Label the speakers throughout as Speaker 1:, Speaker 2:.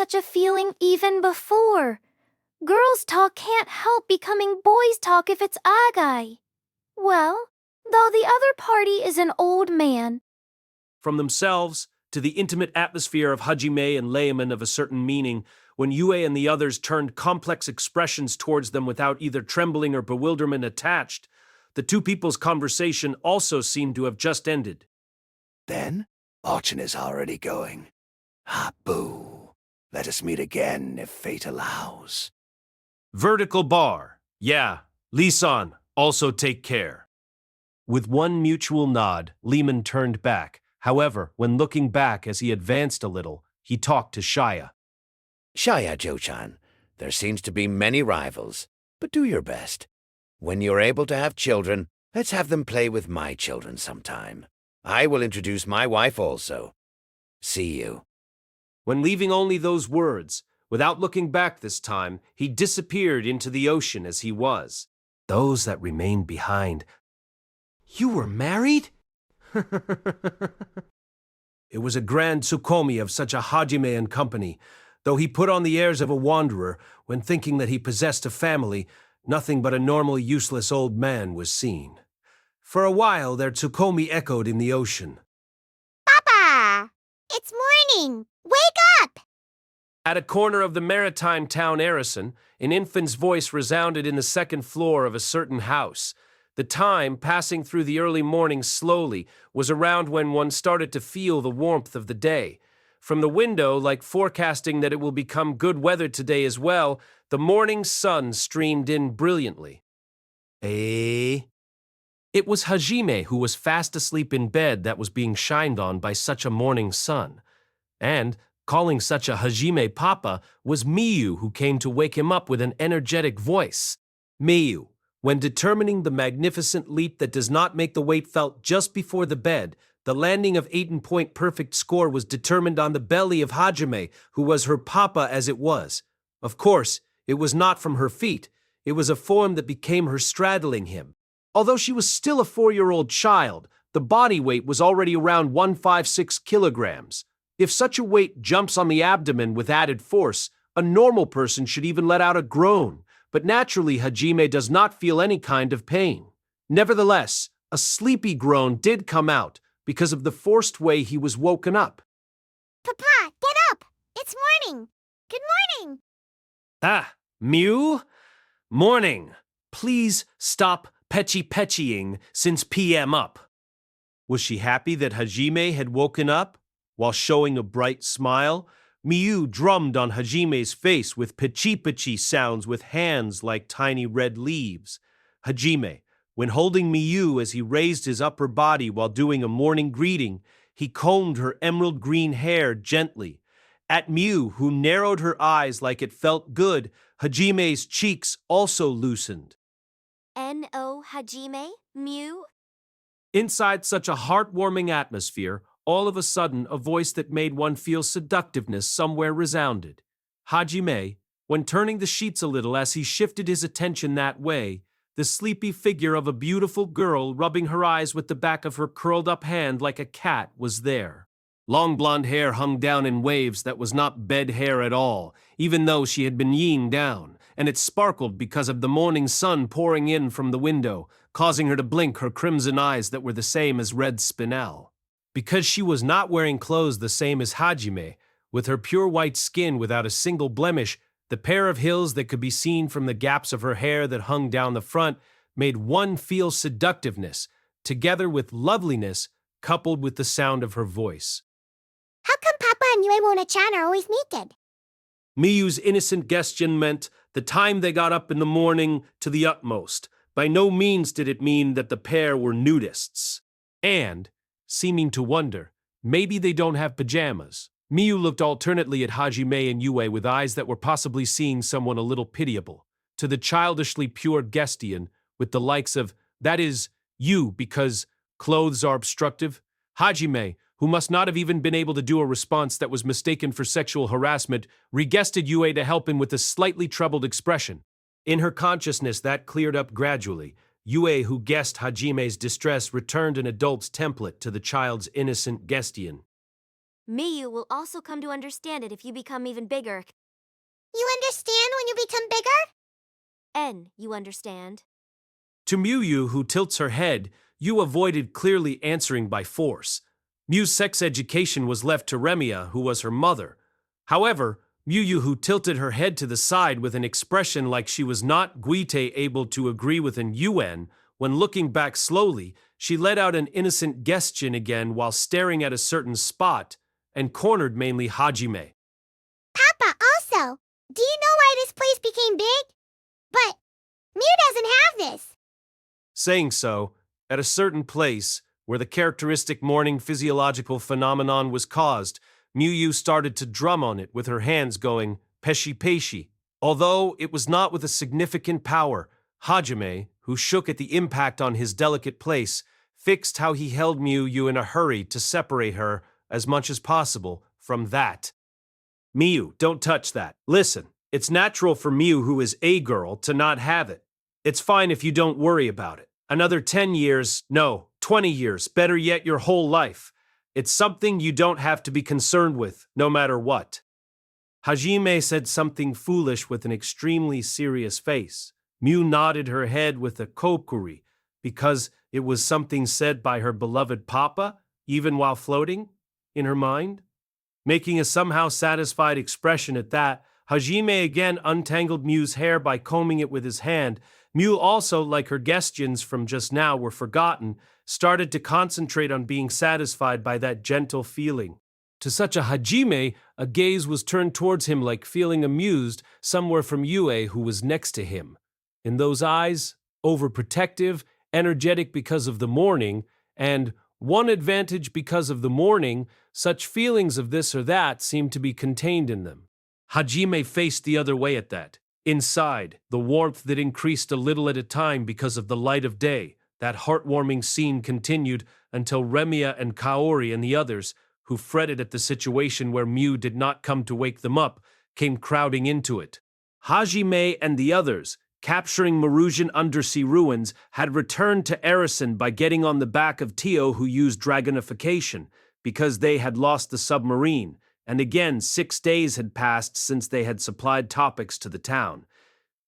Speaker 1: such a feeling even before. Girls talk can't help becoming boys talk if it's Agai. Well, though the other party is an old man.
Speaker 2: From themselves to the intimate atmosphere of Hajime and layman of a certain meaning, when Yue and the others turned complex expressions towards them without either trembling or bewilderment attached, the two people's conversation also seemed to have just ended.
Speaker 3: Then, auction is already going. Ah, boo. Let us meet again if fate allows.
Speaker 2: Vertical bar. Yeah, Lee-san, also take care. With one mutual nod, Lehman turned back. However, when looking back as he advanced a little, he talked to Shaya.
Speaker 3: Shaya Jo-chan, there seems to be many rivals, but do your best. When you're able to have children, let's have them play with my children sometime. I will introduce my wife also. See you.
Speaker 2: When leaving only those words, without looking back this time, he disappeared into the ocean as he was. Those that remained behind. You were married? It was a grand tsukomi of such a Hajime and company. Though he put on the airs of a wanderer, when thinking that he possessed a family, nothing but a normal useless old man was seen. For a while their tsukomi echoed in the ocean.
Speaker 4: Papa! It's morning! Wake up!
Speaker 2: At a corner of the maritime town Arison, an infant's voice resounded in the second floor of a certain house. The time, passing through the early morning slowly, was around when one started to feel the warmth of the day. From the window, like forecasting that it will become good weather today as well, the morning sun streamed in brilliantly. It was Hajime who was fast asleep in bed that was being shined on by such a morning sun. And, calling such a Hajime Papa, was Miyu who came to wake him up with an energetic voice. Miyu, when determining the magnificent leap that does not make the weight felt just before the bed, the landing of 8-point perfect score was determined on the belly of Hajime, who was her papa as it was. Of course, it was not from her feet. It was a form that became her straddling him. Although she was still a 4-year-old child, the body weight was already around 156 kilograms. If such a weight jumps on the abdomen with added force, a normal person should even let out a groan. But naturally, Hajime does not feel any kind of pain. Nevertheless, a sleepy groan did come out because of the forced way he was woken up.
Speaker 4: Papa, get up! It's morning! Good morning!
Speaker 2: Ah, Mew? Morning. Please stop petchy-petchying since PM up. Was she happy that Hajime had woken up? While showing a bright smile, Miyu drummed on Hajime's face with pechi-pechi sounds with hands like tiny red leaves. Hajime, when holding Miyu as he raised his upper body while doing a morning greeting, he combed her emerald green hair gently. At Miyu, who narrowed her eyes like it felt good, Hajime's cheeks also loosened.
Speaker 4: N.O. Hajime? Mew?
Speaker 2: Inside such a heartwarming atmosphere, all of a sudden, a voice that made one feel seductiveness somewhere resounded. Hajime, when turning the sheets a little as he shifted his attention that way, the sleepy figure of a beautiful girl rubbing her eyes with the back of her curled-up hand like a cat was there. Long blonde hair hung down in waves that was not bed hair at all, even though she had been yeeing down, and it sparkled because of the morning sun pouring in from the window, causing her to blink her crimson eyes that were the same as red spinel. Because she was not wearing clothes the same as Hajime, with her pure white skin without a single blemish, the pair of hills that could be seen from the gaps of her hair that hung down the front made one feel seductiveness, together with loveliness, coupled with the sound of her voice.
Speaker 4: How come Papa and Yue-Wona-chan are always naked?
Speaker 2: Miyu's innocent gesture meant the time they got up in the morning to the utmost. By no means did it mean that the pair were nudists. And, seeming to wonder, maybe they don't have pajamas. Miyu looked alternately at Hajime and Yue with eyes that were possibly seeing someone a little pitiable. To the childishly pure Gestian, with the likes of, that is, you because clothes are obstructive. Hajime, who must not have even been able to do a response that was mistaken for sexual harassment, reguested Yue to help him with a slightly troubled expression. In her consciousness, that cleared up gradually. Yue, who guessed Hajime's distress, returned an adult's template to the child's innocent Gestian.
Speaker 1: Miyu will also come to understand it if you become even bigger.
Speaker 4: You understand when you become bigger?
Speaker 1: You understand?
Speaker 2: To Miyu, who tilts her head, you avoided clearly answering by force. Miu's sex education was left to Remia, who was her mother. However, Miyu, who tilted her head to the side with an expression like she was not Guite able to agree with an UN, when looking back slowly, she let out an innocent gestion again while staring at a certain spot, and cornered mainly Hajime.
Speaker 4: Papa, also, do you know why this place became big? But Mew doesn't have this.
Speaker 2: Saying so, at a certain place, where the characteristic morning physiological phenomenon was caused, Miyu started to drum on it with her hands going peshi-peshi. Although it was not with a significant power, Hajime, who shook at the impact on his delicate place, fixed how he held Miyu in a hurry to separate her, as much as possible, from that. Miyu, don't touch that. Listen, it's natural for Miyu, who is a girl, to not have it. It's fine if you don't worry about it. Another 10 years, no, 20 years, better yet your whole life. It's something you don't have to be concerned with, no matter what. Hajime said something foolish with an extremely serious face. Miyu nodded her head with a kokuri, because it was something said by her beloved papa, even while floating in her mind. Making a somehow satisfied expression at that, Hajime again untangled Miyu's hair by combing it with his hand. Miyu also, like her gestions from just now were forgotten, started to concentrate on being satisfied by that gentle feeling. To such a Hajime, a gaze was turned towards him like feeling amused somewhere from Yue, who was next to him. In those eyes, overprotective, energetic because of the morning, and one advantage because of the morning, such feelings of this or that seemed to be contained in them. Hajime faced the other way at that. Inside, the warmth that increased a little at a time because of the light of day, that heartwarming scene continued until Remia and Kaori and the others, who fretted at the situation where Miyu did not come to wake them up, came crowding into it. Hajime and the others, capturing Marusian undersea ruins, had returned to Arisen by getting on the back of Tio, who used dragonification, because they had lost the submarine, and again 6 days had passed since they had supplied topics to the town.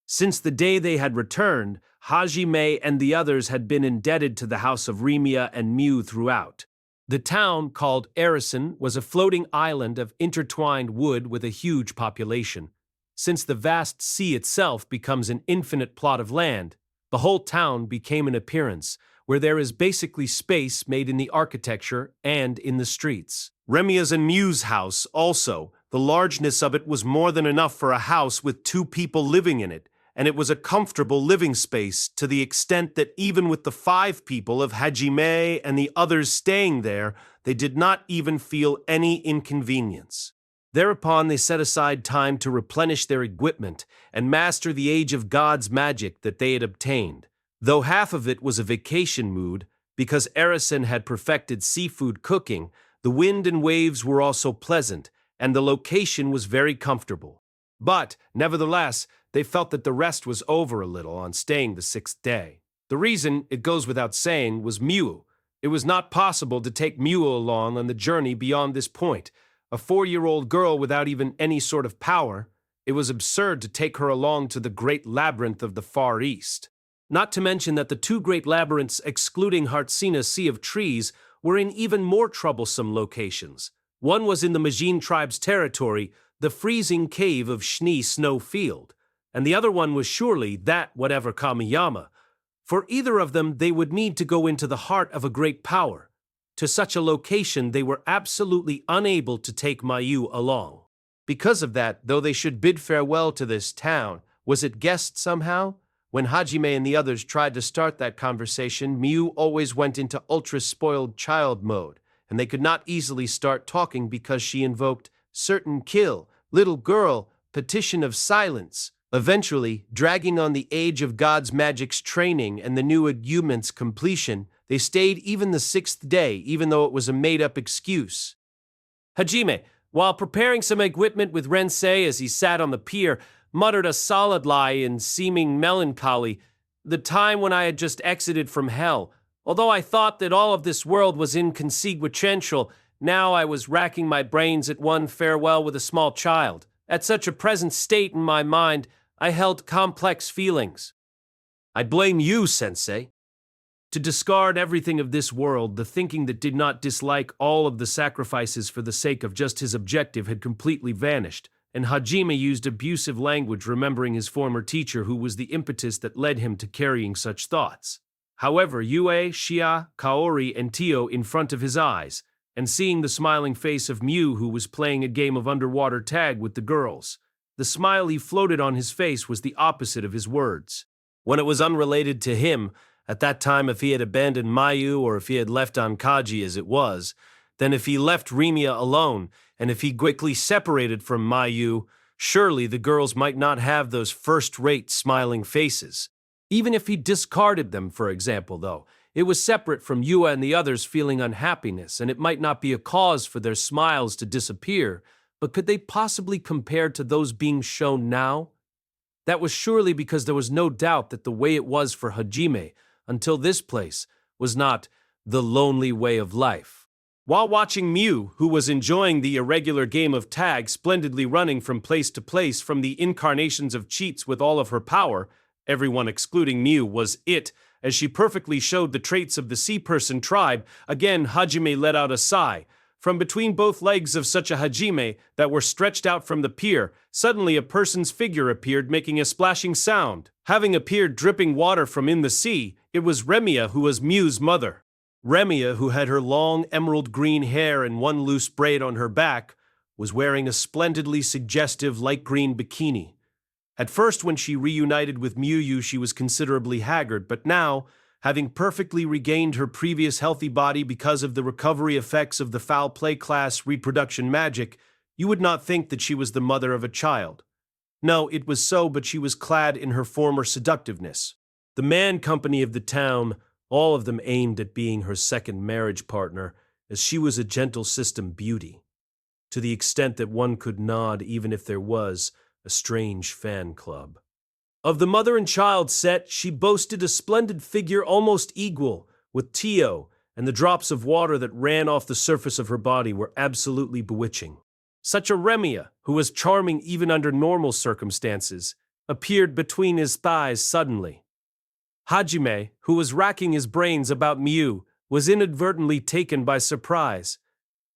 Speaker 2: Since the day they had returned, Hajime and the others had been indebted to the house of Remia and Miyu throughout. The town, called Arisen, was a floating island of intertwined wood with a huge population. Since the vast sea itself becomes an infinite plot of land, the whole town became an appearance, where there is basically space made in the architecture and in the streets. Remia's and Miyu's house, also, the largeness of it was more than enough for a house with 2 people living in it, and it was a comfortable living space to the extent that even with the 5 people of Hajime and the others staying there, they did not even feel any inconvenience. Thereupon they set aside time to replenish their equipment and master the Age of God's magic that they had obtained, though half of it was a vacation mood, because Arisen had perfected seafood cooking. The wind and waves were also pleasant, and the location was very comfortable. But, nevertheless, they felt that the rest was over a little on staying the 6th day. The reason, it goes without saying, was Miyu. It was not possible to take Miyu along on the journey beyond this point. A 4-year-old girl without even any sort of power, it was absurd to take her along to the great labyrinth of the Far East. Not to mention that the 2 great labyrinths excluding Hartsina's Sea of Trees were in even more troublesome locations. One was in the Majin tribe's territory, the freezing cave of Shni Snow Field, and the other one was surely that whatever Kamiyama. For either of them they would need to go into the heart of a great power. To such a location they were absolutely unable to take Miyu along. Because of that, though they should bid farewell to this town, was it guessed somehow? When Hajime and the others tried to start that conversation, Miyu always went into ultra-spoiled child mode, and they could not easily start talking because she invoked certain kill, little girl, petition of silence. Eventually, dragging on the Age of God's magic's training and the new argument's completion, they stayed even the 6th day, even though it was a made-up excuse. Hajime, while preparing some equipment with Rensei as he sat on the pier, muttered a solid lie in seeming melancholy, the time when I had just exited from hell. Although I thought that all of this world was inconsequential, Now I was racking my brains at one farewell with a small child. At such a present state in my mind, I held complex feelings. I blame you, Sensei. To discard everything of this world, the thinking that did not dislike all of the sacrifices for the sake of just his objective had completely vanished, and Hajime used abusive language remembering his former teacher who was the impetus that led him to carrying such thoughts. However, Yue, Shia, Kaori, and Tio in front of his eyes, and seeing the smiling face of Mew who was playing a game of underwater tag with the girls. The smile he floated on his face was the opposite of his words. When it was unrelated to him, at that time if he had abandoned Mayu or if he had left Ankaji as it was, then if he left Remia alone, and if he quickly separated from Mayu, surely the girls might not have those first-rate smiling faces. Even if he discarded them, for example, though, it was separate from Yua and the others feeling unhappiness, and it might not be a cause for their smiles to disappear, but could they possibly compare to those being shown now? That was surely because there was no doubt that the way it was for Hajime, until this place, was not the lonely way of life. While watching Mew, who was enjoying the irregular game of tag splendidly running from place to place from the incarnations of cheats with all of her power, everyone excluding Mew was it, as she perfectly showed the traits of the Sea Person tribe, again Hajime let out a sigh. From between both legs of such a Hajime that were stretched out from the pier, suddenly a person's figure appeared making a splashing sound. Having appeared dripping water from in the sea, it was Remia who was Mew's mother. Remia, who had her long emerald green hair and one loose braid on her back, was wearing a splendidly suggestive light green bikini. At first when she reunited with Miyu she was considerably haggard, but now, having perfectly regained her previous healthy body because of the recovery effects of the foul play class reproduction magic, you would not think that she was the mother of a child. No, it was so, but she was clad in her former seductiveness. The man company of the town, all of them aimed at being her second marriage partner, as she was a gentle system beauty, to the extent that one could nod even if there was a strange fan club. Of the mother and child set, she boasted a splendid figure almost equal with Tio, and the drops of water that ran off the surface of her body were absolutely bewitching. Such a Remia, who was charming even under normal circumstances, appeared between his thighs suddenly. Hajime, who was racking his brains about Mew, was inadvertently taken by surprise.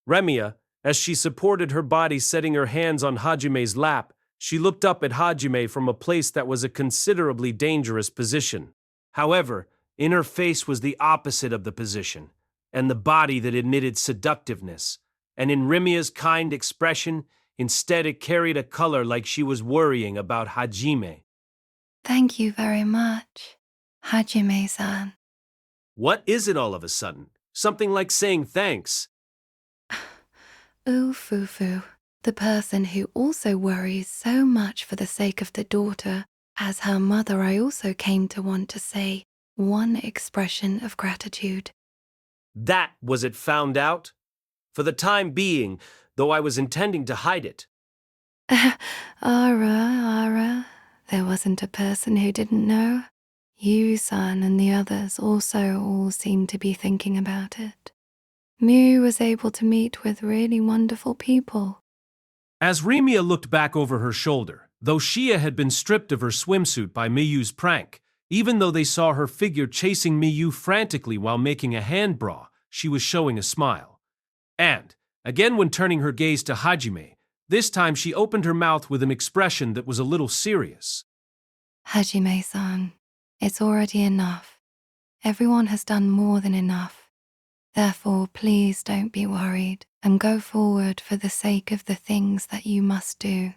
Speaker 2: Remia, as she supported her body setting her hands on Hajime's lap, she looked up at Hajime from a place that was a considerably dangerous position. However, in her face was the opposite of the position, and the body that emitted seductiveness, and in Remia's kind expression, instead it carried a color like she was worrying about Hajime.
Speaker 5: Thank you very much, Hajime-san.
Speaker 2: What is it all of a sudden? Something like saying thanks.
Speaker 5: Ooh, Fufu, the person who also worries so much for the sake of the daughter. As her mother, I also came to want to say one expression of gratitude.
Speaker 2: That was it found out? For the time being, though I was intending to hide it.
Speaker 5: Ara, there wasn't a person who didn't know. You, son, and the others also all seemed to be thinking about it. Mew was able to meet with really wonderful people.
Speaker 2: As Remia looked back over her shoulder, though Shia had been stripped of her swimsuit by Miyu's prank, even though they saw her figure chasing Miyu frantically while making a hand bra, she was showing a smile. And, again when turning her gaze to Hajime, this time she opened her mouth with an expression that was a little serious.
Speaker 5: Hajime-san, it's already enough. Everyone has done more than enough. Therefore, please don't be worried and go forward for the sake of the things that you must do.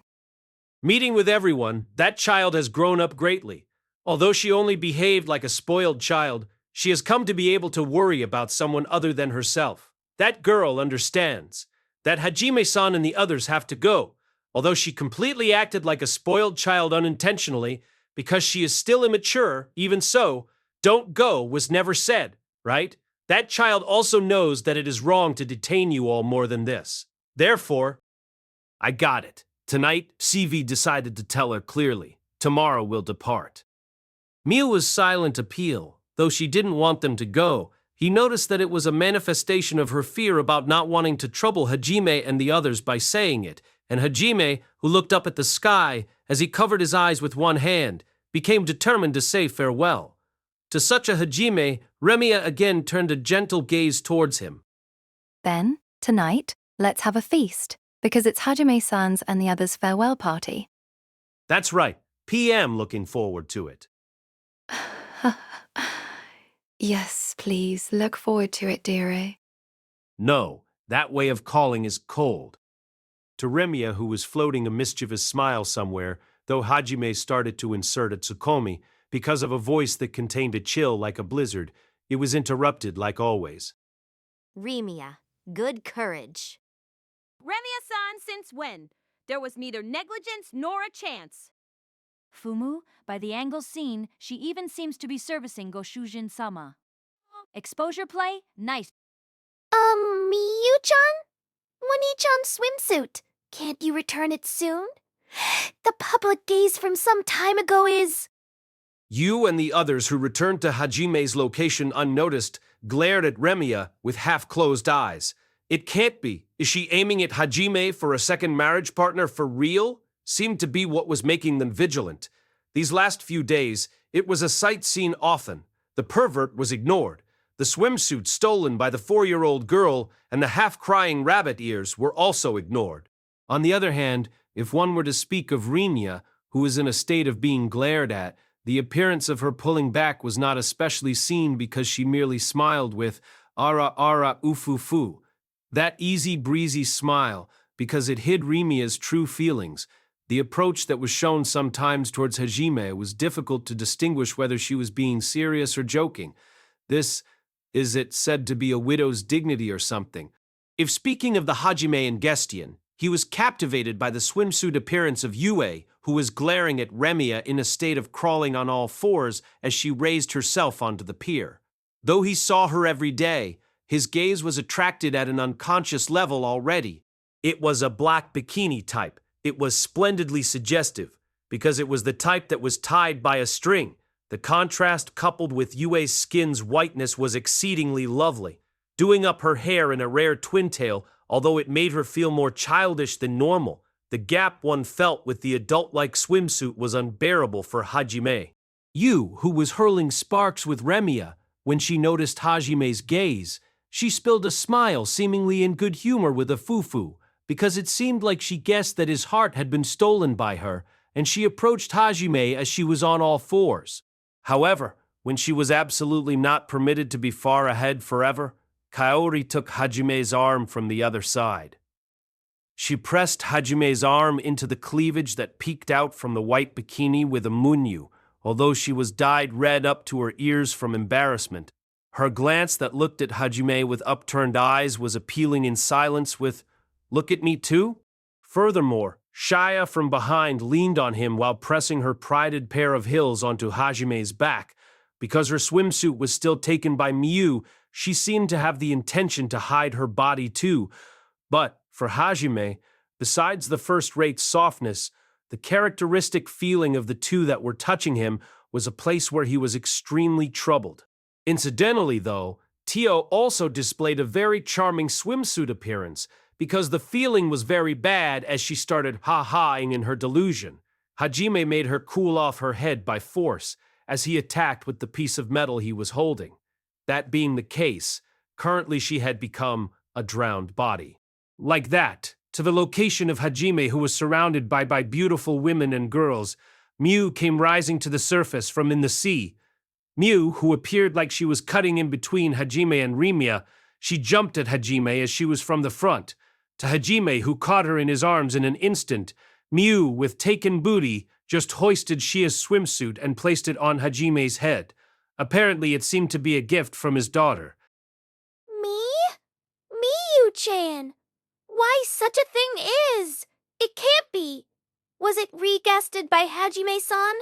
Speaker 2: Meeting with everyone, that child has grown up greatly. Although she only behaved like a spoiled child, she has come to be able to worry about someone other than herself. That girl understands that Hajime-san and the others have to go, although she completely acted like a spoiled child unintentionally because she is still immature. Even so, don't go was never said, right? That child also knows that it is wrong to detain you all more than this. Therefore, I got it. Tonight, CV decided to tell her clearly. Tomorrow we'll depart. Mew was silent appeal. Though she didn't want them to go, He noticed that it was a manifestation of her fear about not wanting to trouble Hajime and the others by saying it, and Hajime, who looked up at the sky as he covered his eyes with one hand, became determined to say farewell. To such a Hajime, Remiya again turned a gentle gaze towards him.
Speaker 5: Then, tonight, let's have a feast, because it's Hajime-san's and the others' farewell party.
Speaker 2: That's right. PM looking forward to it.
Speaker 5: Yes, please, look forward to it, dearie.
Speaker 2: No, that way of calling is cold. To Remiya, who was floating a mischievous smile somewhere, though Hajime started to insert a tsukomi, because of a voice that contained a chill like a blizzard, it was interrupted like always.
Speaker 1: Remiya, good courage.
Speaker 6: Remiya-san, since when? There was neither negligence nor a chance.
Speaker 7: Fumu, by the angles seen, she even seems to be servicing Goshujin-sama. Exposure play? Nice.
Speaker 1: Miyu-chan? Wani-chan's swimsuit. Can't you return it soon? The public gaze from some time ago is...
Speaker 2: You and the others who returned to Hajime's location unnoticed glared at Remiya with half-closed eyes. It can't be. Is she aiming at Hajime for a second marriage partner for real? Seemed to be what was making them vigilant. These last few days, it was a sight seen often. The pervert was ignored. The swimsuit stolen by the 4-year-old girl and the half-crying rabbit ears were also ignored. On the other hand, if one were to speak of Rinya, who was in a state of being glared at, the appearance of her pulling back was not especially seen because she merely smiled with ara ara ufufu, that easy breezy smile, because it hid Rimia's true feelings. The approach that was shown sometimes towards Hajime was difficult to distinguish whether she was being serious or joking. This is it said to be a widow's dignity or something. If speaking of the Hajime in Gestian, he was captivated by the swimsuit appearance of Yue, who was glaring at Remiya in a state of crawling on all fours as she raised herself onto the pier. Though he saw her every day, his gaze was attracted at an unconscious level already. It was a black bikini type. It was splendidly suggestive, because it was the type that was tied by a string. The contrast coupled with Yue's skin's whiteness was exceedingly lovely, doing up her hair in a rare twin-tail, although it made her feel more childish than normal. The gap one felt with the adult-like swimsuit was unbearable for Hajime. Yu, who was hurling sparks with Remiya, when she noticed Hajime's gaze, she spilled a smile seemingly in good humor with a fufu, because it seemed like she guessed that his heart had been stolen by her, and she approached Hajime as she was on all fours. However, when she was absolutely not permitted to be far ahead forever, Kaori took Hajime's arm from the other side. She pressed Hajime's arm into the cleavage that peeked out from the white bikini with a munyu, although she was dyed red up to her ears from embarrassment. Her glance that looked at Hajime with upturned eyes was appealing in silence with, "Look at me too?" Furthermore, Shaya from behind leaned on him while pressing her prided pair of heels onto Hajime's back. Because her swimsuit was still taken by Miyu, she seemed to have the intention to hide her body too. But, for Hajime, besides the first-rate softness, the characteristic feeling of the two that were touching him was a place where he was extremely troubled. Incidentally, though, Tio also displayed a very charming swimsuit appearance, because the feeling was very bad as she started ha-haing in her delusion. Hajime made her cool off her head by force, as he attacked with the piece of metal he was holding. That being the case, currently she had become a drowned body. Like that, to the location of Hajime, who was surrounded by beautiful women and girls, Miu came rising to the surface from in the sea. Miu, who appeared like she was cutting in between Hajime and Remiya, she jumped at Hajime as she was from the front. To Hajime, who caught her in his arms in an instant, Miu, with taken booty, just hoisted Shia's swimsuit and placed it on Hajime's head. Apparently, it seemed to be a gift from his daughter.
Speaker 1: Me? Miyu-chan! Why, such a thing is! It can't be! Was it re-guested by Hajime-san?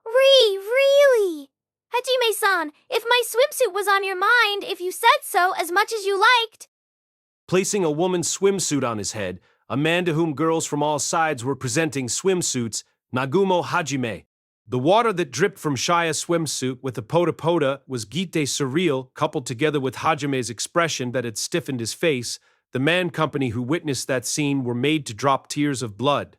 Speaker 1: Really? Hajime-san, if my swimsuit was on your mind, if you said so as much as you liked...
Speaker 2: Placing a woman's swimsuit on his head, a man to whom girls from all sides were presenting swimsuits, Nagumo Hajime. The water that dripped from Shaya's swimsuit with the poda was Gite surreal, coupled together with Hajime's expression that had stiffened his face. The man company who witnessed that scene were made to drop tears of blood.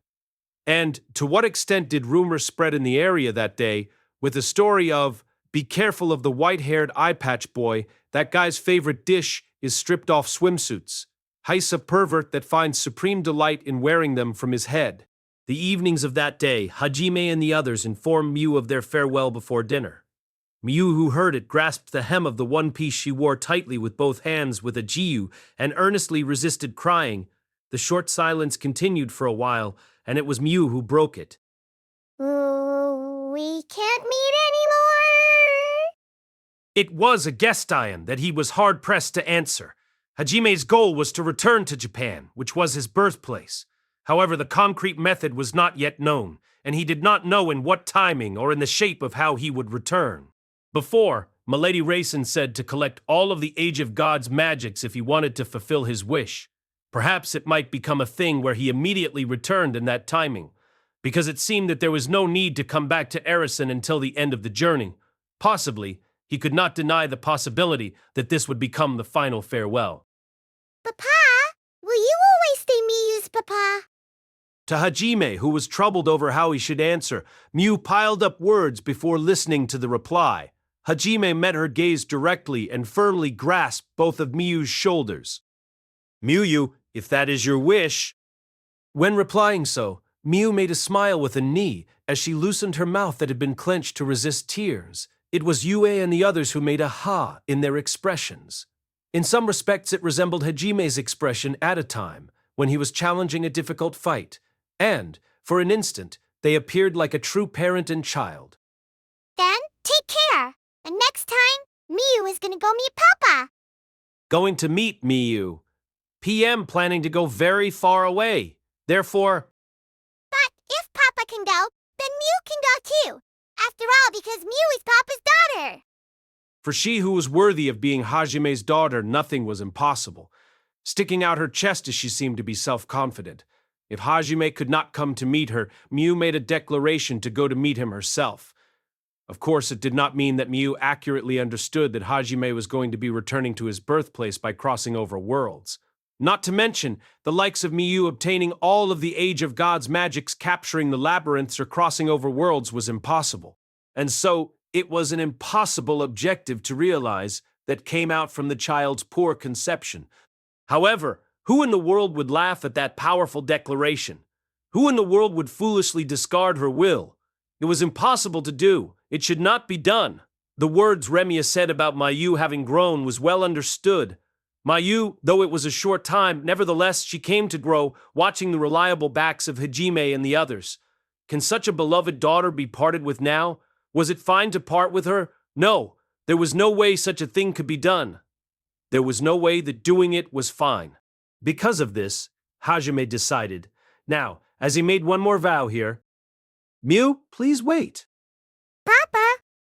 Speaker 2: And to what extent did rumors spread in the area that day with the story of, be careful of the white-haired eye-patch boy, that guy's favorite dish is stripped-off swimsuits. He's a pervert that finds supreme delight in wearing them from his head. The evenings of that day, Hajime and the others informed Miu of their farewell before dinner. Miu, who heard it, grasped the hem of the one piece she wore tightly with both hands with a jiu and earnestly resisted crying. The short silence continued for a while, and it was Miu who broke it.
Speaker 4: We can't meet anymore.
Speaker 2: It was a guestian that he was hard-pressed to answer. Hajime's goal was to return to Japan, which was his birthplace. However, the concrete method was not yet known, and he did not know in what timing or in the shape of how he would return. Before, Milady Racin said to collect all of the Age of Gods magics if he wanted to fulfill his wish. Perhaps it might become a thing where he immediately returned in that timing, because it seemed that there was no need to come back to Arisen until the end of the journey. Possibly, he could not deny the possibility that this would become the final farewell.
Speaker 4: Papa, will you always stay Miyu's papa?
Speaker 2: To Hajime, who was troubled over how he should answer, Miu piled up words before listening to the reply. Hajime met her gaze directly and firmly grasped both of Miyu's shoulders. Miu, if that is your wish. When replying so, Miu made a smile with a knee as she loosened her mouth that had been clenched to resist tears. It was Yue and the others who made a ha in their expressions. In some respects, it resembled Hajime's expression at a time when he was challenging a difficult fight, and, for an instant, they appeared like a true parent and child.
Speaker 4: Then, take care. And next time, Miyu is gonna go meet Papa.
Speaker 2: Going to meet Miyu. PM planning to go very far away. Therefore...
Speaker 4: But if Papa can go, then Miyu can go too. After all, because Miyu is Papa's daughter.
Speaker 2: For she who was worthy of being Hajime's daughter, nothing was impossible. Sticking out her chest as she seemed to be self-confident. If Hajime could not come to meet her, Miu made a declaration to go to meet him herself. Of course, it did not mean that Miu accurately understood that Hajime was going to be returning to his birthplace by crossing over worlds. Not to mention, the likes of Miu obtaining all of the Age of Gods magics capturing the labyrinths or crossing over worlds was impossible. And so, it was an impossible objective to realize that came out from the child's poor conception. However, who in the world would laugh at that powerful declaration? Who in the world would foolishly discard her will? It was impossible to do. It should not be done. The words Remia said about Mayu having grown was well understood. Mayu, though it was a short time, nevertheless she came to grow, watching the reliable backs of Hajime and the others. Can such a beloved daughter be parted with now? Was it fine to part with her? No, there was no way such a thing could be done. There was no way that doing it was fine. Because of this, Hajime decided. Now, as he made one more vow here, Miu, please wait.
Speaker 4: Papa!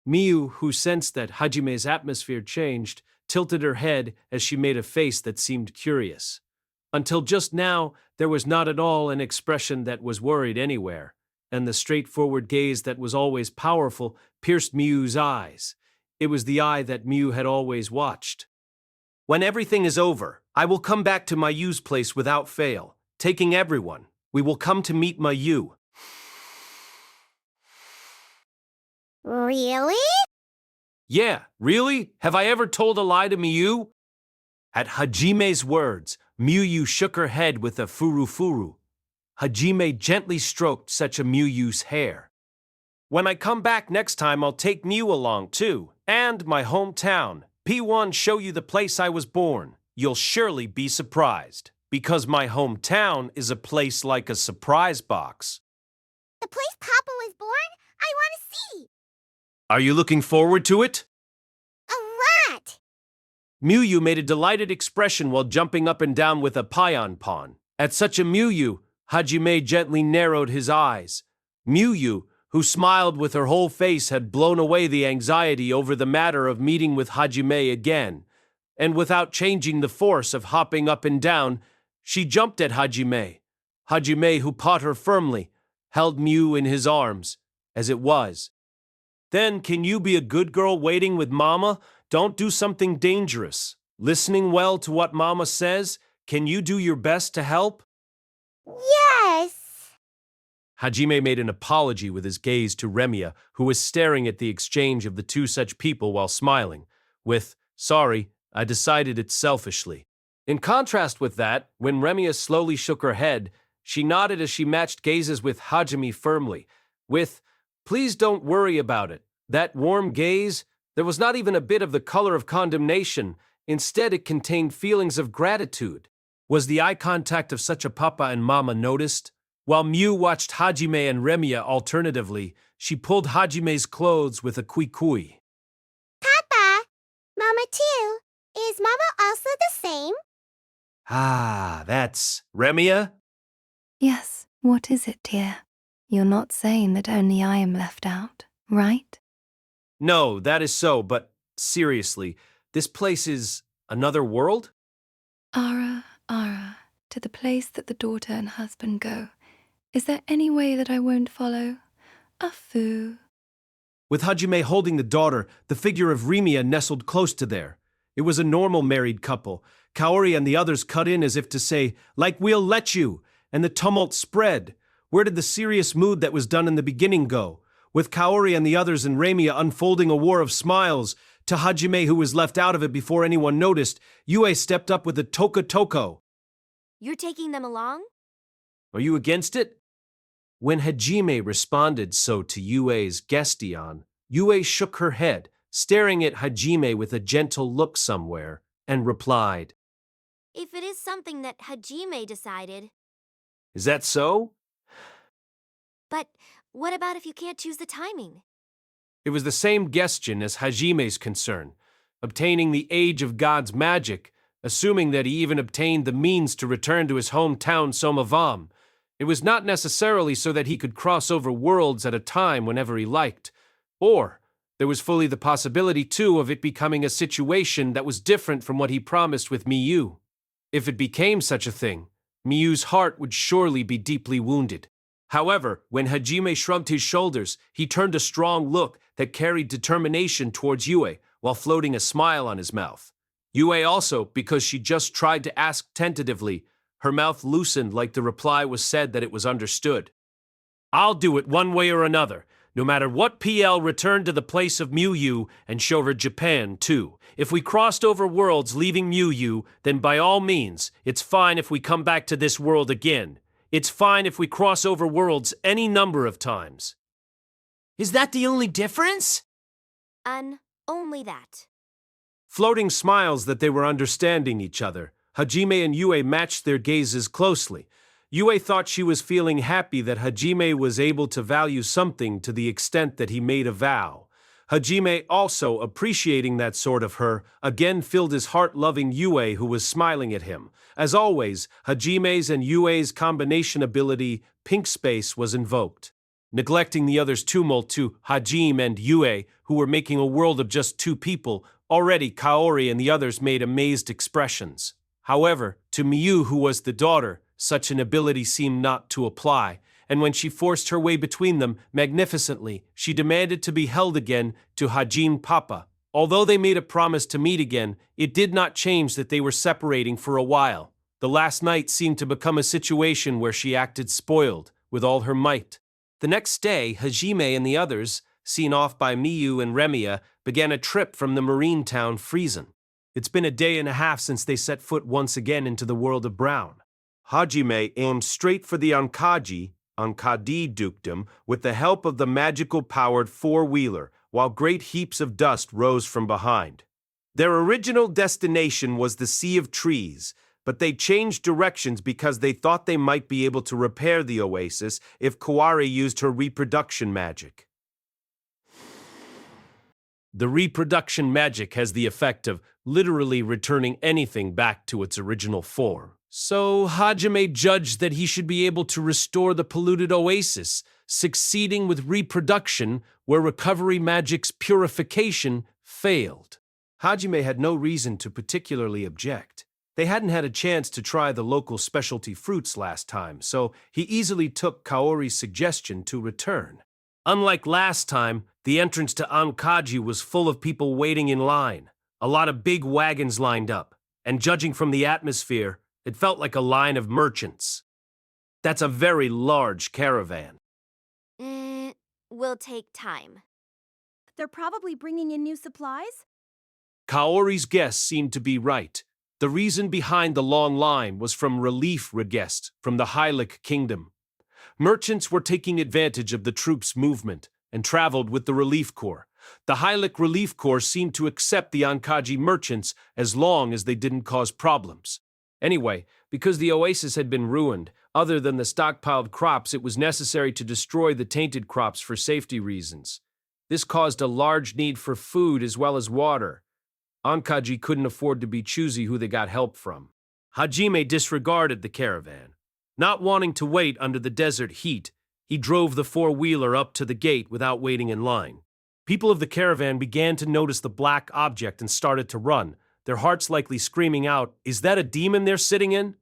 Speaker 2: Miu, who sensed that Hajime's atmosphere changed, tilted her head as she made a face that seemed curious. Until just now, there was not at all an expression that was worried anywhere, and the straightforward gaze that was always powerful pierced Miu's eyes. It was the eye that Miu had always watched. When everything is over, I will come back to Mayu's place without fail, taking everyone. We will come to meet Mayu.
Speaker 4: Really?
Speaker 2: Yeah, really? Have I ever told a lie to Miyu? At Hajime's words, Miyu shook her head with a furu-furu. Hajime gently stroked such a Miyu's hair. When I come back next time, I'll take Miu along too, and my hometown. P1 show you the place I was born. You'll surely be surprised, because my hometown is a place like a surprise box.
Speaker 4: The place Papa was born? I want to see.
Speaker 2: Are you looking forward to it?
Speaker 4: A lot.
Speaker 2: Miyu made a delighted expression while jumping up and down with a paon pawn. At such a Miyu, Hajime gently narrowed his eyes. Miyu, who smiled with her whole face, had blown away the anxiety over the matter of meeting with Hajime again, and without changing the force of hopping up and down, she jumped at Hajime. Hajime, who caught her firmly, held Miu in his arms. as it was. Then can you be a good girl waiting with Mama? Don't do something dangerous. Listening well to what Mama says, can you do your best to help?
Speaker 4: Yes.
Speaker 2: Hajime made an apology with his gaze to Remiya, who was staring at the exchange of the two such people while smiling, with, "Sorry, I decided it selfishly." In contrast with that, when Remiya slowly shook her head, she nodded as she matched gazes with Hajime firmly, with, "Please don't worry about it. That warm gaze, there was not even a bit of the color of condemnation. Instead, it contained feelings of gratitude." Was the eye contact of such a papa and mama noticed? While Miu watched Hajime and Remiya alternatively, she pulled Hajime's clothes with a kui-kui.
Speaker 4: Papa, Mama too. Is Mama also the same?
Speaker 2: Ah, that's Remiya?
Speaker 5: Yes, what is it, dear? You're not saying that only I am left out, right?
Speaker 2: No, that is so, but seriously, this place is another world?
Speaker 5: Ara, Ara, to the place that the daughter and husband go. Is there any way that I won't follow? Afu.
Speaker 2: With Hajime holding the daughter, the figure of Remiya nestled close to there. It was a normal married couple. Kaori and the others cut in as if to say, "Like we'll let you," and the tumult spread. Where did the serious mood that was done in the beginning go? With Kaori and the others and Remiya unfolding a war of smiles, to Hajime, who was left out of it before anyone noticed, Yue stepped up with a toka toko.
Speaker 1: You're taking them along?
Speaker 2: "Are you against it?" When Hajime responded so to Yue's gestion, Yue shook her head, staring at Hajime with a gentle look somewhere, and replied,
Speaker 1: If it is something that Hajime decided.
Speaker 2: "Is that so?"
Speaker 1: But what about if you can't choose the timing?
Speaker 2: It was the same gestion as Hajime's concern, obtaining the Age of God's magic, assuming that he even obtained the means to return to his hometown Somavam. It was not necessarily so that he could cross over worlds at a time whenever he liked, or there was fully the possibility, too, of it becoming a situation that was different from what he promised with Miyu. If it became such a thing, Miyu's heart would surely be deeply wounded. However, when Hajime shrugged his shoulders, he turned a strong look that carried determination towards Yue, while floating a smile on his mouth. Yue also, because she just tried to ask tentatively, her mouth loosened like the reply was said that it was understood. "I'll do it one way or another, no matter what. PL returned to the place of Miyu and show her Japan, too. If we crossed over worlds leaving Miyu, then by all means, it's fine if we come back to this world again. It's fine if we cross over worlds any number of times."
Speaker 8: Is that the only difference?
Speaker 1: Only that.
Speaker 2: Floating smiles that they were understanding each other, Hajime and Yue matched their gazes closely. Yue thought she was feeling happy that Hajime was able to value something to the extent that he made a vow. Hajime, also appreciating that sort of her, again filled his heart loving Yue, who was smiling at him. As always, Hajime's and Yue's combination ability, Pink Space, was invoked. Neglecting the others' tumult to Hajime and Yue, who were making a world of just two people, already Kaori and the others made amazed expressions. However, to Miyu, who was the daughter, such an ability seemed not to apply, and when she forced her way between them magnificently, she demanded to be held again to Hajime Papa. Although they made a promise to meet again, it did not change that they were separating for a while. The last night seemed to become a situation where she acted spoiled, with all her might. The next day, Hajime and the others, seen off by Miyu and Remiya, began a trip from the marine town Friesen. It's been a day and a half since they set foot once again into the world of Brown. Hajime aimed straight for the Ankadi dukedom with the help of the magical-powered four-wheeler, while great heaps of dust rose from behind. Their original destination was the Sea of Trees, but they changed directions because they thought they might be able to repair the oasis if Kaori used her reproduction magic. The reproduction magic has the effect of literally returning anything back to its original form. So Hajime judged that he should be able to restore the polluted oasis, succeeding with reproduction where recovery magic's purification failed. Hajime had no reason to particularly object. They hadn't had a chance to try the local specialty fruits last time, so he easily took Kaori's suggestion to return. Unlike last time, the entrance to Ankaji was full of people waiting in line. A lot of big wagons lined up, and judging from the atmosphere, it felt like a line of merchants. That's a very large caravan.
Speaker 1: Will take time.
Speaker 6: They're probably bringing in new supplies?
Speaker 2: Kaori's guess seemed to be right. The reason behind the long line was from relief requests from the Hylic Kingdom. Merchants were taking advantage of the troops' movement and traveled with the Relief Corps. The Hylic Relief Corps seemed to accept the Ankaji merchants as long as they didn't cause problems. Anyway, because the oasis had been ruined, other than the stockpiled crops, it was necessary to destroy the tainted crops for safety reasons. This caused a large need for food as well as water. Ankaji couldn't afford to be choosy who they got help from. Hajime disregarded the caravan. Not wanting to wait under the desert heat, he drove the four-wheeler up to the gate without waiting in line. People of the caravan began to notice the black object and started to run, their hearts likely screaming out, "Is that a demon they're sitting in?"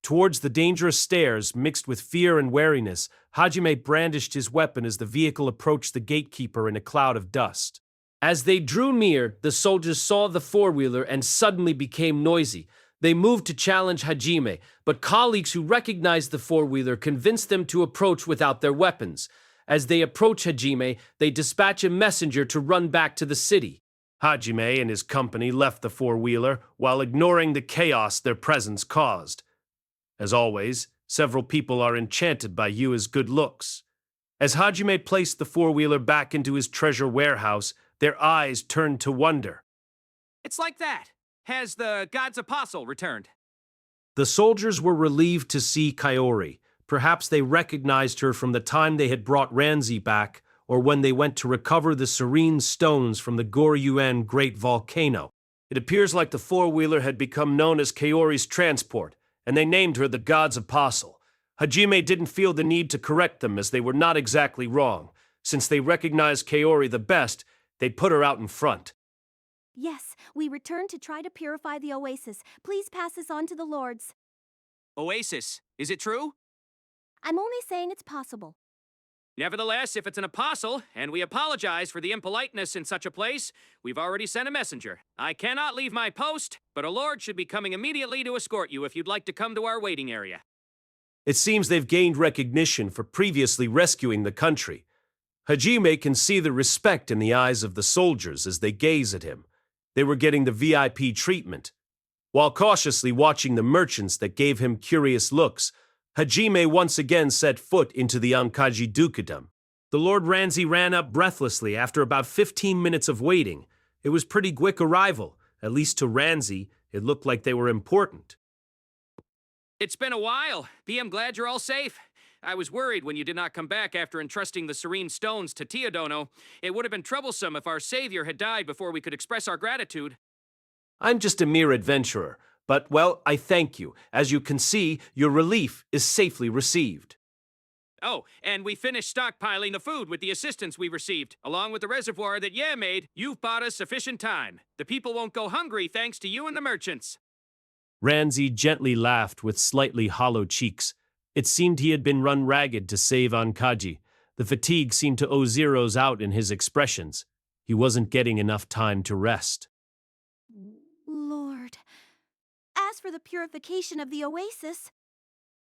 Speaker 2: Towards the dangerous stairs, mixed with fear and wariness, Hajime brandished his weapon as the vehicle approached the gatekeeper in a cloud of dust. As they drew near, the soldiers saw the four-wheeler and suddenly became noisy. They moved to challenge Hajime, but colleagues who recognized the four-wheeler convinced them to approach without their weapons. As they approach Hajime, they dispatch a messenger to run back to the city. Hajime and his company left the four-wheeler while ignoring the chaos their presence caused. As always, several people are enchanted by Yua's good looks. As Hajime placed the four-wheeler back into his treasure warehouse, their eyes turned to wonder.
Speaker 9: It's like that. Has the god's apostle returned?
Speaker 2: The soldiers were relieved to see Kaori. Perhaps they recognized her from the time they had brought Ranzi back, or when they went to recover the serene stones from the Goryuen Great Volcano. It appears like the four-wheeler had become known as Kaori's transport, and they named her the god's apostle. Hajime didn't feel the need to correct them as they were not exactly wrong. Since they recognized Kaori the best, they'd put her out in front.
Speaker 6: Yes, we returned to try to purify the oasis. Please pass this on to the lords.
Speaker 9: Oasis, is it true?
Speaker 6: I'm only saying it's possible.
Speaker 9: Nevertheless, if it's an apostle, and we apologize for the impoliteness in such a place, we've already sent a messenger. I cannot leave my post, but a lord should be coming immediately to escort you if you'd like to come to our waiting area.
Speaker 2: It seems they've gained recognition for previously rescuing the country. Hajime can see the respect in the eyes of the soldiers as they gaze at him. They were getting the VIP treatment. While cautiously watching the merchants that gave him curious looks, Hajime once again set foot into the Ankaji dukedom. The Lord Ranzi ran up breathlessly after about 15 minutes of waiting. It was pretty quick arrival. At least to Ranzi, it looked like they were important.
Speaker 9: It's been a while. I'm glad you're all safe. I was worried when you did not come back after entrusting the serene stones to Teodono. It would have been troublesome if our savior had died before we could express our gratitude.
Speaker 2: I'm just a mere adventurer, but, well, I thank you. As you can see, your relief is safely received.
Speaker 9: Oh, and we finished stockpiling the food with the assistance we received, along with the reservoir that Ye made. You've bought us sufficient time. The people won't go hungry thanks to you and the merchants.
Speaker 2: Ranzi gently laughed with slightly hollow cheeks. It seemed he had been run ragged to save Ankaji. The fatigue seemed to owe zeros out in his expressions. He wasn't getting enough time to rest.
Speaker 6: Lord. As for the purification of the oasis...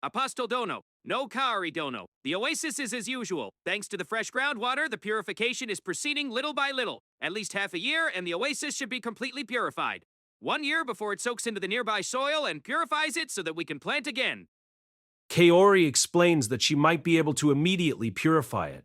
Speaker 9: Apostol Dono, no Kaori Dono. The oasis is as usual. Thanks to the fresh groundwater, the purification is proceeding little by little. At least half a year, and the oasis should be completely purified. 1 year before it soaks into the nearby soil and purifies it so that we can plant again.
Speaker 2: Kaori explains that she might be able to immediately purify it.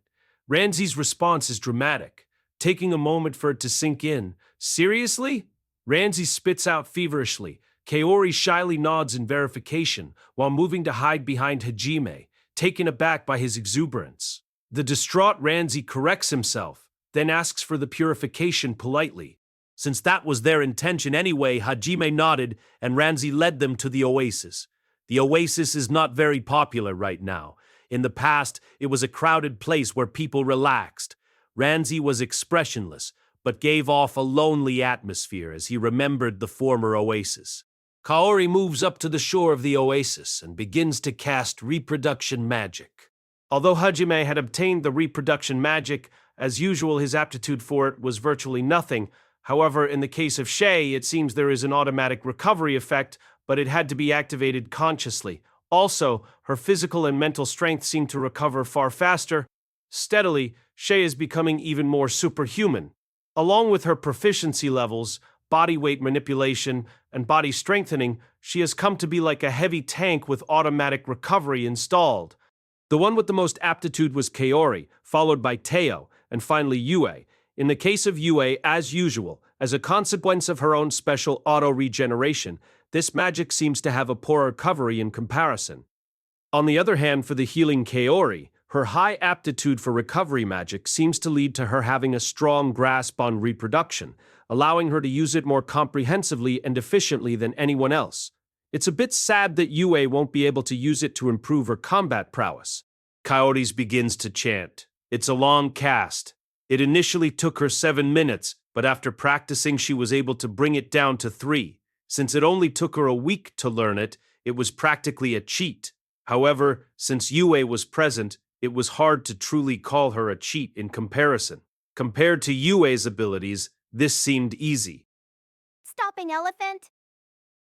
Speaker 2: Ranzi's response is dramatic, taking a moment for it to sink in. Seriously? Ranzi spits out feverishly. Kaori shyly nods in verification while moving to hide behind Hajime, taken aback by his exuberance. The distraught Ranzi corrects himself, then asks for the purification politely. Since that was their intention anyway, Hajime nodded and Ranzi led them to the oasis. The oasis is not very popular right now. In the past, it was a crowded place where people relaxed. Ranzi was expressionless, but gave off a lonely atmosphere as he remembered the former oasis. Kaori moves up to the shore of the oasis and begins to cast reproduction magic. Although Hajime had obtained the reproduction magic, as usual his aptitude for it was virtually nothing. However, in the case of Shay, it seems there is an automatic recovery effect, but it had to be activated consciously. Also, her physical and mental strength seemed to recover far faster. Steadily, Shay is becoming even more superhuman. Along with her proficiency levels, body weight manipulation, and body strengthening, she has come to be like a heavy tank with automatic recovery installed. The one with the most aptitude was Kaori, followed by Teo, and finally Yue. In the case of Yue, as usual, as a consequence of her own special auto-regeneration, this magic seems to have a poor recovery in comparison. On the other hand, for the healing Kaori, her high aptitude for recovery magic seems to lead to her having a strong grasp on reproduction, allowing her to use it more comprehensively and efficiently than anyone else. It's a bit sad that Yue won't be able to use it to improve her combat prowess. Kaori's begins to chant. It's a long cast. It initially took her 7 minutes, but after practicing she was able to bring it down to 3. Since it only took her a week to learn it, it was practically a cheat. However, since Yue was present, it was hard to truly call her a cheat in comparison. Compared to Yue's abilities, this seemed easy.
Speaker 4: Stopping elephant.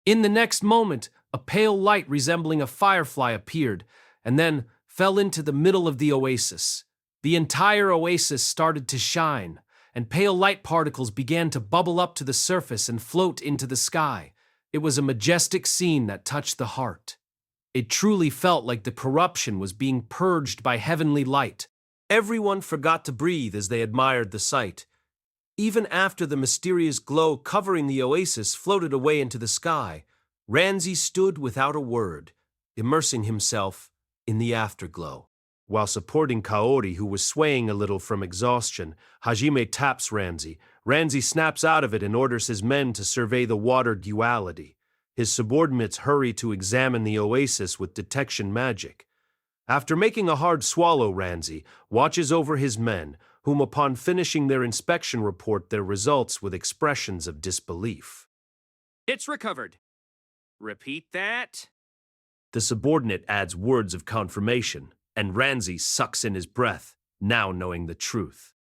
Speaker 2: In the next moment, a pale light resembling a firefly appeared, and then fell into the middle of the oasis. The entire oasis started to shine, and pale light particles began to bubble up to the surface and float into the sky. It was a majestic scene that touched the heart. It truly felt like the corruption was being purged by heavenly light. Everyone forgot to breathe as they admired the sight. Even after the mysterious glow covering the oasis floated away into the sky, Ranzi stood without a word, immersing himself in the afterglow. While supporting Kaori, who was swaying a little from exhaustion, Hajime taps Ranzi. Ranzi snaps out of it and orders his men to survey the water duality. His subordinates hurry to examine the oasis with detection magic. After making a hard swallow, Ranzi watches over his men, whom upon finishing their inspection report their results with expressions of disbelief.
Speaker 9: It's recovered. Repeat that.
Speaker 2: The subordinate adds words of confirmation, and Ranzi sucks in his breath, now knowing the truth.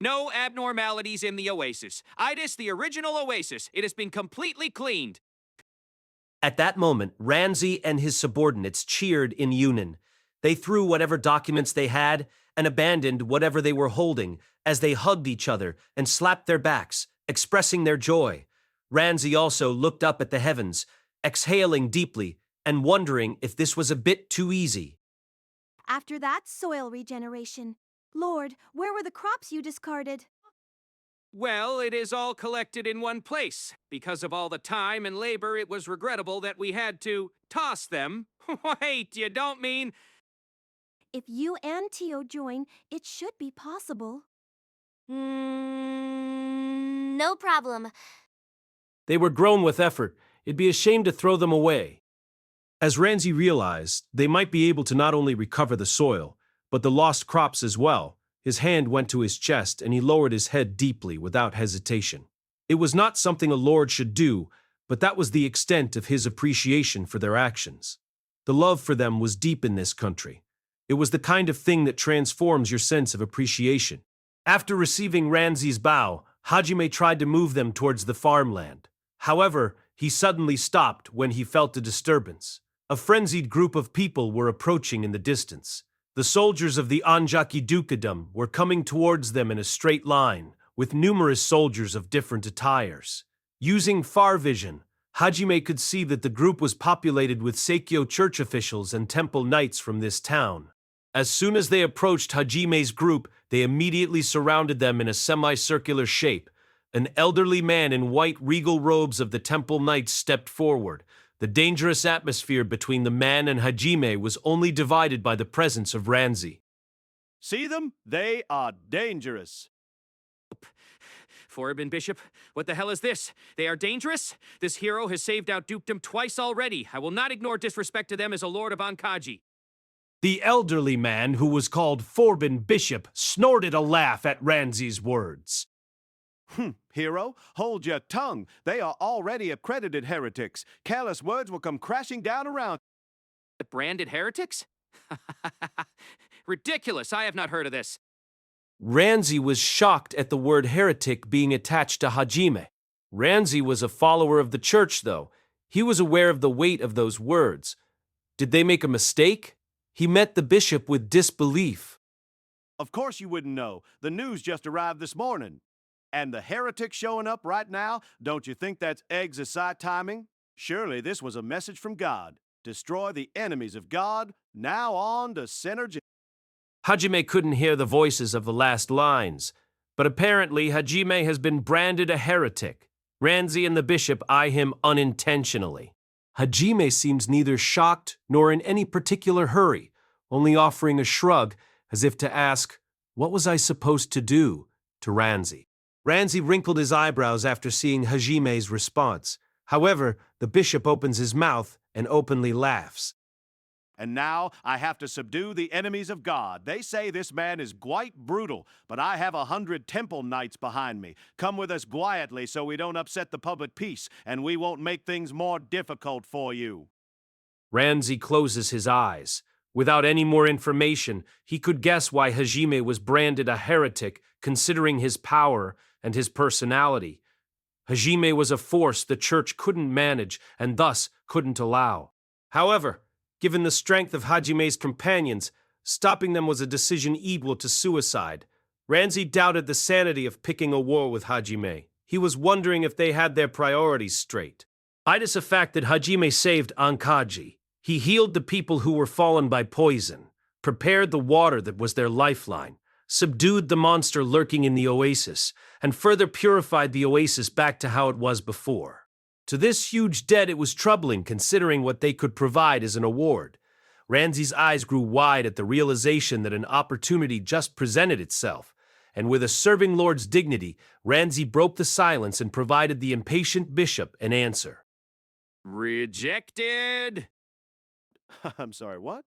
Speaker 9: No abnormalities in the oasis. Itis, the original oasis. It has been completely cleaned.
Speaker 2: At that moment, Ranzi and his subordinates cheered in unison. They threw whatever documents they had and abandoned whatever they were holding as they hugged each other and slapped their backs, expressing their joy. Ranzi also looked up at the heavens, exhaling deeply and wondering if this was a bit too easy.
Speaker 1: After that soil regeneration, Lord, where were the crops you discarded?
Speaker 9: Well, it is all collected in one place. Because of all the time and labor, it was regrettable that we had to toss them. Wait, you don't mean...
Speaker 1: If you and Tio join, it should be possible. No problem.
Speaker 2: They were grown with effort. It'd be a shame to throw them away. As Ranzi realized, they might be able to not only recover the soil, but the lost crops as well. His hand went to his chest and he lowered his head deeply without hesitation. It was not something a lord should do, but that was the extent of his appreciation for their actions. The love for them was deep in this country. It was the kind of thing that transforms your sense of appreciation. After receiving Ranzi's bow, Hajime tried to move them towards the farmland. However, he suddenly stopped when he felt a disturbance. A frenzied group of people were approaching in the distance. The soldiers of the Anjaki Dukedom were coming towards them in a straight line, with numerous soldiers of different attires. Using far vision, Hajime could see that the group was populated with Seikyo church officials and temple knights from this town. As soon as they approached Hajime's group, they immediately surrounded them in a semicircular shape. An elderly man in white regal robes of the temple knights stepped forward. The dangerous atmosphere between the man and Hajime was only divided by the presence of Ranzi.
Speaker 10: See them? They are dangerous.
Speaker 9: Forbin Bishop, what the hell is this? They are dangerous? This hero has saved out dukedom twice already. I will not ignore disrespect to them as a lord of Ankaji.
Speaker 2: The elderly man, who was called Forbin Bishop, snorted a laugh at Ranzi's words.
Speaker 10: Hero, hold your tongue. They are already accredited heretics. Careless words will come crashing down around.
Speaker 9: The branded heretics? Ridiculous, I have not heard of this.
Speaker 2: Ranzi was shocked at the word heretic being attached to Hajime. Ranzi was a follower of the church, though. He was aware of the weight of those words. Did they make a mistake? He met the bishop with disbelief.
Speaker 10: Of course you wouldn't know. The news just arrived this morning. And the heretic showing up right now, don't you think that's eggs-aside timing? Surely this was a message from God. Destroy the enemies of God, now on to Synergy.
Speaker 2: Hajime couldn't hear the voices of the last lines, but apparently Hajime has been branded a heretic. Ranzi and the bishop eye him unintentionally. Hajime seems neither shocked nor in any particular hurry, only offering a shrug as if to ask, "What was I supposed to do?" to Ranzi. Ranzi wrinkled his eyebrows after seeing Hajime's response. However, the bishop opens his mouth and openly laughs.
Speaker 10: And now I have to subdue the enemies of God. They say this man is quite brutal, but I have 100 temple knights behind me. Come with us quietly so we don't upset the public peace, and we won't make things more difficult for you.
Speaker 2: Ranzi closes his eyes. Without any more information, he could guess why Hajime was branded a heretic, considering his power and his personality. Hajime was a force the church couldn't manage and thus couldn't allow. However, given the strength of Hajime's companions, stopping them was a decision equal to suicide. Ranzi doubted the sanity of picking a war with Hajime. He was wondering if they had their priorities straight. It is a fact that Hajime saved Ankaji. He healed the people who were fallen by poison, prepared the water that was their lifeline, subdued the monster lurking in the oasis, and further purified the oasis back to how it was before. To this huge debt, it was troubling considering what they could provide as an award. Ranzi's eyes grew wide at the realization that an opportunity just presented itself, and with a serving lord's dignity, Ranzi broke the silence and provided the impatient bishop an answer.
Speaker 9: Rejected.
Speaker 10: I'm sorry, what?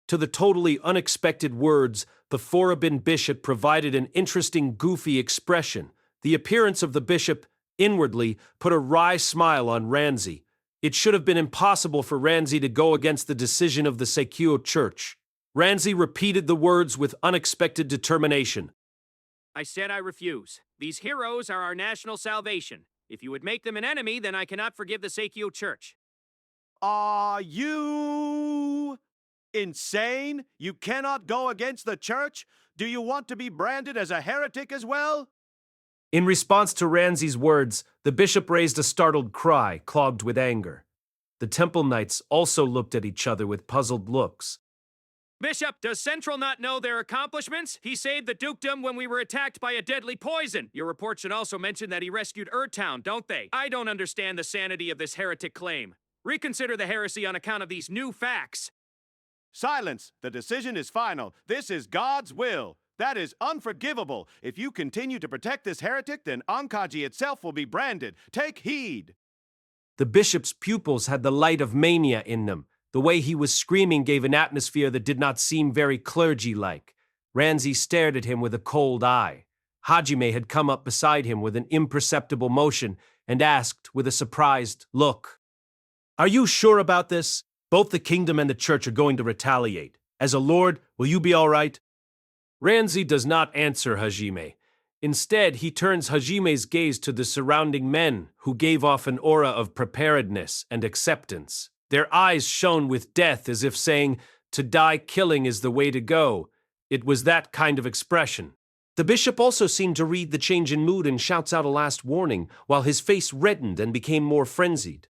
Speaker 2: To the totally unexpected words, the Forabin bishop provided an interesting, goofy expression. The appearance of the bishop inwardly put a wry smile on Ranzi. It should have been impossible for Ranzi to go against the decision of the Seikyo Church. Ranzi repeated the words with unexpected determination.
Speaker 9: I said I refuse. These heroes are our national salvation. If you would make them an enemy, then I cannot forgive the Seikyo Church.
Speaker 10: Are you insane? You cannot go against the church? Do you want to be branded as a heretic as well?
Speaker 2: In response to Ranzi's words, the bishop raised a startled cry, clogged with anger. The temple knights also looked at each other with puzzled looks.
Speaker 9: Bishop, does Central not know their accomplishments? He saved the dukedom when we were attacked by a deadly poison. Your report should also mention that he rescued Town, don't they? I don't understand the sanity of this heretic claim. Reconsider the heresy on account of these new facts.
Speaker 10: Silence! The decision is final. This is God's will. That is unforgivable. If you continue to protect this heretic, then Ankaji itself will be branded. Take heed.
Speaker 2: The bishop's pupils had the light of mania in them. The way he was screaming gave an atmosphere that did not seem very clergy-like. Ranzi stared at him with a cold eye. Hajime had come up beside him with an imperceptible motion and asked with a surprised look, "Are you sure about this? Both the kingdom and the church are going to retaliate. As a lord, will you be all right?" Ranzi does not answer Hajime. Instead, he turns Hajime's gaze to the surrounding men, who gave off an aura of preparedness and acceptance. Their eyes shone with death as if saying, "To die killing is the way to go." It was that kind of expression. The bishop also seemed to read the change in mood and shouts out a last warning, while his face reddened and became more frenzied.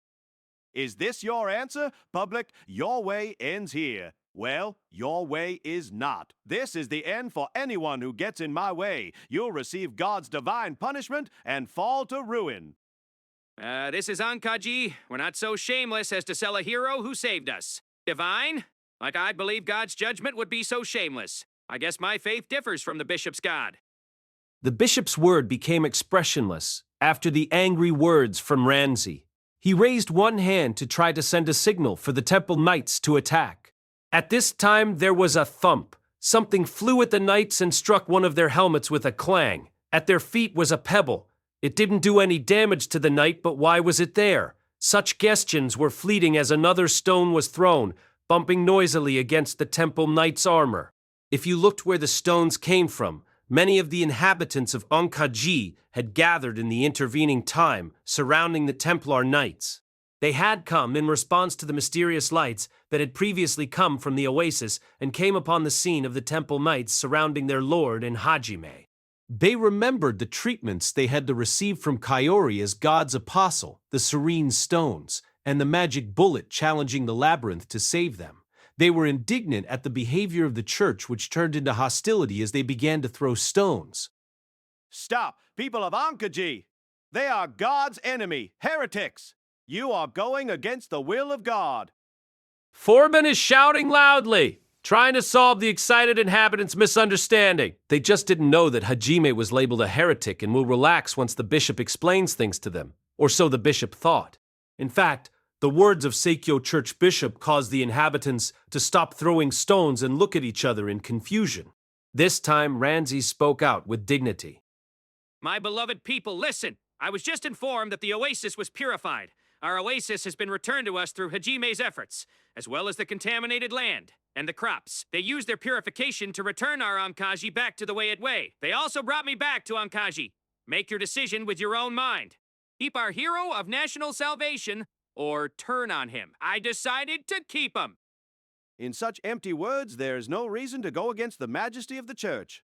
Speaker 10: Is this your answer? Public, your way ends here. Well, your way is not. This is the end for anyone who gets in my way. You'll receive God's divine punishment and fall to ruin.
Speaker 9: This is Ankaji. We're not so shameless as to sell a hero who saved us. Divine? Like I believe God's judgment would be so shameless. I guess my faith differs from the bishop's God.
Speaker 2: The bishop's word became expressionless after the angry words from Ranzi. He raised one hand to try to send a signal for the temple knights to attack. At this time, there was a thump. Something flew at the knights and struck one of their helmets with a clang. At their feet was a pebble. It didn't do any damage to the knight, but why was it there? Such gestions were fleeting as another stone was thrown, bumping noisily against the temple knight's armor. If you looked where the stones came from, many of the inhabitants of Ankaji had gathered in the intervening time, surrounding the Templar knights. They had come in response to the mysterious lights that had previously come from the oasis and came upon the scene of the temple knights surrounding their lord in Hajime. They remembered the treatments they had to receive from Kaori as God's apostle, the serene stones, and the magic bullet challenging the labyrinth to save them. They were indignant at the behavior of the church, which turned into hostility as they began to throw stones.
Speaker 10: Stop, people of Ankaji! They are God's enemy, heretics! You are going against the will of God.
Speaker 2: Foreman is shouting loudly, trying to solve the excited inhabitants' misunderstanding. They just didn't know that Hajime was labeled a heretic and will relax once the bishop explains things to them, or so the bishop thought. In fact, the words of Seikyo Church Bishop caused the inhabitants to stop throwing stones and look at each other in confusion. This time, Ranzi spoke out with dignity.
Speaker 9: My beloved people, listen! I was just informed that the oasis was purified. Our oasis has been returned to us through Hajime's efforts, as well as the contaminated land and the crops. They used their purification to return our Ankaji back to the way it way. They also brought me back to Ankaji. Make your decision with your own mind. Keep our hero of national salvation, or turn on him. I decided to keep him.
Speaker 10: In such empty words, there is no reason to go against the majesty of the church.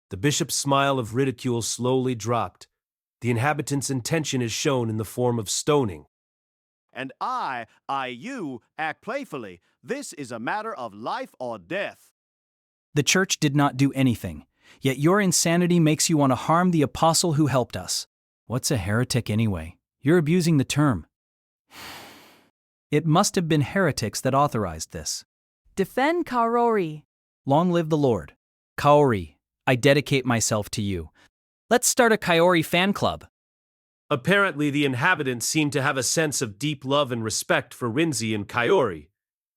Speaker 2: The bishop's smile of ridicule slowly dropped. The inhabitants' intention is shown in the form of stoning.
Speaker 10: And you, act playfully. This is a matter of life or death.
Speaker 11: The church did not do anything, yet your insanity makes you want to harm the apostle who helped us. What's a heretic anyway? You're abusing the term. It must have been heretics that authorized this.
Speaker 12: Defend Kaori.
Speaker 11: Long live the Lord. Kaori, I dedicate myself to you. Let's start a Kaori fan club.
Speaker 2: Apparently, the inhabitants seemed to have a sense of deep love and respect for Rinzi and Kaori.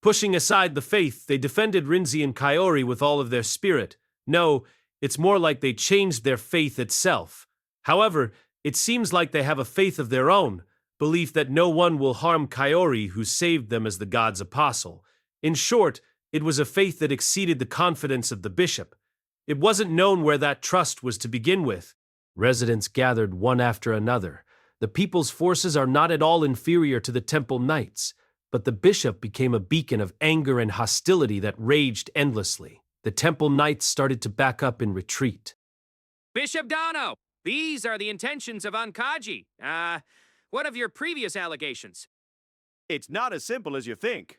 Speaker 2: Pushing aside the faith, they defended Rinzi and Kaori with all of their spirit. No, it's more like they changed their faith itself. However, it seems like they have a faith of their own, belief that no one will harm Kaori who saved them as the god's apostle. In short, it was a faith that exceeded the confidence of the bishop. It wasn't known where that trust was to begin with. Residents gathered one after another. The people's forces are not at all inferior to the temple knights, but the bishop became a beacon of anger and hostility that raged endlessly. The temple knights started to back up in retreat.
Speaker 9: Bishop Dono, these are the intentions of Ankaji. What of your previous allegations?
Speaker 10: It's not as simple as you think.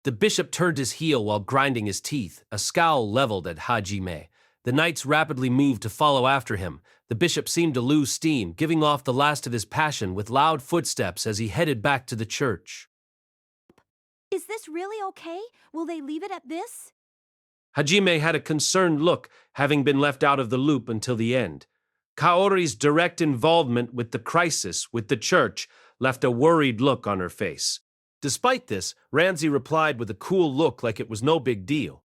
Speaker 2: The bishop turned his heel while grinding his teeth, a scowl leveled at Hajime. The knights rapidly moved to follow after him. The bishop seemed to lose steam, giving off the last of his passion with loud footsteps as he headed back to the church.
Speaker 7: Is this really okay? Will they leave it at this?
Speaker 2: Hajime had a concerned look, having been left out of the loop until the end. Kaori's direct involvement with the crisis with the church left a worried look on her face. Despite this, Ranzi replied with a cool look like it was no big deal.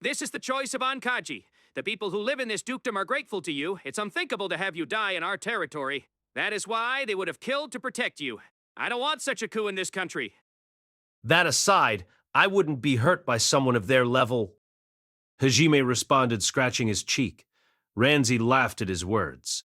Speaker 9: This is the choice of Ankaji. The people who live in this dukedom are grateful to you. It's unthinkable to have you die in our territory. That is why they would have killed to protect you. I don't want such a coup in this country.
Speaker 2: That aside, I wouldn't be hurt by someone of their level. Hajime responded, scratching his cheek. Ranzi laughed at his words.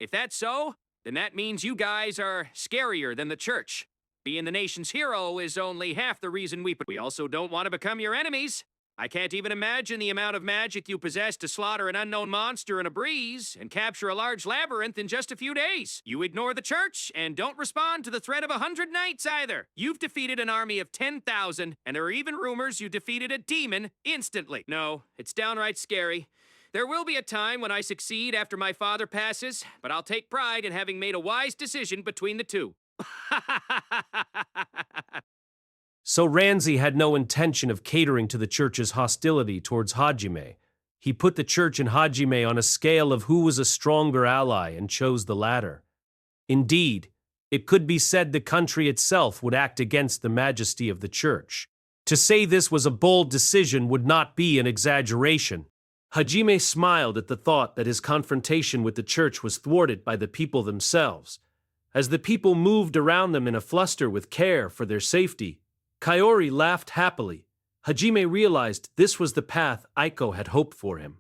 Speaker 9: If that's so, then that means you guys are scarier than the church. Being the nation's hero is only half the reason we also don't want to become your enemies. I can't even imagine the amount of magic you possess to slaughter an unknown monster in a breeze and capture a large labyrinth in just a few days. You ignore the church and don't respond to the threat of 100 knights either. You've defeated an army of 10,000, and there are even rumors you defeated a demon instantly. No, it's downright scary. There will be a time when I succeed after my father passes, but I'll take pride in having made a wise decision between the two.
Speaker 2: So Ranzi had no intention of catering to the church's hostility towards Hajime. He put the church and Hajime on a scale of who was a stronger ally and chose the latter. Indeed, it could be said the country itself would act against the majesty of the church. To say this was a bold decision would not be an exaggeration. Hajime smiled at the thought that his confrontation with the church was thwarted by the people themselves. As the people moved around them in a fluster with care for their safety, Kaori laughed happily. Hajime realized this was the path Aiko had hoped for him.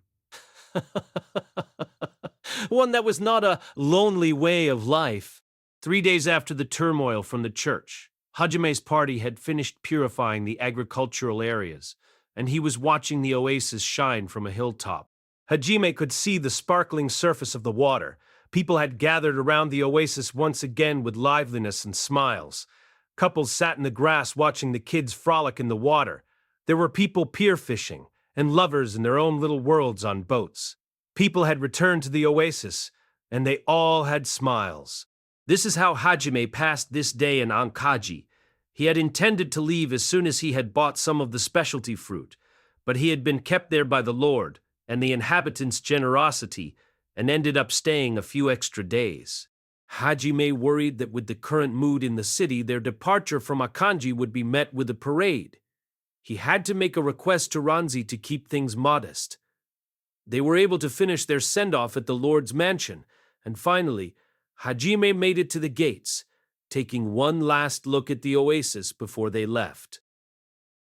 Speaker 2: One that was not a lonely way of life. 3 days after the turmoil from the church, Hajime's party had finished purifying the agricultural areas, and he was watching the oasis shine from a hilltop. Hajime could see the sparkling surface of the water. People had gathered around the oasis once again with liveliness and smiles. Couples sat in the grass watching the kids frolic in the water. There were people pier fishing, and lovers in their own little worlds on boats. People had returned to the oasis, and they all had smiles. This is how Hajime passed this day in Ankaji. He had intended to leave as soon as he had bought some of the specialty fruit, but he had been kept there by the Lord and the inhabitants' generosity and ended up staying a few extra days. Hajime worried that with the current mood in the city, their departure from Akanji would be met with a parade. He had to make a request to Ranzi to keep things modest. They were able to finish their send-off at the Lord's mansion, and finally, Hajime made it to the gates, taking one last look at the oasis before they left.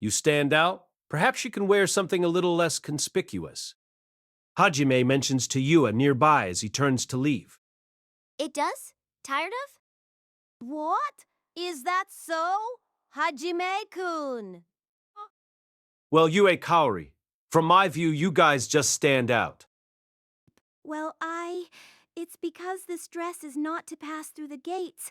Speaker 2: You stand out? Perhaps you can wear something a little less conspicuous. Hajime mentions to Yua nearby as he turns to leave.
Speaker 1: It does? Tired of?
Speaker 6: What? Is that so? Hajime-kun.
Speaker 2: Well, Yue Kaori, from my view, you guys just stand out.
Speaker 6: Well, it's because this dress is not to pass through the gates.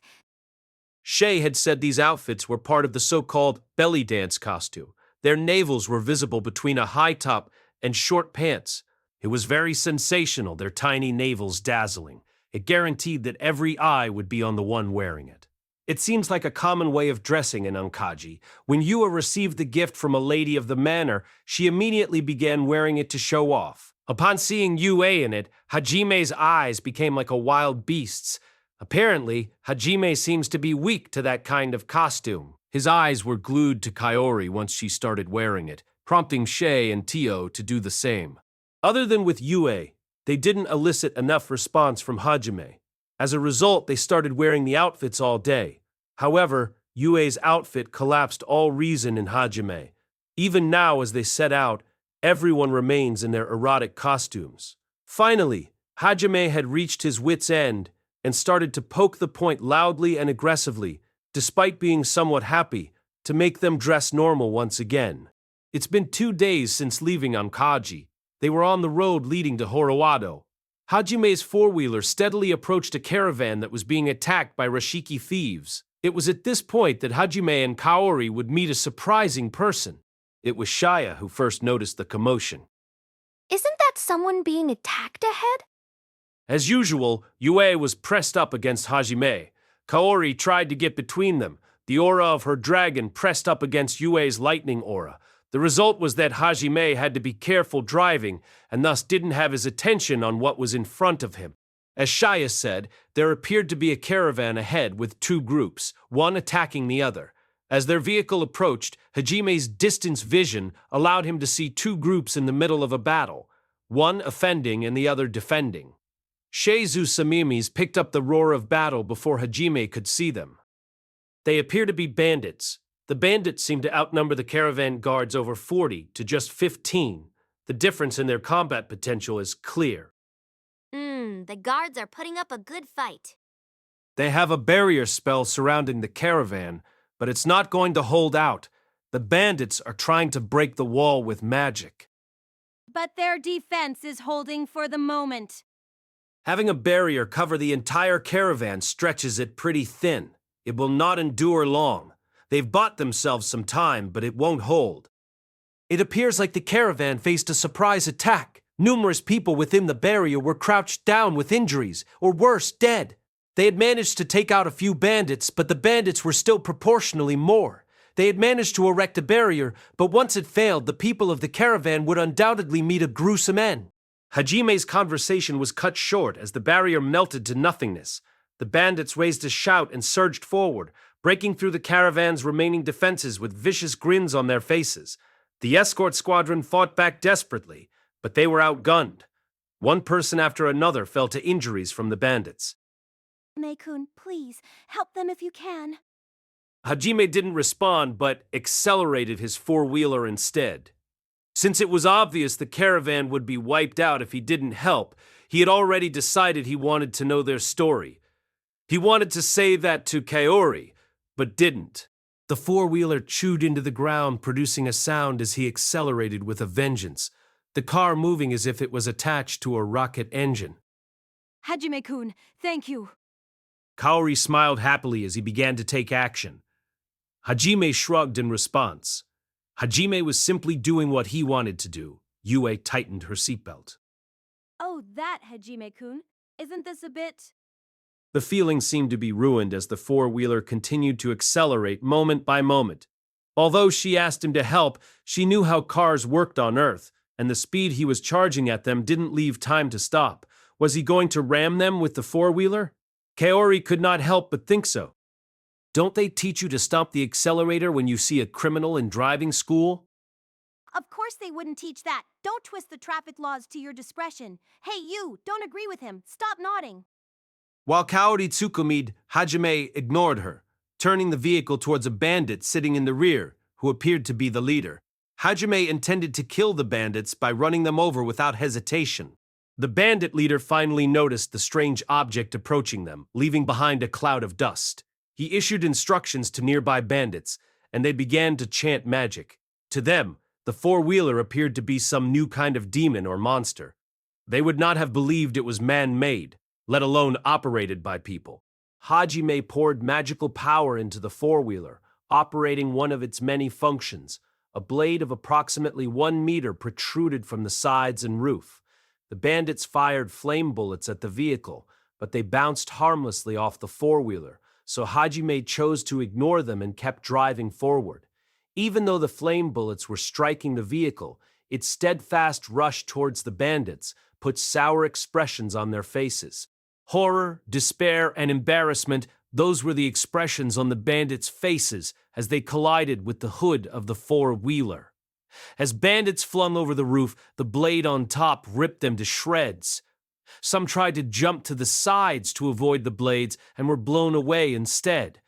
Speaker 2: Shay had said these outfits were part of the so-called belly dance costume. Their navels were visible between a high top and short pants. It was very sensational, their tiny navels dazzling. It guaranteed that every eye would be on the one wearing it. It seems like a common way of dressing in Ankaji. When Yua received the gift from a lady of the manor, she immediately began wearing it to show off. Upon seeing Yue in it, Hajime's eyes became like a wild beast's. Apparently, Hajime seems to be weak to that kind of costume. His eyes were glued to Kaori once she started wearing it, prompting Shay and Tio to do the same. Other than with Yue, they didn't elicit enough response from Hajime. As a result, they started wearing the outfits all day. However, Yue's outfit collapsed all reason in Hajime. Even now, as they set out, everyone remains in their erotic costumes. Finally, Hajime had reached his wit's end and started to poke the point loudly and aggressively, despite being somewhat happy, to make them dress normal once again. It's been 2 days since leaving Ankaji. They were on the road leading to Horowado. Hajime's four-wheeler steadily approached a caravan that was being attacked by Rashiki thieves. It was at this point that Hajime and Kaori would meet a surprising person. It was Shaya who first noticed the commotion.
Speaker 1: Isn't that someone being attacked ahead?
Speaker 2: As usual, Yue was pressed up against Hajime. Kaori tried to get between them. The aura of her dragon pressed up against Yue's lightning aura. The result was that Hajime had to be careful driving and thus didn't have his attention on what was in front of him. As Shaya said, there appeared to be a caravan ahead with 2 groups, one attacking the other. As their vehicle approached, Hajime's distance vision allowed him to see 2 groups in the middle of a battle, one offending and the other defending. Sheizu Samimis picked up the roar of battle before Hajime could see them. They appear to be bandits. The bandits seem to outnumber the caravan guards over 40 to just 15. The difference in their combat potential is clear.
Speaker 1: The guards are putting up a good fight.
Speaker 2: They have a barrier spell surrounding the caravan, but it's not going to hold out. The bandits are trying to break the wall with magic.
Speaker 6: But their defense is holding for the moment.
Speaker 2: Having a barrier cover the entire caravan stretches it pretty thin. It will not endure long. They've bought themselves some time, but it won't hold. It appears like the caravan faced a surprise attack. Numerous people within the barrier were crouched down with injuries, or worse, dead. They had managed to take out a few bandits, but the bandits were still proportionally more. They had managed to erect a barrier, but once it failed, the people of the caravan would undoubtedly meet a gruesome end. Hajime's conversation was cut short as the barrier melted to nothingness. The bandits raised a shout and surged forward, breaking through the caravan's remaining defenses with vicious grins on their faces. The escort squadron fought back desperately, but they were outgunned. One person after another fell to injuries from the bandits.
Speaker 6: Meikun, please, help them if you can.
Speaker 2: Hajime didn't respond but accelerated his four-wheeler instead. Since it was obvious the caravan would be wiped out if he didn't help, he had already decided he wanted to know their story. He wanted to say that to Kaori, but didn't. The four-wheeler chewed into the ground, producing a sound as he accelerated with a vengeance, the car moving as if it was attached to a rocket engine.
Speaker 7: Hajime-kun, thank you.
Speaker 2: Kaori smiled happily as he began to take action. Hajime shrugged in response. Hajime was simply doing what he wanted to do. Yue tightened her seatbelt.
Speaker 6: Oh, that, Hajime-kun. Isn't this a bit...
Speaker 2: The feeling seemed to be ruined as the four-wheeler continued to accelerate moment by moment. Although she asked him to help, she knew how cars worked on Earth, and the speed he was charging at them didn't leave time to stop. Was he going to ram them with the four-wheeler? Kaori could not help but think so. Don't they teach you to stop the accelerator when you see a criminal in driving school?
Speaker 6: Of course they wouldn't teach that. Don't twist the traffic laws to your discretion. Hey, you, don't agree with him. Stop nodding.
Speaker 2: While Kaori Tsukumi'd, Hajime ignored her, turning the vehicle towards a bandit sitting in the rear, who appeared to be the leader. Hajime intended to kill the bandits by running them over without hesitation. The bandit leader finally noticed the strange object approaching them, leaving behind a cloud of dust. He issued instructions to nearby bandits, and they began to chant magic. To them, the four-wheeler appeared to be some new kind of demon or monster. They would not have believed it was man-made, let alone operated by people. Hajime poured magical power into the four-wheeler, operating one of its many functions. A blade of approximately 1 meter protruded from the sides and roof. The bandits fired flame bullets at the vehicle, but they bounced harmlessly off the four-wheeler, so Hajime chose to ignore them and kept driving forward. Even though the flame bullets were striking the vehicle, its steadfast rush towards the bandits put sour expressions on their faces. Horror, despair, and embarrassment, those were the expressions on the bandits' faces as they collided with the hood of the four-wheeler. As bandits flung over the roof, the blade on top ripped them to shreds. Some tried to jump to the sides to avoid the blades and were blown away instead.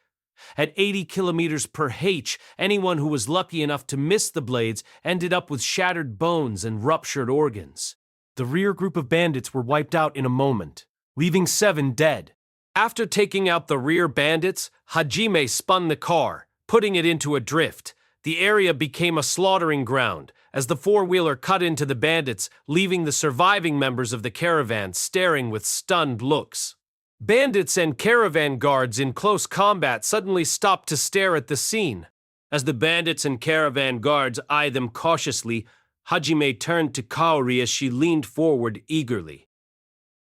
Speaker 2: At 80 kilometers per h, anyone who was lucky enough to miss the blades ended up with shattered bones and ruptured organs. The rear group of bandits were wiped out in a moment, leaving 7 dead. After taking out the rear bandits, Hajime spun the car, putting it into a drift. The area became a slaughtering ground as the four-wheeler cut into the bandits, leaving the surviving members of the caravan staring with stunned looks. Bandits and caravan guards in close combat suddenly stopped to stare at the scene. As the bandits and caravan guards eyed them cautiously, Hajime turned to Kaori as she leaned forward eagerly.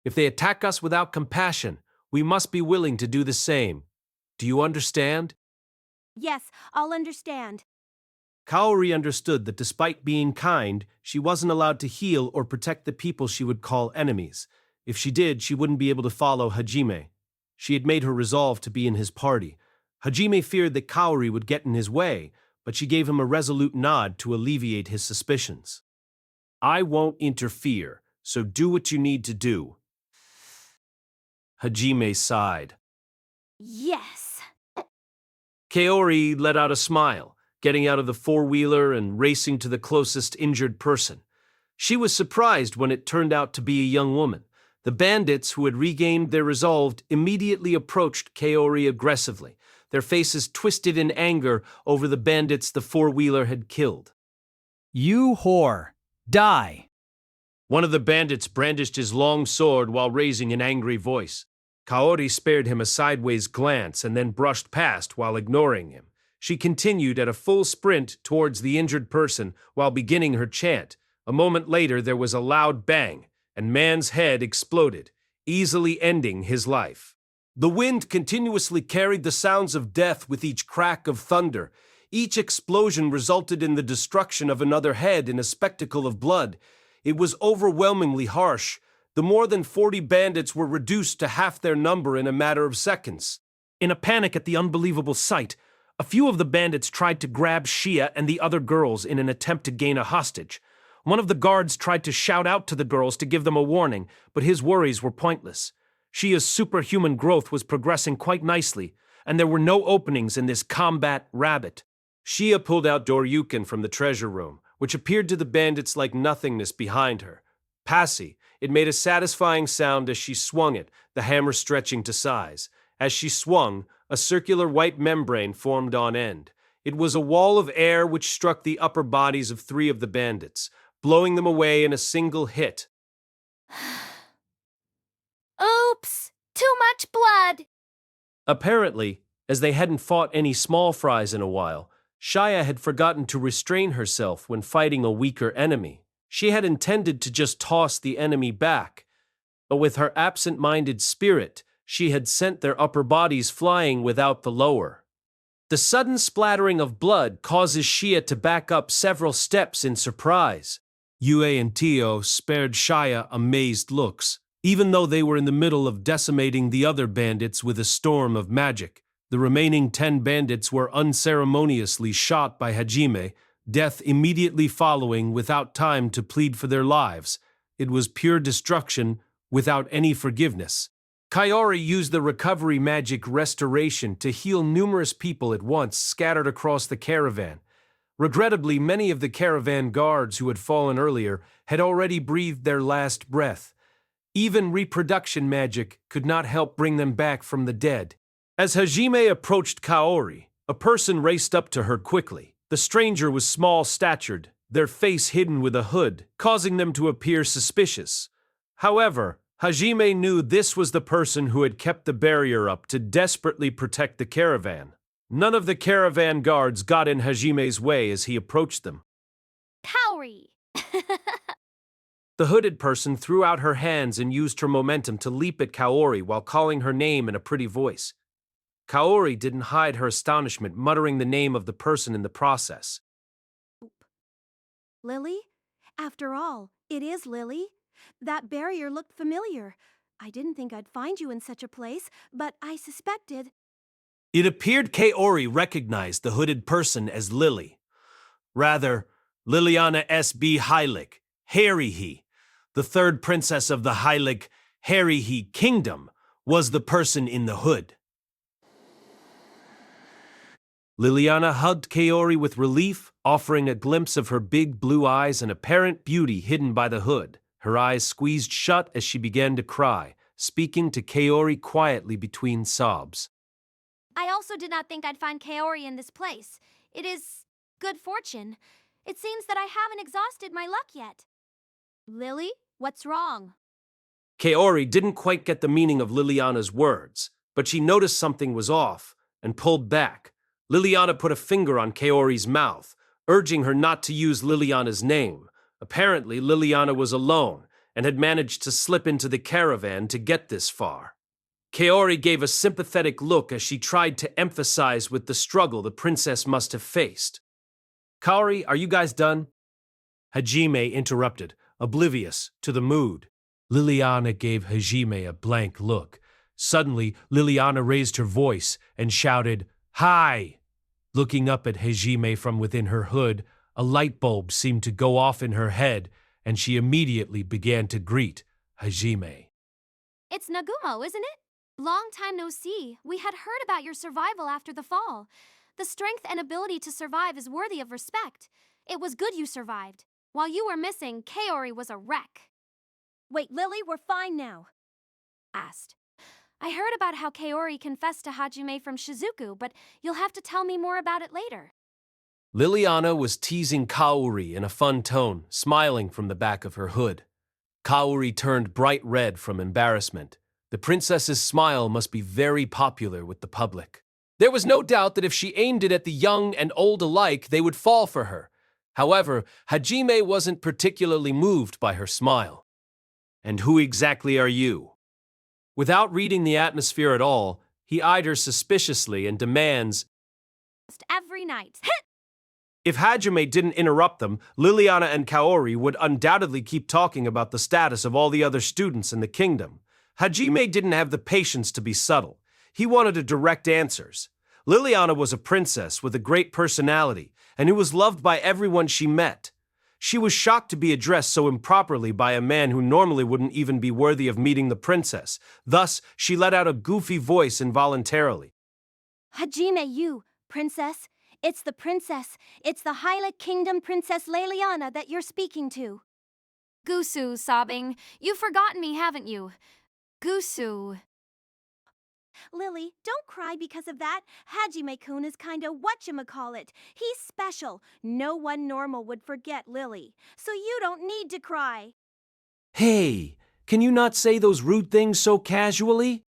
Speaker 2: If they attack us without compassion, we must be willing to do the same. Do you understand?
Speaker 6: Yes, I'll understand.
Speaker 2: Kaori understood that despite being kind, she wasn't allowed to heal or protect the people she would call enemies. If she did, she wouldn't be able to follow Hajime. She had made her resolve to be in his party. Hajime feared that Kaori would get in his way, but she gave him a resolute nod to alleviate his suspicions. I won't interfere, so do what you need to do. Hajime sighed.
Speaker 6: Yes.
Speaker 2: Kaori let out a smile, getting out of the four-wheeler and racing to the closest injured person. She was surprised when it turned out to be a young woman. The bandits, who had regained their resolve, immediately approached Kaori aggressively, their faces twisted in anger over the bandits the four-wheeler had killed.
Speaker 11: You whore! Die!
Speaker 2: One of the bandits brandished his long sword while raising an angry voice. Kaori spared him a sideways glance and then brushed past while ignoring him. She continued at a full sprint towards the injured person while beginning her chant. A moment later, there was a loud bang, and man's head exploded, easily ending his life. The wind continuously carried the sounds of death with each crack of thunder. Each explosion resulted in the destruction of another head in a spectacle of blood. It was overwhelmingly harsh. The more than 40 bandits were reduced to half their number in a matter of seconds. In a panic at the unbelievable sight, a few of the bandits tried to grab Shia and the other girls in an attempt to gain a hostage. One of the guards tried to shout out to the girls to give them a warning, but his worries were pointless. Shia's superhuman growth was progressing quite nicely. and there were no openings in this combat rabbit. Shia pulled out Doryukin from the treasure room, which appeared to the bandits like nothingness behind her. Passy, it made a satisfying sound as she swung it, the hammer stretching to size. As she swung, a circular white membrane formed on end. It was a wall of air which struck the upper bodies of 3 of the bandits, blowing them away in a single hit.
Speaker 1: Oops! Too much blood!
Speaker 2: Apparently, as they hadn't fought any small fries in a while, Shia had forgotten to restrain herself when fighting a weaker enemy. She had intended to just toss the enemy back, but with her absent-minded spirit, she had sent their upper bodies flying without the lower. The sudden splattering of blood causes Shia to back up several steps in surprise. Yue and Tio spared Shia amazed looks, even though they were in the middle of decimating the other bandits with a storm of magic. The remaining 10 bandits were unceremoniously shot by Hajime, death immediately following without time to plead for their lives. It was pure destruction without any forgiveness. Kaori used the recovery magic restoration to heal numerous people at once scattered across the caravan. Regrettably, many of the caravan guards who had fallen earlier had already breathed their last breath. Even reproduction magic could not help bring them back from the dead. As Hajime approached Kaori, a person raced up to her quickly. The stranger was small-statured, their face hidden with a hood, causing them to appear suspicious. However, Hajime knew this was the person who had kept the barrier up to desperately protect the caravan. None of the caravan guards got in Hajime's way as he approached them.
Speaker 1: Kaori!
Speaker 2: The hooded person threw out her hands and used her momentum to leap at Kaori while calling her name in a pretty voice. Kaori didn't hide her astonishment, muttering the name of the person in the process.
Speaker 6: Lily? After all, it is Lily. That barrier looked familiar. I didn't think I'd find you in such a place, but I suspected.
Speaker 2: It appeared Kaori recognized the hooded person as Lily. Rather, Liliana S.B. Heilig, Harihi, the 3rd princess of the Heilig Harihi kingdom, was the person in the hood. Liliana hugged Kaori with relief, offering a glimpse of her big blue eyes and apparent beauty hidden by the hood. Her eyes squeezed shut as she began to cry, speaking to Kaori quietly between sobs.
Speaker 1: I also did not think I'd find Kaori in this place. It is good fortune. It seems that I haven't exhausted my luck yet.
Speaker 6: Lily, what's wrong?
Speaker 2: Kaori didn't quite get the meaning of Liliana's words, but she noticed something was off and pulled back. Liliana put a finger on Kaori's mouth, urging her not to use Liliana's name. Apparently, Liliana was alone and had managed to slip into the caravan to get this far. Kaori gave a sympathetic look as she tried to emphasize with the struggle the princess must have faced. Kaori, are you guys done? Hajime interrupted, oblivious to the mood. Liliana gave Hajime a blank look. Suddenly, Liliana raised her voice and shouted, "Hi!" Looking up at Hajime from within her hood, a light bulb seemed to go off in her head, and she immediately began to greet Hajime.
Speaker 1: It's Nagumo, isn't it? Long time no see. We had heard about your survival after the fall. The strength and ability to survive is worthy of respect. It was good you survived. While you were missing, Kaori was a wreck.
Speaker 6: Wait, Lily, we're fine now.
Speaker 1: Asked. I heard about how Kaori confessed to Hajime from Shizuku, but you'll have to tell me more about it later.
Speaker 2: Liliana was teasing Kaori in a fun tone, smiling from the back of her hood. Kaori turned bright red from embarrassment. The princess's smile must be very popular with the public. There was no doubt that if she aimed it at the young and old alike, they would fall for her. However, Hajime wasn't particularly moved by her smile. And who exactly are you? Without reading the atmosphere at all, he eyed her suspiciously and demands,
Speaker 1: Every night.
Speaker 2: If Hajime didn't interrupt them, Liliana and Kaori would undoubtedly keep talking about the status of all the other students in the kingdom. Hajime didn't have the patience to be subtle. He wanted direct answers. Liliana was a princess with a great personality and who was loved by everyone she met. She was shocked to be addressed so improperly by a man who normally wouldn't even be worthy of meeting the princess. Thus, she let out a goofy voice involuntarily.
Speaker 6: Hajime, you, princess. It's the princess. It's the Hyla Kingdom Princess Leliana that you're speaking to.
Speaker 1: Gusu, sobbing. You've forgotten me, haven't you? Gusu.
Speaker 6: Lily, don't cry because of that. Hajime-kun is kinda whatchamacallit. He's special. No one normal would forget Lily. So you don't need to cry.
Speaker 2: Hey, can you not say those rude things so casually?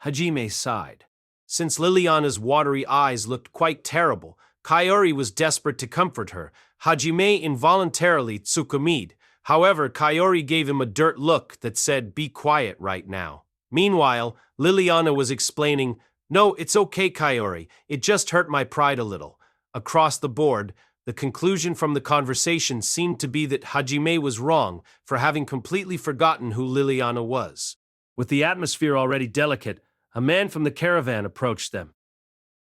Speaker 2: Hajime sighed. Since Liliana's watery eyes looked quite terrible, Kaori was desperate to comfort her. Hajime involuntarily tsukumied. However, Kaori gave him a dirt look that said, "Be quiet right now." Meanwhile, Liliana was explaining, "No, it's okay, Kaori. It just hurt my pride a little." Across the board, the conclusion from the conversation seemed to be that Hajime was wrong for having completely forgotten who Liliana was. With the atmosphere already delicate, a man from the caravan approached them.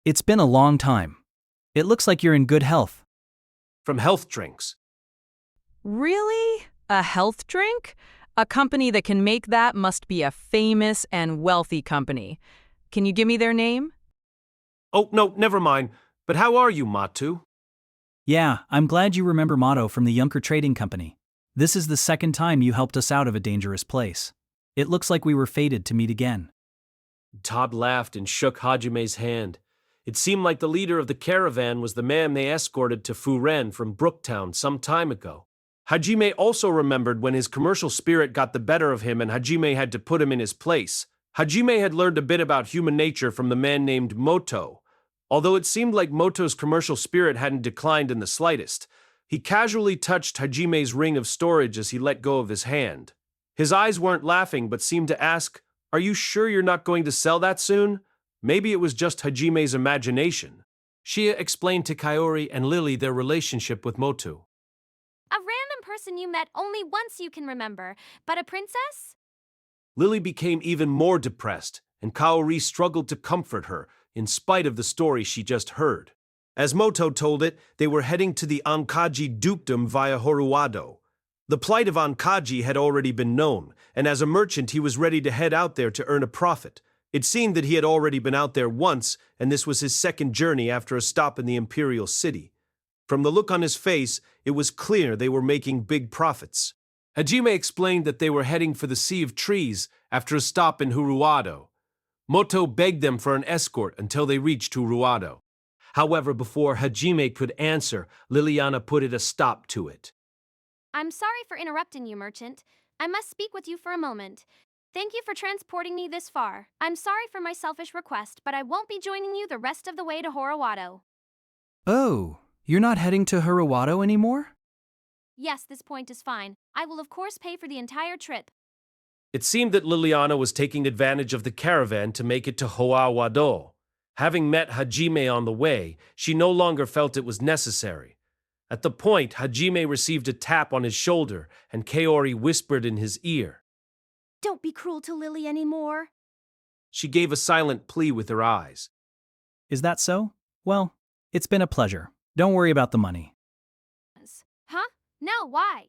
Speaker 11: It's been a long time. It looks like you're in good health.
Speaker 2: From Health Drinks.
Speaker 12: Really? A health drink? A company that can make that must be a famous and wealthy company. Can you give me their name?
Speaker 2: Oh, no, never mind. But how are you, Matu?
Speaker 11: Yeah, I'm glad you remember Motto from the Junker Trading Company. This is the second time you helped us out of a dangerous place. It looks like we were fated to meet again.
Speaker 2: Todd laughed and shook Hajime's hand. It seemed like the leader of the caravan was the man they escorted to Furen from Brooktown some time ago. Hajime also remembered when his commercial spirit got the better of him and Hajime had to put him in his place. Hajime had learned a bit about human nature from the man named Moto. Although it seemed like Moto's commercial spirit hadn't declined in the slightest, he casually touched Hajime's ring of storage as he let go of his hand. His eyes weren't laughing but seemed to ask, "Are you sure you're not going to sell that soon?" Maybe it was just Hajime's imagination. Shia explained to Kaori and Lily their relationship with Moto.
Speaker 1: A random person you met only once you can remember, but a princess?
Speaker 2: Lily became even more depressed, and Kaori struggled to comfort her, in spite of the story she just heard. As Moto told it, they were heading to the Ankaji dukedom via Horuado. The plight of Ankaji had already been known, and as a merchant he was ready to head out there to earn a profit. It seemed that he had already been out there once, and this was his second journey after a stop in the imperial city. From the look on his face, it was clear they were making big profits. Hajime explained that they were heading for the Sea of Trees after a stop in Huruado. Moto begged them for an escort until they reached Huruado. However, before Hajime could answer, Liliana put a stop to it.
Speaker 1: I'm sorry for interrupting you, merchant. I must speak with you for a moment. Thank you for transporting me this far. I'm sorry for my selfish request, but I won't be joining you the rest of the way to Horuado.
Speaker 11: Oh, you're not heading to Huruado anymore?
Speaker 1: Yes, this point is fine. I will of course pay for the entire trip.
Speaker 2: It seemed that Liliana was taking advantage of the caravan to make it to Hoawado. Having met Hajime on the way, she no longer felt it was necessary. At the point, Hajime received a tap on his shoulder, and Kaori whispered in his ear.
Speaker 6: Don't be cruel to Lily anymore.
Speaker 2: She gave a silent plea with her eyes.
Speaker 11: Is that so? Well, it's been a pleasure. Don't worry about the money.
Speaker 1: Huh? No, why?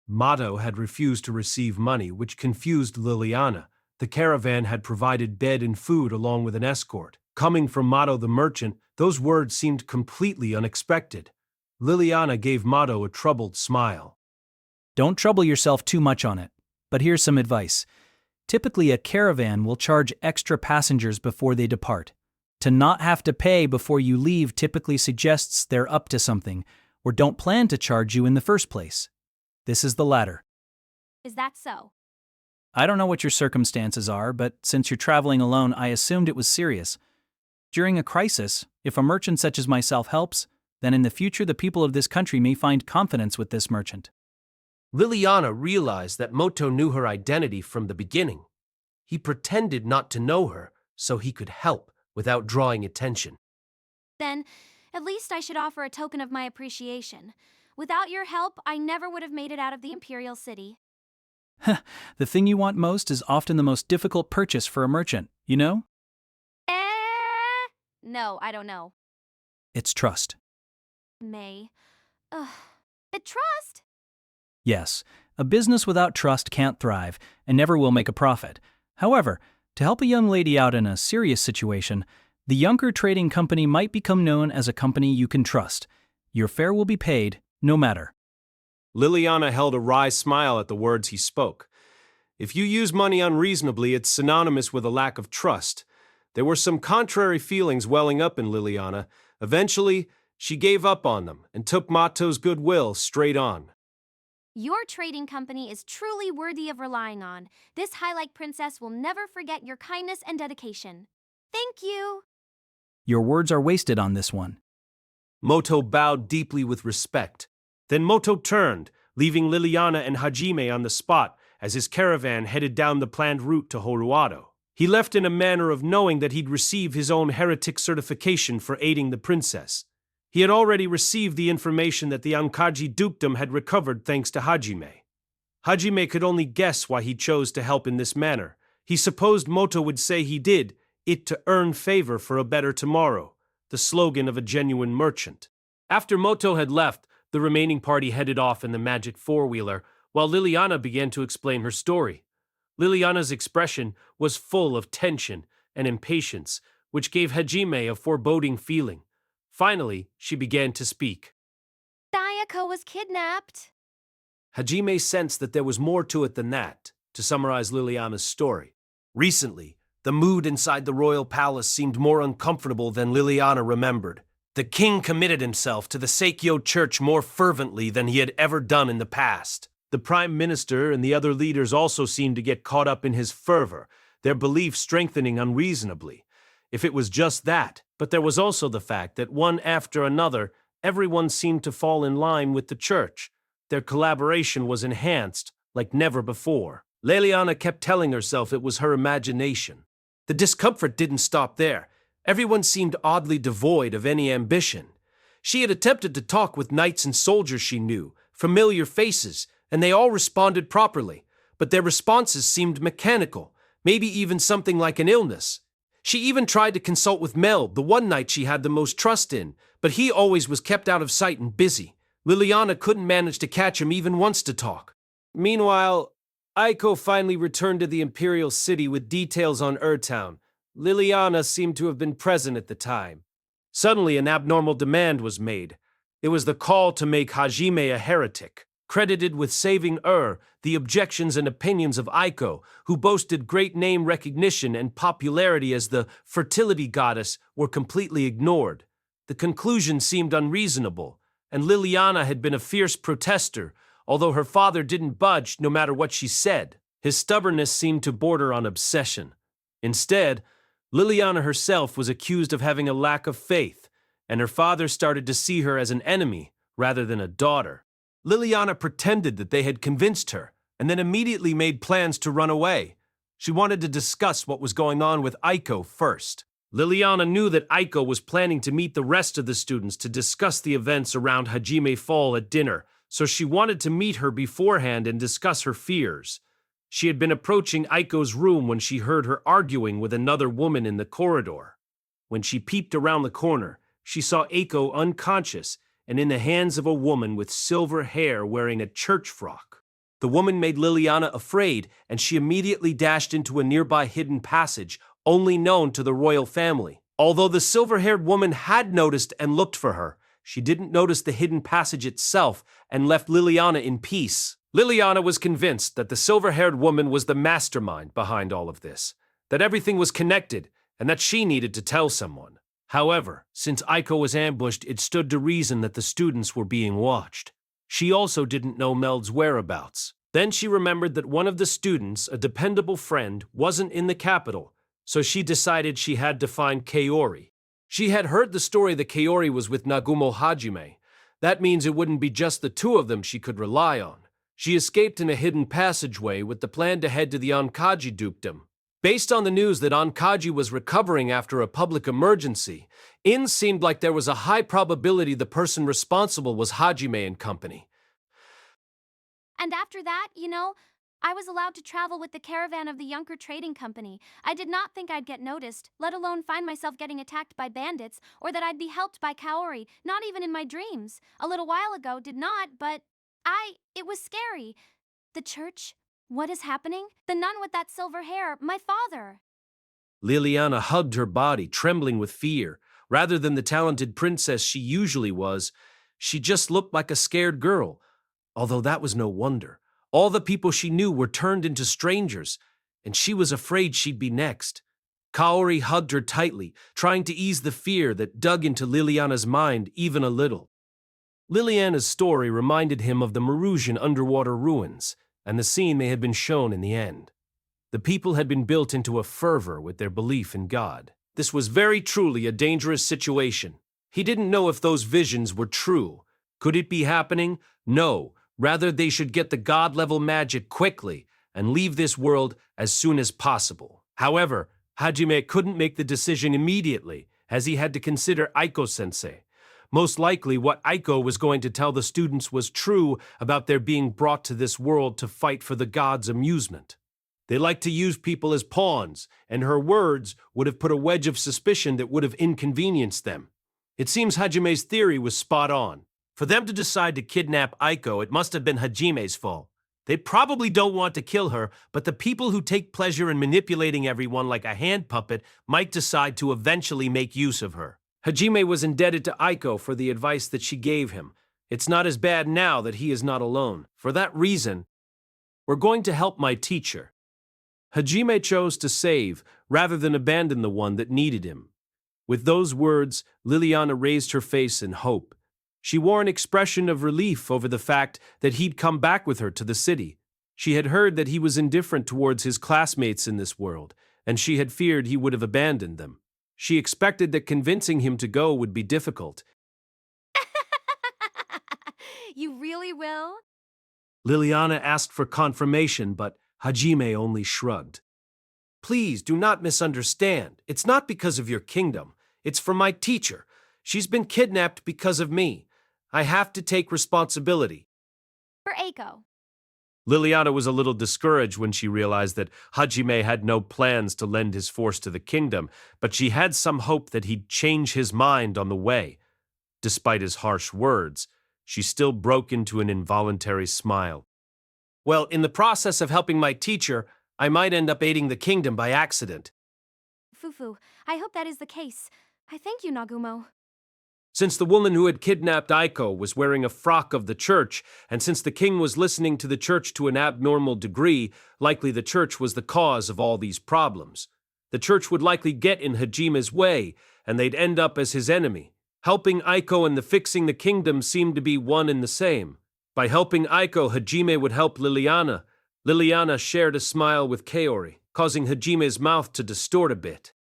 Speaker 2: Mato had refused to receive money, which confused Liliana. The caravan had provided bed and food along with an escort. Coming from Mato the merchant, those words seemed completely unexpected. Liliana gave Mato a troubled smile.
Speaker 11: Don't trouble yourself too much on it. But here's some advice. Typically, a caravan will charge extra passengers before they depart. To not have to pay before you leave typically suggests they're up to something, or don't plan to charge you in the first place. This is the latter.
Speaker 1: Is that so?
Speaker 11: I don't know what your circumstances are, but since you're traveling alone, I assumed it was serious. During a crisis, if a merchant such as myself helps, then in the future the people of this country may find confidence with this merchant.
Speaker 2: Liliana realized that Moto knew her identity from the beginning. He pretended not to know her so he could help without drawing attention.
Speaker 1: Then, at least I should offer a token of my appreciation. Without your help, I never would have made it out of the Imperial City.
Speaker 11: The thing you want most is often the most difficult purchase for a merchant, you know?
Speaker 1: No, I don't know.
Speaker 11: It's trust.
Speaker 1: May. Trust?
Speaker 11: Yes, a business without trust can't thrive and never will make a profit. However, to help a young lady out in a serious situation, The Yunker Trading Company might become known as a company you can trust. Your fare will be paid, no matter.
Speaker 2: Liliana held a wry smile at the words he spoke. If you use money unreasonably, it's synonymous with a lack of trust. There were some contrary feelings welling up in Liliana. Eventually, she gave up on them and took Mato's goodwill straight on.
Speaker 1: Your trading company is truly worthy of relying on. This High-like princess will never forget your kindness and dedication. Thank you.
Speaker 11: Your words are wasted on this one.
Speaker 2: Moto bowed deeply with respect. Then Moto turned, leaving Liliana and Hajime on the spot as his caravan headed down the planned route to Horuado. He left in a manner of knowing that he'd receive his own heretic certification for aiding the princess. He had already received the information that the Ankaji dukedom had recovered thanks to Hajime. Hajime could only guess why he chose to help in this manner. He supposed Moto would say he did it to earn favor for a better tomorrow, the slogan of a genuine merchant. After Moto had left, the remaining party headed off in the magic four-wheeler, while Liliana began to explain her story. Liliana's expression was full of tension and impatience, which gave Hajime a foreboding feeling. Finally, she began to speak.
Speaker 1: Ayako was kidnapped.
Speaker 2: Hajime sensed that there was more to it than that, to summarize Liliana's story. Recently, the mood inside the royal palace seemed more uncomfortable than Liliana remembered. The king committed himself to the Seikyo church more fervently than he had ever done in the past. The prime minister and the other leaders also seemed to get caught up in his fervor, their belief strengthening unreasonably. If it was just that, but there was also the fact that one after another, everyone seemed to fall in line with the church. Their collaboration was enhanced like never before. Liliana kept telling herself it was her imagination. The discomfort didn't stop there. Everyone seemed oddly devoid of any ambition. She had attempted to talk with knights and soldiers she knew, familiar faces, and they all responded properly, but their responses seemed mechanical, maybe even something like an illness. She even tried to consult with Mel, the one knight she had the most trust in, but he always was kept out of sight and busy. Liliana couldn't manage to catch him even once to talk. Meanwhile, Aiko finally returned to the Imperial City with details on Town. Liliana seemed to have been present at the time. Suddenly, an abnormal demand was made. It was the call to make Hajime a heretic. Credited with saving the objections and opinions of Aiko, who boasted great name recognition and popularity as the fertility goddess, were completely ignored. The conclusion seemed unreasonable, and Liliana had been a fierce protester, although her father didn't budge no matter what she said. His stubbornness seemed to border on obsession. Instead, Liliana herself was accused of having a lack of faith, and her father started to see her as an enemy rather than a daughter. Liliana pretended that they had convinced her, and then immediately made plans to run away. She wanted to discuss what was going on with Aiko first. Liliana knew that Aiko was planning to meet the rest of the students to discuss the events around Hajime Fall at dinner, so she wanted to meet her beforehand and discuss her fears. She had been approaching Aiko's room when she heard her arguing with another woman in the corridor. When she peeped around the corner, she saw Aiko unconscious and in the hands of a woman with silver hair wearing a church frock. The woman made Liliana afraid, and she immediately dashed into a nearby hidden passage, only known to the royal family. Although the silver-haired woman had noticed and looked for her, she didn't notice the hidden passage itself and left Liliana in peace. Liliana was convinced that the silver-haired woman was the mastermind behind all of this, that everything was connected, and that she needed to tell someone. However, since Aiko was ambushed, it stood to reason that the students were being watched. She also didn't know Meld's whereabouts. Then she remembered that one of the students, a dependable friend, wasn't in the capital, so she decided she had to find Kaori. She had heard the story that Kaori was with Nagumo Hajime. That means it wouldn't be just the two of them she could rely on. She escaped in a hidden passageway with the plan to head to the Ankaji dukedom. Based on the news that Ankaji was recovering after a public emergency, it seemed like there was a high probability the person responsible was Hajime and company.
Speaker 1: And after that, I was allowed to travel with the caravan of the Yunker Trading Company. I did not think I'd get noticed, let alone find myself getting attacked by bandits, or that I'd be helped by Kaori, not even in my dreams. A little while ago did not, but it was scary. The church? What is happening? The nun with that silver hair, my father.
Speaker 2: Liliana hugged her body, trembling with fear. Rather than the talented princess she usually was, she just looked like a scared girl. Although that was no wonder. All the people she knew were turned into strangers, and she was afraid she'd be next. Kaori hugged her tightly, trying to ease the fear that dug into Liliana's mind even a little. Liliana's story reminded him of the Marusian underwater ruins and the scene they had been shown in the end. The people had been built into a fervor with their belief in God. This was very truly a dangerous situation. He didn't know if those visions were true. Could it be happening? No. Rather, they should get the God-level magic quickly and leave this world as soon as possible. However, Hajime couldn't make the decision immediately, as he had to consider Aiko-sensei. Most likely, what Aiko was going to tell the students was true about their being brought to this world to fight for the gods' amusement. They like to use people as pawns, and her words would have put a wedge of suspicion that would have inconvenienced them. It seems Hajime's theory was spot on. For them to decide to kidnap Aiko, it must have been Hajime's fault. They probably don't want to kill her, but the people who take pleasure in manipulating everyone like a hand puppet might decide to eventually make use of her. Hajime was indebted to Aiko for the advice that she gave him. It's not as bad now that he is not alone. For that reason, we're going to help my teacher. Hajime chose to save rather than abandon the one that needed him. With those words, Liliana raised her face in hope. She wore an expression of relief over the fact that he'd come back with her to the city. She had heard that he was indifferent towards his classmates in this world, and she had feared he would have abandoned them. She expected that convincing him to go would be difficult.
Speaker 1: You really will?
Speaker 2: Liliana asked for confirmation, but Hajime only shrugged. Please do not misunderstand. It's not because of your kingdom. It's for my teacher. She's been kidnapped because of me. I have to take responsibility.
Speaker 1: For Aiko.
Speaker 2: Liliana was a little discouraged when she realized that Hajime had no plans to lend his force to the kingdom, but she had some hope that he'd change his mind on the way. Despite his harsh words, she still broke into an involuntary smile. Well, in the process of helping my teacher, I might end up aiding the kingdom by accident.
Speaker 1: Fufu, I hope that is the case. I thank you, Nagumo.
Speaker 2: Since the woman who had kidnapped Aiko was wearing a frock of the church, and since the king was listening to the church to an abnormal degree, likely the church was the cause of all these problems. The church would likely get in Hajime's way, and they'd end up as his enemy. Helping Aiko and the fixing the kingdom seemed to be one and the same. By helping Aiko, Hajime would help Liliana. Liliana shared a smile with Kaori, causing Hajime's mouth to distort a bit.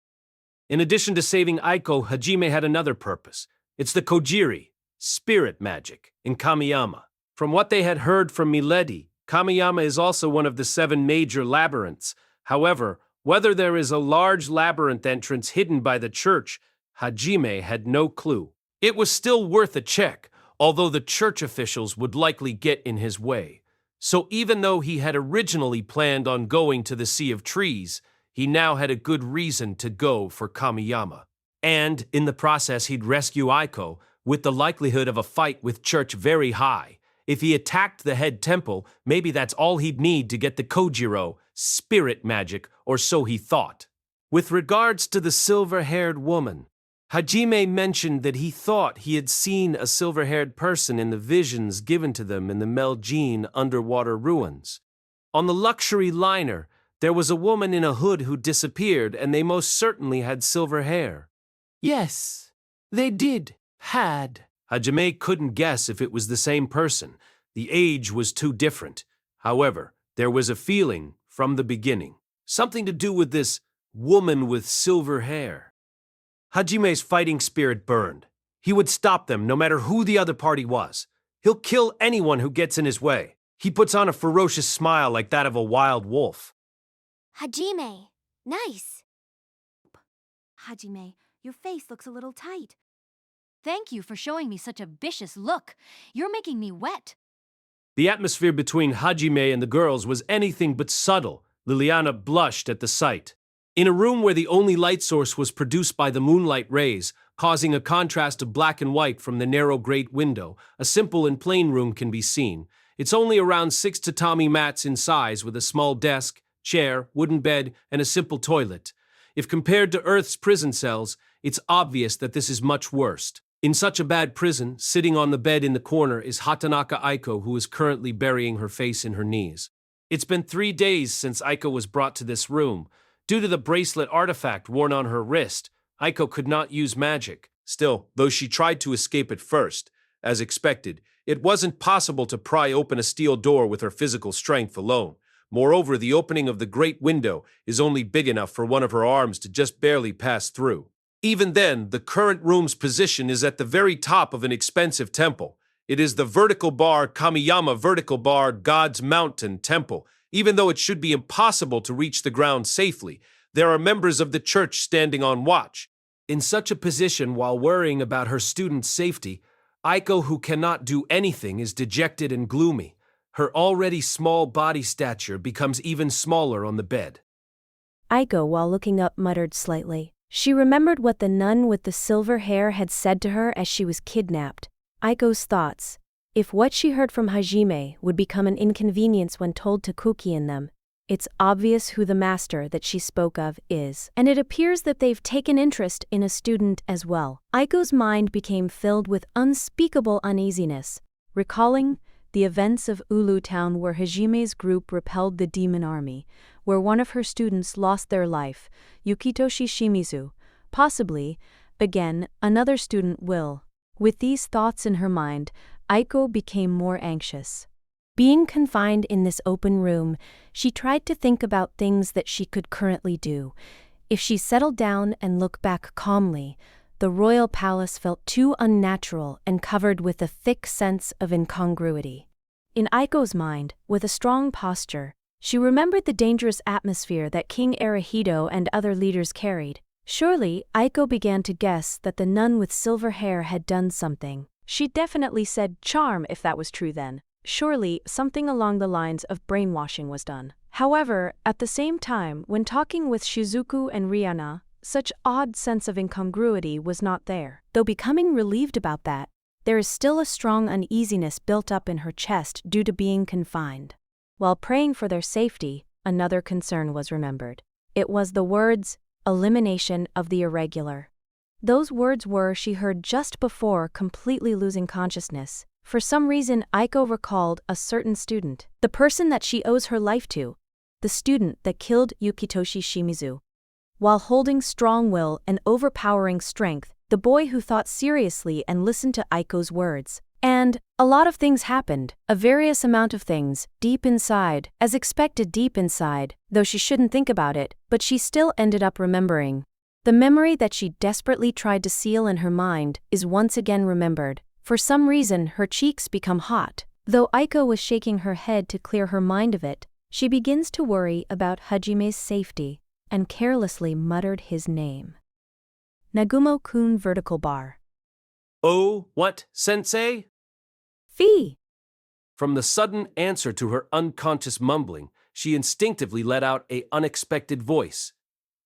Speaker 2: In addition to saving Aiko, Hajime had another purpose. It's the Kojiri, spirit magic, in Kamiyama. From what they had heard from Milady, Kamiyama is also one of the 7 major labyrinths. However, whether there is a large labyrinth entrance hidden by the church, Hajime had no clue. It was still worth a check, although the church officials would likely get in his way. So even though he had originally planned on going to the Sea of Trees, he now had a good reason to go for Kamiyama. And, in the process, he'd rescue Aiko, with the likelihood of a fight with Church very high. If he attacked the head temple, maybe that's all he'd need to get the Kojiro, spirit magic, or so he thought. With regards to the silver-haired woman, Hajime mentioned that he thought he had seen a silver-haired person in the visions given to them in the Meljin underwater ruins. On the luxury liner, there was a woman in a hood who disappeared, and they most certainly had silver hair. Yes, they had. Hajime couldn't guess if it was the same person. The age was too different. However, there was a feeling from the beginning. Something to do with this woman with silver hair. Hajime's fighting spirit burned. He would stop them no matter who the other party was. He'll kill anyone who gets in his way. He puts on a ferocious smile like that of a wild wolf.
Speaker 1: Hajime, nice.
Speaker 6: Hajime, your face looks a little tight.
Speaker 7: Thank you for showing me such a vicious look. You're making me wet.
Speaker 2: The atmosphere between Hajime and the girls was anything but subtle. Liliana blushed at the sight. In a room where the only light source was produced by the moonlight rays, causing a contrast of black and white from the narrow great window, a simple and plain room can be seen. It's only around 6 tatami mats in size with a small desk, chair, wooden bed, and a simple toilet. If compared to Earth's prison cells, it's obvious that this is much worse. In such a bad prison, sitting on the bed in the corner is Hatanaka Aiko, who is currently burying her face in her knees. It's been 3 days since Aiko was brought to this room. Due to the bracelet artifact worn on her wrist, Aiko could not use magic. Still, though she tried to escape at first, as expected, it wasn't possible to pry open a steel door with her physical strength alone. Moreover, the opening of the great window is only big enough for one of her arms to just barely pass through. Even then, the current room's position is at the very top of an expensive temple. It is the vertical bar Kamiyama Vertical Bar God's Mountain Temple. Even though it should be impossible to reach the ground safely, there are members of the church standing on watch. In such a position, while worrying about her students' safety, Aiko, who cannot do anything, is dejected and gloomy. Her already small body stature becomes even smaller on the bed.
Speaker 13: Aiko, while looking up, muttered slightly. She remembered what the nun with the silver hair had said to her as she was kidnapped. Aiko's thoughts. If what she heard from Hajime would become an inconvenience when told to Kuki and them, it's obvious who the master that she spoke of is. And it appears that they've taken interest in a student as well. Aiko's mind became filled with unspeakable uneasiness, recalling the events of Ulu Town where Hajime's group repelled the demon army, where one of her students lost their life, Yukitoshi Shimizu. Possibly, again, another student will. With these thoughts in her mind, Aiko became more anxious. Being confined in this open room, she tried to think about things that she could currently do. If she settled down and looked back calmly, the royal palace felt too unnatural and covered with a thick sense of incongruity. In Aiko's mind, with a strong posture, she remembered the dangerous atmosphere that King Arihito and other leaders carried. Surely, Aiko began to guess that the nun with silver hair had done something. She definitely said charm if that was true then. Surely, something along the lines of brainwashing was done. However, at the same time, when talking with Shizuku and Rihanna, such odd sense of incongruity was not there. Though becoming relieved about that, there is still a strong uneasiness built up in her chest due to being confined. While praying for their safety, another concern was remembered. It was the words, elimination of the irregular. Those words were she heard just before completely losing consciousness. For some reason, Aiko recalled a certain student, the person that she owes her life to, the student that killed Yukitoshi Shimizu. While holding strong will and overpowering strength, the boy who thought seriously and listened to Aiko's words. And a lot of things happened, a various amount of things, deep inside, as expected deep inside, though she shouldn't think about it, but she still ended up remembering. The memory that she desperately tried to seal in her mind is once again remembered. For some reason, her cheeks become hot. Though Aiko was shaking her head to clear her mind of it, she begins to worry about Hajime's safety, and carelessly muttered his name. Nagumo-kun Vertical Bar.
Speaker 2: Oh, what, sensei?
Speaker 13: Fee!
Speaker 2: From the sudden answer to her unconscious mumbling, she instinctively let out an unexpected voice.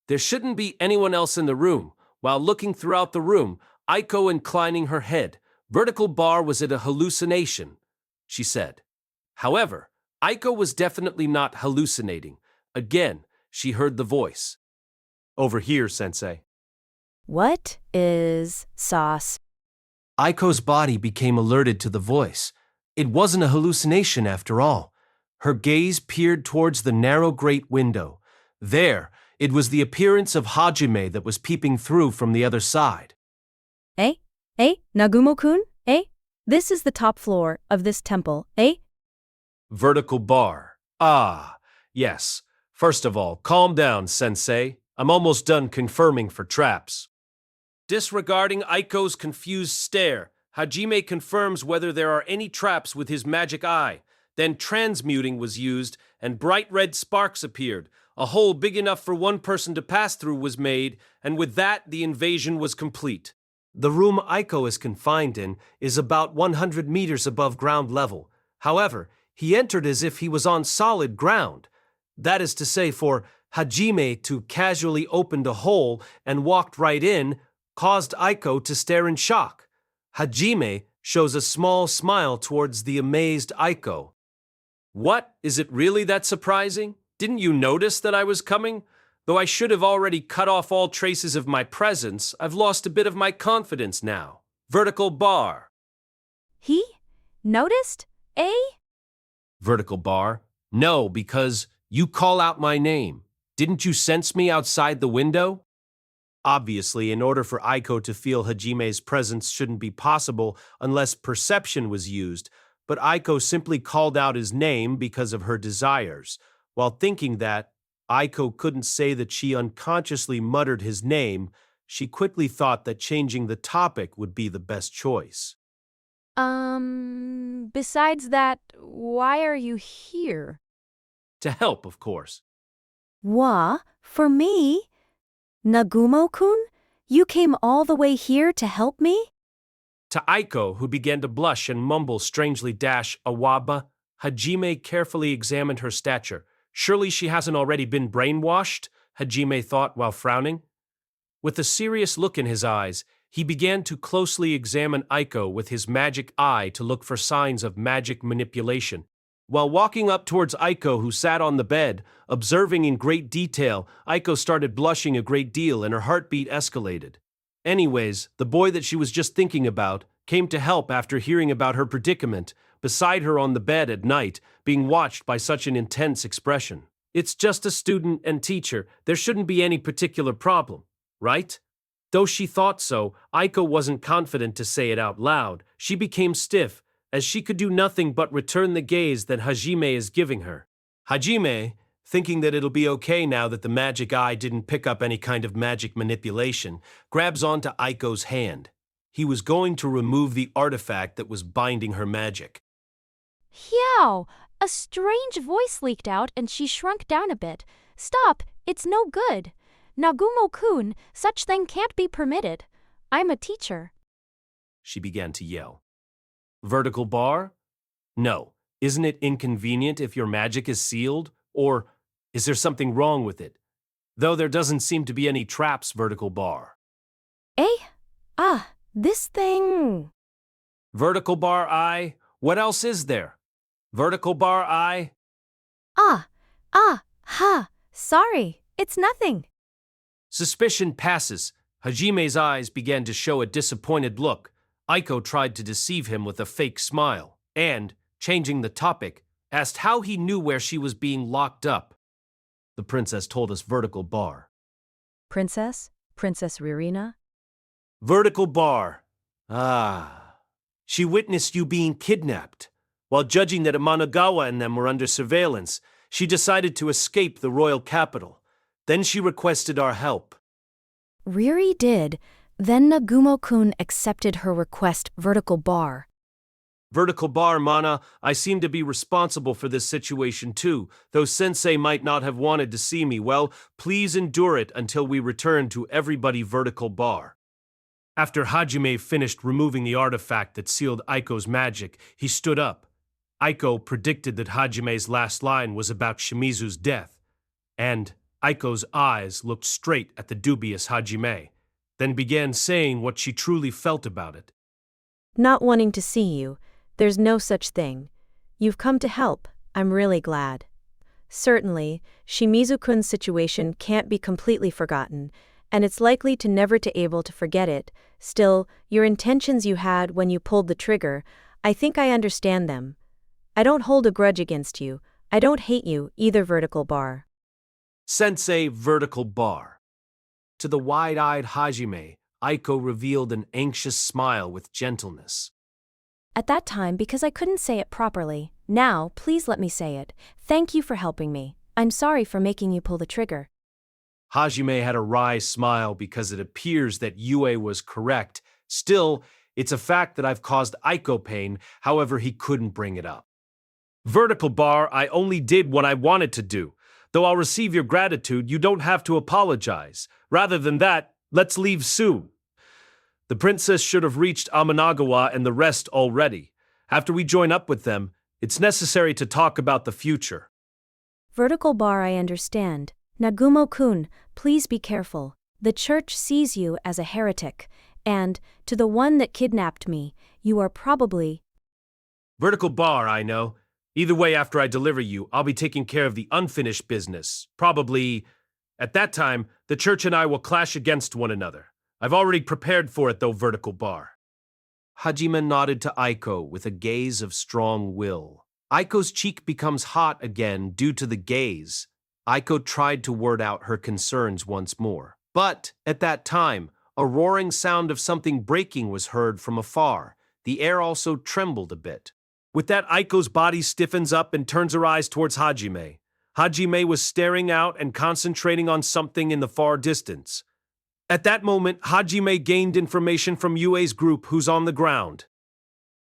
Speaker 2: There shouldn't be anyone else in the room. While looking throughout the room, Aiko inclining her head, Vertical Bar was it a hallucination, she said. However, Aiko was definitely not hallucinating. Again, she heard the voice. Over here, sensei.
Speaker 13: What is sauce?
Speaker 2: Aiko's body became alerted to the voice. It wasn't a hallucination after all. Her gaze peered towards the narrow great window. There, it was the appearance of Hajime that was peeping through from the other side.
Speaker 13: Nagumo-kun? This is the top floor of this temple,
Speaker 2: Vertical Bar. Ah, yes. First of all, calm down, sensei. I'm almost done confirming for traps. Disregarding Aiko's confused stare, Hajime confirms whether there are any traps with his magic eye. Then transmuting was used, and bright red sparks appeared. A hole big enough for one person to pass through was made, and with that, the invasion was complete. The room Aiko is confined in is about 100 meters above ground level. However, he entered as if he was on solid ground. That is to say, for Hajime to casually opened a hole and walked right in caused Aiko to stare in shock. Hajime shows a small smile towards the amazed Aiko. What? Is it really that surprising? Didn't you notice that I was coming? Though I should have already cut off all traces of my presence, I've lost a bit of my confidence now. Vertical bar.
Speaker 13: He? Noticed? Eh?
Speaker 2: Vertical bar. No, because you call out my name. Didn't you sense me outside the window? Obviously, in order for Aiko to feel Hajime's presence shouldn't be possible unless perception was used, but Aiko simply called out his name because of her desires. While thinking that, Aiko couldn't say that she unconsciously muttered his name. She quickly thought that changing the topic would be the best choice.
Speaker 13: Besides that, why are you here?
Speaker 2: To help, of course.
Speaker 13: Wa? For me? Nagumo-kun? You came all the way here to help me?
Speaker 2: To Aiko, who began to blush and mumble strangely awaba, Hajime carefully examined her stature. Surely she hasn't already been brainwashed, Hajime thought while frowning. With a serious look in his eyes, he began to closely examine Aiko with his magic eye to look for signs of magic manipulation. While walking up towards Aiko, who sat on the bed, observing in great detail, Aiko started blushing a great deal and her heartbeat escalated. Anyways, the boy that she was just thinking about came to help after hearing about her predicament, beside her on the bed at night, being watched by such an intense expression. It's just a student and teacher. There shouldn't be any particular problem, right? Though she thought so, Aiko wasn't confident to say it out loud. She became stiff, as she could do nothing but return the gaze that Hajime is giving her. Hajime, thinking that it'll be okay now that the magic eye didn't pick up any kind of magic manipulation, grabs onto Aiko's hand. He was going to remove the artifact that was binding her magic.
Speaker 14: Yow! A strange voice leaked out and she shrunk down a bit. Stop! It's no good. Nagumo-kun, such thing can't be permitted. I'm a teacher.
Speaker 2: She began to yell. Vertical bar? No. Isn't it inconvenient if your magic is sealed? Or is there something wrong with it? Though there doesn't seem to be any traps, vertical bar.
Speaker 13: Eh? Ah, this thing.
Speaker 2: Vertical bar eye? What else is there? Vertical bar eye?
Speaker 13: Sorry, it's nothing.
Speaker 2: Suspicion passes. Hajime's eyes began to show a disappointed look. Aiko tried to deceive him with a fake smile and, changing the topic, asked how he knew where she was being locked up. The princess told us vertical bar.
Speaker 13: Princess? Princess Ririna?
Speaker 2: Vertical bar. Ah. She witnessed you being kidnapped. While judging that Amanagawa and them were under surveillance, she decided to escape the royal capital. Then she requested our help.
Speaker 13: Riri did. Then Nagumo-kun accepted her request, vertical bar.
Speaker 2: Vertical bar, Mana, I seem to be responsible for this situation too. Though Sensei might not have wanted to see me, well, please endure it until we return to everybody vertical bar. After Hajime finished removing the artifact that sealed Aiko's magic, he stood up. Aiko predicted that Hajime's last line was about Shimizu's death, and Aiko's eyes looked straight at the dubious Hajime, then began saying what she truly felt about it.
Speaker 13: Not wanting to see you. There's no such thing. You've come to help. I'm really glad. Certainly, Shimizu-kun's situation can't be completely forgotten, and it's likely to never to able to forget it. Still, your intentions you had when you pulled the trigger, I think I understand them. I don't hold a grudge against you. I don't hate you, either vertical bar.
Speaker 2: Sensei vertical bar. To the wide-eyed Hajime, Aiko revealed an anxious smile with gentleness.
Speaker 13: At that time, because I couldn't say it properly. Now, please let me say it. Thank you for helping me. I'm sorry for making you pull the trigger.
Speaker 2: Hajime had a wry smile because it appears that Yue was correct. Still, it's a fact that I've caused Aiko pain, however he couldn't bring it up. Vertical bar, I only did what I wanted to do. Though I'll receive your gratitude, you don't have to apologize. Rather than that, let's leave soon. The princess should have reached Amanagawa and the rest already. After we join up with them, it's necessary to talk about the future.
Speaker 13: Vertical bar, I understand. Nagumo-kun, please be careful. The church sees you as a heretic, and, to the one that kidnapped me, you are probably…
Speaker 2: Vertical bar, I know. Either way, after I deliver you, I'll be taking care of the unfinished business. Probably At that time, the church and I will clash against one another. I've already prepared for it, though, vertical bar. Hajime nodded to Aiko with a gaze of strong will. Aiko's cheek becomes hot again due to the gaze. Aiko tried to word out her concerns once more. But, at that time, a roaring sound of something breaking was heard from afar. The air also trembled a bit. With that, Aiko's body stiffens up and turns her eyes towards Hajime. Hajime was staring out and concentrating on something in the far distance. At that moment, Hajime gained information from Yue's group who's on the ground.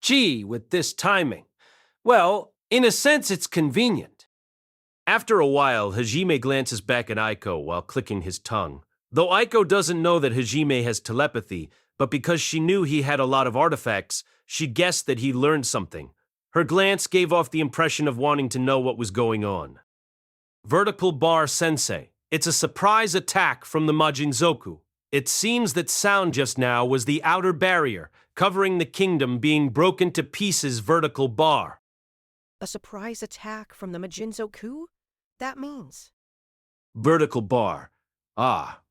Speaker 2: Gee, with this timing. Well, in a sense, it's convenient. After a while, Hajime glances back at Aiko while clicking his tongue. Though Aiko doesn't know that Hajime has telepathy, but because she knew he had a lot of artifacts, she guessed that he learned something. Her glance gave off the impression of wanting to know what was going on. Vertical bar sensei. It's a surprise attack from the Majinzoku. It seems that sound just now was the outer barrier, covering the kingdom being broken to pieces vertical bar.
Speaker 15: A surprise attack from the Majinzoku? That means...
Speaker 2: Vertical bar.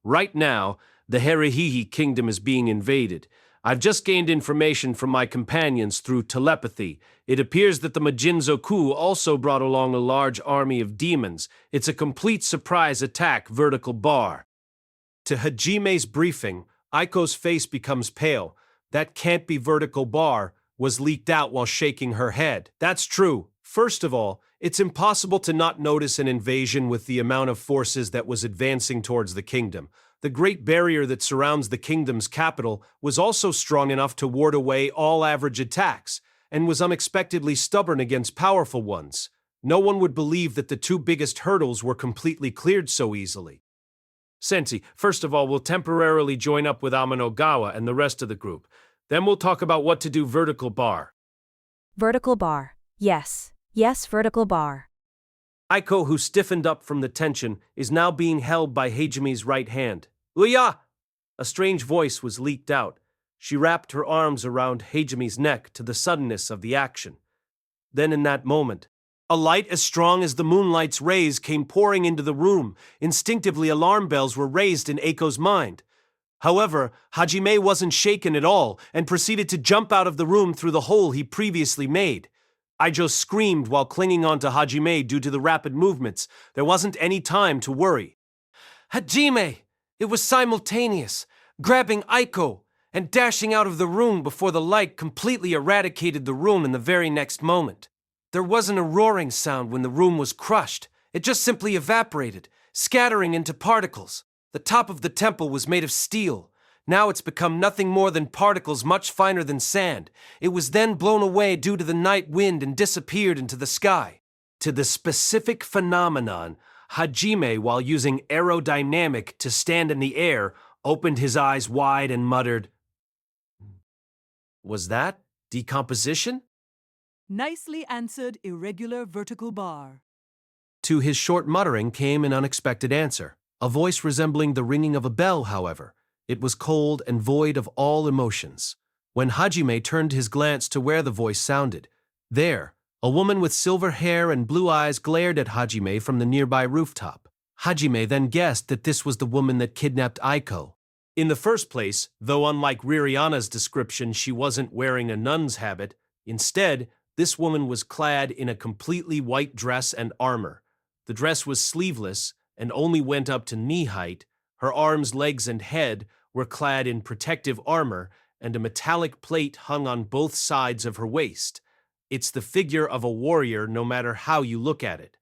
Speaker 2: Right now, the Harihihi kingdom is being invaded. I've just gained information from my companions through telepathy. It appears that the Majinzoku also brought along a large army of demons. It's a complete surprise attack, vertical bar. To Hajime's briefing, Aiko's face becomes pale. That can't be vertical bar, was leaked out while shaking her head. That's true. First of all, it's impossible to not notice an invasion with the amount of forces that was advancing towards the kingdom. The great barrier that surrounds the kingdom's capital was also strong enough to ward away all average attacks, and was unexpectedly stubborn against powerful ones. No one would believe that the two biggest hurdles were completely cleared so easily. Sensei, first of all, we'll temporarily join up with Amanogawa and the rest of the group. Then we'll talk about what to do vertical bar.
Speaker 13: Vertical bar. Yes. Yes, vertical bar.
Speaker 2: Aiko, who stiffened up from the tension, is now being held by Hajime's right hand. Uya! A strange voice was leaked out. She wrapped her arms around Hajime's neck to the suddenness of the action. Then in that moment, a light as strong as the moonlight's rays came pouring into the room. Instinctively, alarm bells were raised in Aiko's mind. However, Hajime wasn't shaken at all and proceeded to jump out of the room through the hole he previously made. Aijo screamed while clinging onto Hajime due to the rapid movements. There wasn't any time to worry. Hajime! It was simultaneous, grabbing Aiko and dashing out of the room before the light completely eradicated the room in the very next moment. There wasn't a roaring sound when the room was crushed. It just simply evaporated, scattering into particles. The top of the temple was made of steel. Now it's become nothing more than particles much finer than sand. It was then blown away due to the night wind and disappeared into the sky. To the specific phenomenon, Hajime, while using aerodynamic to stand in the air, opened his eyes wide and muttered, "Was that decomposition?"
Speaker 16: Nicely answered, irregular vertical bar.
Speaker 2: To his short muttering came an unexpected answer, a voice resembling the ringing of a bell, however. It was cold and void of all emotions. When Hajime turned his glance to where the voice sounded, there, a woman with silver hair and blue eyes glared at Hajime from the nearby rooftop. Hajime then guessed that this was the woman that kidnapped Aiko. In the first place, though unlike Ririana's description, she wasn't wearing a nun's habit, instead, this woman was clad in a completely white dress and armor. The dress was sleeveless and only went up to knee height. Her arms, legs, and head were clad in protective armor, and a metallic plate hung on both sides of her waist. It's the figure of a warrior no matter how you look at it,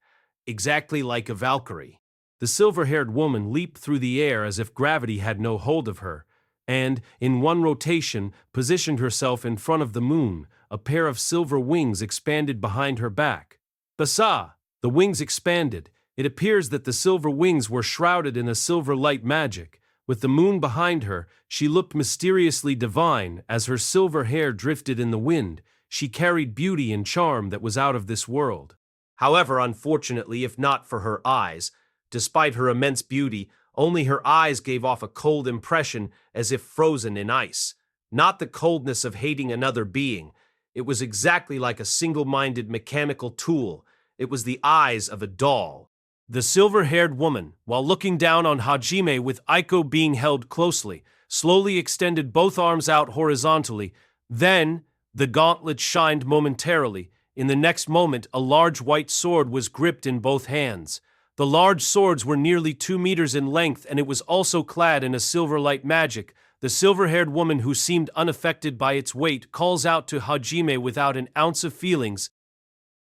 Speaker 2: exactly like a Valkyrie. The silver-haired woman leaped through the air as if gravity had no hold of her, and, in one rotation, positioned herself in front of the moon. A pair of silver wings expanded behind her back. Basa! The wings expanded. It appears that the silver wings were shrouded in a silver light magic. With the moon behind her, she looked mysteriously divine as her silver hair drifted in the wind. She carried beauty and charm that was out of this world. However, unfortunately, if not for her eyes, despite her immense beauty, only her eyes gave off a cold impression as if frozen in ice. Not the coldness of hating another being. It was exactly like a single-minded mechanical tool. It was the eyes of a doll. The silver-haired woman, while looking down on Hajime with Aiko being held closely, slowly extended both arms out horizontally. Then, the gauntlet shined momentarily. In the next moment, a large white sword was gripped in both hands. The large swords were nearly 2 meters in length, and it was also clad in a silver light magic. The silver-haired woman, who seemed unaffected by its weight, calls out to Hajime without an ounce of feelings.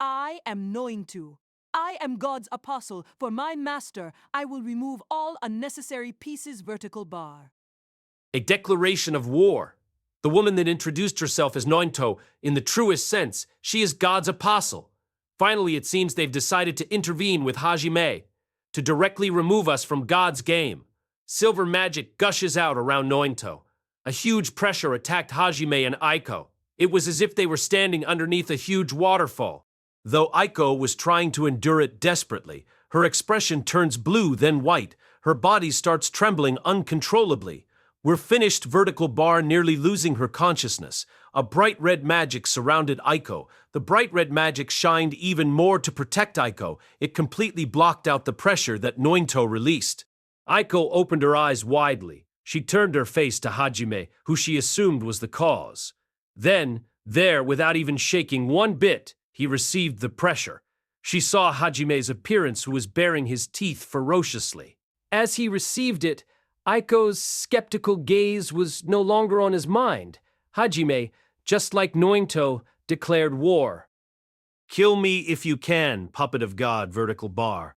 Speaker 16: I am Nointu. I am God's apostle. For my master, I will remove all unnecessary pieces vertical bar.
Speaker 2: A declaration of war. The woman that introduced herself as Nointo, in the truest sense, she is God's apostle. Finally, it seems they've decided to intervene with Hajime, to directly remove us from God's game. Silver magic gushes out around Nointo. A huge pressure attacked Hajime and Aiko. It was as if they were standing underneath a huge waterfall. Though Aiko was trying to endure it desperately, her expression turns blue, then white. Her body starts trembling uncontrollably. We're finished vertical bar, nearly losing her consciousness. A bright red magic surrounded Aiko. The bright red magic shined even more to protect Aiko. It completely blocked out the pressure that Nointo released. Aiko opened her eyes widely. She turned her face to Hajime, who she assumed was the cause. Then, there, without even shaking one bit, he received the pressure. She saw Hajime's appearance, who was baring his teeth ferociously. As he received it, Aiko's skeptical gaze was no longer on his mind. Hajime, just like Nointo, declared war. Kill me if you can, puppet of God, vertical bar.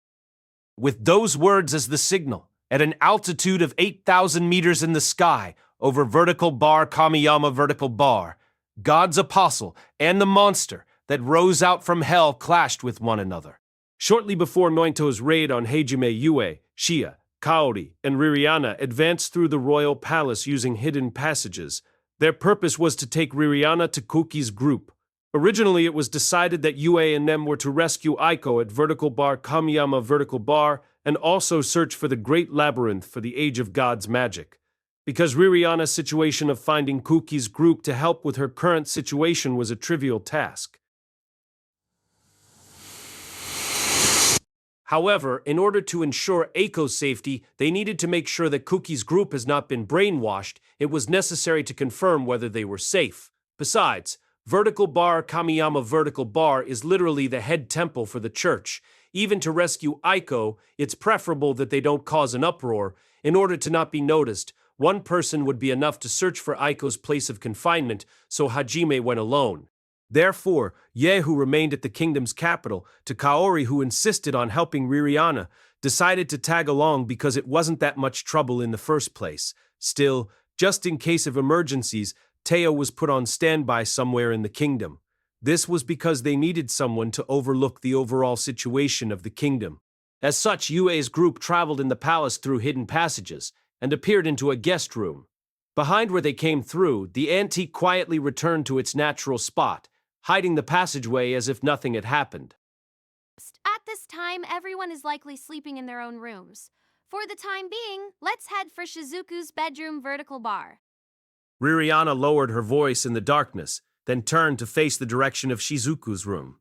Speaker 2: With those words as the signal, at an altitude of 8,000 meters in the sky, over vertical bar Kamiyama vertical bar, God's apostle and the monster that rose out from hell clashed with one another. Shortly before Nointo's raid on Hajime, Yue, Shia, Kaori, and Ririana advanced through the royal palace using hidden passages. Their purpose was to take Ririana to Kuki's group. Originally, it was decided that Yue and them were to rescue Aiko at vertical bar Kamiyama vertical bar and also search for the Great Labyrinth for the Age of God's magic. Because Ririana's situation of finding Kuki's group to help with her current situation was a trivial task. However, in order to ensure Aiko's safety, they needed to make sure that Kuki's group has not been brainwashed. It was necessary to confirm whether they were safe. Besides, vertical bar Kamiyama vertical bar is literally the head temple for the church. Even to rescue Aiko, it's preferable that they don't cause an uproar. In order to not be noticed, one person would be enough to search for Aiko's place of confinement, so Hajime went alone. Therefore, Ye, who remained at the kingdom's capital, to Kaori, who insisted on helping Ririana, decided to tag along because it wasn't that much trouble in the first place. Still, just in case of emergencies, Teo was put on standby somewhere in the kingdom. This was because they needed someone to overlook the overall situation of the kingdom. As such, Yue's group traveled in the palace through hidden passages and appeared into a guest room. Behind where they came through, the antique quietly returned to its natural spot, hiding the passageway as if nothing had happened.
Speaker 1: At this time, everyone is likely sleeping in their own rooms. For the time being, let's head for Shizuku's bedroom vertical bar.
Speaker 2: Ririana lowered her voice in the darkness, then turned to face the direction of Shizuku's room.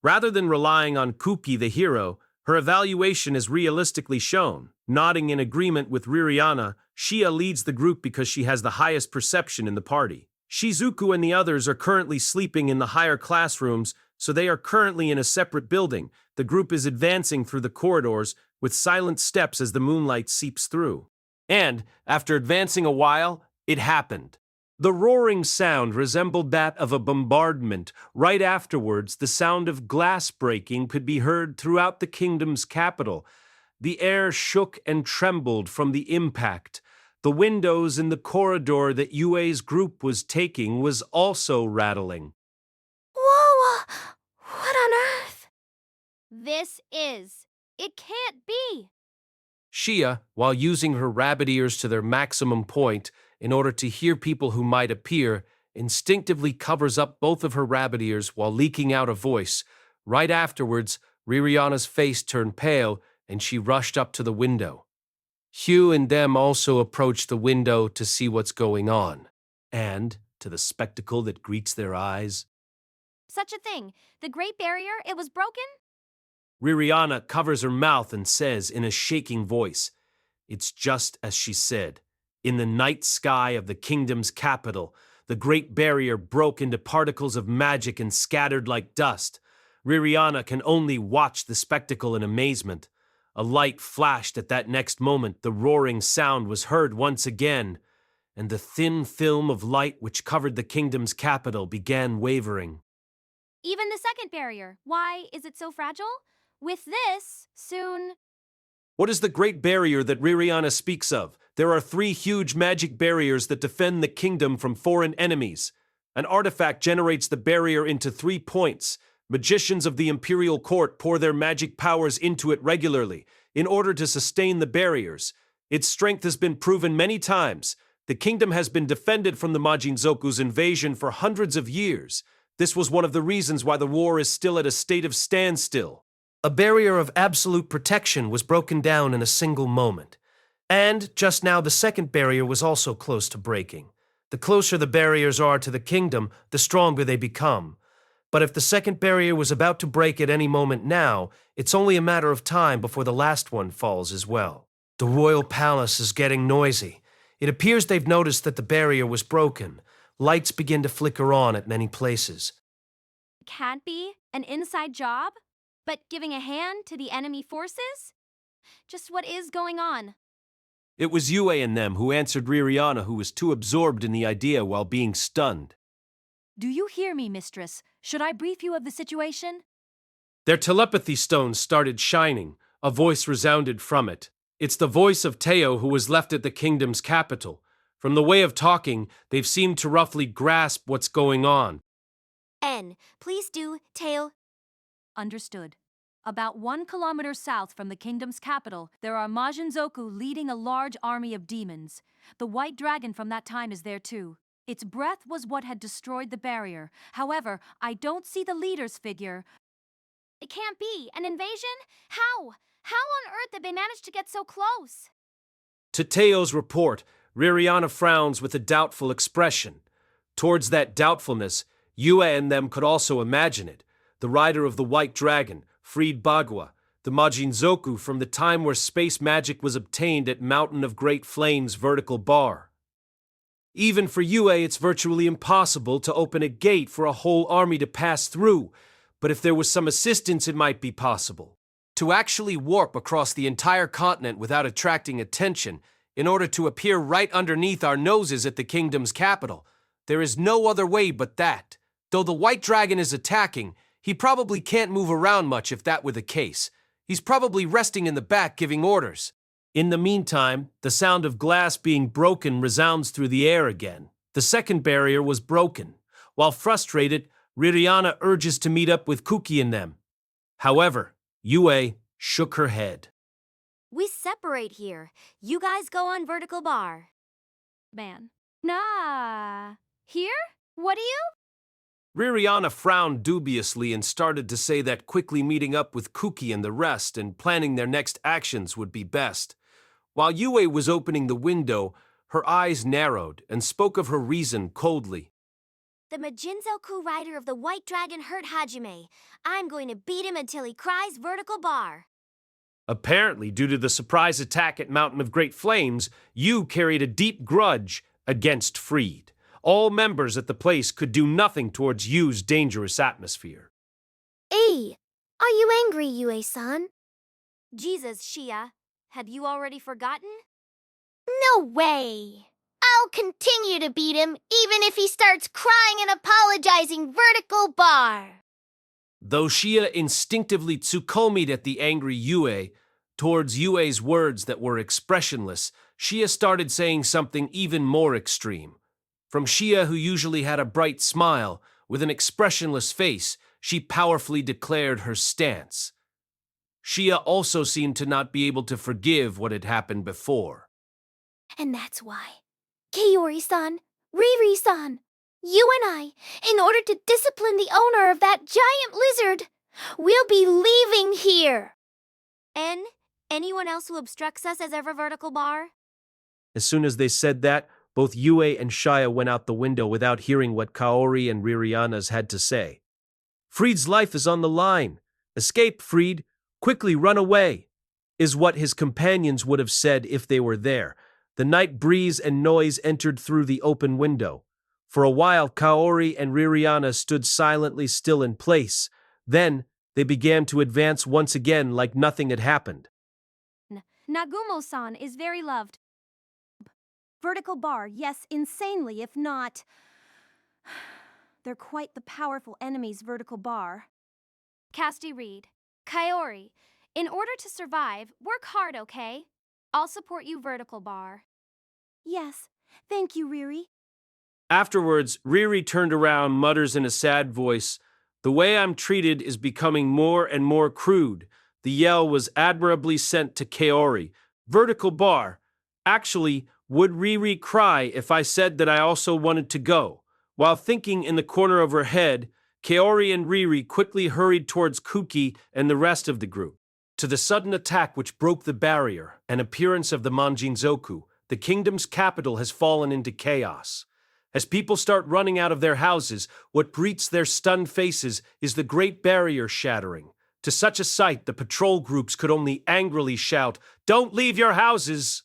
Speaker 2: Rather than relying on Kuki the hero, her evaluation is realistically shown. Nodding in agreement with Ririana, Shia leads the group because she has the highest perception in the party. Shizuku and the others are currently sleeping in the higher classrooms, so they are currently in a separate building. The group is advancing through the corridors with silent steps as the moonlight seeps through. And, after advancing a while, it happened. The roaring sound resembled that of a bombardment. Right afterwards, the sound of glass breaking could be heard throughout the kingdom's capital. The air shook and trembled from the impact. The windows in the corridor that Yue's group was taking was also rattling.
Speaker 4: Whoa, what on earth?
Speaker 1: This is. It can't be.
Speaker 2: Shia, while using her rabbit ears to their maximum point in order to hear people who might appear, instinctively covers up both of her rabbit ears while leaking out a voice. Right afterwards, Ririana's face turned pale and she rushed up to the window. Hugh and them also approached the window to see what's going on. And, to the spectacle that greets their eyes,
Speaker 1: Such a thing. The Great Barrier, it was broken?
Speaker 2: Ririana covers her mouth and says in a shaking voice, "It's just as she said. In the night sky of the kingdom's capital, the great barrier broke into particles of magic and scattered like dust. Ririana can only watch the spectacle in amazement. A light flashed at that next moment, the roaring sound was heard once again, and the thin film of light which covered the kingdom's capital began wavering."
Speaker 1: Even the second barrier. Why is it so fragile? With this, soon.
Speaker 2: What is the great barrier that Ririana speaks of? There are 3 huge magic barriers that defend the kingdom from foreign enemies. An artifact generates the barrier into 3 points. Magicians of the imperial court pour their magic powers into it regularly in order to sustain the barriers. Its strength has been proven many times. The kingdom has been defended from the Majinzoku's invasion for hundreds of years. This was one of the reasons why the war is still at a state of standstill. A barrier of absolute protection was broken down in a single moment. And just now the second barrier was also close to breaking. The closer the barriers are to the kingdom, the stronger they become. But if the second barrier was about to break at any moment now, it's only a matter of time before the last one falls as well. The royal palace is getting noisy. It appears they've noticed that the barrier was broken. Lights begin to flicker on at many places.
Speaker 1: Can't be an inside job? But giving a hand to the enemy forces? Just what is going on?
Speaker 2: It was Yue and them who answered Ririana, who was too absorbed in the idea while being stunned.
Speaker 7: Do you hear me, mistress? Should I brief you of the situation?
Speaker 2: Their telepathy stones started shining. A voice resounded from it. It's the voice of Teo, who was left at the kingdom's capital. From the way of talking, they've seemed to roughly grasp what's going on.
Speaker 1: N, please do, Teo.
Speaker 7: Understood. About 1 kilometer south from the kingdom's capital, there are Majinzoku leading a large army of demons. The white dragon from that time is there too. Its breath was what had destroyed the barrier. However, I don't see the leader's figure.
Speaker 1: It can't be. An invasion? How? How on earth did they manage to get so close?
Speaker 2: To Teo's report, Ririana frowns with a doubtful expression. Towards that doubtfulness, Yue and them could also imagine it. The rider of the white dragon, freed Bagua, the Majinzoku from the time where space magic was obtained at Mountain of Great Flames vertical bar. Even for Yue, it's virtually impossible to open a gate for a whole army to pass through, but if there was some assistance, it might be possible. To actually warp across the entire continent without attracting attention, in order to appear right underneath our noses at the kingdom's capital, there is no other way but that. Though the white dragon is attacking, he probably can't move around much if that were the case. He's probably resting in the back giving orders. In the meantime, the sound of glass being broken resounds through the air again. The second barrier was broken. While frustrated, Ririana urges to meet up with Kuki and them. However, Yue shook her head.
Speaker 1: We separate here. You guys go on vertical bar. Man. Nah. Here? What do you?
Speaker 2: Ririana frowned dubiously and started to say that quickly meeting up with Kuki and the rest and planning their next actions would be best. While Yue was opening the window, her eyes narrowed and spoke of her reason coldly.
Speaker 1: The Majinzoku rider of the white dragon hurt Hajime. I'm going to beat him until he cries vertical bar.
Speaker 2: Apparently, due to the surprise attack at Mountain of Great Flames, Yu carried a deep grudge against Freed. All members at the place could do nothing towards Yu's dangerous atmosphere.
Speaker 4: Hey, are you angry, Yue-san?
Speaker 1: Jesus, Shia. Had you already forgotten?
Speaker 4: No way! I'll continue to beat him, even if he starts crying and apologizing vertical bar.
Speaker 2: Though Shia instinctively tsukomied at the angry Yue, towards Yue's words that were expressionless, Shia started saying something even more extreme. From Shia, who usually had a bright smile, with an expressionless face, she powerfully declared her stance. Shia also seemed to not be able to forgive what had happened before.
Speaker 4: And that's why, Kaori-san, Riri-san, you and I, in order to discipline the owner of that giant lizard, we'll be leaving here.
Speaker 1: And anyone else who obstructs us as ever vertical bar?
Speaker 2: As soon as they said that, both Yue and Shia went out the window without hearing what Kaori and Ririana's had to say. Freed's life is on the line. Escape, Freed, Quickly run away, is what his companions would have said if they were there. The night breeze and noise entered through the open window. For a while, Kaori and Ririana stood silently still in place. Then, they began to advance once again like nothing had happened.
Speaker 6: Nagumo-san is very loved. Vertical bar, yes, insanely, if not... They're quite the powerful enemies, Vertical bar.
Speaker 1: Casti Reed, Kaori, in order to survive, work hard, okay? I'll support you, Vertical Bar.
Speaker 6: Yes, thank you, Riri.
Speaker 2: Afterwards, Riri turned around, mutters in a sad voice, "The way I'm treated is becoming more and more crude." The yell was admirably sent to Kaori. Vertical Bar. Actually, would Riri cry if I said that I also wanted to go? While thinking in the corner of her head, Kaori and Riri quickly hurried towards Kuki and the rest of the group. To the sudden attack which broke the barrier and appearance of the Manjinzoku, the kingdom's capital has fallen into chaos. As people start running out of their houses, what greets their stunned faces is the Great Barrier shattering. To such a sight, the patrol groups could only angrily shout, "Don't leave your houses!"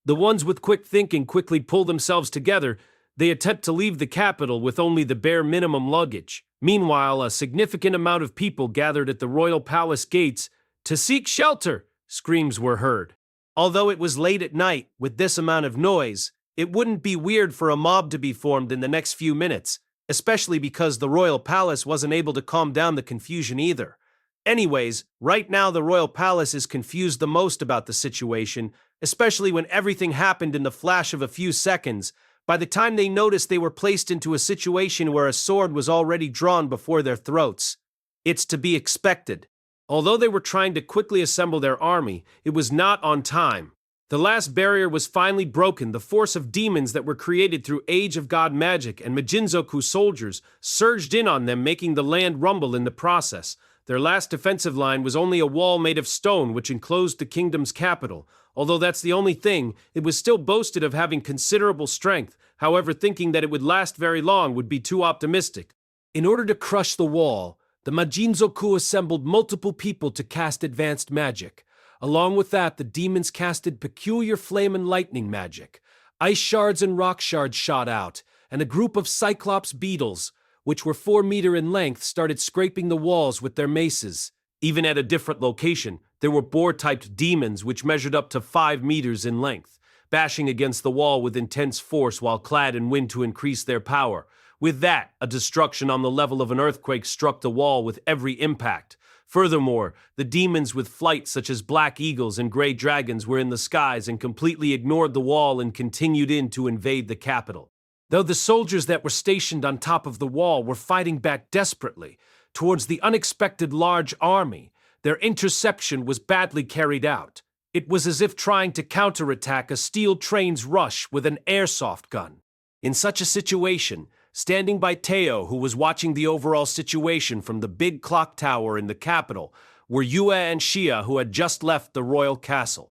Speaker 2: The ones with quick thinking quickly pull themselves together. They attempt to leave the capital with only the bare minimum luggage. Meanwhile, a significant amount of people gathered at the royal palace gates to seek shelter. Screams were heard. Although it was late at night, with this amount of noise, it wouldn't be weird for a mob to be formed in the next few minutes, especially because the royal palace wasn't able to calm down the confusion either. Anyways, right now the royal palace is confused the most about the situation, especially when everything happened in the flash of a few seconds. By the time they noticed, they were placed into a situation where a sword was already drawn before their throats. It's to be expected. Although they were trying to quickly assemble their army, it was not on time. The last barrier was finally broken. The force of demons that were created through Age of God magic and Majinzoku soldiers surged in on them, making the land rumble in the process. Their last defensive line was only a wall made of stone which enclosed the kingdom's capital. Although that's the only thing, it was still boasted of having considerable strength. However, thinking that it would last very long would be too optimistic. In order to crush the wall, the Majinzoku assembled multiple people to cast advanced magic. Along with that, the demons casted peculiar flame and lightning magic. Ice shards and rock shards shot out, and a group of Cyclops beetles, which were 4 meters in length, started scraping the walls with their maces. Even at a different location, there were boar-typed demons which measured up to 5 meters in length, bashing against the wall with intense force while clad in wind to increase their power. With that, a destruction on the level of an earthquake struck the wall with every impact. Furthermore, the demons with flight such as black eagles and gray dragons were in the skies and completely ignored the wall and continued in to invade the capital. Though the soldiers that were stationed on top of the wall were fighting back desperately towards the unexpected large army, their interception was badly carried out. It was as if trying to counterattack a steel train's rush with an airsoft gun. In such a situation, standing by Teo, who was watching the overall situation from the big clock tower in the capital, were Yue and Shia, who had just left the royal castle.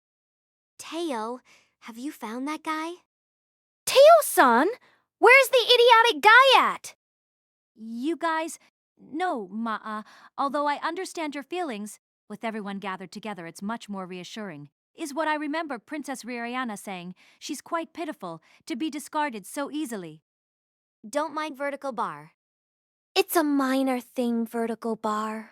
Speaker 1: Teo, have you found that guy?
Speaker 4: Teo-san, where's the idiotic guy at?
Speaker 7: You guys... No, Ma'a. Although I understand your feelings, with everyone gathered together, it's much more reassuring. Is what I remember Princess Ririana saying. She's quite pitiful to be discarded so easily.
Speaker 1: Don't mind Vertical Bar.
Speaker 4: It's a minor thing, Vertical Bar.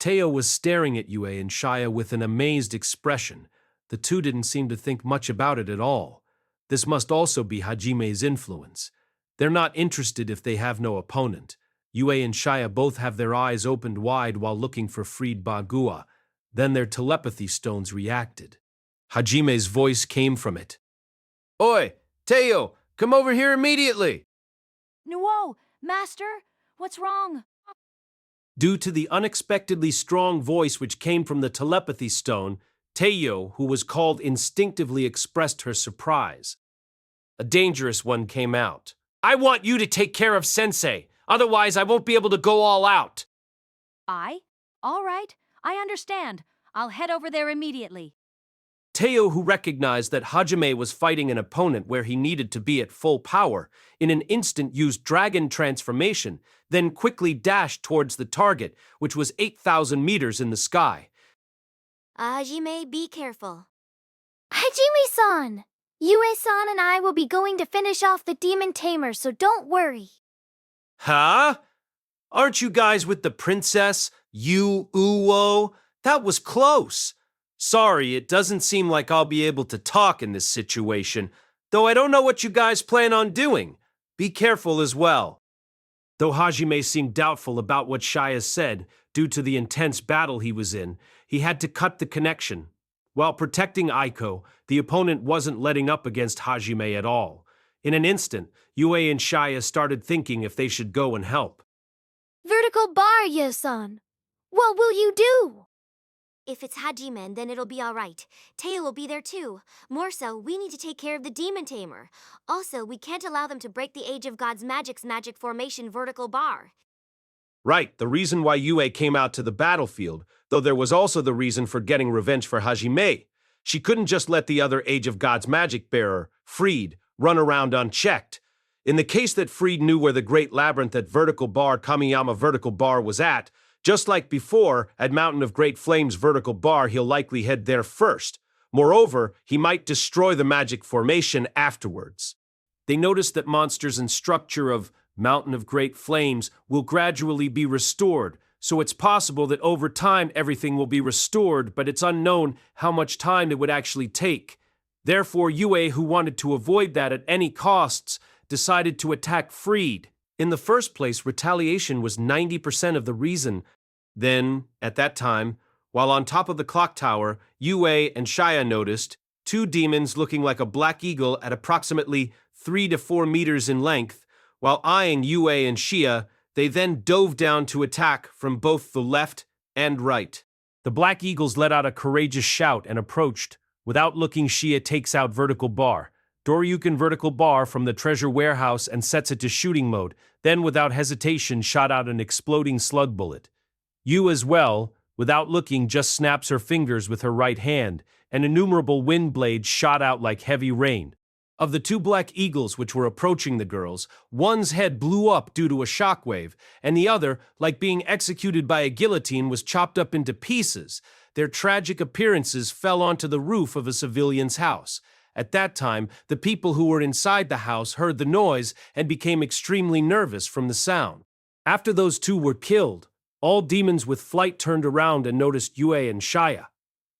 Speaker 2: Teo was staring at Yue and Shia with an amazed expression. The two didn't seem to think much about it at all. This must also be Hajime's influence. They're not interested if they have no opponent. Yue and Shia both have their eyes opened wide while looking for freed Bagua. Then their telepathy stones reacted. Hajime's voice came from it. "Oi, Teo, come over here immediately!"
Speaker 7: Nuo, Master, what's wrong?
Speaker 2: Due to the unexpectedly strong voice which came from the telepathy stone, Teo, who was called, instinctively expressed her surprise. A dangerous one came out. "I want you to take care of Sensei. Otherwise, I won't be able to go all out."
Speaker 7: All right, I understand. I'll head over there immediately.
Speaker 2: Teo, who recognized that Hajime was fighting an opponent where he needed to be at full power, in an instant used dragon transformation, then quickly dashed towards the target, which was 8,000 meters in the sky.
Speaker 1: Hajime, be careful.
Speaker 4: Hajime-san! Yue-san and I will be going to finish off the demon tamer, so don't worry.
Speaker 2: Huh? Aren't you guys with the princess, Uwo? That was close. Sorry, it doesn't seem like I'll be able to talk in this situation, though I don't know what you guys plan on doing. Be careful as well. Though Hajime seemed doubtful about what Shia said due to the intense battle he was in, he had to cut the connection. While protecting Aiko, the opponent wasn't letting up against Hajime at all. In an instant, Yue and Shia started thinking if they should go and help.
Speaker 4: Vertical bar, Yo-san. What will you do?
Speaker 1: If it's Hajime, then it'll be alright. Teo will be there too. More so, we need to take care of the demon tamer. Also, we can't allow them to break the Age of God's magic formation vertical bar.
Speaker 2: Right, the reason why Yue came out to the battlefield, though there was also the reason for getting revenge for Hajime. She couldn't just let the other Age of God's magic bearer, Freed, run around unchecked. In the case that Freed knew where the great labyrinth at Vertical Bar Kamiyama Vertical Bar was at, just like before at Mountain of Great Flames Vertical Bar, he'll likely head there first. Moreover, he might destroy the magic formation afterwards. They noticed that monsters and structure of Mountain of Great Flames will gradually be restored, so it's possible that over time everything will be restored, but it's unknown how much time it would actually take. Therefore, Yue, who wanted to avoid that at any costs, decided to attack Freed. In the first place, retaliation was 90% of the reason. Then, at that time, while on top of the clock tower, Yue and Shia noticed two demons looking like a black eagle at approximately 3 to 4 meters in length. While eyeing Yue and Shia, they then dove down to attack from both the left and right. The black eagles let out a courageous shout and approached. Without looking, Shia takes out Vertical Bar, Doryukin Vertical Bar from the treasure warehouse and sets it to shooting mode, then without hesitation shot out an exploding slug bullet. Yu as well, without looking, just snaps her fingers with her right hand, and innumerable wind blades shot out like heavy rain. Of the two black eagles which were approaching the girls, one's head blew up due to a shockwave, and the other, like being executed by a guillotine, was chopped up into pieces. Their tragic appearances fell onto the roof of a civilian's house. At that time, the people who were inside the house heard the noise and became extremely nervous from the sound. After those two were killed, all demons with flight turned around and noticed Yue and Shia.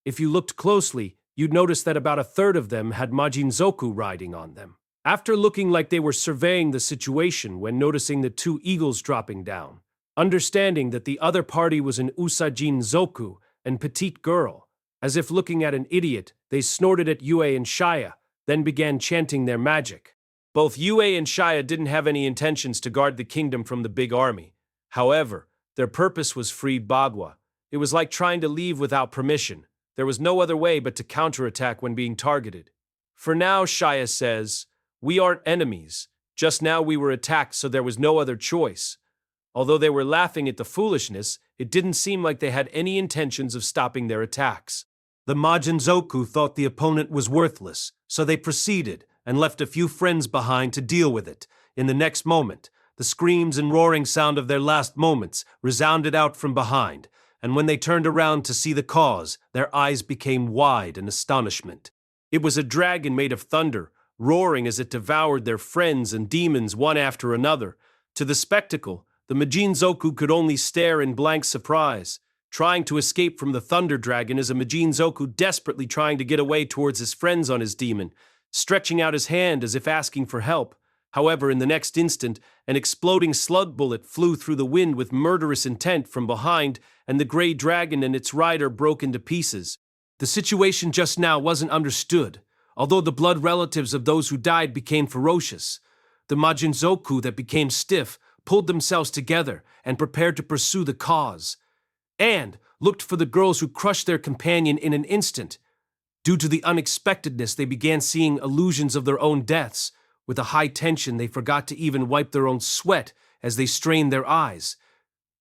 Speaker 2: If you looked closely, you'd notice that about a third of them had Majinzoku riding on them. After looking like they were surveying the situation when noticing the two eagles dropping down, understanding that the other party was an Usajin Zoku and petite girl, as if looking at an idiot, they snorted at Yue and Shia, then began chanting their magic. Both Yue and Shia didn't have any intentions to guard the kingdom from the big army. However, their purpose was free Bagua. It was like trying to leave without permission. There was no other way but to counterattack when being targeted. For now, Shia says, we aren't enemies. Just now we were attacked, so there was no other choice. Although they were laughing at the foolishness, it didn't seem like they had any intentions of stopping their attacks. The Majinzoku thought the opponent was worthless, so they proceeded and left a few friends behind to deal with it. In the next moment, the screams and roaring sound of their last moments resounded out from behind, and when they turned around to see the cause, their eyes became wide in astonishment. It was a dragon made of thunder, roaring as it devoured their friends and demons one after another. To the spectacle, the Majinzoku could only stare in blank surprise. Trying to escape from the thunder dragon is a Majinzoku desperately trying to get away towards his friends on his demon, stretching out his hand as if asking for help. However, in the next instant, an exploding slug bullet flew through the wind with murderous intent from behind, and the gray dragon and its rider broke into pieces. The situation just now wasn't understood, although the blood relatives of those who died became ferocious. The Majinzoku that became stiff pulled themselves together and prepared to pursue the cause, and looked for the girls who crushed their companion in an instant. Due to the unexpectedness, they began seeing illusions of their own deaths. With a high tension, they forgot to even wipe their own sweat as they strained their eyes.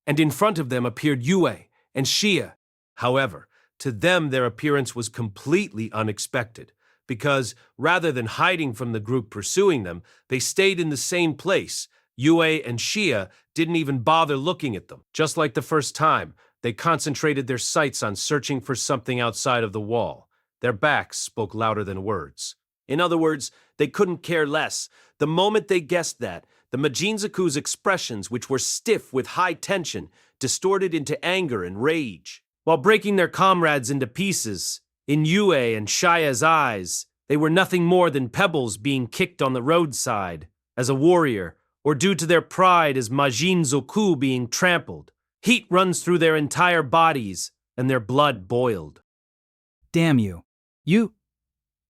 Speaker 2: And in front of them appeared Yue and Shia. However, to them their appearance was completely unexpected, because rather than hiding from the group pursuing them, they stayed in the same place. Yue and Shia didn't even bother looking at them. Just like the first time, They concentrated their sights on searching for something outside of the wall. Their backs spoke louder than words. In other words, they couldn't care less. The moment they guessed that, the Majinzaku's expressions, which were stiff with high tension, distorted into anger and rage. While breaking their comrades into pieces, in Yue and Shaya's eyes, they were nothing more than pebbles being kicked on the roadside. As a warrior, or due to their pride as Majinzoku being trampled, heat runs through their entire bodies, and their blood boiled.
Speaker 11: Damn you. You.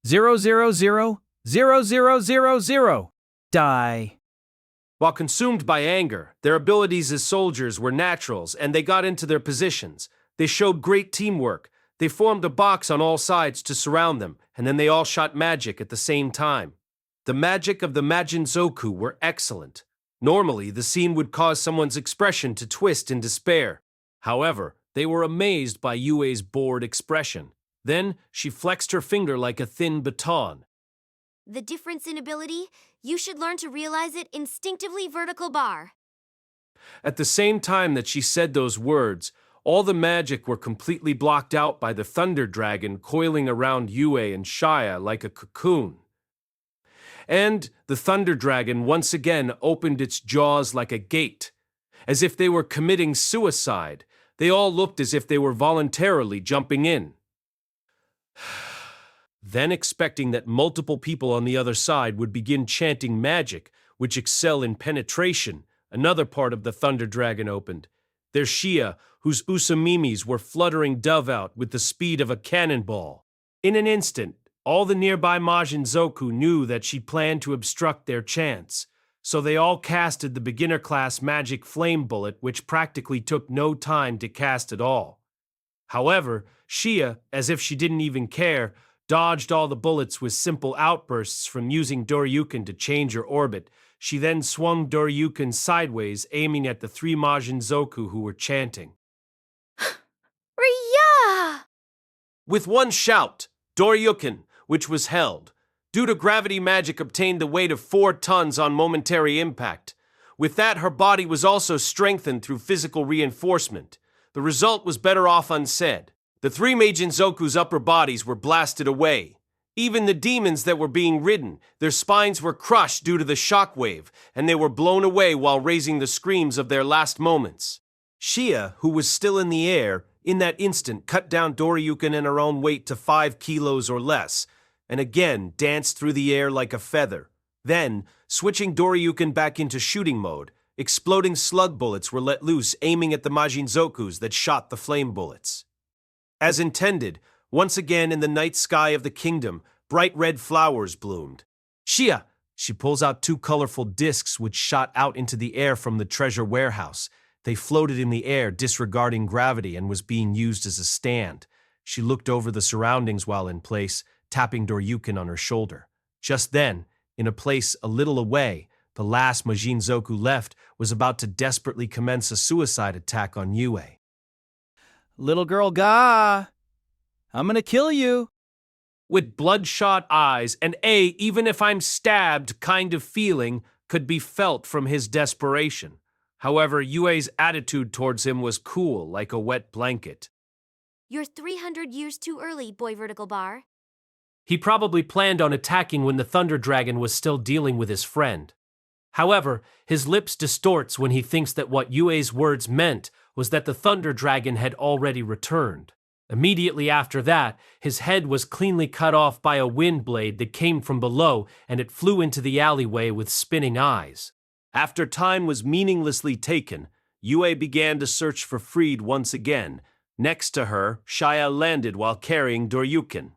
Speaker 11: 0000000. Die.
Speaker 2: While consumed by anger, their abilities as soldiers were naturals, and they got into their positions. They showed great teamwork. They formed a box on all sides to surround them, and then they all shot magic at the same time. The magic of the Majinzoku were excellent. Normally, the scene would cause someone's expression to twist in despair. However, they were amazed by Yue's bored expression. Then, she flexed her finger like a thin baton.
Speaker 1: The difference in ability, you should learn to realize it instinctively vertical bar.
Speaker 2: At the same time that she said those words, all the magic were completely blocked out by the thunder dragon coiling around Yue and Shaya like a cocoon. And the thunder dragon once again opened its jaws like a gate. As if they were committing suicide, they all looked as if they were voluntarily jumping in. Then, expecting that multiple people on the other side would begin chanting magic, which excel in penetration, another part of the thunder dragon opened. Their Shia, whose usamimis were fluttering dove out with the speed of a cannonball. In an instant, all the nearby Majinzoku knew that she planned to obstruct their chants, so they all casted the beginner-class magic flame bullet, which practically took no time to cast at all. However, Shia, as if she didn't even care, dodged all the bullets with simple outbursts from using Doryuken to change her orbit. She then swung Doryuken sideways, aiming at the three Majinzoku who were chanting.
Speaker 4: Riya!
Speaker 2: With one shout, Doryuken, which was held, due to gravity magic, obtained the weight of 4 tons on momentary impact. With that, her body was also strengthened through physical reinforcement. The result was better off unsaid. The three Majinzoku's upper bodies were blasted away. Even the demons that were being ridden, their spines were crushed due to the shockwave, and they were blown away while raising the screams of their last moments. Shia, who was still in the air, in that instant cut down Doryuken and her own weight to 5 kilos or less, and again danced through the air like a feather. Then, switching Doryuken back into shooting mode, exploding slug bullets were let loose, aiming at the Majinzokus that shot the flame bullets. As intended, once again in the night sky of the kingdom, bright red flowers bloomed. Shia! She pulls out 2 colorful discs which shot out into the air from the treasure warehouse. They floated in the air, disregarding gravity, and was being used as a stand. She looked over the surroundings while in place, tapping Doryuken on her shoulder. Just then, in a place a little away, the last Majinzoku left was about to desperately commence a suicide attack on Yue.
Speaker 11: Little girl Ga, I'm gonna kill you.
Speaker 2: With bloodshot eyes, and even if I'm stabbed kind of feeling could be felt from his desperation. However, Yue's attitude towards him was cool, like a wet blanket.
Speaker 1: You're 300 years too early, boy vertical bar.
Speaker 2: He probably planned on attacking when the Thunder Dragon was still dealing with his friend. However, his lips distorts when he thinks that what Yue's words meant was that the Thunder Dragon had already returned. Immediately after that, his head was cleanly cut off by a wind blade that came from below, and it flew into the alleyway with spinning eyes. After time was meaninglessly taken, Yue began to search for Freed once again. Next to her, Shaya landed while carrying Doryuken.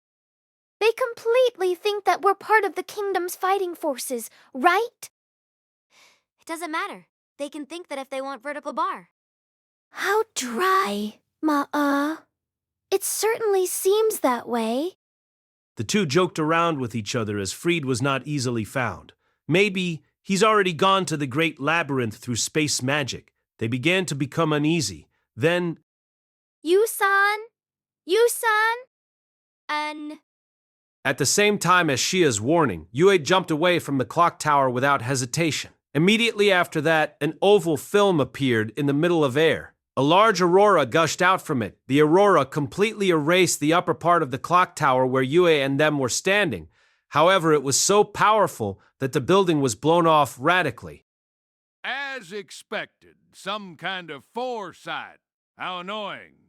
Speaker 4: They completely think that we're part of the kingdom's fighting forces, right?
Speaker 1: It doesn't matter. They can think that if they want vertical bar.
Speaker 4: How dry, Ma'a. It certainly seems that way.
Speaker 2: The two joked around with each other as Freed was not easily found. Maybe he's already gone to the great labyrinth through space magic. They began to become uneasy. Then,
Speaker 4: Yusan?
Speaker 2: at the same time as Shia's warning, Yue jumped away from the clock tower without hesitation. Immediately after that, an oval film appeared in the middle of air. A large aurora gushed out from it. The aurora completely erased the upper part of the clock tower where Yue and them were standing. However, it was so powerful that the building was blown off radically.
Speaker 17: As expected, some kind of foresight. How annoying.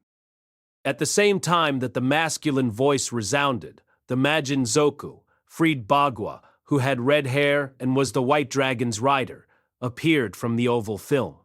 Speaker 2: At the same time that the masculine voice resounded, the Majin Zoku, freed Bagua, who had red hair and was the White Dragon's rider, appeared from the oval film.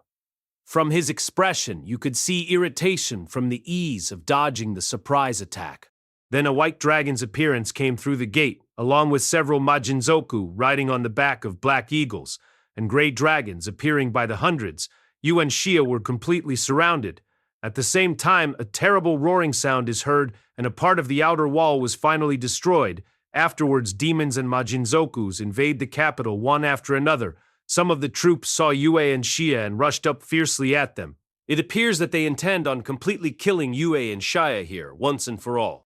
Speaker 2: From his expression, you could see irritation from the ease of dodging the surprise attack. Then a White Dragon's appearance came through the gate, along with several Majinzoku riding on the back of black eagles, and gray dragons appearing by the hundreds. Yu and Xia were completely surrounded. At the same time, a terrible roaring sound is heard, and a part of the outer wall was finally destroyed. Afterwards, demons and Majinzokus invade the capital one after another. Some of the troops saw Yue and Xia and rushed up fiercely at them. It appears that they intend on completely killing Yue and Xia here, once and for all.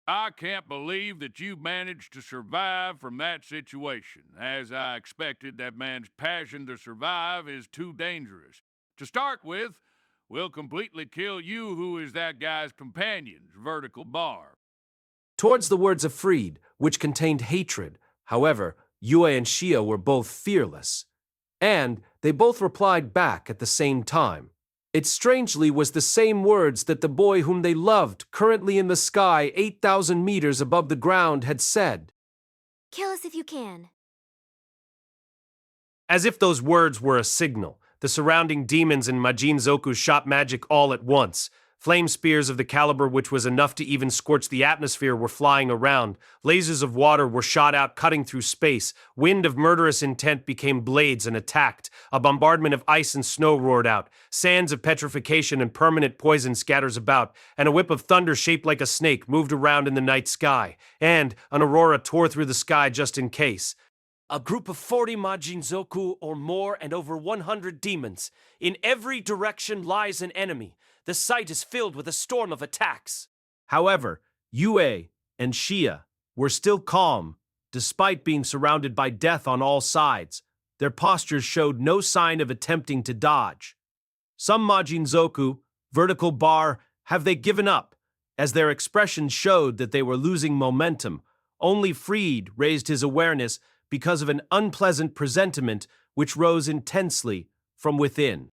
Speaker 17: I can't believe that you managed to survive from that situation. As I expected, that man's passion to survive is too dangerous. To start with, we'll completely kill you, who is that guy's companion's vertical bar.
Speaker 2: Towards the words of Freed, which contained hatred, however, Yue and Xia were both fearless. And they both replied back at the same time. It strangely was the same words that the boy whom they loved, currently in the sky 8,000 meters above the ground, had said.
Speaker 1: Kill us if you can.
Speaker 2: As if those words were a signal, the surrounding demons and Majinzoku shot magic all at once. Flame spears of the caliber which was enough to even scorch the atmosphere were flying around. Lasers of water were shot out, cutting through space. Wind of murderous intent became blades and attacked. A bombardment of ice and snow roared out. Sands of petrification and permanent poison scatters about, and a whip of thunder shaped like a snake moved around in the night sky. And an aurora tore through the sky just in case. A group of 40 Majinzoku or more and over 100 demons. In every direction lies an enemy. The site is filled with a storm of attacks. However, Yue and Xia were still calm, despite being surrounded by death on all sides. Their postures showed no sign of attempting to dodge. Some Majinzoku, vertical bar, have they given up, as their expressions showed that they were losing momentum. Only Freed raised his awareness because of an unpleasant presentiment which rose intensely from within.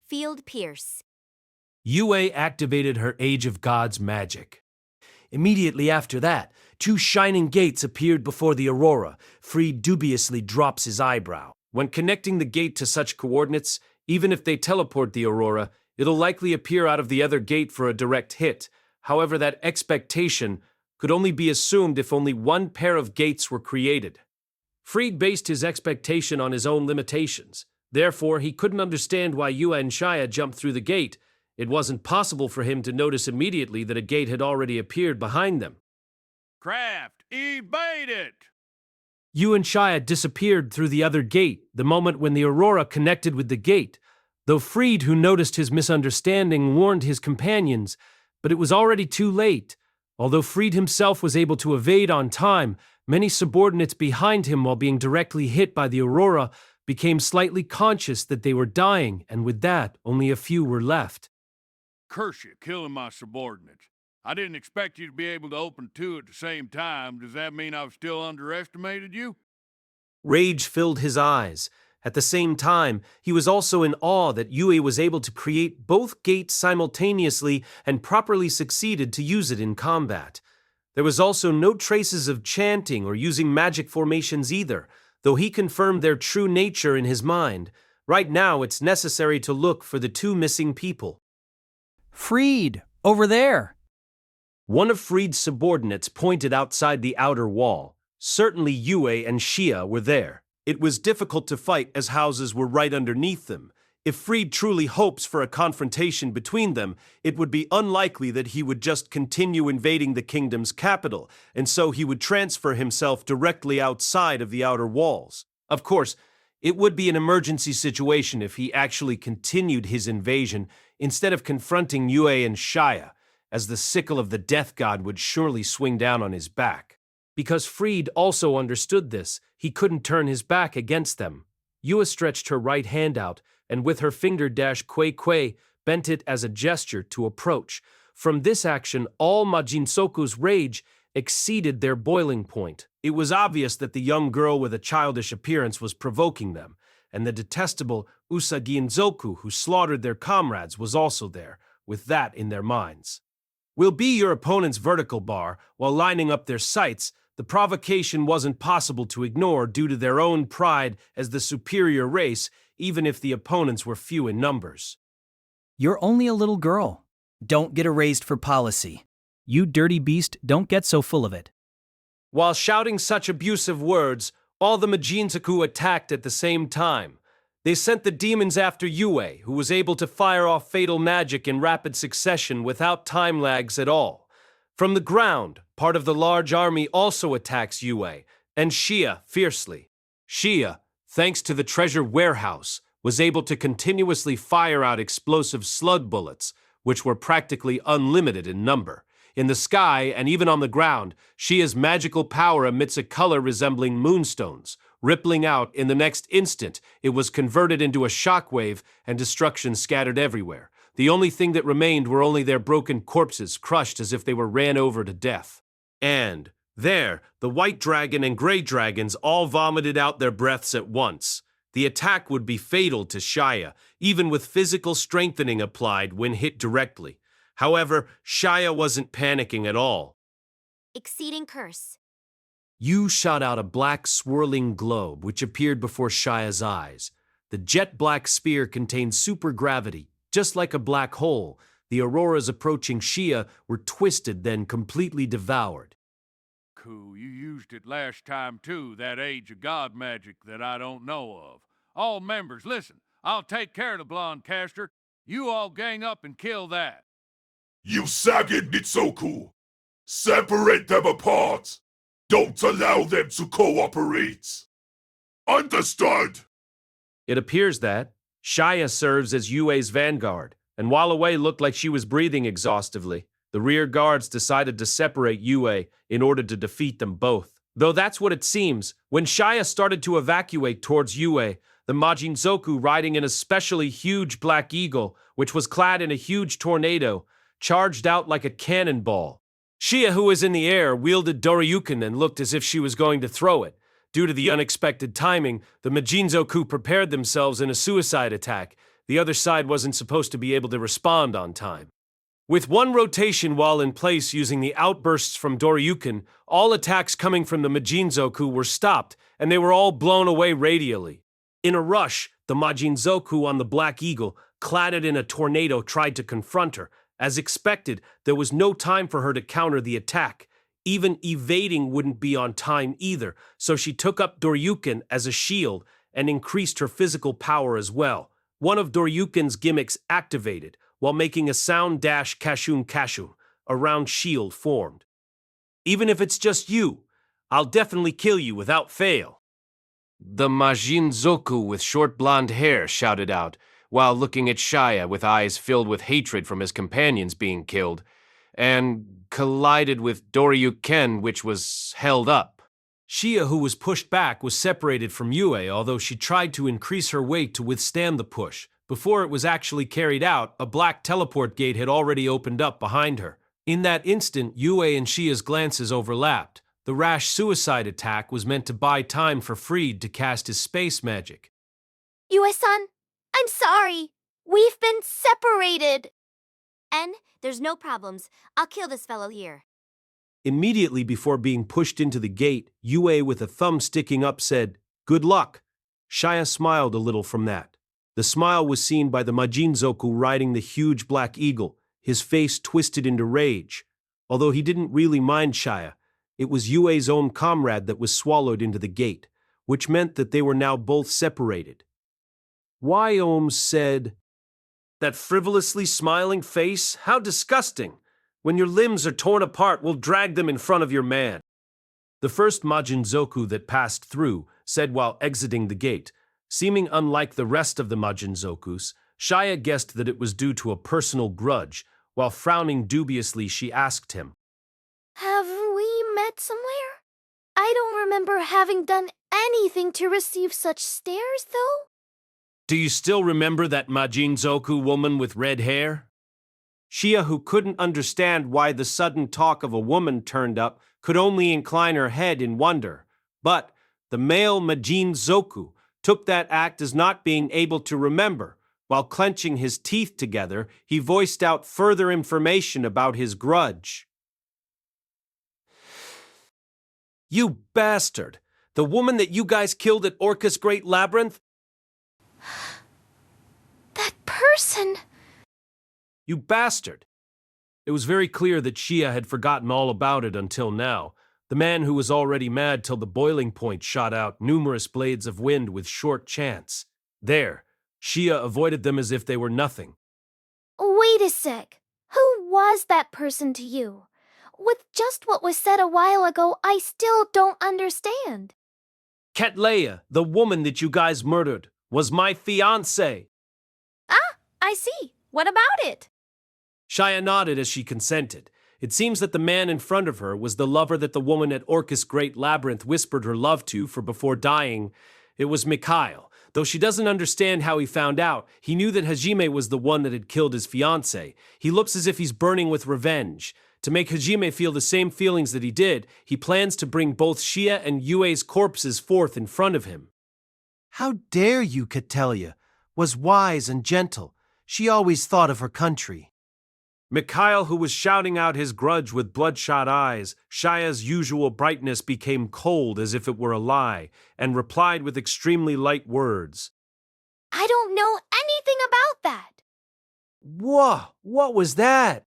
Speaker 1: Field Pierce.
Speaker 2: Yue activated her Age of Gods magic. Immediately after that, two shining gates appeared before the aurora. Freed dubiously drops his eyebrow. When connecting the gate to such coordinates, even if they teleport the aurora, it'll likely appear out of the other gate for a direct hit. However, that expectation could only be assumed if only one pair of gates were created. Freed based his expectation on his own limitations. Therefore, he couldn't understand why Yue and Xia jumped through the gate. It wasn't possible for him to notice immediately that a gate had already appeared behind them.
Speaker 17: Craft, evade it!
Speaker 2: Yue and Xia disappeared through the other gate the moment when the aurora connected with the gate, though Freed, who noticed his misunderstanding, warned his companions, but it was already too late. Although Freed himself was able to evade on time, many subordinates behind him, while being directly hit by the aurora, became slightly conscious that they were dying, and with that, only a few were left.
Speaker 17: Curse you, killing my subordinates. I didn't expect you to be able to open two at the same time. Does that mean I've still underestimated you?
Speaker 2: Rage filled his eyes. At the same time, he was also in awe that Yue was able to create both gates simultaneously and properly succeeded to use it in combat. There was also no traces of chanting or using magic formations either, though he confirmed their true nature in his mind. Right now, it's necessary to look for the two missing people.
Speaker 11: Freed, over there.
Speaker 2: One of Freed's subordinates pointed outside the outer wall. Certainly Yue and Xia were there. It was difficult to fight as houses were right underneath them. If Freed truly hopes for a confrontation between them, it would be unlikely that he would just continue invading the kingdom's capital, and so he would transfer himself directly outside of the outer walls. Of course, it would be an emergency situation if he actually continued his invasion instead of confronting Yue and Xia, as the sickle of the death god would surely swing down on his back. Because Freed also understood this, he couldn't turn his back against them. Yue stretched her right hand out, and with her finger dash Kui Kui, bent it as a gesture to approach. From this action, all Majinsoku's rage exceeded their boiling point. It was obvious that the young girl with a childish appearance was provoking them, and the detestable Usagi Nzoku who slaughtered their comrades was also there, with that in their minds. We'll be your opponent's vertical bar while lining up their sights. The provocation wasn't possible to ignore due to their own pride as the superior race, even if the opponents were few in numbers.
Speaker 11: You're only a little girl. Don't get erased for policy. You dirty beast, don't get so full of it.
Speaker 2: While shouting such abusive words, all the Majinsaku attacked at the same time. They sent the demons after Yue, who was able to fire off fatal magic in rapid succession without time lags at all. From the ground, part of the large army also attacks Yue, and Shia fiercely. Shia, thanks to the treasure warehouse, was able to continuously fire out explosive slug bullets, which were practically unlimited in number. In the sky and even on the ground, Shia's magical power emits a color resembling moonstones. Rippling out in the next instant, it was converted into a shockwave and destruction scattered everywhere. The only thing that remained were only their broken corpses crushed as if they were ran over to death. And there, the white dragon and gray dragons all vomited out their breaths at once. The attack would be fatal to Shia, even with physical strengthening applied when hit directly. However, Shia wasn't panicking at all.
Speaker 1: Exceeding curse.
Speaker 2: You shot out a black swirling globe which appeared before Shia's eyes. The jet-black spear contained supergravity, just like a black hole. The auroras approaching Shia were twisted, then completely devoured.
Speaker 17: Cool, you used it last time too, that Age of God magic that I don't know of. All members, listen, I'll take care of the blonde caster. You all gang up and kill that.
Speaker 18: Usagi Nitsoku, separate them apart. Don't allow them to cooperate. Understood?
Speaker 2: It appears that Shia serves as Yue's vanguard, and while Wei looked like she was breathing exhaustively, the rear guards decided to separate Yue in order to defeat them both. Though that's what it seems, when Shia started to evacuate towards Yue, the Majinzoku riding an especially huge black eagle, which was clad in a huge tornado, charged out like a cannonball. Shia, who was in the air, wielded Doryuken and looked as if she was going to throw it. Due to the unexpected timing, the Majinzoku prepared themselves in a suicide attack. The other side wasn't supposed to be able to respond on time. With one rotation while in place using the outbursts from Doryuken, all attacks coming from the Majinzoku were stopped, and they were all blown away radially. In a rush, the Majinzoku on the Black Eagle, cladded in a tornado, tried to confront her. As expected, there was no time for her to counter the attack. Even evading wouldn't be on time either, so she took up Doryuken as a shield and increased her physical power as well. One of Doryuken's gimmicks activated, while making a sound dash kashun kashun, a round shield formed. Even if it's just you, I'll definitely kill you without fail. The Majinzoku with short blonde hair shouted out, while looking at Shia with eyes filled with hatred from his companions being killed, and collided with Doryuken, which was held up. Shia, who was pushed back, was separated from Yue, although she tried to increase her weight to withstand the push. Before it was actually carried out, a black teleport gate had already opened up behind her. In that instant, Yue and Shia's glances overlapped. The rash suicide attack was meant to buy time for Freed to cast his space magic.
Speaker 4: Yue-san, I'm sorry. We've been separated.
Speaker 1: En, there's no problems. I'll kill this fellow here.
Speaker 2: Immediately before being pushed into the gate, Yue with a thumb sticking up said, "Good luck." Shia smiled a little from that. The smile was seen by the Majinzoku riding the huge black eagle, his face twisted into rage. Although he didn't really mind Shia, it was Yue's own comrade that was swallowed into the gate, which meant that they were now both separated. Wyom said, "That frivolously smiling face? How disgusting! When your limbs are torn apart, we'll drag them in front of your man." The first Majinzoku that passed through said while exiting the gate, seeming unlike the rest of the Majinzokus, Shia guessed that it was due to a personal grudge. While frowning dubiously, she asked him,
Speaker 4: Have we met somewhere? I don't remember having done anything to receive such stares, though.
Speaker 2: Do you still remember that Majinzoku woman with red hair? Shia, who couldn't understand why the sudden talk of a woman turned up, could only incline her head in wonder. But the male Majinzoku took that act as not being able to remember. While clenching his teeth together, he voiced out further information about his grudge. You bastard! The woman that you guys killed at Orcus Great Labyrinth?
Speaker 4: That person!
Speaker 2: You bastard! It was very clear that Shia had forgotten all about it until now. The man who was already mad till the boiling point shot out numerous blades of wind with short chance. There, Shia avoided them as if they were nothing.
Speaker 4: Wait a sec. Who was that person to you? With just what was said a while ago, I still don't understand.
Speaker 2: Catleya, the woman that you guys murdered, was my fiancé.
Speaker 1: Ah, I see. What about it?
Speaker 2: Shia nodded as she consented. It seems that the man in front of her was the lover that the woman at Orcus Great Labyrinth whispered her love to for before dying. It was Mikhail. Though she doesn't understand how he found out, he knew that Hajime was the one that had killed his fiancé. He looks as if he's burning with revenge. To make Hajime feel the same feelings that he did, he plans to bring both Shia and Yue's corpses forth in front of him.
Speaker 19: How dare you, Catelia? Was wise and gentle. She always thought of her country.
Speaker 2: Mikhail, who was shouting out his grudge with bloodshot eyes, Shia's usual brightness became cold as if it were a lie, and replied with extremely light words.
Speaker 4: I don't know anything about that.
Speaker 19: Whoa, what was that?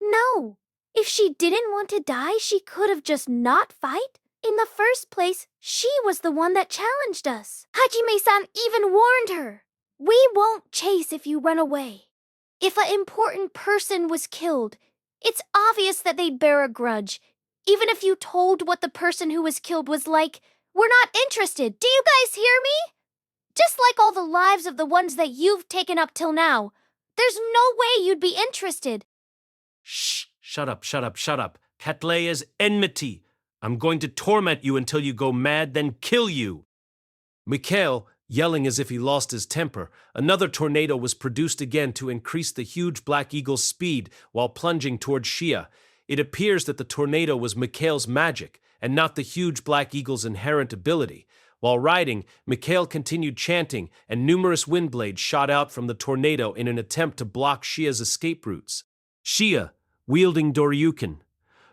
Speaker 4: No. If she didn't want to die, she could have just not fight. In the first place, she was the one that challenged us. Hajime-san even warned her. We won't chase if you run away. If an important person was killed, it's obvious that they'd bear a grudge. Even if you told what the person who was killed was like, we're not interested. Do you guys hear me? Just like all the lives of the ones that you've taken up till now. There's no way you'd be interested.
Speaker 2: Shh! Shut up, shut up, shut up. Catleya's enmity. I'm going to torment you until you go mad, then kill you. Mikhail, yelling as if he lost his temper, another tornado was produced again to increase the huge Black Eagle's speed while plunging toward Shia. It appears that the tornado was Mikhail's magic and not the huge Black Eagle's inherent ability. While riding, Mikhail continued chanting, and numerous wind blades shot out from the tornado in an attempt to block Shia's escape routes. Shia, wielding Doryukin,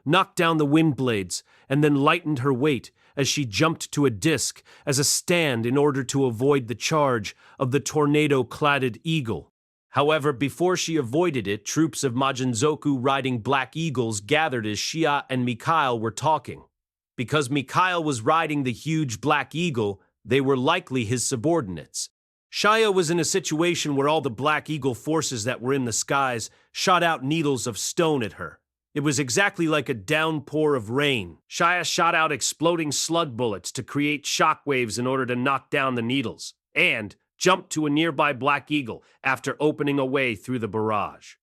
Speaker 2: knocked down the wind blades and then lightened her weight as she jumped to a disc as a stand in order to avoid the charge of the tornado-cladded eagle. However, before she avoided it, troops of Majinzoku riding Black Eagles gathered as Shia and Mikhail were talking. Because Mikhail was riding the huge Black Eagle, they were likely his subordinates. Shia was in a situation where all the Black Eagle forces that were in the skies shot out needles of stone at her. It was exactly like a downpour of rain. Shia shot out exploding slug bullets to create shockwaves in order to knock down the needles, and jumped to a nearby Black Eagle after opening a way through the barrage.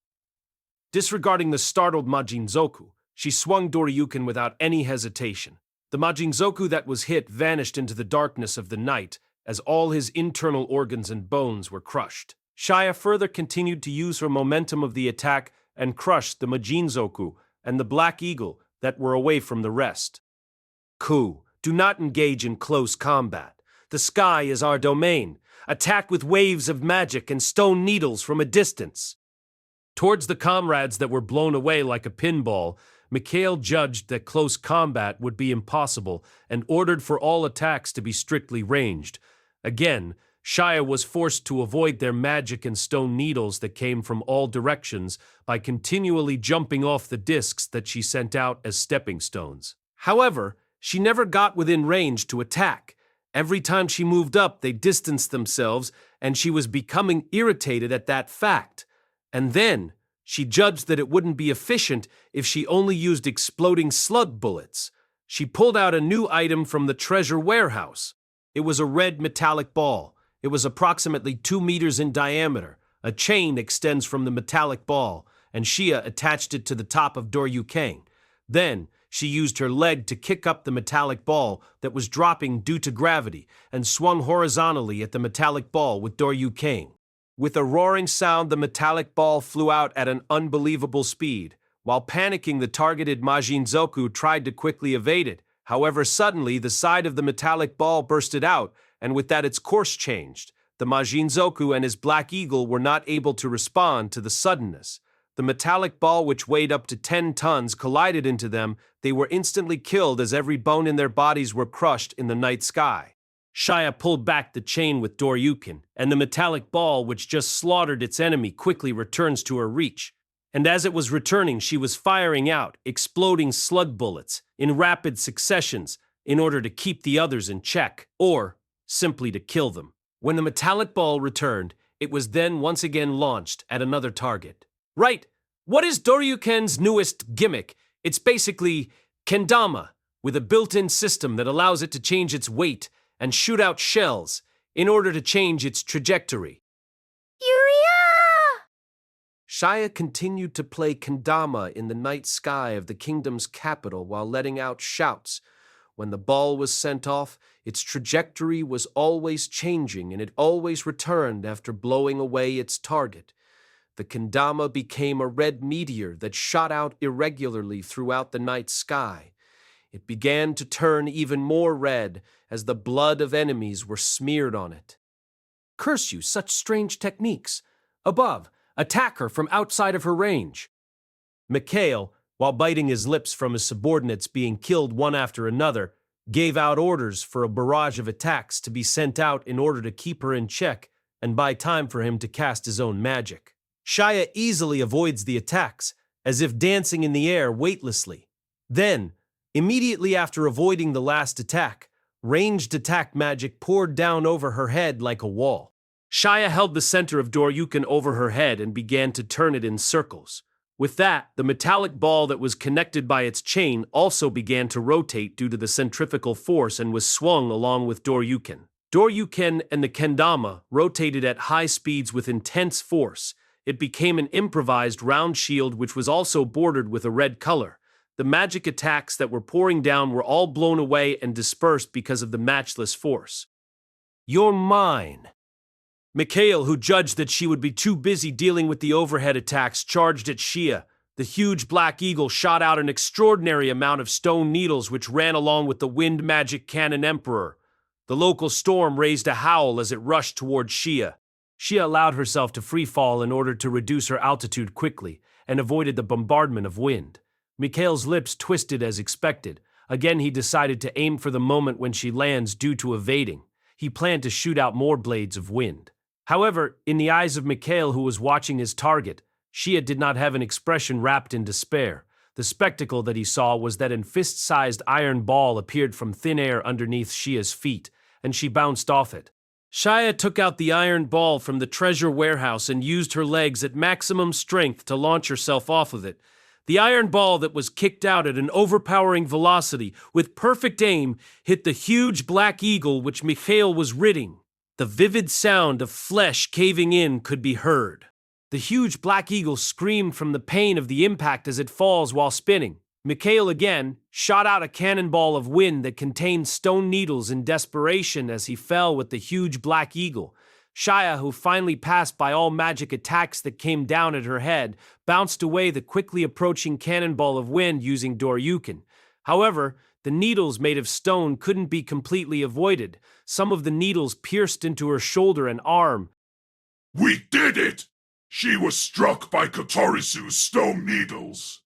Speaker 2: Disregarding the startled Majinzoku, she swung Doryukin without any hesitation. The Majinzoku that was hit vanished into the darkness of the night as all his internal organs and bones were crushed. Shia further continued to use her momentum of the attack and crushed the Majinzoku and the Black Eagle that were away from the rest. Ku, do not engage in close combat. The sky is our domain. Attack with waves of magic and stone needles from a distance. Towards the comrades that were blown away like a pinball, Mikhail judged that close combat would be impossible and ordered for all attacks to be strictly ranged. Again, Shia was forced to avoid their magic and stone needles that came from all directions by continually jumping off the discs that she sent out as stepping stones. However, she never got within range to attack. Every time she moved up, they distanced themselves, and she was becoming irritated at that fact. And then, she judged that it wouldn't be efficient if she only used exploding slug bullets. She pulled out a new item from the treasure warehouse. It was a red metallic ball. It was approximately 2 meters in diameter. A chain extends from the metallic ball, and Shia attached it to the top of Doryuken. Then, She used her leg to kick up the metallic ball that was dropping due to gravity and swung horizontally at the metallic ball with Doryuken. With a roaring sound, the metallic ball flew out at an unbelievable speed. While panicking, the targeted Majinzoku tried to quickly evade it. However, suddenly, the side of the metallic ball bursted out, and with that its course changed. The Majinzoku and his Black Eagle were not able to respond to the suddenness. The metallic ball, which weighed up to 10 tons, collided into them. They were instantly killed as every bone in their bodies were crushed in the night sky. Shia pulled back the chain with Doryuken, and the metallic ball, which just slaughtered its enemy, quickly returns to her reach. And as it was returning, she was firing out, exploding slug bullets in rapid successions in order to keep the others in check, or simply to kill them. When the metallic ball returned, it was then once again launched at another target. Right, what is Doryuken's newest gimmick? It's basically kendama, with a built-in system that allows it to change its weight and shoot out shells in order to change its trajectory.
Speaker 4: Yuria!
Speaker 2: Shia continued to play kendama in the night sky of the kingdom's capital while letting out shouts. When the ball was sent off, its trajectory was always changing and it always returned after blowing away its target. The kendama became a red meteor that shot out irregularly throughout the night sky. It began to turn even more red as the blood of enemies were smeared on it. Curse you, such strange techniques! Above, attack her from outside of her range. Mikhail, while biting his lips from his subordinates being killed one after another, gave out orders for a barrage of attacks to be sent out in order to keep her in check and buy time for him to cast his own magic. Shia easily avoids the attacks, as if dancing in the air weightlessly. Then, immediately after avoiding the last attack, ranged attack magic poured down over her head like a wall. Shia held the center of Doryuken over her head and began to turn it in circles. With that, the metallic ball that was connected by its chain also began to rotate due to the centrifugal force and was swung along with Doryuken. Doryuken and the kendama rotated at high speeds with intense force. It became an improvised round shield which was also bordered with a red color. The magic attacks that were pouring down were all blown away and dispersed because of the matchless force. You're mine. Mikhail, who judged that she would be too busy dealing with the overhead attacks, charged at Shia. The huge Black Eagle shot out an extraordinary amount of stone needles which ran along with the wind magic cannon emperor. The local storm raised a howl as it rushed toward Shia. Shia allowed herself to free fall in order to reduce her altitude quickly and avoided the bombardment of wind. Mikhail's lips twisted as expected. Again, he decided to aim for the moment when she lands due to evading. He planned to shoot out more blades of wind. However, in the eyes of Mikhail, who was watching his target, Shia did not have an expression wrapped in despair. The spectacle that he saw was that an fist-sized iron ball appeared from thin air underneath Shia's feet, and she bounced off it. Shia took out the iron ball from the treasure warehouse and used her legs at maximum strength to launch herself off of it. The iron ball that was kicked out at an overpowering velocity, with perfect aim, hit the huge Black Eagle which Mikhail was ridding. The vivid sound of flesh caving in could be heard. The huge Black Eagle screamed from the pain of the impact as it falls while spinning. Mikhail again shot out a cannonball of wind that contained stone needles in desperation as he fell with the huge Black Eagle. Shia, who finally passed by all magic attacks that came down at her head, bounced away the quickly approaching cannonball of wind using Doryuken. However, the needles made of stone couldn't be completely avoided. Some of the needles pierced into her shoulder and arm.
Speaker 18: We did it! She was struck by Kotorisu's stone needles.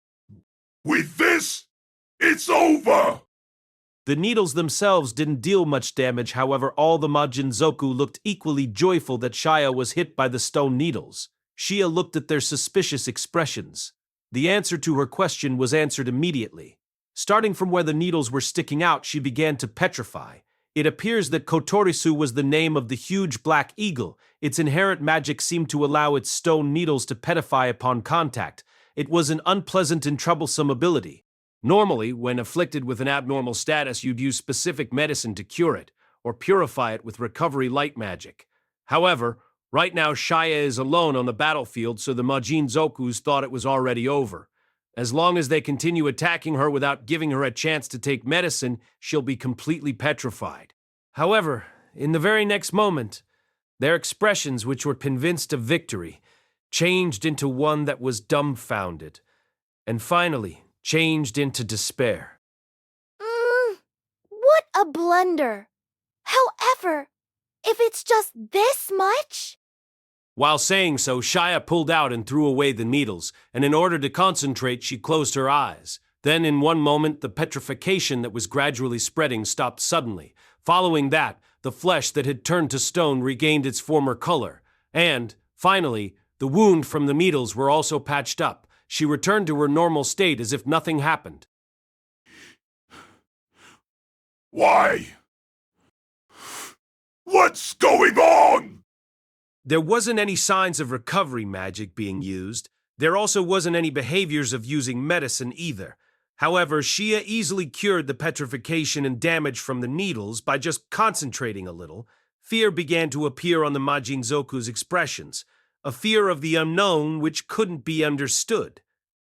Speaker 18: With this, it's over!
Speaker 2: The needles themselves didn't deal much damage, however all the Majinzoku looked equally joyful that Shia was hit by the stone needles. Shia looked at their suspicious expressions. The answer to her question was answered immediately. Starting from where the needles were sticking out, she began to petrify. It appears that Kotorisu was the name of the huge Black Eagle. Its inherent magic seemed to allow its stone needles to petrify upon contact. It was an unpleasant and troublesome ability. Normally, when afflicted with an abnormal status, you'd use specific medicine to cure it, or purify it with recovery light magic. However, right now Shia is alone on the battlefield, so the Majinzokus thought it was already over. As long as they continue attacking her without giving her a chance to take medicine, she'll be completely petrified. However, in the very next moment, their expressions, which were convinced of victory, changed into one that was dumbfounded, and finally changed into despair.
Speaker 4: What a blunder! However, if it's just this much?
Speaker 2: While saying so, Shia pulled out and threw away the needles, and in order to concentrate, she closed her eyes. Then, in one moment, the petrification that was gradually spreading stopped suddenly. Following that, the flesh that had turned to stone regained its former color. And, finally, the wound from the needles were also patched up. She returned to her normal state as if nothing happened.
Speaker 18: Why? What's going on?
Speaker 2: There wasn't any signs of recovery magic being used. There also wasn't any behaviors of using medicine either. However, Shia easily cured the petrification and damage from the needles by just concentrating a little. Fear began to appear on the Majinzoku's expressions, a fear of the unknown which couldn't be understood.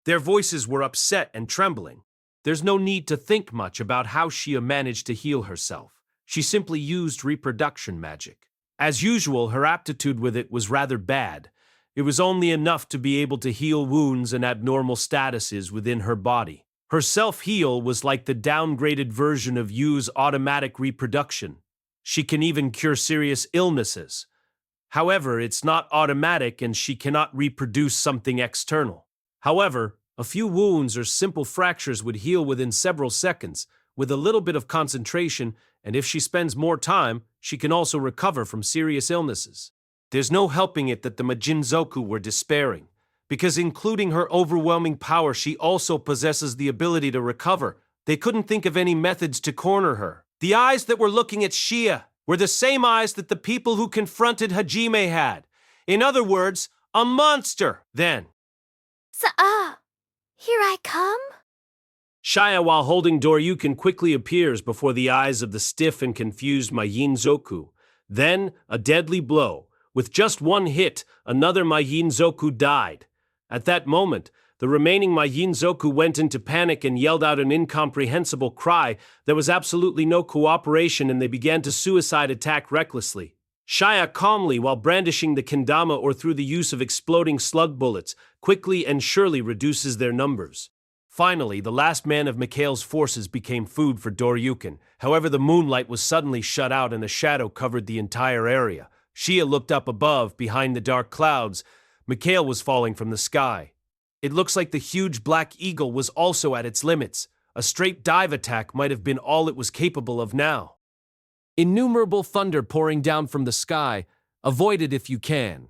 Speaker 2: Their voices were upset and trembling. There's no need to think much about how Shia managed to heal herself. She simply used reproduction magic. As usual, her aptitude with it was rather bad. It was only enough to be able to heal wounds and abnormal statuses within her body. Her self-heal was like the downgraded version of Yu's automatic reproduction. She can even cure serious illnesses. However, it's not automatic and she cannot reproduce something external. However, a few wounds or simple fractures would heal within several seconds, with a little bit of concentration, and if she spends more time, she can also recover from serious illnesses. There's no helping it that the Majinzoku were despairing, because including her overwhelming power, she also possesses the ability to recover. They couldn't think of any methods to corner her. The eyes that were looking at Shia were the same eyes that the people who confronted Hajime had. In other words, a monster, then.
Speaker 4: Here I come?
Speaker 2: Shia, while holding Doryukin, quickly appears before the eyes of the stiff and confused Majinzoku. Then, a deadly blow. With just one hit, another Majinzoku died. At that moment, the remaining Majinzoku went into panic and yelled out an incomprehensible cry. There was absolutely no cooperation and they began to suicide attack recklessly. Shia calmly, while brandishing the kendama or through the use of exploding slug bullets, quickly and surely reduces their numbers. Finally, the last man of Mikhail's forces became food for Doryukin. However, the moonlight was suddenly shut out and a shadow covered the entire area. Shia looked up above, behind the dark clouds. Mikhail was falling from the sky. It looks like the huge black eagle was also at its limits. A straight dive attack might have been all it was capable of now. Innumerable thunder pouring down from the sky. Avoid it if you can.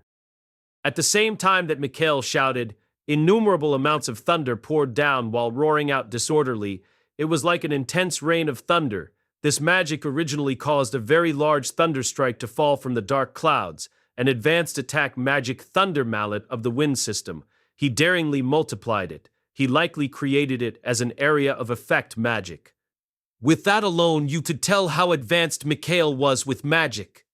Speaker 2: At the same time that Mikhail shouted, innumerable amounts of thunder poured down while roaring out disorderly. It was like an intense rain of thunder. This magic originally caused a very large thunderstrike to fall from the dark clouds, an advanced attack magic thunder mallet of the wind system. He daringly multiplied it. He likely created it as an area of effect magic. With that alone, you could tell how advanced Mikhail was with magic.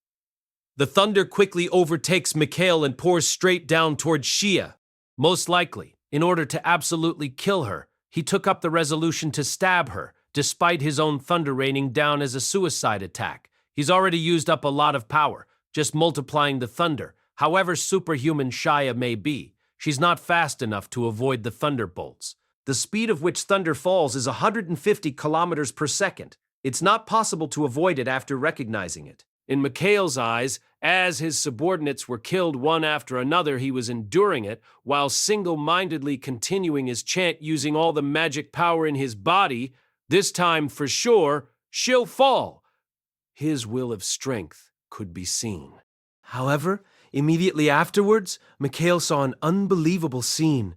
Speaker 2: The thunder quickly overtakes Mikhail and pours straight down towards Shia. Most likely, in order to absolutely kill her, he took up the resolution to stab her, despite his own thunder raining down as a suicide attack. He's already used up a lot of power, just multiplying the thunder. However superhuman Shia may be, she's not fast enough to avoid the thunderbolts. The speed of which thunder falls is 150 kilometers per second. It's not possible to avoid it after recognizing it. In Mikhail's eyes, as his subordinates were killed one after another, he was enduring it, while single-mindedly continuing his chant using all the magic power in his body. This time, for sure, she'll fall. His will of strength could be seen. However, immediately afterwards, Mikhail saw an unbelievable scene.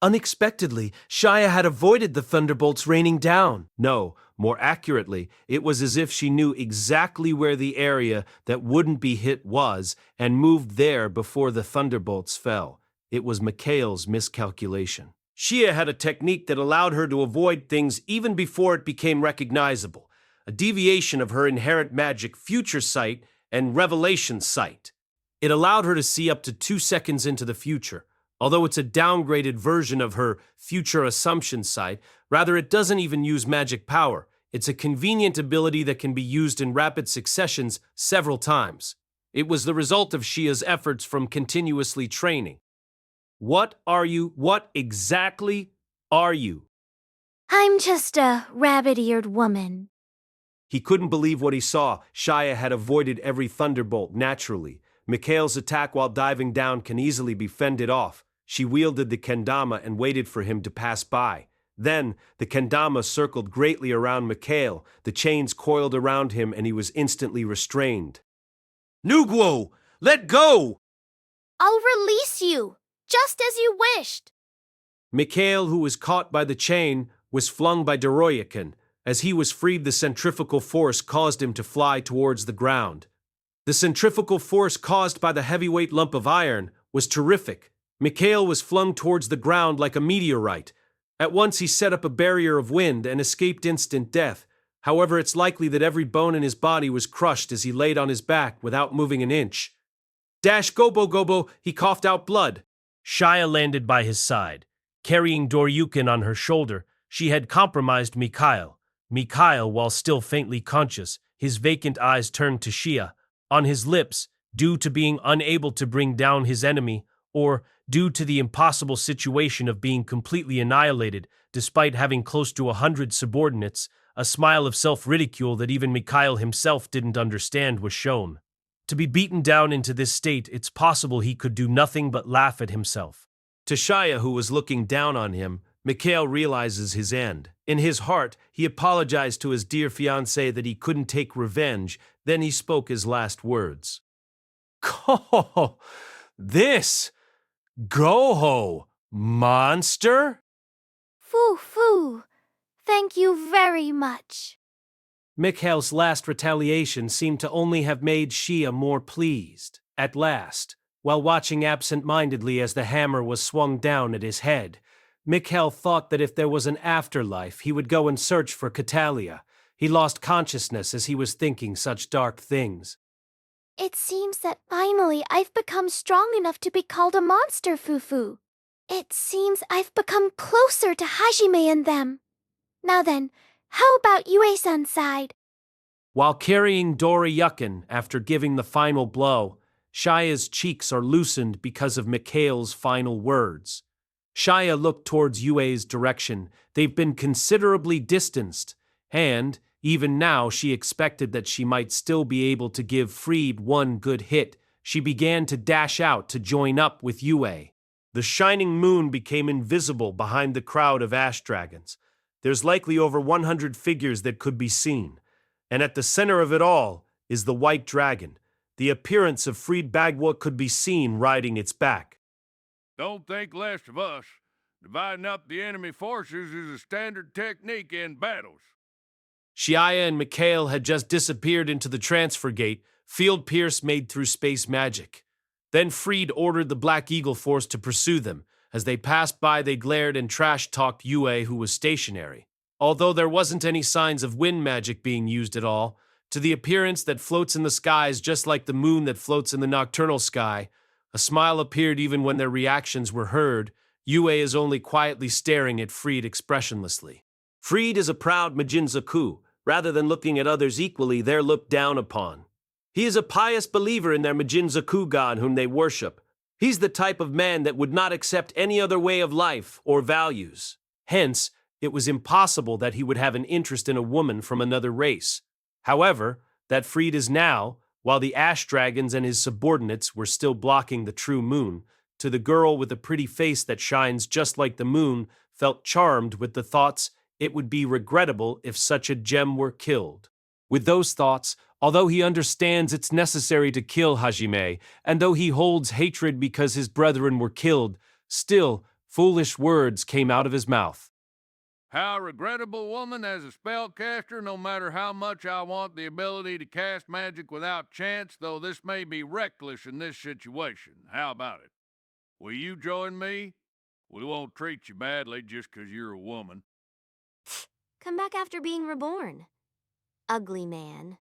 Speaker 2: Unexpectedly, Shia had avoided the thunderbolts raining down. No, more accurately, it was as if she knew exactly where the area that wouldn't be hit was and moved there before the thunderbolts fell. It was Mikhail's miscalculation. Shia had a technique that allowed her to avoid things even before it became recognizable, a deviation of her inherent magic future sight and revelation sight. It allowed her to see up to 2 seconds into the future. Although it's a downgraded version of her future assumption site, rather it doesn't even use magic power. It's a convenient ability that can be used in rapid successions several times. It was the result of Shia's efforts from continuously training. What are you? What exactly are you?
Speaker 4: I'm just a rabbit-eared woman.
Speaker 2: He couldn't believe what he saw. Shia had avoided every thunderbolt naturally. Mikhail's attack while diving down can easily be fended off. She wielded the kendama and waited for him to pass by. Then, the kendama circled greatly around Mikhail. The chains coiled around him and he was instantly restrained.
Speaker 19: Nuguo, let go!
Speaker 4: I'll release you, just as you wished.
Speaker 2: Mikhail, who was caught by the chain, was flung by Doroyakin. As he was freed, the centrifugal force caused him to fly towards the ground. The centrifugal force caused by the heavyweight lump of iron was terrific. Mikhail was flung towards the ground like a meteorite. At once he set up a barrier of wind and escaped instant death. However, it's likely that every bone in his body was crushed as he laid on his back without moving an inch. Dash gobo gobo, he coughed out blood.
Speaker 20: Shia landed by his side. Carrying Doryukin on her shoulder, she had compromised Mikhail. Mikhail, while still faintly conscious, his vacant eyes turned to Shia. On his lips, due to being unable to bring down his enemy, or due to the impossible situation of being completely annihilated despite having close to 100 subordinates, a smile of self-ridicule that even Mikhail himself didn't understand was shown. To be beaten down into this state, it's possible he could do nothing but laugh at himself.
Speaker 2: To Shia, who was looking down on him, Mikhail realizes his end. In his heart, he apologized to his dear fiancée that he couldn't take revenge. Then he spoke his last words.
Speaker 20: Oh, this Goho monster?
Speaker 4: Foo. Thank you very much.
Speaker 2: Mikhail's last retaliation seemed to only have made Shia more pleased. At last, while watching absent-mindedly as the hammer was swung down at his head, Mikhail thought that if there was an afterlife, he would go and search for Catalia. He lost consciousness as he was thinking such dark things.
Speaker 4: It seems that finally I've become strong enough to be called a monster, Fufu. It seems I've become closer to Hajime and them. Now then, how about Yue-san's side?
Speaker 2: While carrying Doryukin after giving the final blow, Shia's cheeks are loosened because of Mikhail's final words. Shia looked towards Yue's direction. They've been considerably distanced, and, even now, she expected that she might still be able to give Freed one good hit. She began to dash out to join up with Yue. The shining moon became invisible behind the crowd of ash dragons. There's likely over 100 figures that could be seen. And at the center of it all is the white dragon. The appearance of Freed Bagwa could be seen riding its back.
Speaker 17: Don't think less of us. Dividing up the enemy forces is a standard technique in battles.
Speaker 2: Shia and Mikhail had just disappeared into the transfer gate, field pierce made through space magic. Then Freed ordered the Black Eagle Force to pursue them. As they passed by, they glared and trash-talked Yue, who was stationary. Although there wasn't any signs of wind magic being used at all, to the appearance that floats in the skies just like the moon that floats in the nocturnal sky, a smile appeared even when their reactions were heard. Yue is only quietly staring at Freed expressionlessly. Freed is a proud Majinzaku. Rather than looking at others equally, they're looked down upon. He is a pious believer in their Majinzaku god whom they worship. He's the type of man that would not accept any other way of life or values. Hence, it was impossible that he would have an interest in a woman from another race. However, that Freed is now, while the ash dragons and his subordinates were still blocking the true moon, to the girl with a pretty face that shines just like the moon, felt charmed with the thoughts it would be regrettable if such a gem were killed. With those thoughts, although he understands it's necessary to kill Hajime, and though he holds hatred because his brethren were killed, still, foolish words came out of his mouth.
Speaker 17: How regrettable, woman, as a spellcaster, no matter how much I want the ability to cast magic without chance, though this may be reckless in this situation. How about it? Will you join me? We won't treat you badly just 'cause you're a woman.
Speaker 1: Come back after being reborn. Ugly man.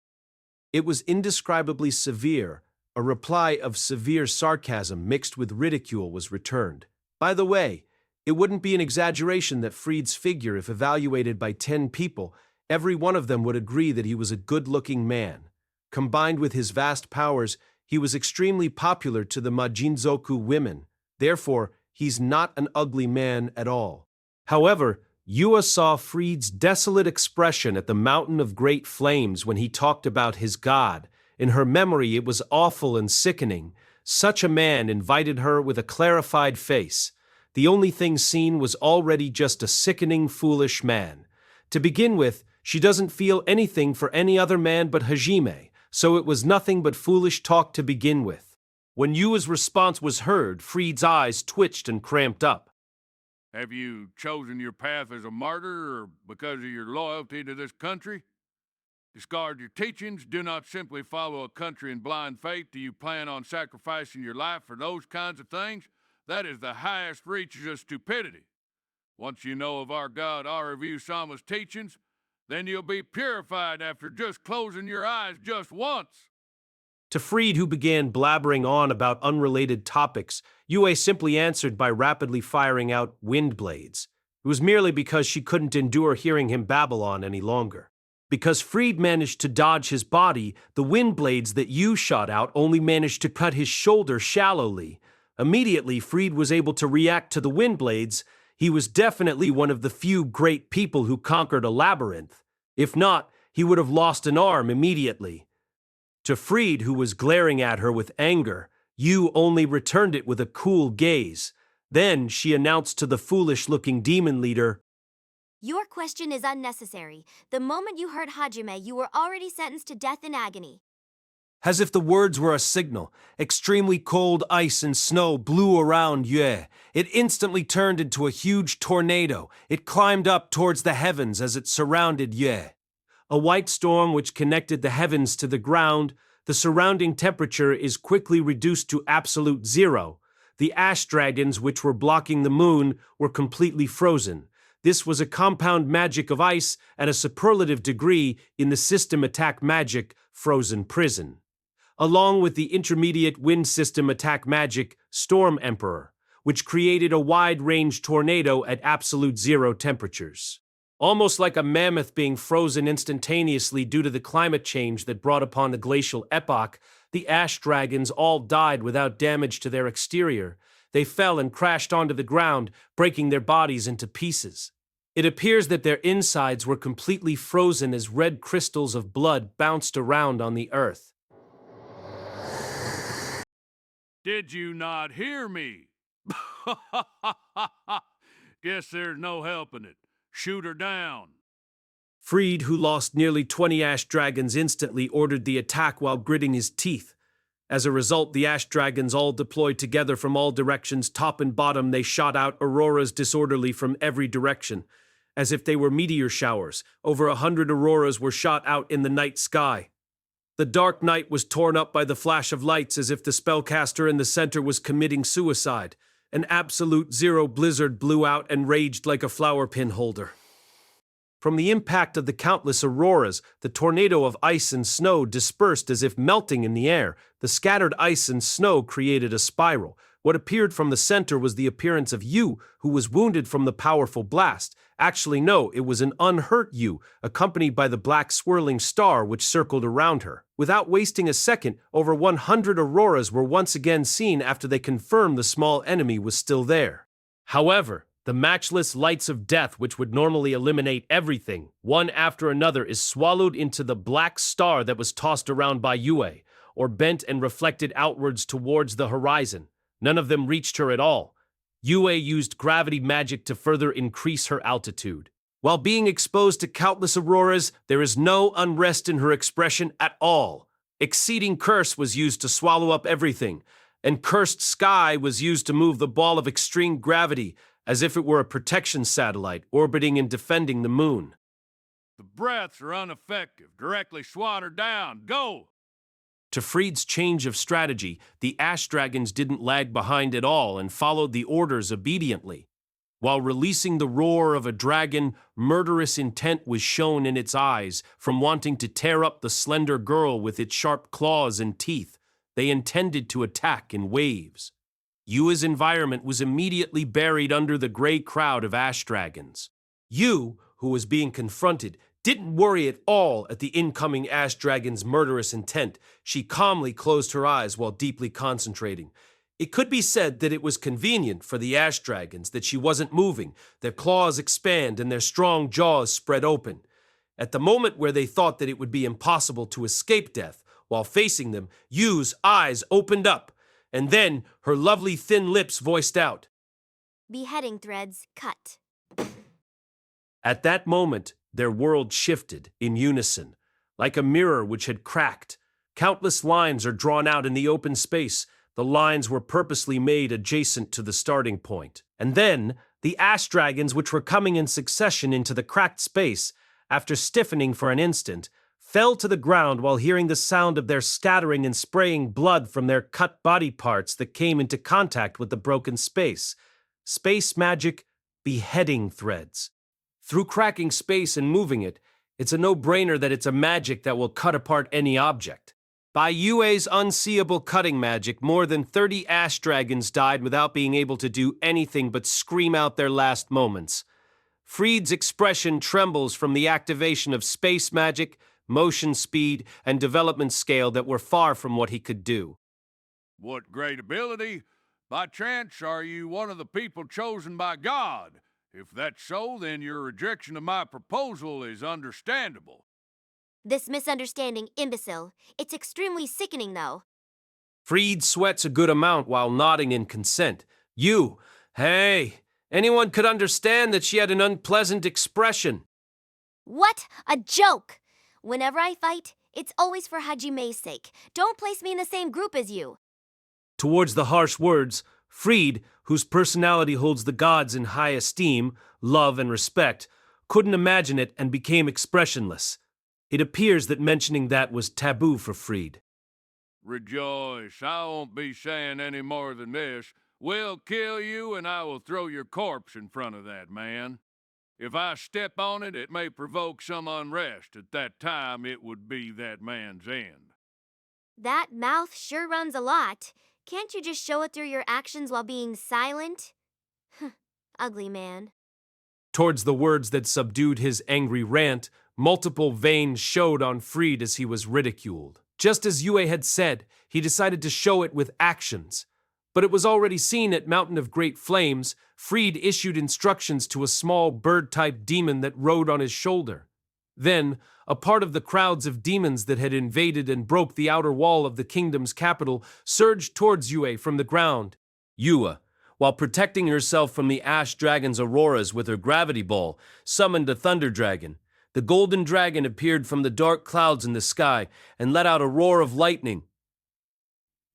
Speaker 2: It was indescribably severe. A reply of severe sarcasm mixed with ridicule was returned. By the way, it wouldn't be an exaggeration that Fried's figure, if evaluated by 10 people, every one of them would agree that he was a good-looking man. Combined with his vast powers, he was extremely popular to the Majinzoku women. Therefore, he's not an ugly man at all. However, Yua saw Fried's desolate expression at the Mountain of Great Flames when he talked about his god. In her memory, it was awful and sickening. Such a man invited her with a clarified face. The only thing seen was already just a sickening, foolish man. To begin with, she doesn't feel anything for any other man but Hajime, so it was nothing but foolish talk to begin with. When Yua's response was heard, Fried's eyes twitched and cramped up.
Speaker 17: Have you chosen your path as a martyr or because of your loyalty to this country? Discard your teachings, do not simply follow a country in blind faith. Do you plan on sacrificing your life for those kinds of things? That is the highest reaches of stupidity. Once you know of our God Arifureta's teachings, then you'll be purified after just closing your eyes just once.
Speaker 2: To Fried, who began blabbering on about unrelated topics, Yue simply answered by rapidly firing out wind blades. It was merely because she couldn't endure hearing him babble on any longer. Because Fried managed to dodge his body, the wind blades that Yu shot out only managed to cut his shoulder shallowly. Immediately, Fried was able to react to the wind blades. He was definitely one of the few great people who conquered a labyrinth. If not, he would have lost an arm immediately. To Fried, who was glaring at her with anger, Yu only returned it with a cool gaze. Then she announced to the foolish-looking demon leader,
Speaker 21: "Your question is unnecessary. The moment you heard Hajime, you were already sentenced to death in agony."
Speaker 2: As if the words were a signal, extremely cold ice and snow blew around Yue. It instantly turned into a huge tornado. It climbed up towards the heavens as it surrounded Yue. A white storm which connected the heavens to the ground. The surrounding temperature is quickly reduced to absolute zero. The ash dragons which were blocking the moon were completely frozen. This was a compound magic of ice at a superlative degree in the system attack magic Frozen Prison, along with the intermediate wind system attack magic Storm Emperor, which created a wide-range tornado at absolute zero temperatures. Almost like a mammoth being frozen instantaneously due to the climate change that brought upon the glacial epoch, the ash dragons all died without damage to their exterior. They fell and crashed onto the ground, breaking their bodies into pieces. It appears that their insides were completely frozen as red crystals of blood bounced around on the earth.
Speaker 17: Did you not hear me? Guess there's no helping it. Shoot her down.
Speaker 2: Fried, who lost nearly 20 ash dragons instantly, ordered the attack while gritting his teeth. As a result, the ash dragons all deployed together from all directions, top and bottom. They shot out auroras disorderly from every direction, as if they were meteor showers. Over 100 auroras were shot out in the night sky. The dark night was torn up by the flash of lights as if the spellcaster in the center was committing suicide. An absolute zero blizzard blew out and raged like a flower pin holder. From the impact of the countless auroras, the tornado of ice and snow dispersed as if melting in the air. The scattered ice and snow created a spiral. What appeared from the center was the appearance of Yu, who was wounded from the powerful blast. Actually, no, it was an unhurt Yu, accompanied by the black swirling star which circled around her. Without wasting a second, over 100 auroras were once again seen after they confirmed the small enemy was still there. However, the matchless lights of death, which would normally eliminate everything, one after another, is swallowed into the black star that was tossed around by Yue, or bent and reflected outwards towards the horizon. None of them reached her at all. Yue used gravity magic to further increase her altitude. While being exposed to countless auroras, there is no unrest in her expression at all. Exceeding curse was used to swallow up everything, and cursed sky was used to move the ball of extreme gravity, as if it were a protection satellite orbiting and defending the moon.
Speaker 17: The breaths are ineffective. Directly swat her down. Go!
Speaker 2: To Fried's change of strategy, the ash dragons didn't lag behind at all and followed the orders obediently. While releasing the roar of a dragon, murderous intent was shown in its eyes. From wanting to tear up the slender girl with its sharp claws and teeth, they intended to attack in waves. Yua's environment was immediately buried under the gray crowd of ash dragons. Yu, who was being confronted, didn't worry at all at the incoming ash dragon's murderous intent. She calmly closed her eyes while deeply concentrating. It could be said that it was convenient for the ash dragons that she wasn't moving. Their claws expand and their strong jaws spread open. At the moment where they thought that it would be impossible to escape death, while facing them, Yu's eyes opened up, and then her lovely thin lips voiced out,
Speaker 21: Beheading threads cut.
Speaker 2: At that moment, their world shifted in unison, like a mirror which had cracked. Countless lines are drawn out in the open space. The lines were purposely made adjacent to the starting point. And then, the ash dragons which were coming in succession into the cracked space, after stiffening for an instant, fell to the ground while hearing the sound of their scattering and spraying blood from their cut body parts that came into contact with the broken space. Space magic, beheading threads. Through cracking space and moving it, it's a no-brainer that it's a magic that will cut apart any object. By Yue's unseeable cutting magic, more than 30 ash dragons died without being able to do anything but scream out their last moments. Freed's expression trembles from the activation of space magic, motion speed, and development scale that were far from what he could do.
Speaker 17: What great ability! By chance, are you one of the people chosen by God? If that's so, then your rejection of my proposal is understandable.
Speaker 21: This misunderstanding, imbecile. It's extremely sickening, though.
Speaker 2: Freed sweats a good amount while nodding in consent. Hey, anyone could understand that she had an unpleasant expression.
Speaker 21: What a joke! Whenever I fight, it's always for Hajime's sake. Don't place me in the same group as you.
Speaker 2: Towards the harsh words, Freed, whose personality holds the gods in high esteem, love, and respect, couldn't imagine it and became expressionless. It appears that mentioning that was taboo for Freed.
Speaker 17: Rejoice, I won't be saying any more than this. We'll kill you and I will throw your corpse in front of that man. If I step on it, it may provoke some unrest. At that time, it would be that man's end.
Speaker 21: That mouth sure runs a lot. Can't you just show it through your actions while being silent? Ugly man.
Speaker 2: Towards the words that subdued his angry rant, multiple veins showed on Freed as he was ridiculed. Just as Yue had said, he decided to show it with actions. But it was already seen at Mountain of Great Flames. Freed issued instructions to a small bird-type demon that rode on his shoulder. Then, a part of the crowds of demons that had invaded and broke the outer wall of the kingdom's capital surged towards Yue from the ground. Yue, while protecting herself from the ash dragon's auroras with her gravity ball, summoned a thunder dragon. The golden dragon appeared from the dark clouds in the sky and let out a roar of lightning.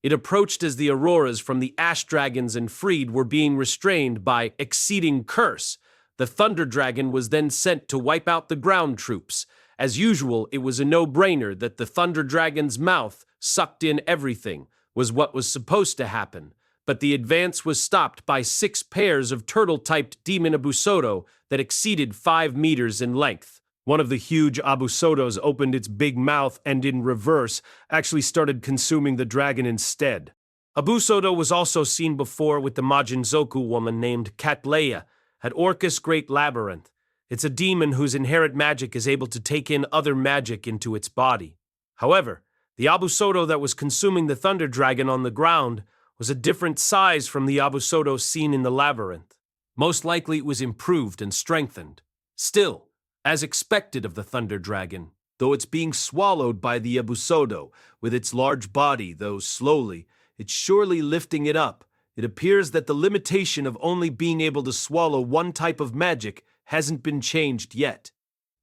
Speaker 2: It approached as the auroras from the ash dragons and Freed were being restrained by exceeding curse. The thunder dragon was then sent to wipe out the ground troops. As usual, it was a no-brainer that the thunder dragon's mouth, sucked in everything, was what was supposed to happen. But the advance was stopped by 6 pairs of turtle-typed demon Abusodo that exceeded 5 meters in length. One of the huge Abusodos opened its big mouth and, in reverse, actually started consuming the dragon instead. Abusodo was also seen before with the Majinzoku woman named Catleya at Orcus Great Labyrinth. It's a demon whose inherent magic is able to take in other magic into its body. However, the Abusodo that was consuming the thunder dragon on the ground was a different size from the Abusodo seen in the labyrinth. Most likely it was improved and strengthened. Still, as expected of the thunder dragon, though it's being swallowed by the Abusodo, with its large body, though slowly, it's surely lifting it up. It appears that the limitation of only being able to swallow one type of magic hasn't been changed yet.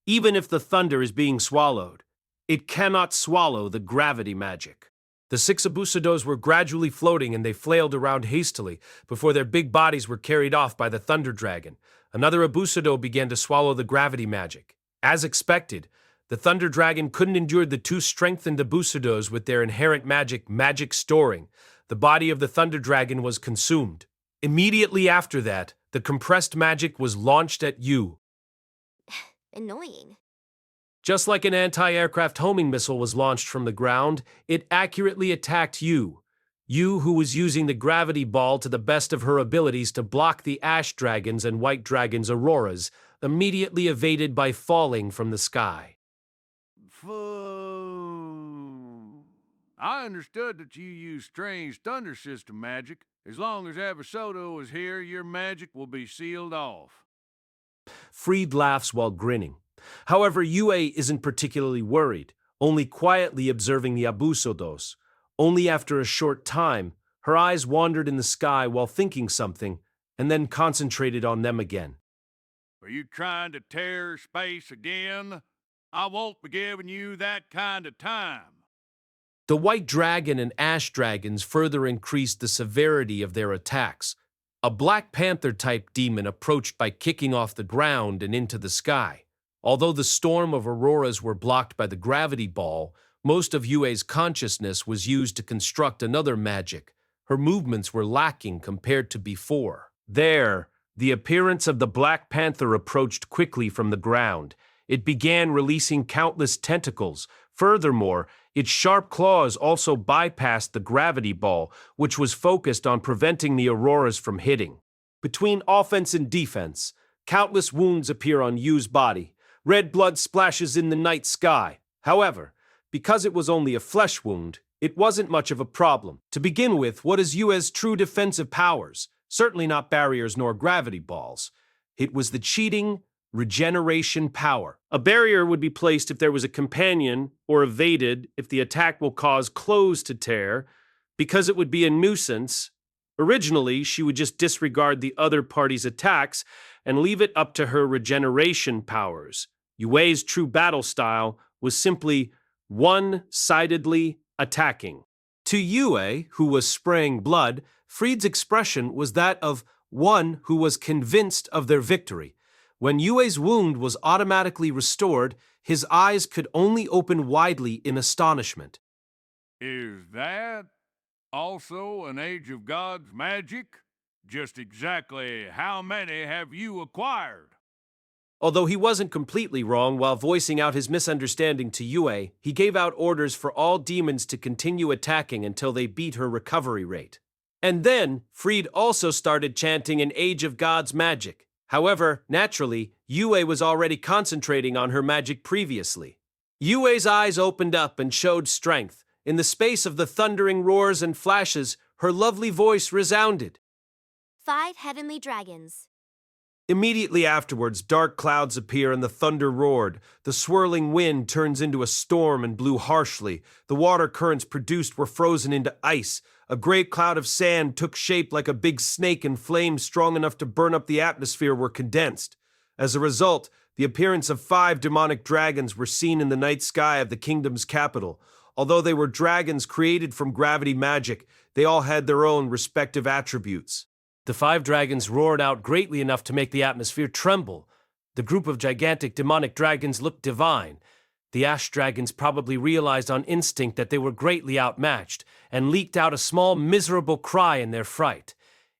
Speaker 2: Even if the thunder is being swallowed, it cannot swallow the gravity magic. The 6 Abusodos were gradually floating and they flailed around hastily before their big bodies were carried off by the thunder dragon. Another Abusodo began to swallow the gravity magic. As expected, the thunder dragon couldn't endure the 2 strengthened Abusodos with their inherent magic storing. The body of the thunder dragon was consumed. Immediately after that, the compressed magic was launched at Yu.
Speaker 21: Annoying.
Speaker 2: Just like an anti-aircraft homing missile was launched from the ground, it accurately attacked Yu. You, who was using the gravity ball to the best of her abilities to block the ash dragon's and white dragon's auroras, immediately evaded by falling from the sky.
Speaker 17: I understood that you use strange thunder system magic. As long as Abusoto is here, your magic will be sealed off.
Speaker 2: Freed laughs while grinning. However, Yue isn't particularly worried, only quietly observing the Abusodos. Only after a short time, her eyes wandered in the sky while thinking something, and then concentrated on them again.
Speaker 17: Are you trying to tear space again? I won't be giving you that kind of time.
Speaker 2: The white dragon and ash dragons further increased the severity of their attacks. A Black Panther-type demon approached by kicking off the ground and into the sky. Although the storm of auroras were blocked by the gravity ball, most of Yue's consciousness was used to construct another magic. Her movements were lacking compared to before. There, the appearance of the Black Panther approached quickly from the ground. It began releasing countless tentacles. Furthermore, its sharp claws also bypassed the gravity ball, which was focused on preventing the auroras from hitting. Between offense and defense, countless wounds appear on Yu's body. Red blood splashes in the night sky. However, because it was only a flesh wound, it wasn't much of a problem. To begin with, what is Yue's true defensive powers? Certainly not barriers nor gravity balls. It was the cheating regeneration power. A barrier would be placed if there was a companion, or evaded if the attack will cause clothes to tear. Because it would be a nuisance, originally she would just disregard the other party's attacks and leave it up to her regeneration powers. Yue's true battle style was simply one-sidedly attacking. To Yue, who was spraying blood, Freed's expression was that of one who was convinced of their victory. When Yue's wound was automatically restored, his eyes could only open widely in astonishment.
Speaker 17: Is that also an Age of Gods magic? Just exactly how many have you acquired?
Speaker 2: Although he wasn't completely wrong while voicing out his misunderstanding to Yue, he gave out orders for all demons to continue attacking until they beat her recovery rate. And then, Freed also started chanting an Age of Gods magic. However, naturally, Yue was already concentrating on her magic previously. Yue's eyes opened up and showed strength. In the space of the thundering roars and flashes, her lovely voice resounded.
Speaker 21: 5 heavenly dragons.
Speaker 2: Immediately afterwards, dark clouds appear and the thunder roared. The swirling wind turns into a storm and blew harshly. The water currents produced were frozen into ice. A great cloud of sand took shape like a big snake, and flames strong enough to burn up the atmosphere were condensed. As a result, the appearance of 5 demonic dragons were seen in the night sky of the kingdom's capital. Although they were dragons created from gravity magic, they all had their own respective attributes. The 5 dragons roared out greatly enough to make the atmosphere tremble. The group of gigantic demonic dragons looked divine. The ash dragons probably realized on instinct that they were greatly outmatched, and leaked out a small, miserable cry in their fright.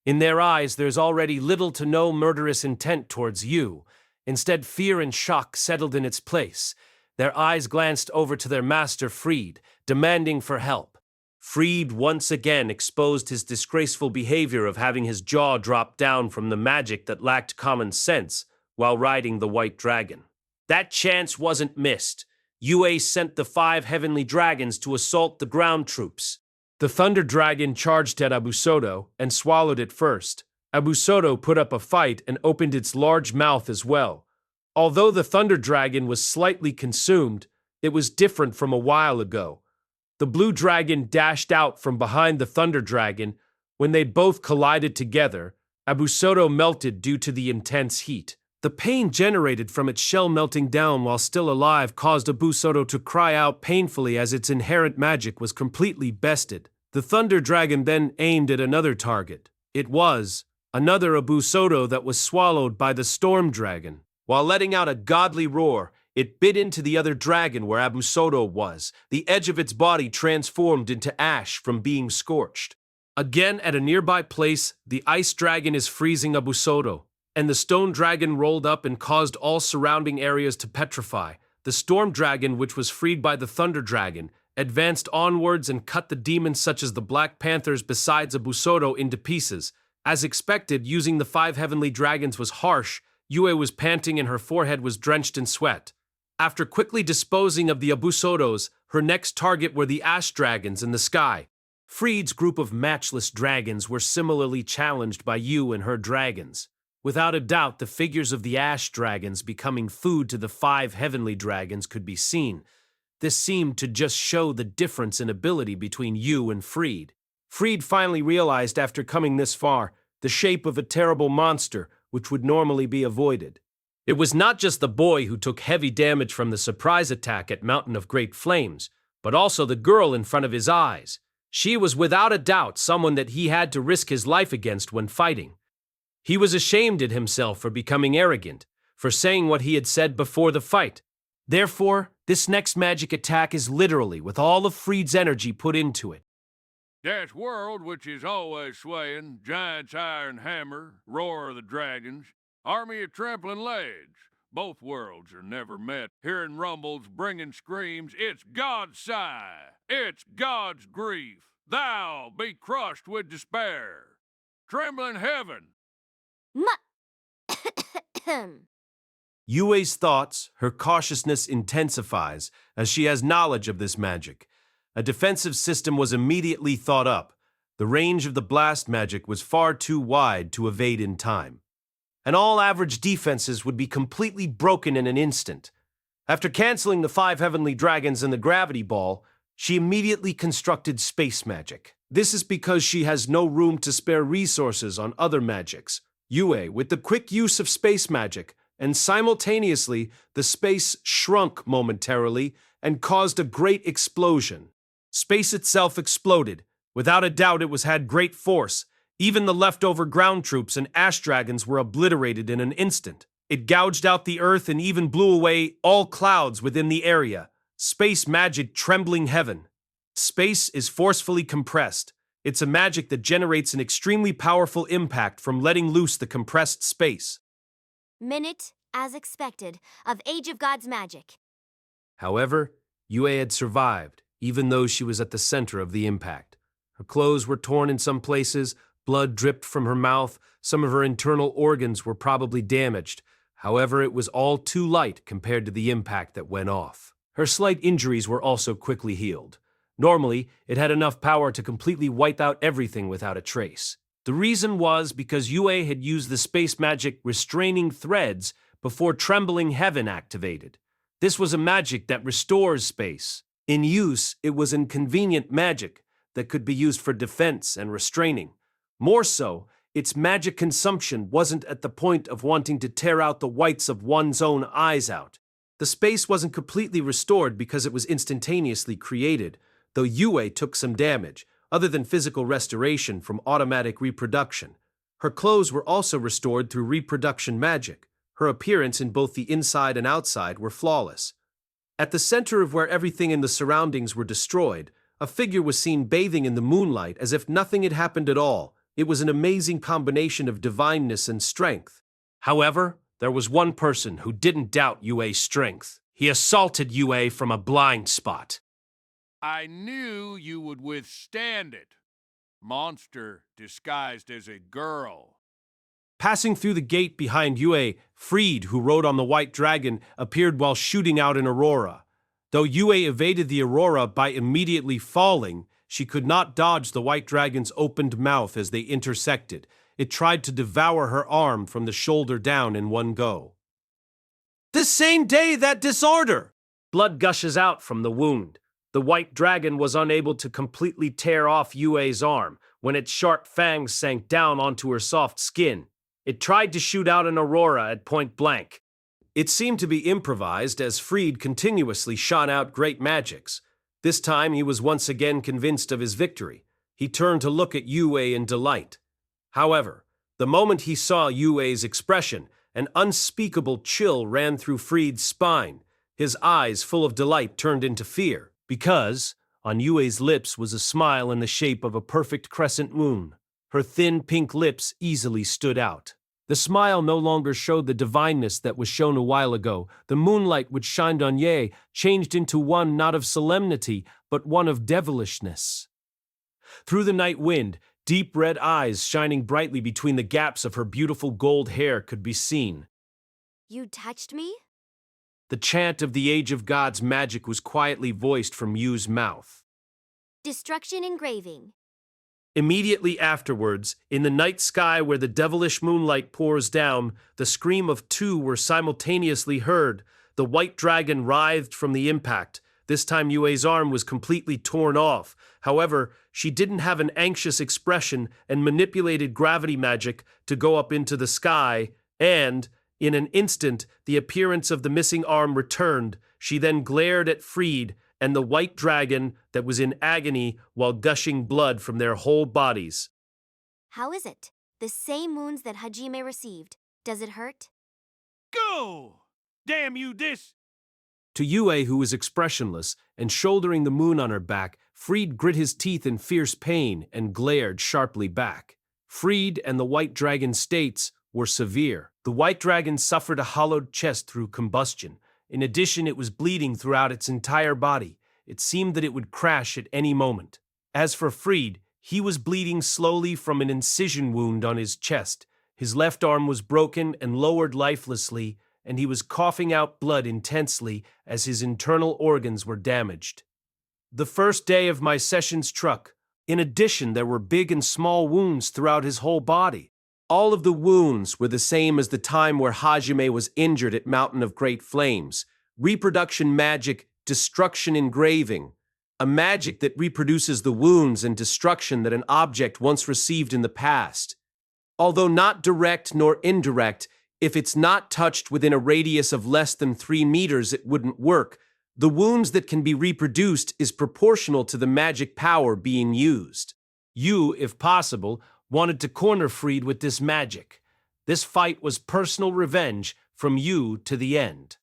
Speaker 2: In their eyes, there's already little to no murderous intent towards you. Instead, fear and shock settled in its place. Their eyes glanced over to their master, Freed, demanding for help. Freed once again exposed his disgraceful behavior of having his jaw drop down from the magic that lacked common sense while riding the white dragon. That chance wasn't missed. Yue sent the 5 heavenly dragons to assault the ground troops. The thunder dragon charged at Abusoto and swallowed it first. Abusoto put up a fight and opened its large mouth as well. Although the thunder dragon was slightly consumed, it was different from a while ago. The blue dragon dashed out from behind the thunder dragon. When they both collided together, Abusoto melted due to the intense heat. The pain generated from its shell melting down while still alive caused Abusoto to cry out painfully as its inherent magic was completely bested. The thunder dragon then aimed at another target. It was another Abusoto that was swallowed by the storm dragon. While letting out a godly roar, it bit into the other dragon where Abusoto was. The edge of its body transformed into ash from being scorched. Again, at a nearby place, the ice dragon is freezing Abusoto, and the stone dragon rolled up and caused all surrounding areas to petrify. The storm dragon, which was freed by the thunder dragon, advanced onwards and cut the demons such as the Black Panthers besides a Busoro into pieces. As expected, using the 5 heavenly dragons was harsh. Yue was panting and her forehead was drenched in sweat. After quickly disposing of the Abusoros, her next target were the ash dragons in the sky. Freed's group of matchless dragons were similarly challenged by Yu and her dragons. Without a doubt, the figures of the ash dragons becoming food to the 5 heavenly dragons could be seen. This seemed to just show the difference in ability between Yu and Freed. Freed finally realized after coming this far the shape of a terrible monster which would normally be avoided. It was not just the boy who took heavy damage from the surprise attack at Mountain of Great Flames, but also the girl in front of his eyes. She was without a doubt someone that he had to risk his life against when fighting. He was ashamed at himself for becoming arrogant, for saying what he had said before the fight. Therefore, this next magic attack is literally with all of Freed's energy put into it.
Speaker 17: That world which is always swaying, giant's iron hammer, roar of the dragons, army of trampling legs. Both worlds are never met. Hearing rumbles, bringing screams, it's God's sigh, it's God's grief. Thou be crushed with despair. Trembling heaven.
Speaker 2: Yue's thoughts, her cautiousness intensifies as she has knowledge of this magic. A defensive system was immediately thought up. The range of the blast magic was far too wide to evade in time, and all average defenses would be completely broken in an instant. After canceling the 5 heavenly dragons and the gravity ball, she immediately constructed space magic. This is because she has no room to spare resources on other magics. Yue, with the quick use of space magic, and simultaneously the space shrunk momentarily and caused a great explosion. Space itself exploded. Without a doubt, it had great force. Even the leftover ground troops and ash dragons were obliterated in an instant. It gouged out the earth and even blew away all clouds within the area. Space magic trembling heaven. Space is forcefully compressed. It's a magic that generates an extremely powerful impact from letting loose the compressed space.
Speaker 21: Minute, as expected, of Age of Gods magic.
Speaker 2: However, Yue had survived, even though she was at the center of the impact. Her clothes were torn in some places, blood dripped from her mouth, some of her internal organs were probably damaged. However, it was all too light compared to the impact that went off. Her slight injuries were also quickly healed. Normally, it had enough power to completely wipe out everything without a trace. The reason was because Yue had used the space magic restraining threads before Trembling Heaven activated. This was a magic that restores space. In use, it was inconvenient magic that could be used for defense and restraining. More so, its magic consumption wasn't at the point of wanting to tear out the whites of one's own eyes out. The space wasn't completely restored because it was instantaneously created, though Yue took some damage, other than physical restoration from automatic reproduction. Her clothes were also restored through reproduction magic. Her appearance in both the inside and outside were flawless. At the center of where everything in the surroundings were destroyed, a figure was seen bathing in the moonlight as if nothing had happened at all. It was an amazing combination of divineness and strength. However, there was one person who didn't doubt Yue's strength. He assaulted Yue from a blind spot.
Speaker 17: I knew you would withstand it. Monster disguised as a girl.
Speaker 2: Passing through the gate behind Yue, Freed, who rode on the white dragon, appeared while shooting out an aurora. Though Yue evaded the aurora by immediately falling, she could not dodge the white dragon's opened mouth as they intersected. It tried to devour her arm from the shoulder down in one go. The same day that disorder! Blood gushes out from the wound. The white dragon was unable to completely tear off Yue's arm when its sharp fangs sank down onto her soft skin. It tried to shoot out an aurora at point blank. It seemed to be improvised as Freed continuously shot out great magics. This time he was once again convinced of his victory. He turned to look at Yue in delight. However, the moment he saw Yue's expression, an unspeakable chill ran through Freed's spine. His eyes, full of delight, turned into fear, because on Yue's lips was a smile in the shape of a perfect crescent moon. Her thin pink lips easily stood out. The smile no longer showed the divineness that was shown a while ago. The moonlight which shined on Ye changed into one not of solemnity, but one of devilishness. Through the night wind, deep red eyes shining brightly between the gaps of her beautiful gold hair could be seen.
Speaker 21: You touched me?
Speaker 2: The chant of the Age of God's magic was quietly voiced from Yu's mouth.
Speaker 21: Destruction engraving.
Speaker 2: Immediately afterwards, in the night sky where the devilish moonlight pours down, the scream of two were simultaneously heard. The white dragon writhed from the impact. This time Yue's arm was completely torn off. However, she didn't have an anxious expression and manipulated gravity magic to go up into the sky, and, in an instant, the appearance of the missing arm returned. She then glared at Freed and the white dragon that was in agony while gushing blood from their whole bodies.
Speaker 21: How is it? The same wounds that Hajime received. Does it hurt?
Speaker 10: Go! Damn you, this!
Speaker 2: To Yue, who was expressionless and shouldering the moon on her back, Freed grit his teeth in fierce pain and glared sharply back. Freed and the white dragon's states were severe. The white dragon suffered a hollowed chest through combustion. In addition, it was bleeding throughout its entire body. It seemed that it would crash at any moment. As for Freed, he was bleeding slowly from an incision wound on his chest. His left arm was broken and lowered lifelessly, and he was coughing out blood intensely as his internal organs were damaged. The first day of my session struck. In addition, there were big and small wounds throughout his whole body. All of the wounds were the same as the time where Hajime was injured at Mountain of Great Flames. Reproduction magic, destruction engraving. A magic that reproduces the wounds and destruction that an object once received in the past. Although not direct nor indirect, if it's not touched within a radius of less than 3 meters, it wouldn't work. The wounds that can be reproduced is proportional to the magic power being used. You, if possible, wanted to corner Freed with this magic. This fight was personal revenge from you to the end.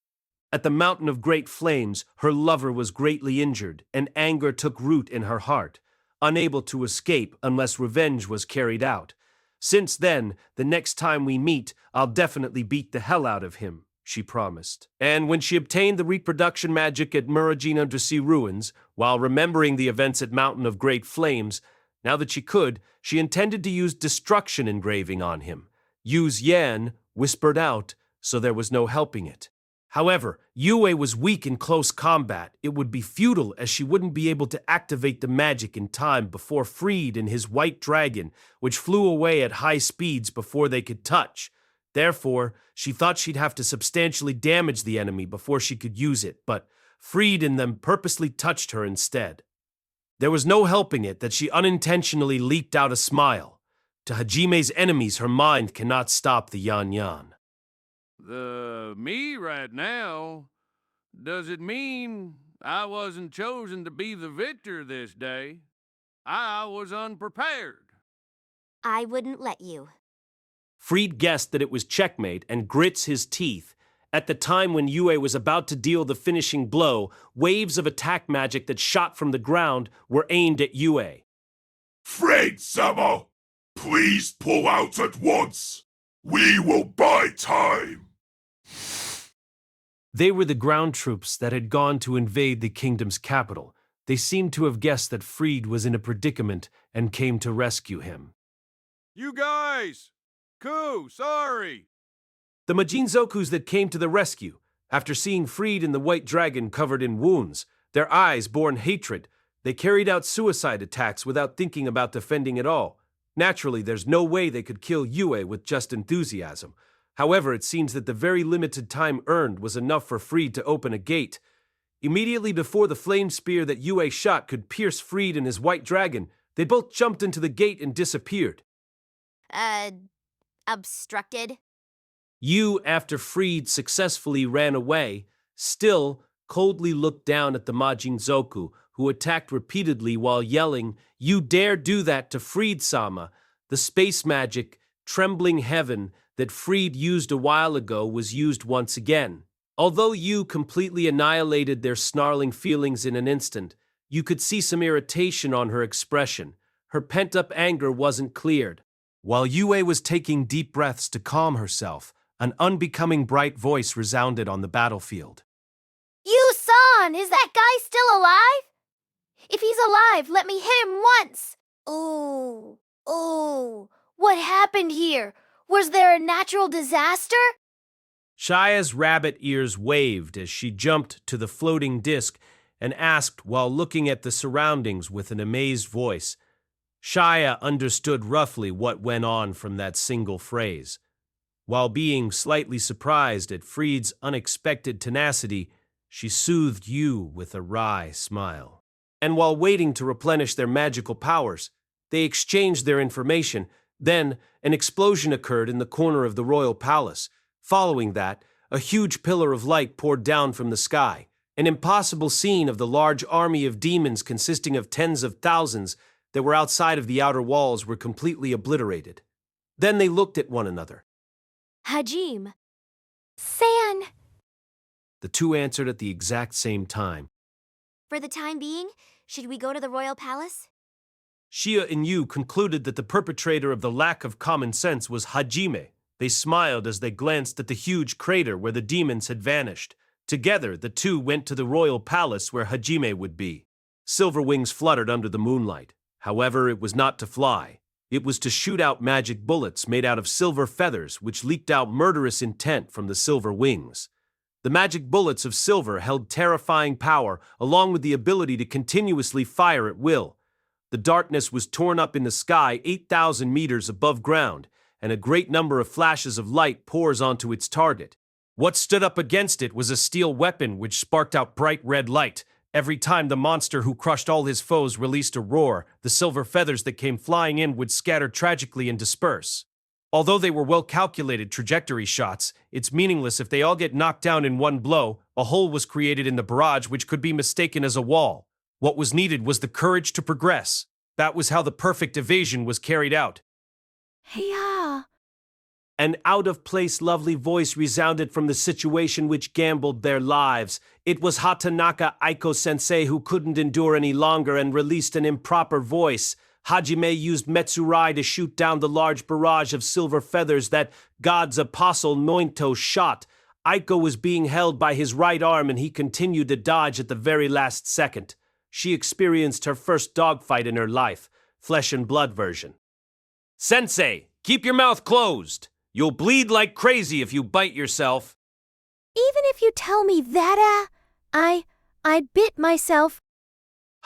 Speaker 2: At the Mountain of Great Flames, her lover was greatly injured, and anger took root in her heart, unable to escape unless revenge was carried out. Since then, the next time we meet, I'll definitely beat the hell out of him, she promised. And when she obtained the reproduction magic at Murajin Undersea Ruins, while remembering the events at Mountain of Great Flames, now that she could, she intended to use destruction engraving on him. Yu's Yan whispered out, so there was no helping it. However, Yue was weak in close combat. It would be futile as she wouldn't be able to activate the magic in time before Freed and his white dragon, which flew away at high speeds before they could touch. Therefore, she thought she'd have to substantially damage the enemy before she could use it, but Freed and them purposely touched her instead. There was no helping it that she unintentionally leaped out a smile. To Hajime's enemies, her mind cannot stop the Yan.
Speaker 17: Me right now? Does it mean I wasn't chosen to be the victor this day? I was unprepared.
Speaker 21: I wouldn't let you.
Speaker 2: Freed guessed that it was checkmate and grits his teeth. At the time when Yue was about to deal the finishing blow, waves of attack magic that shot from the ground were aimed at Yue.
Speaker 18: Freed-sama, please pull out at once. We will buy time.
Speaker 2: They were the ground troops that had gone to invade the kingdom's capital. They seemed to have guessed that Freed was in a predicament and came to rescue him.
Speaker 17: You guys! Sorry!
Speaker 2: The Majinzokus that came to the rescue, after seeing Freed and the white dragon covered in wounds, their eyes born hatred, they carried out suicide attacks without thinking about defending at all. Naturally, there's no way they could kill Yue with just enthusiasm. However, it seems that the very limited time earned was enough for Freed to open a gate. Immediately before the flame spear that Yue shot could pierce Freed and his white dragon, they both jumped into the gate and disappeared.
Speaker 21: Obstructed?
Speaker 2: Yu, after Freed successfully ran away, still coldly looked down at the Majinzoku, who attacked repeatedly while yelling, "You dare do that to Freed-sama!" The space magic, trembling heaven, that Freed used a while ago was used once again. Although Yu completely annihilated their snarling feelings in an instant, you could see some irritation on her expression. Her pent-up anger wasn't cleared.
Speaker 19: While Yue was taking deep breaths to calm herself, an unbecoming bright voice resounded on the battlefield.
Speaker 4: Yu-san, is that guy still alive? If he's alive, let me hit him once. Oh, what happened here? Was there a natural disaster?
Speaker 2: Shia's rabbit ears waved as she jumped to the floating disc and asked while looking at the surroundings with an amazed voice. Shia understood roughly what went on from that single phrase. While being slightly surprised at Freed's unexpected tenacity, she soothed Yu with a wry smile. And while waiting to replenish their magical powers, they exchanged their information. Then, an explosion occurred in the corner of the royal palace. Following that, a huge pillar of light poured down from the sky. An impossible scene of the large army of demons consisting of tens of thousands that were outside of the outer walls were completely obliterated. Then they looked at one another.
Speaker 1: Hajime.
Speaker 14: San.
Speaker 2: The two answered at the exact same time.
Speaker 21: For the time being, should we go to the royal palace?
Speaker 2: Shia and Yu concluded that the perpetrator of the lack of common sense was Hajime. They smiled as they glanced at the huge crater where the demons had vanished. Together, the two went to the royal palace where Hajime would be. Silver wings fluttered under the moonlight. However, it was not to fly. It was to shoot out magic bullets made out of silver feathers which leaked out murderous intent from the silver wings. The magic bullets of silver held terrifying power along with the ability to continuously fire at will. The darkness was torn up in the sky 8,000 meters above ground, and a great number of flashes of light pours onto its target. What stood up against it was a steel weapon which sparked out bright red light. Every time the monster who crushed all his foes released a roar, the silver feathers that came flying in would scatter tragically and disperse. Although they were well-calculated trajectory shots, it's meaningless if they all get knocked down in one blow. A hole was created in the barrage which could be mistaken as a wall. What was needed was the courage to progress. That was how the perfect evasion was carried out.
Speaker 13: Yeah.
Speaker 2: An out-of-place lovely voice resounded from the situation which gambled their lives. It was Hatanaka Aiko-sensei who couldn't endure any longer and released an improper voice. Hajime used Metsurai to shoot down the large barrage of silver feathers that God's apostle Nointo shot. Aiko was being held by his right arm and he continued to dodge at the very last second. She experienced her first dogfight in her life, flesh and blood version. Sensei, keep your mouth closed. You'll bleed like crazy if you bite yourself.
Speaker 13: Even if you tell me that, I bit myself.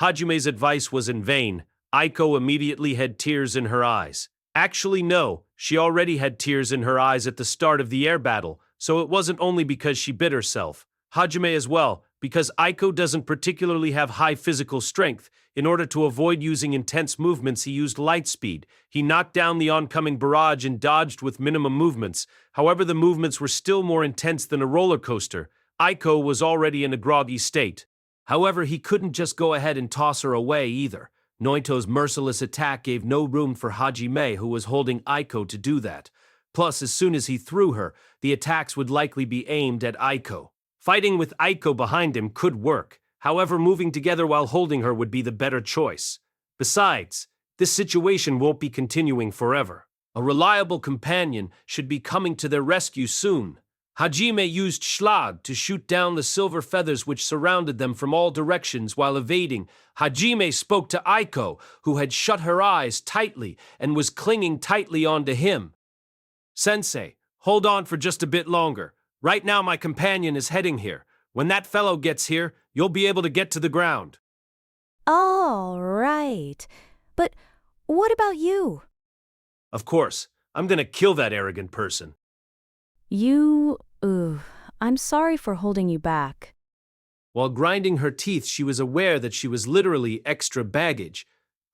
Speaker 2: Hajime's advice was in vain. Aiko immediately had tears in her eyes. Actually, no, she already had tears in her eyes at the start of the air battle, so it wasn't only because she bit herself. Hajime as well, because Aiko doesn't particularly have high physical strength. In order to avoid using intense movements, he used light speed. He knocked down the oncoming barrage and dodged with minimum movements. However, the movements were still more intense than a roller coaster. Aiko was already in a groggy state. However, he couldn't just go ahead and toss her away either. Noito's merciless attack gave no room for Hajime, who was holding Aiko, to do that. Plus, as soon as he threw her, the attacks would likely be aimed at Aiko. Fighting with Aiko behind him could work. However, moving together while holding her would be the better choice. Besides, this situation won't be continuing forever. A reliable companion should be coming to their rescue soon. Hajime used Schlag to shoot down the silver feathers which surrounded them from all directions while evading. Hajime spoke to Aiko, who had shut her eyes tightly and was clinging tightly onto him. Sensei, hold on for just a bit longer. Right now my companion is heading here. When that fellow gets here, you'll be able to get to the ground.
Speaker 13: All right. But what about you?
Speaker 2: Of course, I'm gonna kill that arrogant person.
Speaker 13: I'm sorry for holding you back.
Speaker 2: While grinding her teeth, she was aware that she was literally extra baggage.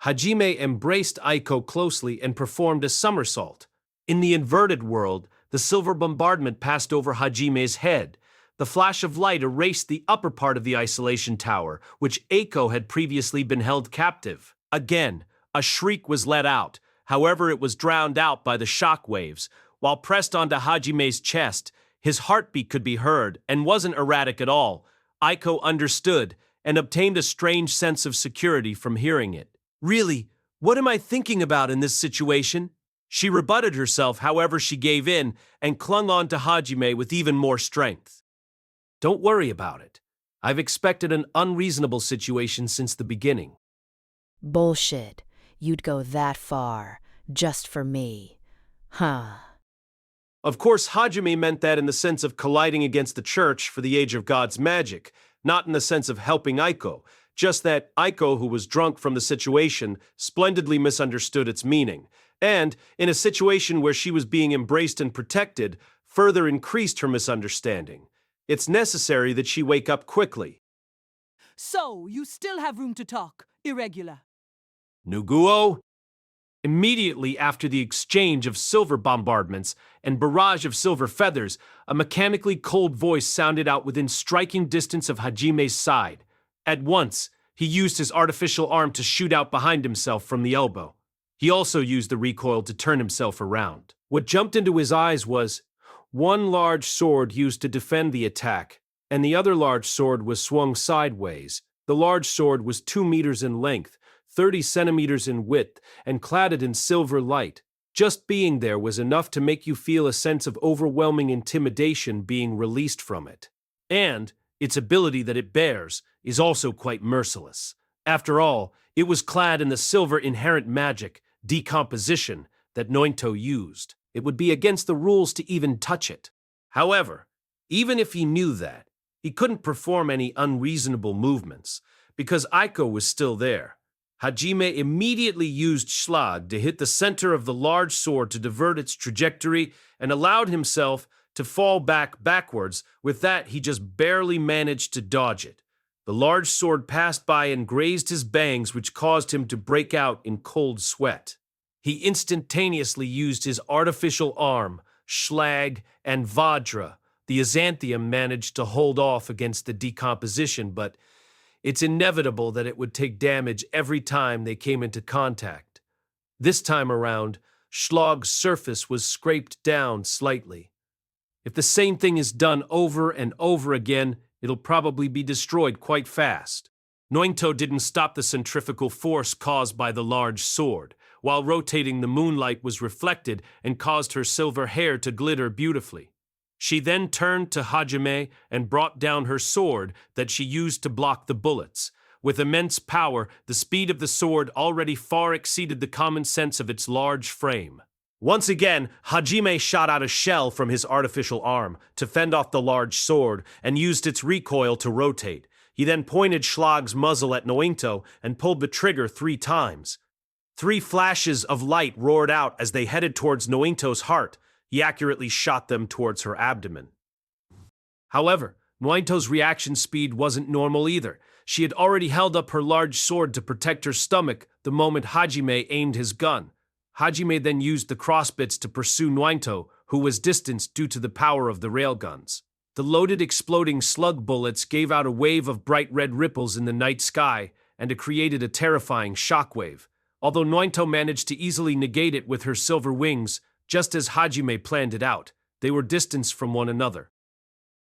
Speaker 2: Hajime embraced Aiko closely and performed a somersault. In the inverted world, the silver bombardment passed over Hajime's head. The flash of light erased the upper part of the isolation tower, which Aiko had previously been held captive. Again, a shriek was let out. However, it was drowned out by the shock waves. While pressed onto Hajime's chest, his heartbeat could be heard and wasn't erratic at all. Aiko understood and obtained a strange sense of security from hearing it. Really, what am I thinking about in this situation? She rebutted herself, however she gave in and clung on to Hajime with even more strength. Don't worry about it. I've expected an unreasonable situation since the beginning.
Speaker 13: Bullshit. You'd go that far, just for me. Huh.
Speaker 2: Of course, Hajime meant that in the sense of colliding against the church for the age of God's magic, not in the sense of helping Aiko, just that Aiko, who was drunk from the situation, splendidly misunderstood its meaning, and, in a situation where she was being embraced and protected, further increased her misunderstanding. It's necessary that she wake up quickly.
Speaker 16: So, you still have room to talk, irregular.
Speaker 2: Nuguo? Immediately after the exchange of silver bombardments and barrage of silver feathers, a mechanically cold voice sounded out within striking distance of Hajime's side. At once, he used his artificial arm to shoot out behind himself from the elbow. He also used the recoil to turn himself around. What jumped into his eyes was one large sword used to defend the attack, and the other large sword was swung sideways. The large sword was 2 meters in length, 30 centimeters in width, and cladded in silver light. Just being there was enough to make you feel a sense of overwhelming intimidation being released from it. And its ability that it bears is also quite merciless. After all, it was clad in the silver inherent magic, decomposition, that Nointo used. It would be against the rules to even touch it. However, even if he knew that, he couldn't perform any unreasonable movements, because Aiko was still there. Hajime immediately used Schlag to hit the center of the large sword to divert its trajectory and allowed himself to fall backwards. With that, he just barely managed to dodge it. The large sword passed by and grazed his bangs, which caused him to break out in cold sweat. He instantaneously used his artificial arm, Schlag, and Vajra. The Azanthium managed to hold off against the decomposition, but it's inevitable that it would take damage every time they came into contact. This time around, Schlag's surface was scraped down slightly. If the same thing is done over and over again, it'll probably be destroyed quite fast. Nointo didn't stop the centrifugal force caused by the large sword. While rotating, the moonlight was reflected and caused her silver hair to glitter beautifully. She then turned to Hajime and brought down her sword that she used to block the bullets. With immense power, the speed of the sword already far exceeded the common sense of its large frame. Once again, Hajime shot out a shell from his artificial arm to fend off the large sword and used its recoil to rotate. He then pointed Schlag's muzzle at Nointo and pulled the trigger 3 times. 3 flashes of light roared out as they headed towards Nointo's heart. He accurately shot them towards her abdomen. However, Nointo's reaction speed wasn't normal either. She had already held up her large sword to protect her stomach the moment Hajime aimed his gun. Hajime then used the crossbits to pursue Nointo, who was distanced due to the power of the railguns. The loaded exploding slug bullets gave out a wave of bright red ripples in the night sky, and it created a terrifying shockwave. Although Nointo managed to easily negate it with her silver wings, just as Hajime planned it out, they were distanced from one another.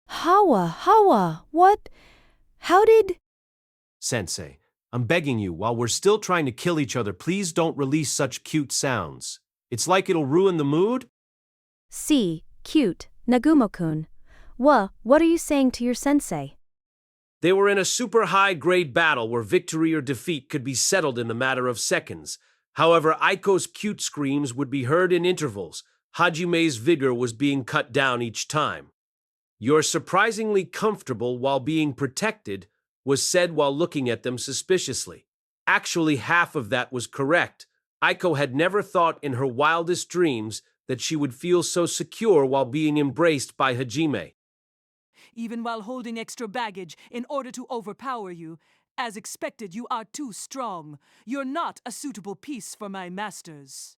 Speaker 13: Hawa, what? How did...
Speaker 2: Sensei, I'm begging you, while we're still trying to kill each other, please don't release such cute sounds. It's like it'll ruin the mood.
Speaker 13: Cute, Nagumo-kun. What are you saying to your sensei?
Speaker 2: They were in a super high-grade battle where victory or defeat could be settled in the matter of seconds. However, Aiko's cute screams would be heard in intervals. Hajime's vigor was being cut down each time. "You're surprisingly comfortable while being protected," was said while looking at them suspiciously. Actually, half of that was correct. Aiko had never thought in her wildest dreams that she would feel so secure while being embraced by Hajime.
Speaker 16: Even while holding extra baggage in order to overpower you, as expected, you are too strong. You're not a suitable piece for my masters.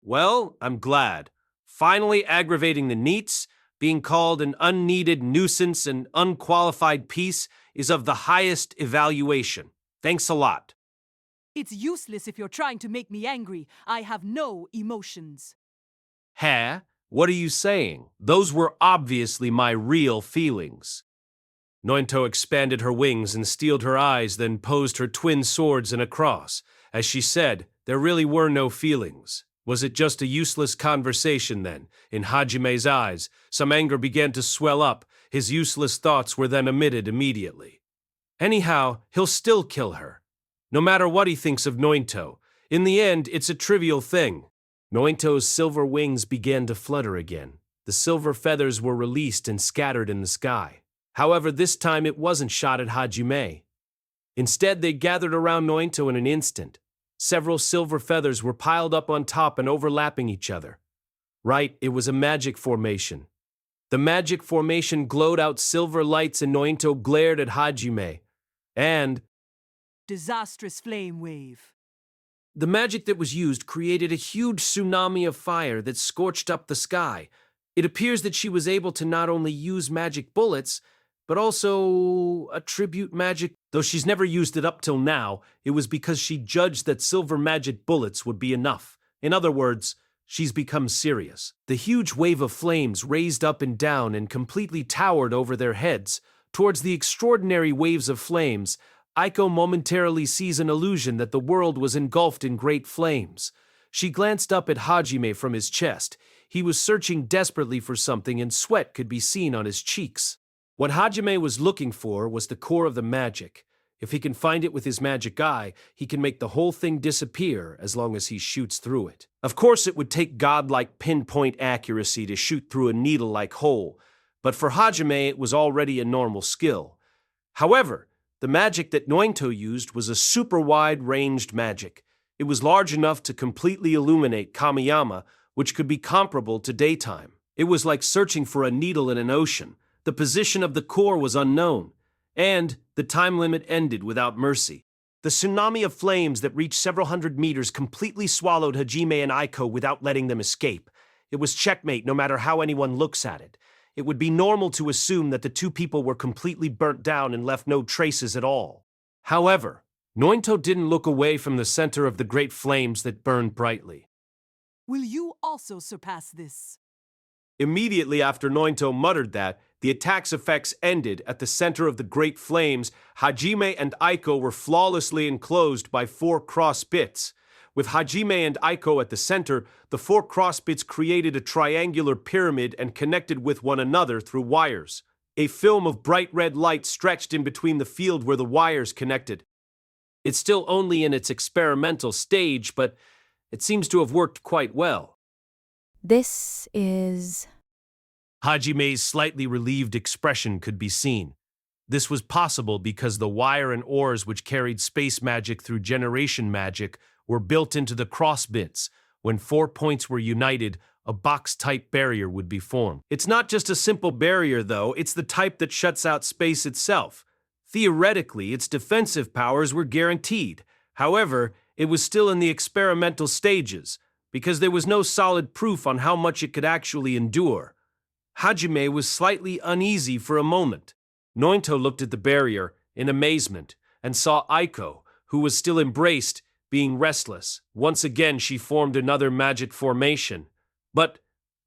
Speaker 2: Well, I'm glad. Finally aggravating the neats, being called an unneeded nuisance and unqualified piece is of the highest evaluation. Thanks a lot.
Speaker 16: It's useless if you're trying to make me angry. I have no emotions.
Speaker 2: Huh? What are you saying? Those were obviously my real feelings. Nointo expanded her wings and steeled her eyes, then posed her twin swords in a cross. As she said, there really were no feelings. Was it just a useless conversation then? In Hajime's eyes, some anger began to swell up. His useless thoughts were then omitted immediately. Anyhow, he'll still kill her. No matter what he thinks of Nointo, in the end, it's a trivial thing. Nointo's silver wings began to flutter again. The silver feathers were released and scattered in the sky. However, this time it wasn't shot at Hajime. Instead, they gathered around Nointo in an instant. Several silver feathers were piled up on top and overlapping each other. Right, it was a magic formation. The magic formation glowed out silver lights and Nointo glared at Hajime. And
Speaker 16: disastrous flame wave.
Speaker 2: The magic that was used created a huge tsunami of fire that scorched up the sky. It appears that she was able to not only use magic bullets, but also attribute magic. Though she's never used it up till now, it was because she judged that silver magic bullets would be enough. In other words, she's become serious. The huge wave of flames raised up and down and completely towered over their heads. Towards the extraordinary waves of flames, Aiko momentarily sees an illusion that the world was engulfed in great flames. She glanced up at Hajime from his chest. He was searching desperately for something and sweat could be seen on his cheeks. What Hajime was looking for was the core of the magic. If he can find it with his magic eye, he can make the whole thing disappear as long as he shoots through it. Of course, it would take godlike pinpoint accuracy to shoot through a needle-like hole, but for Hajime it was already a normal skill. However, the magic that Nointo used was a super wide-ranged magic. It was large enough to completely illuminate Kamiyama, which could be comparable to daytime. It was like searching for a needle in an ocean. The position of the core was unknown, and the time limit ended without mercy. The tsunami of flames that reached several hundred meters completely swallowed Hajime and Aiko without letting them escape. It was checkmate no matter how anyone looks at it. It would be normal to assume that the two people were completely burnt down and left no traces at all. However, Nointo didn't look away from the center of the great flames that burned brightly.
Speaker 16: Will you also surpass this?
Speaker 2: Immediately after Nointo muttered that, the attack's effects ended. At the center of the great flames, Hajime and Aiko were flawlessly enclosed by 4 cross bits. With Hajime and Aiko at the center, the 4 cross bits created a triangular pyramid and connected with one another through wires. A film of bright red light stretched in between the field where the wires connected. It's still only in its experimental stage, but it seems to have worked quite well.
Speaker 13: This is...
Speaker 2: Hajime's slightly relieved expression could be seen. This was possible because the wire and ores which carried space magic through generation magic were built into the cross bits. When 4 points were united, a box-type barrier would be formed. It's not just a simple barrier, though. It's the type that shuts out space itself. Theoretically, its defensive powers were guaranteed. However, it was still in the experimental stages, because there was no solid proof on how much it could actually endure. Hajime was slightly uneasy for a moment. Nointo looked at the barrier in amazement and saw Aiko, who was still embraced, being restless. Once again, she formed another magic formation. But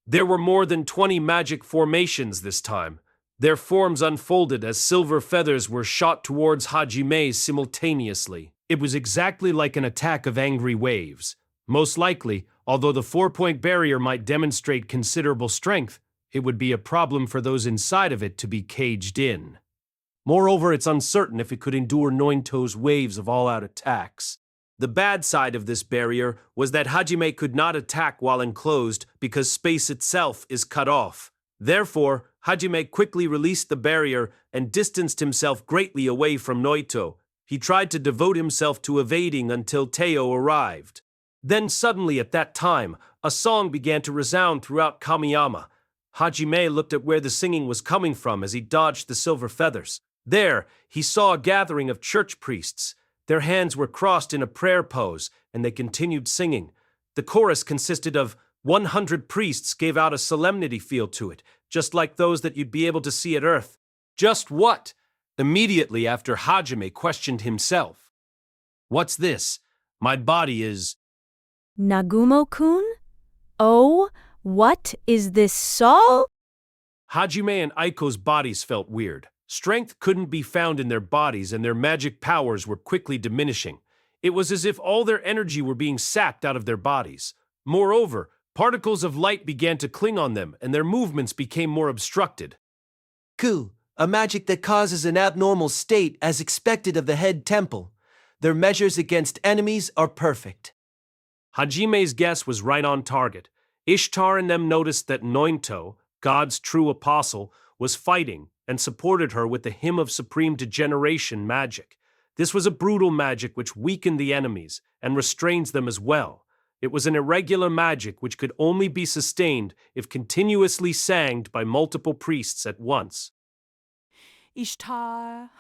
Speaker 2: there were more than 20 magic formations this time. Their forms unfolded as silver feathers were shot towards Hajime simultaneously. It was exactly like an attack of angry waves. Most likely, although the 4-point barrier might demonstrate considerable strength, it would be a problem for those inside of it to be caged in. Moreover, it's uncertain if it could endure Nointo's waves of all-out attacks. The bad side of this barrier was that Hajime could not attack while enclosed because space itself is cut off. Therefore, Hajime quickly released the barrier and distanced himself greatly away from Noito. He tried to devote himself to evading until Teo arrived. Then suddenly at that time, a song began to resound throughout Kamiyama. Hajime looked at where the singing was coming from as he dodged the silver feathers. There, he saw a gathering of church priests. Their hands were crossed in a prayer pose, and they continued singing. The chorus consisted of 100 priests gave out a solemnity feel to it, just like those that you'd be able to see at Earth. Just what? Immediately after Hajime questioned himself. What's this? My body is...
Speaker 13: Nagumo-kun? Oh, what is this Saul?
Speaker 2: Hajime and Aiko's bodies felt weird. Strength couldn't be found in their bodies and their magic powers were quickly diminishing. It was as if all their energy were being sapped out of their bodies. Moreover, particles of light began to cling on them and their movements became more obstructed.
Speaker 19: Ku, a magic that causes an abnormal state as expected of the head temple. Their measures against enemies are perfect.
Speaker 2: Hajime's guess was right on target. Ishtar and them noticed that Nointo, God's true apostle, was fighting and supported her with the hymn of supreme degeneration magic. This was a brutal magic which weakened the enemies and restrains them as well. It was an irregular magic which could only be sustained if continuously sanged by multiple priests at once.
Speaker 16: Ishtar,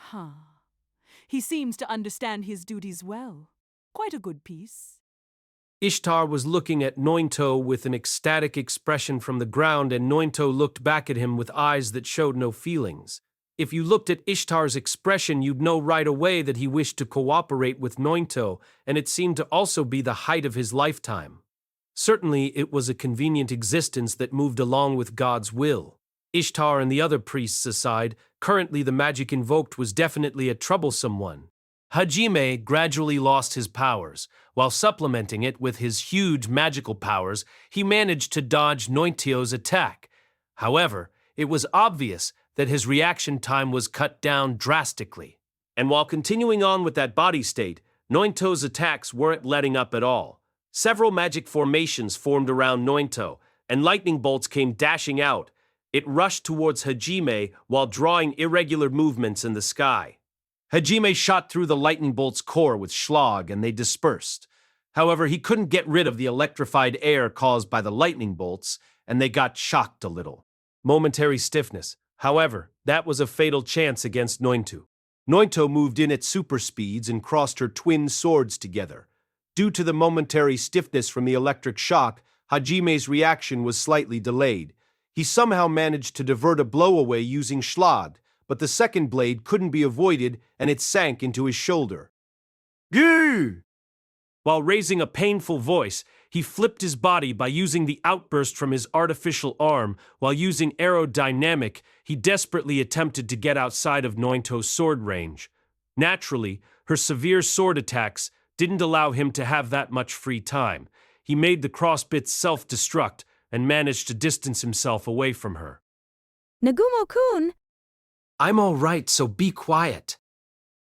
Speaker 16: He seems to understand his duties well. Quite a good piece.
Speaker 2: Ishtar was looking at Nointo with an ecstatic expression from the ground, and Nointo looked back at him with eyes that showed no feelings. If you looked at Ishtar's expression, you'd know right away that he wished to cooperate with Nointo, and it seemed to also be the height of his lifetime. Certainly, it was a convenient existence that moved along with God's will. Ishtar and the other priests aside, currently the magic invoked was definitely a troublesome one. Hajime gradually lost his powers. While supplementing it with his huge magical powers, he managed to dodge Nointo's attack. However, it was obvious that his reaction time was cut down drastically. And while continuing on with that body state, Nointo's attacks weren't letting up at all. Several magic formations formed around Nointo, and lightning bolts came dashing out. It rushed towards Hajime while drawing irregular movements in the sky. Hajime shot through the lightning bolt's core with Schlag and they dispersed. However, he couldn't get rid of the electrified air caused by the lightning bolts, and they got shocked a little. Momentary stiffness. However, that was a fatal chance against Nointo. Nointo moved in at super speeds and crossed her twin swords together. Due to the momentary stiffness from the electric shock, Hajime's reaction was slightly delayed. He somehow managed to divert a blow away using Schlag, but the second blade couldn't be avoided and it sank into his shoulder. Gee! While raising a painful voice, he flipped his body by using the outburst from his artificial arm. While using aerodynamic, he desperately attempted to get outside of Nointo's sword range. Naturally, her severe sword attacks didn't allow him to have that much free time. He made the crossbits self-destruct and managed to distance himself away from her.
Speaker 13: Nagumo-kun!
Speaker 2: I'm all right, so be quiet.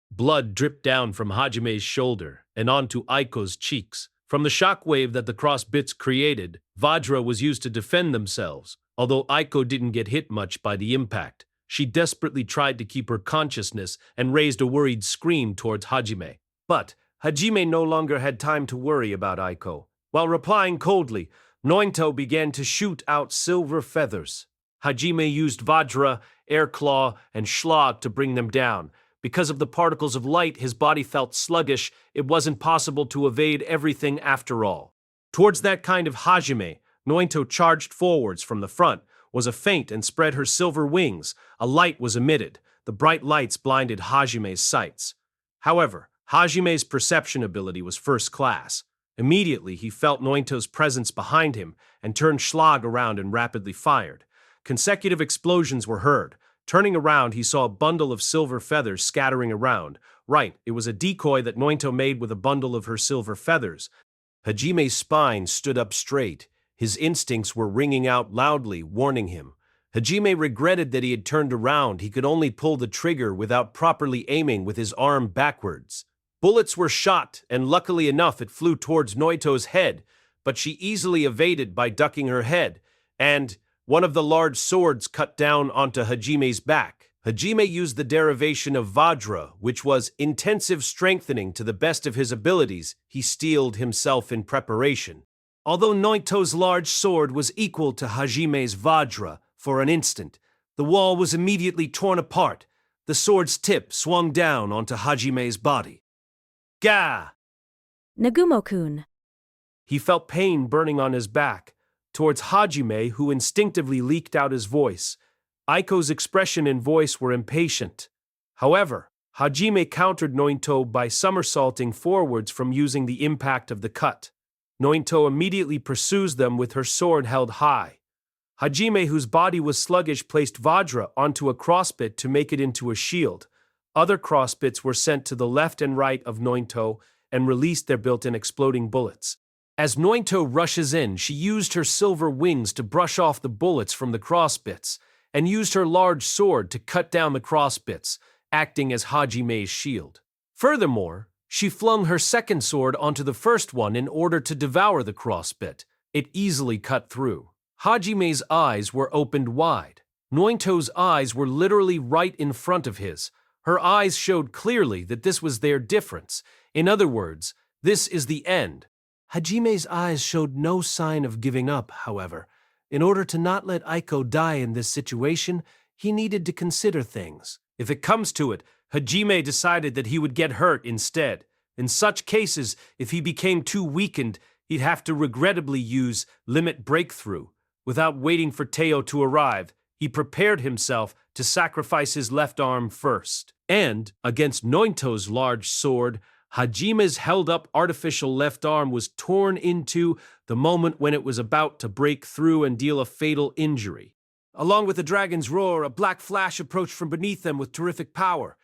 Speaker 2: Blood dripped down from Hajime's shoulder and onto Aiko's cheeks. From the shockwave that the crossbits created, Vajra was used to defend themselves. Although Aiko didn't get hit much by the impact, she desperately tried to keep her consciousness and raised a worried scream towards Hajime. But Hajime no longer had time to worry about Aiko. While replying coldly, Nointo began to shoot out silver feathers. Hajime used Vajra, Air Claw, and Schlag to bring them down. Because of the particles of light, his body felt sluggish. It wasn't possible to evade everything after all. Towards that kind of Hajime, Nointo charged forwards from the front, was a feint and spread her silver wings. A light was emitted. The bright lights blinded Hajime's sights. However, Hajime's perception ability was first class. Immediately, he felt Nointo's presence behind him and turned Schlag around and rapidly fired. Consecutive explosions were heard. Turning around, he saw a bundle of silver feathers scattering around. Right, it was a decoy that Nointo made with a bundle of her silver feathers. Hajime's spine stood up straight. His instincts were ringing out loudly, warning him. Hajime regretted that he had turned around. He could only pull the trigger without properly aiming with his arm backwards. Bullets were shot, and luckily enough it flew towards Nointo's head, but she easily evaded by ducking her head, and one of the large swords cut down onto Hajime's back. Hajime used the derivation of Vajra, which was intensive strengthening to the best of his abilities. He steeled himself in preparation. Although Nointo's large sword was equal to Hajime's Vajra for an instant, the wall was immediately torn apart. The sword's tip swung down onto Hajime's body. Gah!
Speaker 13: Nagumo-kun.
Speaker 2: He felt pain burning on his back. Towards Hajime, who instinctively leaked out his voice. Aiko's expression and voice were impatient. However, Hajime countered Nointo by somersaulting forwards from using the impact of the cut. Nointo immediately pursues them with her sword held high. Hajime, whose body was sluggish, placed Vajra onto a crossbit to make it into a shield. Other crossbits were sent to the left and right of Nointo and released their built-in exploding bullets. As Nointo rushes in, she used her silver wings to brush off the bullets from the crossbits, and used her large sword to cut down the crossbits, acting as Hajime's shield. Furthermore, she flung her second sword onto the first one in order to devour the crossbit. It easily cut through. Hajime's eyes were opened wide. Nointo's eyes were literally right in front of his. Her eyes showed clearly that this was their difference. In other words, this is the end. Hajime's eyes showed no sign of giving up, however. In order to not let Aiko die in this situation, he needed to consider things. If it comes to it, Hajime decided that he would get hurt instead. In such cases, if he became too weakened, he'd have to regrettably use limit breakthrough. Without waiting for Teo to arrive, he prepared himself to sacrifice his left arm first. And, against Nointo's large sword, Hajime's held-up artificial left arm was torn into the moment when it was about to break through and deal a fatal injury. Along with the dragon's roar, a black flash approached from beneath them with terrific power.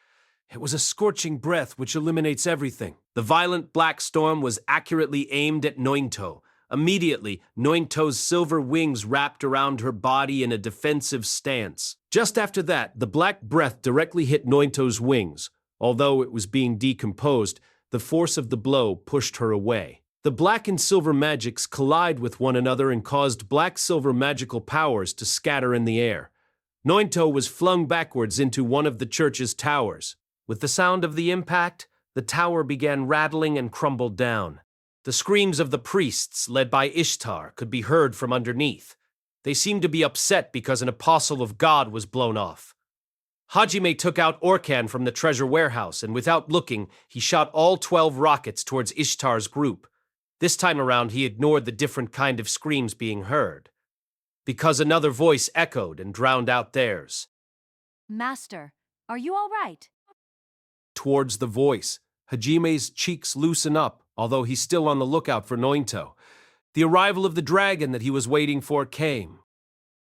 Speaker 2: It was a scorching breath which eliminates everything. The violent black storm was accurately aimed at Nointo. Immediately, Nointo's silver wings wrapped around her body in a defensive stance. Just after that, the black breath directly hit Nointo's wings. Although it was being decomposed, the force of the blow pushed her away. The black and silver magics collide with one another and caused black-silver magical powers to scatter in the air. Nointo was flung backwards into one of the church's towers. With the sound of the impact, the tower began rattling and crumbled down. The screams of the priests, led by Ishtar, could be heard from underneath. They seemed to be upset because an apostle of God was blown off. Hajime took out Orkan from the treasure warehouse, and without looking, he shot all 12 rockets towards Ishtar's group. This time around, he ignored the different kind of screams being heard, because another voice echoed and drowned out theirs.
Speaker 7: Master, are you all right?
Speaker 2: Towards the voice, Hajime's cheeks loosen up, although he's still on the lookout for Nointo. The arrival of the dragon that he was waiting for came.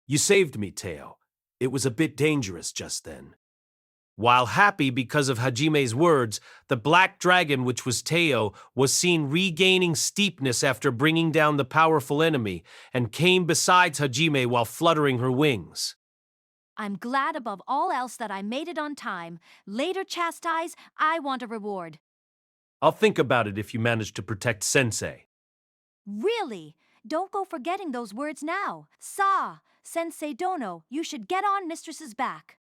Speaker 2: You saved me, Teo. It was a bit dangerous just then. While happy because of Hajime's words, the black dragon, which was Teo, was seen regaining steepness after bringing down the powerful enemy, and came besides Hajime while fluttering her wings.
Speaker 7: I'm glad above all else that I made it on time. Later chastise, I want a reward.
Speaker 2: I'll think about it if you manage to protect Sensei.
Speaker 7: Really? Don't go forgetting those words now. Sensei Dono, you should get on Mistress's back.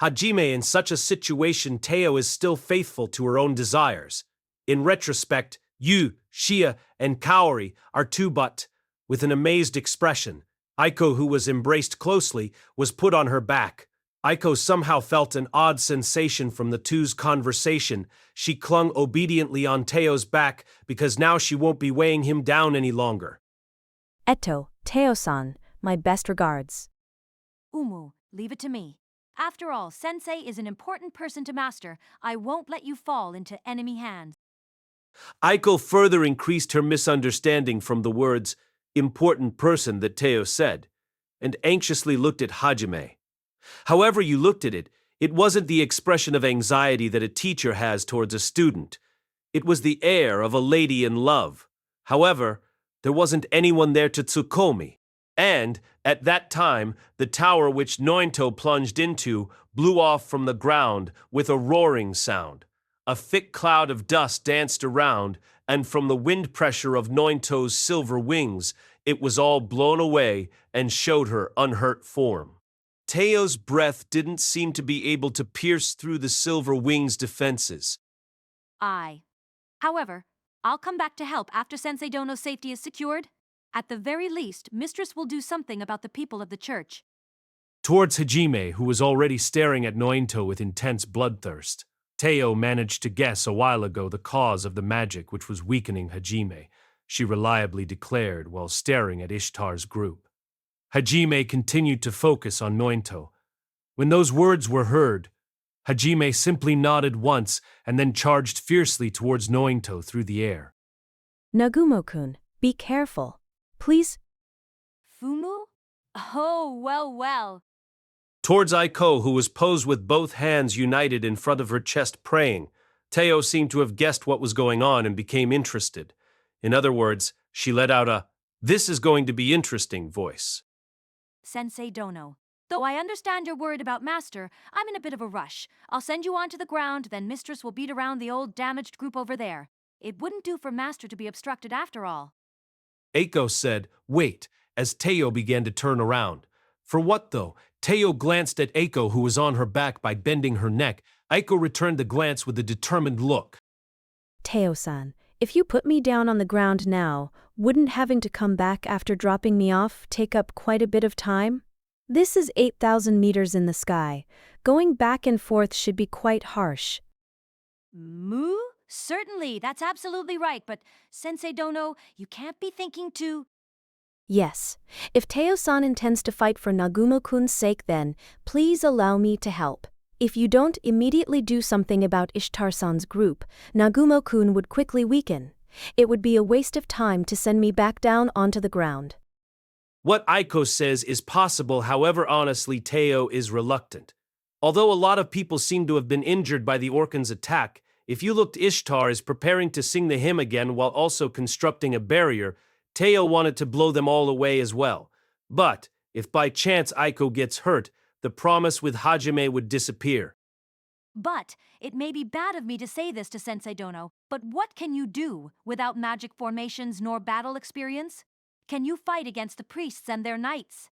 Speaker 2: Hajime, in such a situation, Teo is still faithful to her own desires. In retrospect, you, Shia, and Kaori are two but, with an amazed expression. Aiko, who was embraced closely, was put on her back. Aiko somehow felt an odd sensation from the two's conversation. She clung obediently on Teo's back because now she won't be weighing him down any longer.
Speaker 13: Eto, Teo-san, my best regards.
Speaker 7: Umu, leave it to me. After all, Sensei is an important person to master. I won't let you fall into enemy hands.
Speaker 2: Aiko further increased her misunderstanding from the words, important person that Teo said, and anxiously looked at Hajime. However you looked at it, it wasn't the expression of anxiety that a teacher has towards a student. It was the air of a lady in love. However, there wasn't anyone there to tsukomi. And, at that time, the tower which Nointo plunged into blew off from the ground with a roaring sound. A thick cloud of dust danced around, and from the wind pressure of Nointo's silver wings, it was all blown away and showed her unhurt form. Teo's breath didn't seem to be able to pierce through the silver wings' defenses.
Speaker 7: However, I'll come back to help after Sensei Dono's safety is secured. At the very least, Mistress will do something about the people of the church.
Speaker 2: Towards Hajime, who was already staring at Nointo with intense bloodthirst, Teo managed to guess a while ago the cause of the magic which was weakening Hajime, she reliably declared while staring at Ishtar's group. Hajime continued to focus on Nointo. When those words were heard, Hajime simply nodded once and then charged fiercely towards Nointo through the air.
Speaker 13: Nagumo-kun, be careful. Please.
Speaker 7: Fumu? Oh, well.
Speaker 2: Towards Aiko, who was posed with both hands united in front of her chest praying, Teo seemed to have guessed what was going on and became interested. In other words, she let out a, "This is going to be interesting" voice.
Speaker 7: Sensei Dono. Though I understand you're worried about Master, I'm in a bit of a rush. I'll send you onto the ground, then Mistress will beat around the old damaged group over there. It wouldn't do for Master to be obstructed after all.
Speaker 2: Aiko said, "Wait," as Teo began to turn around. For what though? Teo glanced at Aiko, who was on her back, by bending her neck. Aiko returned the glance with a determined look.
Speaker 13: Teo-san, if you put me down on the ground now, wouldn't having to come back after dropping me off take up quite a bit of time? This is 8,000 meters in the sky. Going back and forth should be quite harsh.
Speaker 7: Moo? Certainly, that's absolutely right, but Sensei Dono, you can't be thinking to...
Speaker 13: Yes, if Teo-san intends to fight for Nagumo-kun's sake, then please allow me to help. If you don't immediately do something about Ishtar-san's group, Nagumo-kun would quickly weaken. It would be a waste of time to send me back down onto the ground.
Speaker 2: What Aiko says is possible, however, honestly, Teo is reluctant. Although a lot of people seem to have been injured by the Orkan's attack, if you looked, Ishtar is preparing to sing the hymn again while also constructing a barrier. Teo wanted to blow them all away as well. But, if by chance Aiko gets hurt, the promise with Hajime would disappear.
Speaker 7: But, it may be bad of me to say this to Sensei Dono, but what can you do without magic formations nor battle experience? Can you fight against the priests and their knights?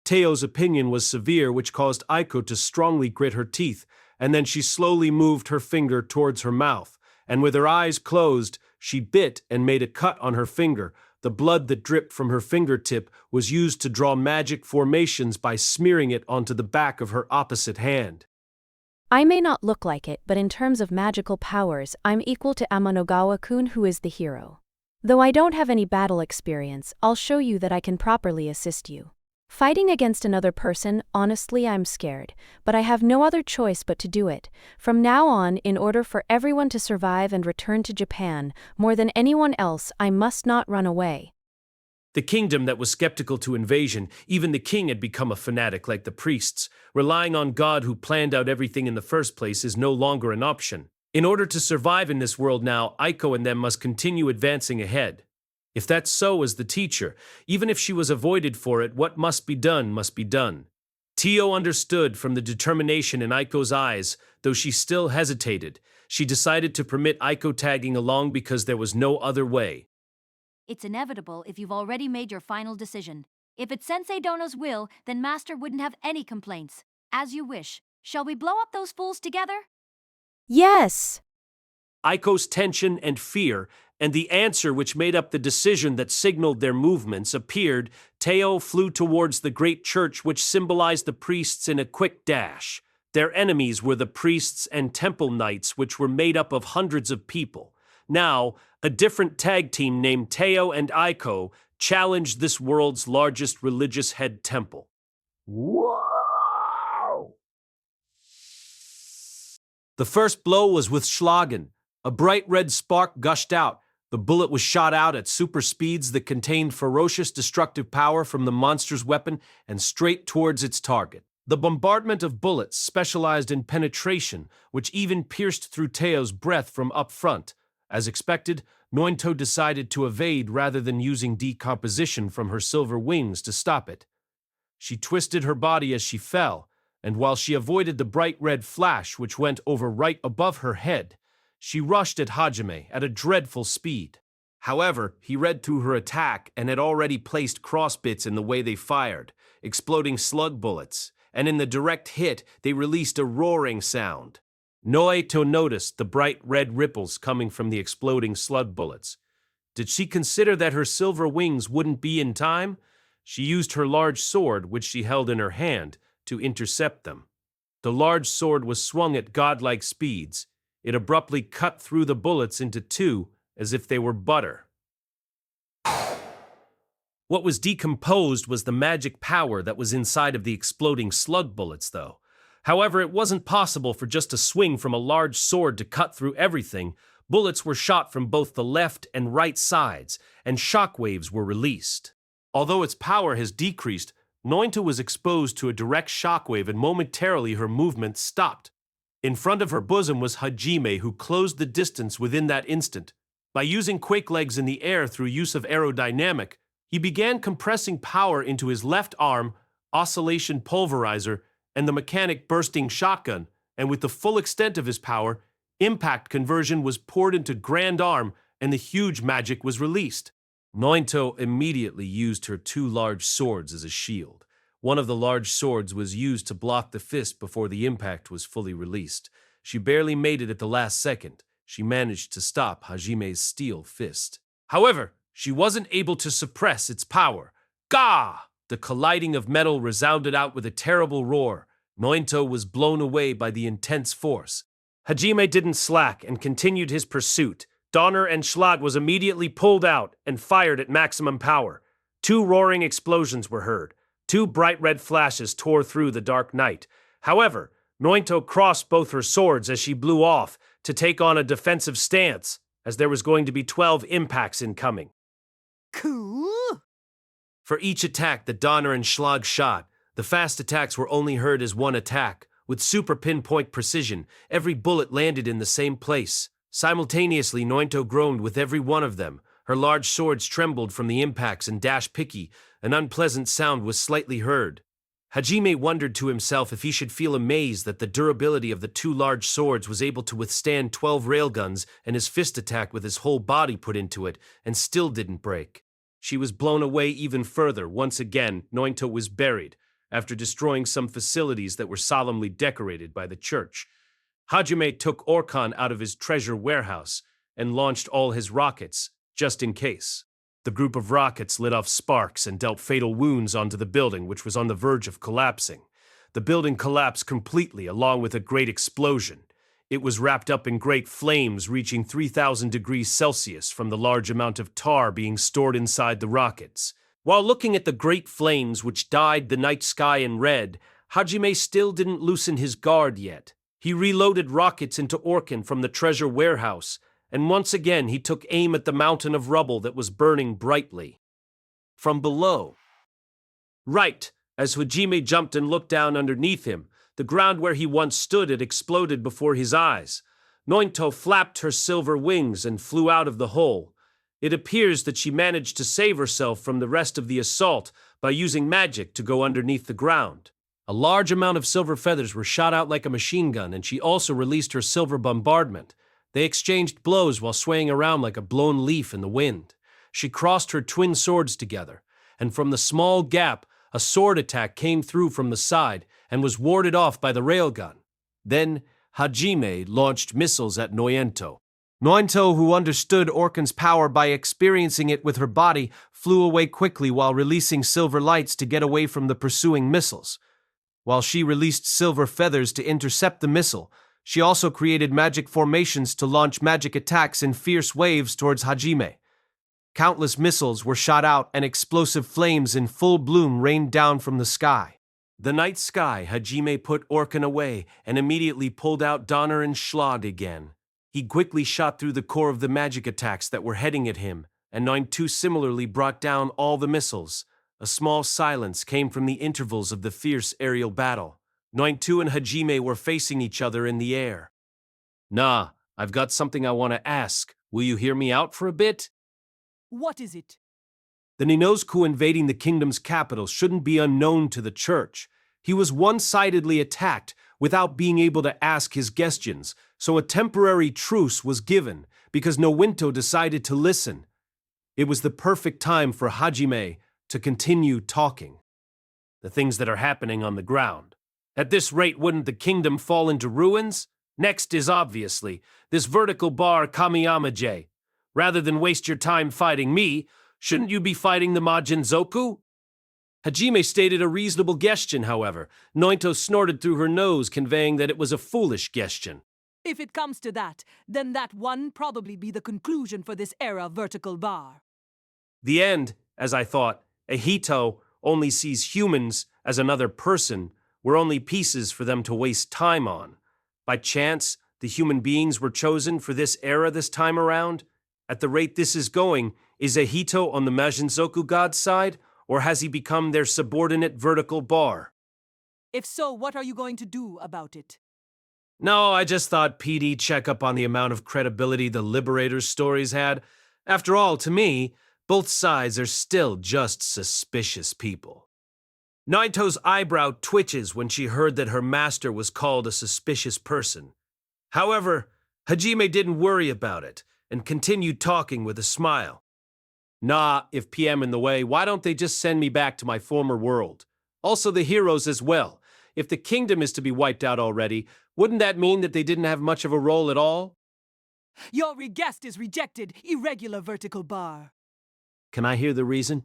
Speaker 2: Teo's opinion was severe, which caused Aiko to strongly grit her teeth, and then she slowly moved her finger towards her mouth, and with her eyes closed, she bit and made a cut on her finger. The blood that dripped from her fingertip was used to draw magic formations by smearing it onto the back of her opposite hand.
Speaker 13: I may not look like it, but in terms of magical powers, I'm equal to Amanogawa-kun, who is the hero. Though I don't have any battle experience, I'll show you that I can properly assist you. Fighting against another person, honestly, I'm scared, but I have no other choice but to do it. From now on, in order for everyone to survive and return to Japan, more than anyone else, I must not run away.
Speaker 2: The kingdom that was skeptical to invasion, even the king had become a fanatic like the priests. Relying on God who planned out everything in the first place is no longer an option. In order to survive in this world now, Aiko and them must continue advancing ahead. If that's so as the teacher, even if she was avoided for it, what must be done must be done. Teo understood from the determination in Aiko's eyes, though she still hesitated. She decided to permit Aiko tagging along because there was no other way.
Speaker 7: It's inevitable if you've already made your final decision. If it's Sensei Dono's will, then Master wouldn't have any complaints. As you wish. Shall we blow up those fools together?
Speaker 13: Yes!
Speaker 2: Aiko's tension and fear, and the answer which made up the decision that signaled their movements, appeared. Teo flew towards the great church which symbolized the priests in a quick dash. Their enemies were the priests and temple knights, which were made up of hundreds of people. Now, a different tag team named Teo and Aiko challenged this world's largest religious head temple. Wow! The first blow was with Schlagen. A bright red spark gushed out. The bullet was shot out at super speeds that contained ferocious destructive power from the monster's weapon and straight towards its target. The bombardment of bullets specialized in penetration, which even pierced through Teo's breath from up front. As expected, Nointo decided to evade rather than using decomposition from her silver wings to stop it. She twisted her body as she fell, and while she avoided the bright red flash which went over right above her head, she rushed at Hajime at a dreadful speed. However, he read through her attack and had already placed crossbits in the way they fired, exploding slug bullets, and in the direct hit, they released a roaring sound. Noito noticed the bright red ripples coming from the exploding slug bullets. Did she consider that her silver wings wouldn't be in time? She used her large sword, which she held in her hand, to intercept them. The large sword was swung at godlike speeds. It abruptly cut through the bullets into two, as if they were butter. What was decomposed was the magic power that was inside of the exploding slug bullets, though. However, it wasn't possible for just a swing from a large sword to cut through everything. Bullets were shot from both the left and right sides, and shockwaves were released. Although its power has decreased, Nointa was exposed to a direct shockwave, and momentarily her movement stopped. In front of her bosom was Hajime, who closed the distance within that instant. By using quake legs in the air through use of aerodynamic, he began compressing power into his left arm, oscillation pulverizer, and the mechanic bursting shotgun, and with the full extent of his power, impact conversion was poured into grand arm and the huge magic was released. Nointo immediately used her 2 large swords as a shield. One of the large swords was used to block the fist before the impact was fully released. She barely made it at the last second. She managed to stop Hajime's steel fist. However, she wasn't able to suppress its power. Gah! The colliding of metal resounded out with a terrible roar. Nointo was blown away by the intense force. Hajime didn't slack and continued his pursuit. Donner and Schlad was immediately pulled out and fired at maximum power. 2 roaring explosions were heard. 2 bright red flashes tore through the dark night. However, Nointo crossed both her swords as she blew off to take on a defensive stance, as there was going to be 12 impacts incoming.
Speaker 16: Cool!
Speaker 2: For each attack that Donner and Schlag shot, the fast attacks were only heard as one attack. With super pinpoint precision, every bullet landed in the same place. Simultaneously, Nointo groaned with every one of them. Her large swords trembled from the impacts and dash picky. An unpleasant sound was slightly heard. Hajime wondered to himself if he should feel amazed that the durability of the 2 large swords was able to withstand 12 railguns and his fist attack with his whole body put into it, and still didn't break. She was blown away even further. Once again, Nointo was buried, after destroying some facilities that were solemnly decorated by the church. Hajime took Orkan out of his treasure warehouse and launched all his rockets, just in case. The group of rockets lit off sparks and dealt fatal wounds onto the building, which was on the verge of collapsing. The building collapsed completely, along with a great explosion. It was wrapped up in great flames reaching 3,000 degrees Celsius from the large amount of tar being stored inside the rockets. While looking at the great flames which dyed the night sky in red, Hajime still didn't loosen his guard yet. He reloaded rockets into Orkan from the treasure warehouse, and once again he took aim at the mountain of rubble that was burning brightly. From below. Right, as Hajime jumped and looked down underneath him, the ground where he once stood had exploded before his eyes. Nointo flapped her silver wings and flew out of the hole. It appears that she managed to save herself from the rest of the assault by using magic to go underneath the ground. A large amount of silver feathers were shot out like a machine gun, and she also released her silver bombardment. They exchanged blows while swaying around like a blown leaf in the wind. She crossed her twin swords together, and from the small gap, a sword attack came through from the side and was warded off by the railgun. Then Hajime launched missiles at Nointo. Nointo, who understood Orkan's power by experiencing it with her body, flew away quickly while releasing silver lights to get away from the pursuing missiles. While she released silver feathers to intercept the missile, she also created magic formations to launch magic attacks in fierce waves towards Hajime. Countless missiles were shot out and explosive flames in full bloom rained down from the sky. The night sky, Hajime put Orkan away and immediately pulled out Donner and Schlad again. He quickly shot through the core of the magic attacks that were heading at him, and Nointo similarly brought down all the missiles. A small silence came from the intervals of the fierce aerial battle. Nointo and Hajime were facing each other in the air. "Nah, I've got something I want to ask. Will you hear me out for a bit?"
Speaker 16: What is it?
Speaker 2: The Ninozku invading the kingdom's capital shouldn't be unknown to the church. He was one-sidedly attacked without being able to ask his questions, so a temporary truce was given because Nointo decided to listen. It was the perfect time for Hajime to continue talking. The things that are happening on the ground. At this rate, wouldn't the kingdom fall into ruins? Next is obviously this vertical bar Kamiyama-J. Rather than waste your time fighting me, shouldn't you be fighting the Majinzoku? Hajime stated a reasonable question, however. Nointo snorted through her nose, conveying that it was a foolish question.
Speaker 16: If it comes to that, then that one probably be the conclusion for this era vertical bar.
Speaker 2: The end, as I thought. Ahito only sees humans as another person. We're only pieces for them to waste time on. By chance, the human beings were chosen for this era this time around? At the rate this is going, is Ahito on the Majinzoku god's side, or has he become their subordinate vertical bar?
Speaker 16: If so, what are you going to do about it?
Speaker 2: No, I just thought PD check up on the amount of credibility the Liberators' stories had. After all, to me, both sides are still just suspicious people. Naito's eyebrow twitches when she heard that her master was called a suspicious person. However, Hajime didn't worry about it and continued talking with a smile. Nah, if PM in the way, why don't they just send me back to my former world? Also the heroes as well. If the kingdom is to be wiped out already, wouldn't that mean that they didn't have much of a role at all?
Speaker 16: Your request is rejected, irregular vertical bar.
Speaker 2: Can I hear the reason?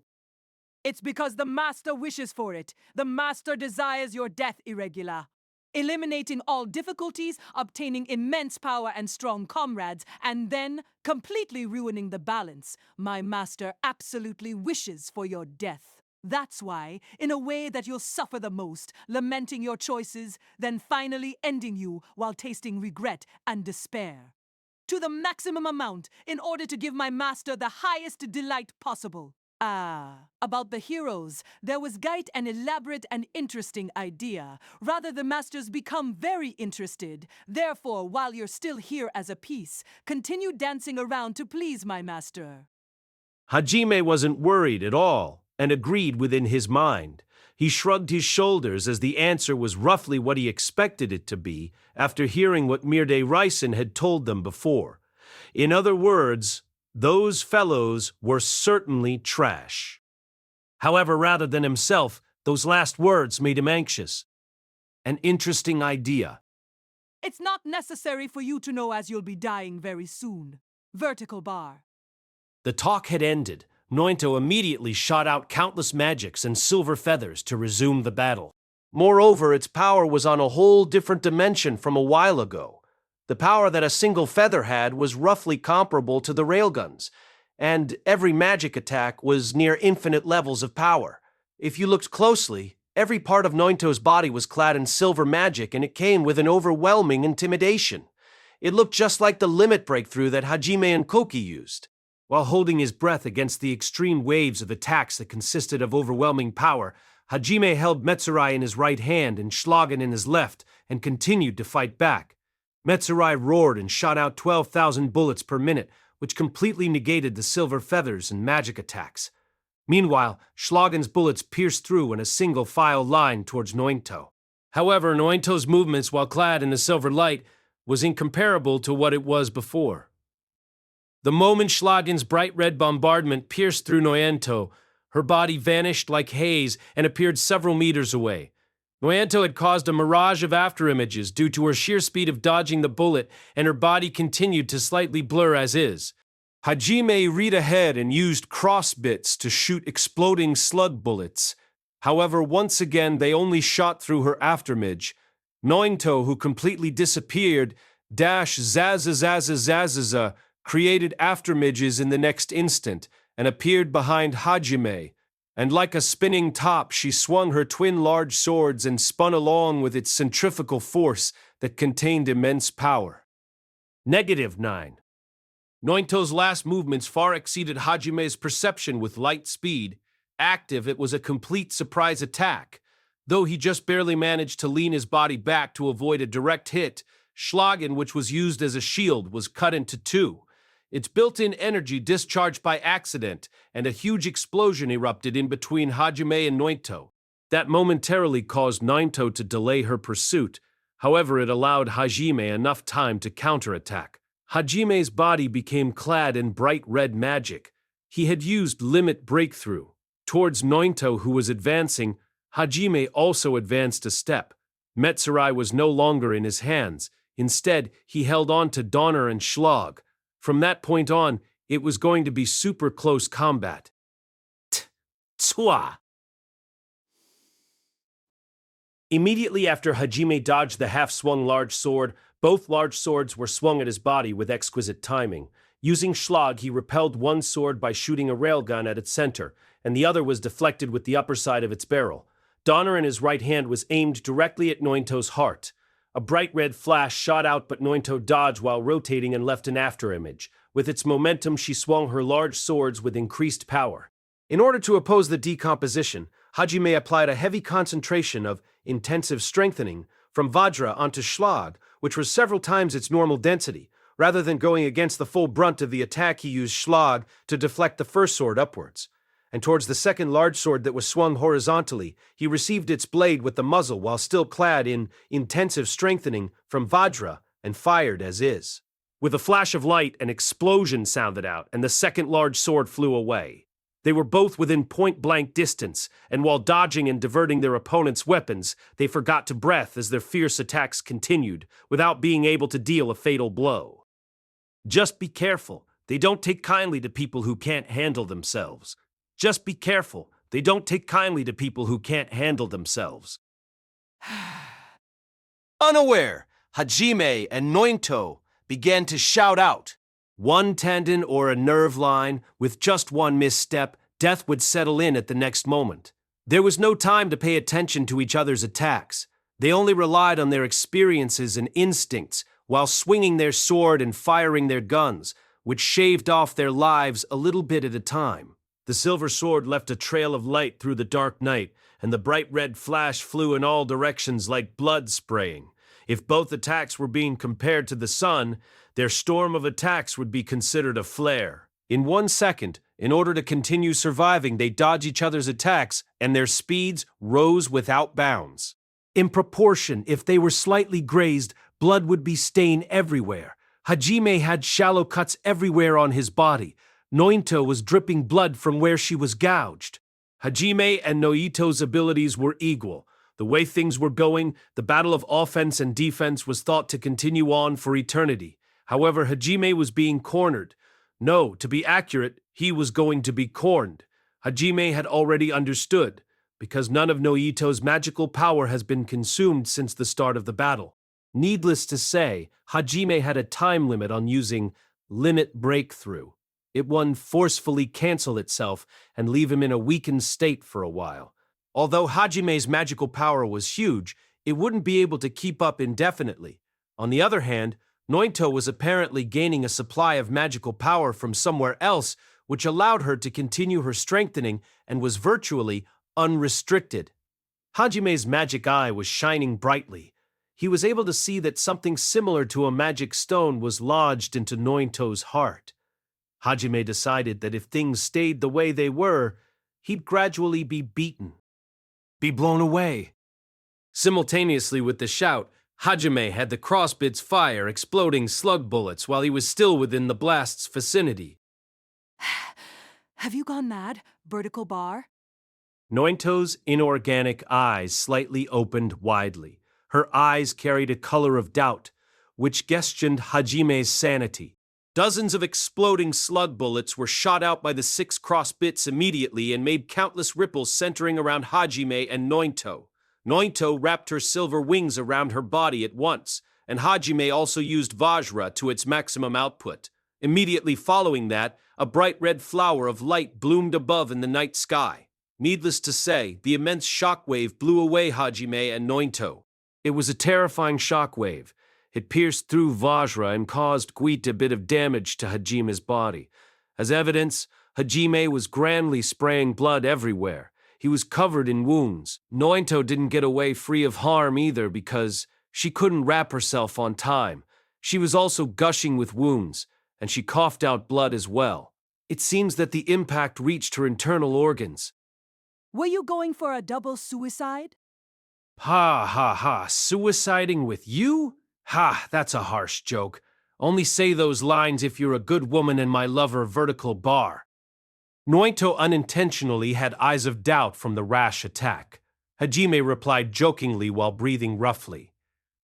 Speaker 16: It's because the Master wishes for it. The Master desires your death, irregular. Eliminating all difficulties, obtaining immense power and strong comrades, and then completely ruining the balance. My Master absolutely wishes for your death. That's why, in a way that you'll suffer the most, lamenting your choices, then finally ending you while tasting regret and despair. To the maximum amount, in order to give my master the highest delight possible. About the heroes, there was quite an elaborate and interesting idea. Rather, the masters become very interested. Therefore, while you're still here as a piece, continue dancing around to please my master.
Speaker 2: Hajime wasn't worried at all and agreed within his mind. He shrugged his shoulders as the answer was roughly what he expected it to be after hearing what Mirde Raisen had told them before. In other words, those fellows were certainly trash. However, rather than himself, those last words made him anxious. An interesting idea.
Speaker 16: It's not necessary for you to know, as you'll be dying very soon. Vertical bar.
Speaker 2: The talk had ended. Nointo immediately shot out countless magics and silver feathers to resume the battle. Moreover, its power was on a whole different dimension from a while ago. The power that a single feather had was roughly comparable to the railguns, and every magic attack was near infinite levels of power. If you looked closely, every part of Nointo's body was clad in silver magic, and it came with an overwhelming intimidation. It looked just like the limit breakthrough that Hajime and Koki used. While holding his breath against the extreme waves of attacks that consisted of overwhelming power, Hajime held Metsurai in his right hand and Schlagen in his left, and continued to fight back. Metsurai roared and shot out 12,000 bullets per minute, which completely negated the silver feathers and magic attacks. Meanwhile, Schlagen's bullets pierced through in a single file line towards Nointo. However, Nointo's movements while clad in the silver light was incomparable to what it was before. The moment Schlagen's bright red bombardment pierced through Nointo, her body vanished like haze and appeared several meters away. Nointo had caused a mirage of afterimages due to her sheer speed of dodging the bullet, and her body continued to slightly blur as is. Hajime read ahead and used crossbits to shoot exploding slug bullets. However, once again they only shot through her afterimage. Nointo, who completely disappeared, Zazazazazazaza, created afterimages in the next instant and appeared behind Hajime. And like a spinning top, she swung her twin large swords and spun along with its centrifugal force that contained immense power. -9. Nointo's last movements far exceeded Hajime's perception with light speed. Active, it was a complete surprise attack. Though he just barely managed to lean his body back to avoid a direct hit, Schlagen, which was used as a shield, was cut into two. Its built-in energy discharged by accident, and a huge explosion erupted in between Hajime and Nointo. That momentarily caused Nointo to delay her pursuit. However, it allowed Hajime enough time to counterattack. Hajime's body became clad in bright red magic. He had used limit breakthrough. Towards Nointo, who was advancing, Hajime also advanced a step. Metsurai was no longer in his hands. Instead, he held on to Donner and Schlag. From that point on, it was going to be super close combat. Tsua! Immediately after Hajime dodged the half-swung large sword, both large swords were swung at his body with exquisite timing. Using Schlag, he repelled one sword by shooting a railgun at its center, and the other was deflected with the upper side of its barrel. Donner in his right hand was aimed directly at Nointo's heart. A bright red flash shot out, but Nointo dodged while rotating and left an afterimage. With its momentum, she swung her large swords with increased power. In order to oppose the decomposition, Hajime applied a heavy concentration of intensive strengthening from Vajra onto Schlag, which was several times its normal density. Rather than going against the full brunt of the attack, he used Schlag to deflect the first sword upwards. And towards the second large sword that was swung horizontally, he received its blade with the muzzle while still clad in intensive strengthening from Vajra and fired as is. With a flash of light, an explosion sounded out, and the second large sword flew away. They were both within point-blank distance, and while dodging and diverting their opponent's weapons, they forgot to breath as their fierce attacks continued, without being able to deal a fatal blow. Just be careful. They don't take kindly to people who can't handle themselves. Just be careful. They don't take kindly to people who can't handle themselves.
Speaker 19: Unaware, Hajime and Nointo began to shout out.
Speaker 2: One tendon or a nerve line, with just one misstep, death would settle in at the next moment. There was no time to pay attention to each other's attacks. They only relied on their experiences and instincts while swinging their sword and firing their guns, which shaved off their lives a little bit at a time. The silver sword left a trail of light through the dark night, and the bright red flash flew in all directions like blood spraying. If both attacks were being compared to the sun, their storm of attacks would be considered a flare. In 1 second, in order to continue surviving, they dodged each other's attacks, and their speeds rose without bounds. In proportion, if they were slightly grazed, blood would be stained everywhere. Hajime had shallow cuts everywhere on his body. Nointo was dripping blood from where she was gouged. Hajime and Noito's abilities were equal. The way things were going, the battle of offense and defense was thought to continue on for eternity. However, Hajime was being cornered. No, to be accurate, he was going to be corned. Hajime had already understood, because none of Noito's magical power has been consumed since the start of the battle. Needless to say, Hajime had a time limit on using Limit Breakthrough. It would forcefully cancel itself and leave him in a weakened state for a while. Although Hajime's magical power was huge, it wouldn't be able to keep up indefinitely. On the other hand, Noito was apparently gaining a supply of magical power from somewhere else, which allowed her to continue her strengthening and was virtually unrestricted. Hajime's magic eye was shining brightly. He was able to see that something similar to a magic stone was lodged into Noito's heart. Hajime decided that if things stayed the way they were, he'd gradually be beaten, be blown away. Simultaneously with the shout, Hajime had the crossbits fire exploding slug bullets while he was still within the blast's vicinity.
Speaker 16: Have you gone mad, vertical bar?
Speaker 2: Nointo's inorganic eyes slightly opened widely. Her eyes carried a color of doubt, which questioned Hajime's sanity. Dozens of exploding slug bullets were shot out by the 6 crossbits immediately and made countless ripples centering around Hajime and Noito. Noito wrapped her silver wings around her body at once, and Hajime also used Vajra to its maximum output. Immediately following that, a bright red flower of light bloomed above in the night sky. Needless to say, the immense shockwave blew away Hajime and Noito. It was a terrifying shockwave. It pierced through Vajra and caused quite a bit of damage to Hajime's body. As evidence, Hajime was grandly spraying blood everywhere. He was covered in wounds. Noito didn't get away free of harm either because she couldn't wrap herself on time. She was also gushing with wounds, and she coughed out blood as well. It seems that the impact reached her internal organs.
Speaker 16: Were you going for a double suicide?
Speaker 2: Ha ha ha, suiciding with you? Ha, that's a harsh joke. Only say those lines if you're a good woman and my lover vertical bar. Noito unintentionally had eyes of doubt from the rash attack. Hajime replied jokingly while breathing roughly.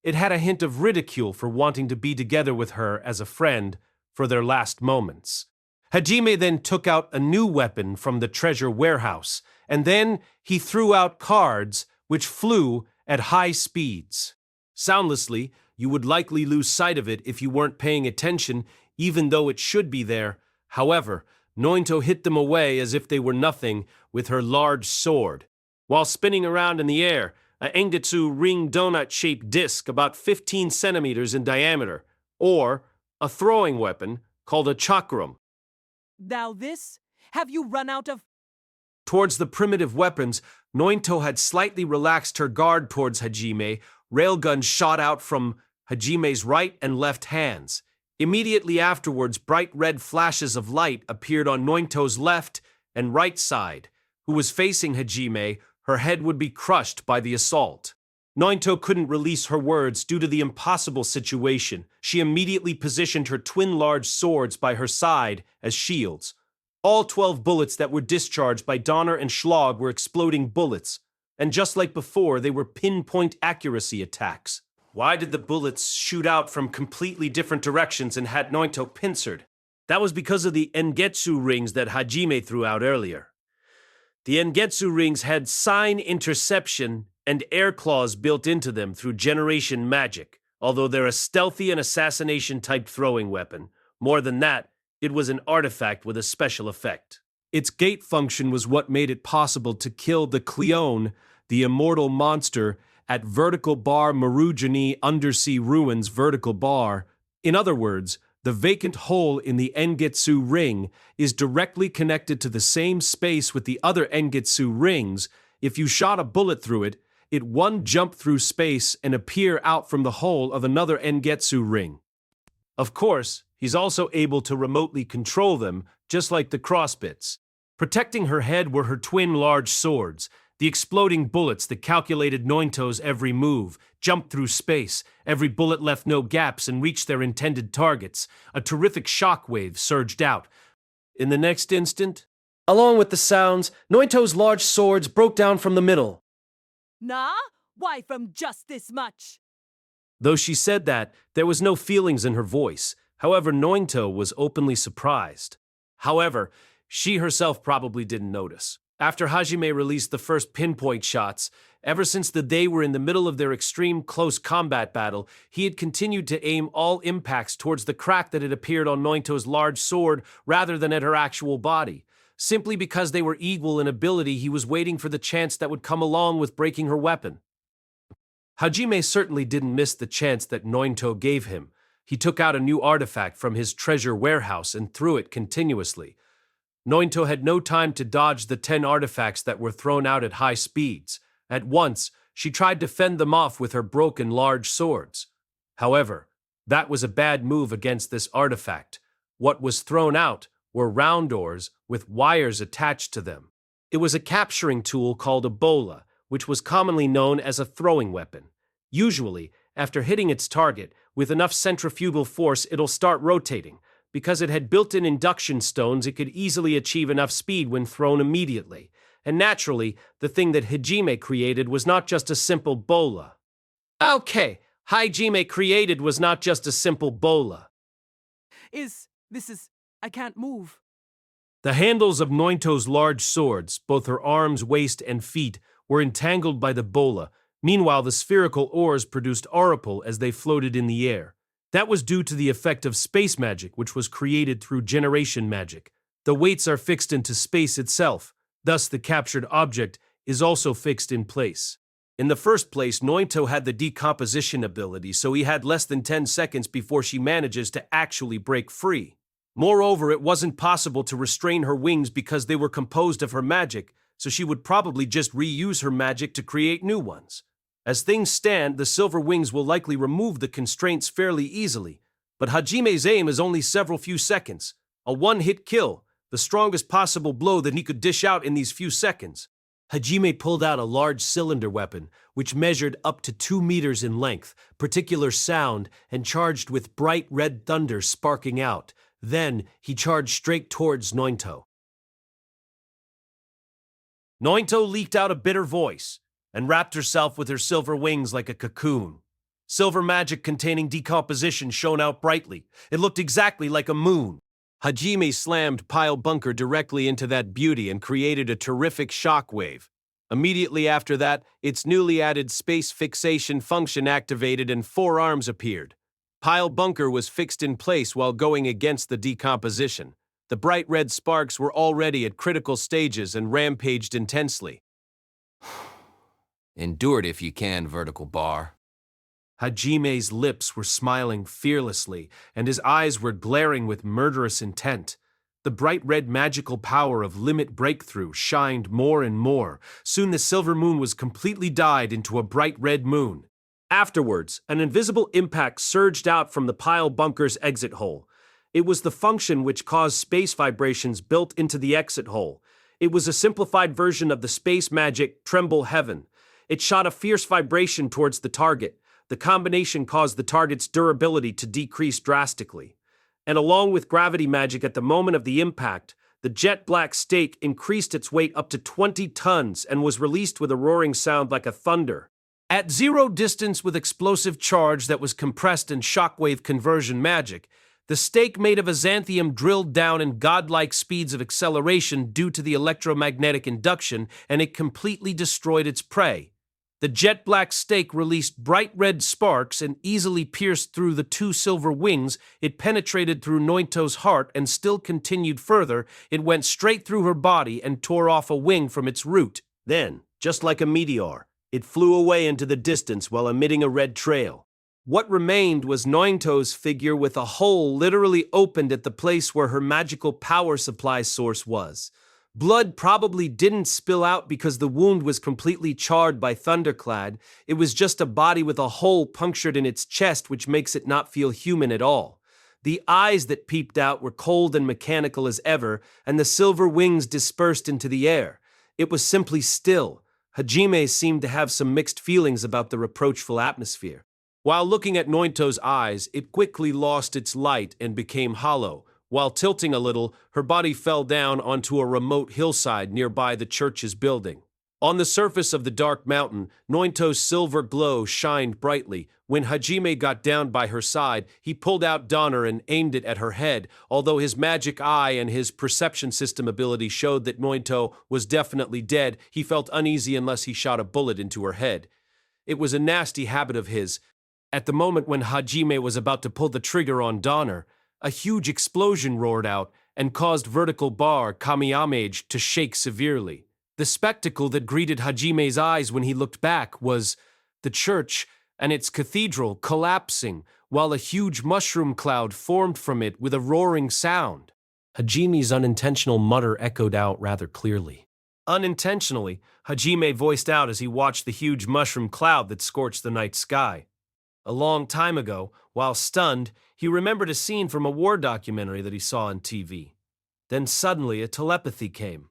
Speaker 2: It had a hint of ridicule for wanting to be together with her as a friend for their last moments. Hajime then took out a new weapon from the treasure warehouse, and then he threw out cards which flew at high speeds. Soundlessly, you would likely lose sight of it if you weren't paying attention, even though it should be there. However, Noito hit them away as if they were nothing with her large sword. While spinning around in the air, a Engetsu ring donut-shaped disc about 15 centimeters in diameter, or a throwing weapon called a chakram.
Speaker 16: Thou this? Have you run out of...
Speaker 2: Towards the primitive weapons, Noito had slightly relaxed her guard towards Hajime. Railguns shot out from Hajime's right and left hands. Immediately afterwards, bright red flashes of light appeared on Nointo's left and right side. Who was facing Hajime, her head would be crushed by the assault. Nointo couldn't release her words due to the impossible situation. She immediately positioned her twin large swords by her side as shields. All 12 bullets that were discharged by Donner and Schlag were exploding bullets, and just like before, they were pinpoint accuracy attacks. Why did the bullets shoot out from completely different directions and had Nointo pincered? That was because of the Engetsu rings that Hajime threw out earlier. The Engetsu rings had sign interception and air claws built into them through generation magic, although they're a stealthy and assassination-type throwing weapon. More than that, it was an artifact with a special effect. Its gate function was what made it possible to kill the Cleone, the immortal monster, at Vertical Bar Marugini Undersea Ruins Vertical Bar. In other words, the vacant hole in the Engetsu ring is directly connected to the same space with the other Engetsu rings. If you shot a bullet through it, it would jump through space and appear out from the hole of another Engetsu ring. Of course, he's also able to remotely control them, just like the crossbits. Protecting her head were her twin large swords, the exploding bullets that calculated Nointo's every move, jumped through space, every bullet left no gaps and reached their intended targets. A terrific shockwave surged out. In the next instant, along with the sounds, Nointo's large swords broke down from the middle.
Speaker 16: Nah? Why from just this much?
Speaker 2: Though she said that, there was no feelings in her voice. However, Nointo was openly surprised. However, she herself probably didn't notice. After Hajime released the first pinpoint shots, ever since they were in the middle of their extreme close combat battle, he had continued to aim all impacts towards the crack that had appeared on Nointo's large sword rather than at her actual body. Simply because they were equal in ability, he was waiting for the chance that would come along with breaking her weapon. Hajime certainly didn't miss the chance that Nointo gave him. He took out a new artifact from his treasure warehouse and threw it continuously. Nointo had no time to dodge the 10 artifacts that were thrown out at high speeds. At once, she tried to fend them off with her broken large swords. However, that was a bad move against this artifact. What was thrown out were round oars with wires attached to them. It was a capturing tool called a bola, which was commonly known as a throwing weapon. Usually, after hitting its target, with enough centrifugal force it'll start rotating. Because it had built-in induction stones, it could easily achieve enough speed when thrown immediately. And naturally, the thing that Hajime created was not just a simple bola. Okay, Hajime created was not just a simple bola.
Speaker 16: I can't move.
Speaker 2: The handles of Nointo's large swords, both her arms, waist, and feet, were entangled by the bola. Meanwhile, the spherical oars produced auripole as they floated in the air. That was due to the effect of space magic, which was created through generation magic. The weights are fixed into space itself, thus the captured object is also fixed in place. In the first place, Nointo had the decomposition ability, so he had less than 10 seconds before she manages to actually break free. Moreover, it wasn't possible to restrain her wings because they were composed of her magic, so she would probably just reuse her magic to create new ones. As things stand, the silver wings will likely remove the constraints fairly easily, but Hajime's aim is only several few seconds. A one-hit kill, the strongest possible blow that he could dish out in these few seconds. Hajime pulled out a large cylinder weapon, which measured up to 2 meters in length, particular sound, and charged with bright red thunder sparking out. Then he charged straight towards Nointo. Nointo leaked out a bitter voice and wrapped herself with her silver wings like a cocoon. Silver magic containing decomposition shone out brightly. It looked exactly like a moon. Hajime slammed Pile Bunker directly into that beauty and created a terrific shockwave. Immediately after that, its newly added space fixation function activated and 4 arms appeared. Pile Bunker was fixed in place while going against the decomposition. The bright red sparks were already at critical stages and rampaged intensely.
Speaker 3: Endure it if you can, Vertical Bar.
Speaker 2: Hajime's lips were smiling fearlessly, and his eyes were glaring with murderous intent. The bright red magical power of limit breakthrough shined more and more. Soon the silver moon was completely dyed into a bright red moon. Afterwards, an invisible impact surged out from the pile bunker's exit hole. It was the function which caused space vibrations built into the exit hole. It was a simplified version of the space magic Tremble Heaven. It shot a fierce vibration towards the target. The combination caused the target's durability to decrease drastically. And along with gravity magic at the moment of the impact, the jet black stake increased its weight up to 20 tons and was released with a roaring sound like a thunder. At zero distance with explosive charge that was compressed in shockwave conversion magic, the stake made of azanthium drilled down in godlike speeds of acceleration due to the electromagnetic induction, and it completely destroyed its prey. The jet black stake released bright red sparks and easily pierced through the two silver wings. It penetrated through Nointo's heart and still continued further. It went straight through her body and tore off a wing from its root. Then, just like a meteor, it flew away into the distance while emitting a red trail. What remained was Nointo's figure with a hole literally opened at the place where her magical power supply source was. Blood probably didn't spill out because the wound was completely charred by Thunderclad. It was just a body with a hole punctured in its chest, which makes it not feel human at all. The eyes that peeped out were cold and mechanical as ever, and the silver wings dispersed into the air. It was simply still. Hajime seemed to have some mixed feelings about the reproachful atmosphere. While looking at Nointo's eyes, it quickly lost its light and became hollow. While tilting a little, her body fell down onto a remote hillside nearby the church's building. On the surface of the dark mountain, Nointo's silver glow shined brightly. When Hajime got down by her side, he pulled out Donner and aimed it at her head. Although his magic eye and his perception system ability showed that Nointo was definitely dead, he felt uneasy unless he shot a bullet into her head. It was a nasty habit of his. At the moment when Hajime was about to pull the trigger on Donner, a huge explosion roared out and caused Vertical Bar Kamiyamage to shake severely. The spectacle that greeted Hajime's eyes when he looked back was the church and its cathedral collapsing, while a huge mushroom cloud formed from it with a roaring sound. Hajime's unintentional mutter echoed out rather clearly. Unintentionally, Hajime voiced out as he watched the huge mushroom cloud that scorched the night sky. A long time ago, while stunned, he remembered a scene from a war documentary that he saw on TV. Then suddenly a telepathy came.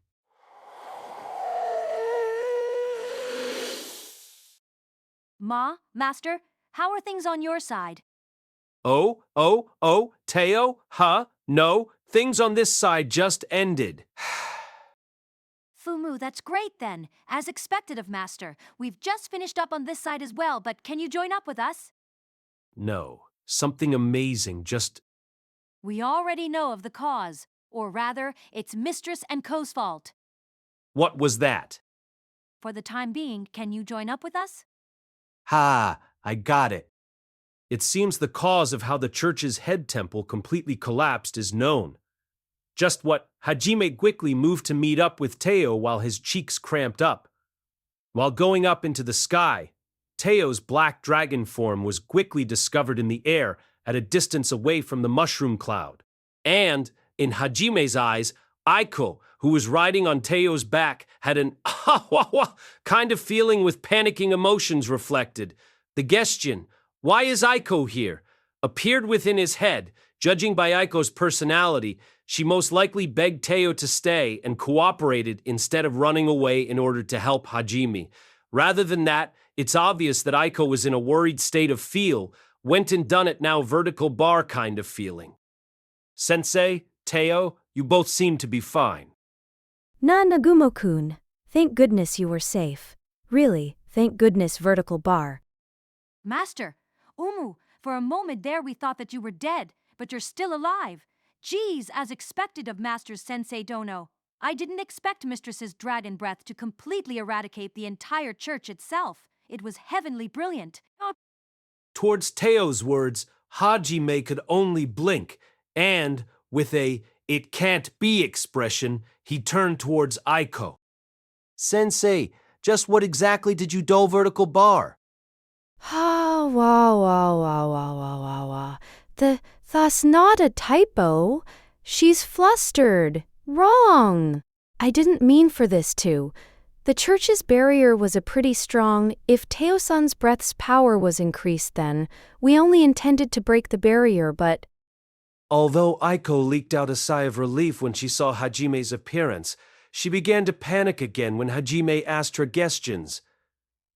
Speaker 7: Ma, Master, how are things on your side?
Speaker 2: Oh, Teo, huh? No, things on this side just ended.
Speaker 7: Fumu, that's great then. As expected of Master. We've just finished up on this side as well, but can you join up with us?
Speaker 2: No, something amazing just...
Speaker 7: We already know of the cause, or rather, it's Mistress and Ko's fault.
Speaker 2: What was that?
Speaker 7: For the time being, can you join up with us?
Speaker 2: Ha, I got it. It seems the cause of how the church's head temple completely collapsed is known. Just what Hajime quickly moved to meet up with Teo while his cheeks cramped up. While going up into the sky, Teo's black dragon form was quickly discovered in the air at a distance away from the mushroom cloud. And, in Hajime's eyes, Aiko, who was riding on Teo's back, had an kind of feeling with panicking emotions reflected. The question, why is Aiko here, appeared within his head. Judging by Aiko's personality, she most likely begged Teo to stay and cooperated instead of running away in order to help Hajime. Rather than that, it's obvious that Aiko was in a worried state of feel, went and done it now Vertical Bar kind of feeling. Sensei, Teo, you both seem to be fine.
Speaker 13: Na Nagumo-kun, thank goodness you were safe. Really, thank goodness Vertical Bar.
Speaker 7: Master, Umu, for a moment there we thought that you were dead, but you're still alive. Geez, as expected of Master Sensei Dono. I didn't expect Mistress's dragon breath to completely eradicate the entire church itself. It was heavenly brilliant.
Speaker 2: Towards Teo's words, Hajime could only blink, and, with a "it can't be" expression, he turned towards Aiko.
Speaker 19: Sensei, just what exactly did you do Vertical Bar?
Speaker 13: That's not a typo. She's flustered. Wrong. I didn't mean for this to. The church's barrier was a pretty strong. If Teo-san's breath's power was increased then, we only intended to break the barrier, but…
Speaker 2: Although Aiko leaked out a sigh of relief when she saw Hajime's appearance, she began to panic again when Hajime asked her questions.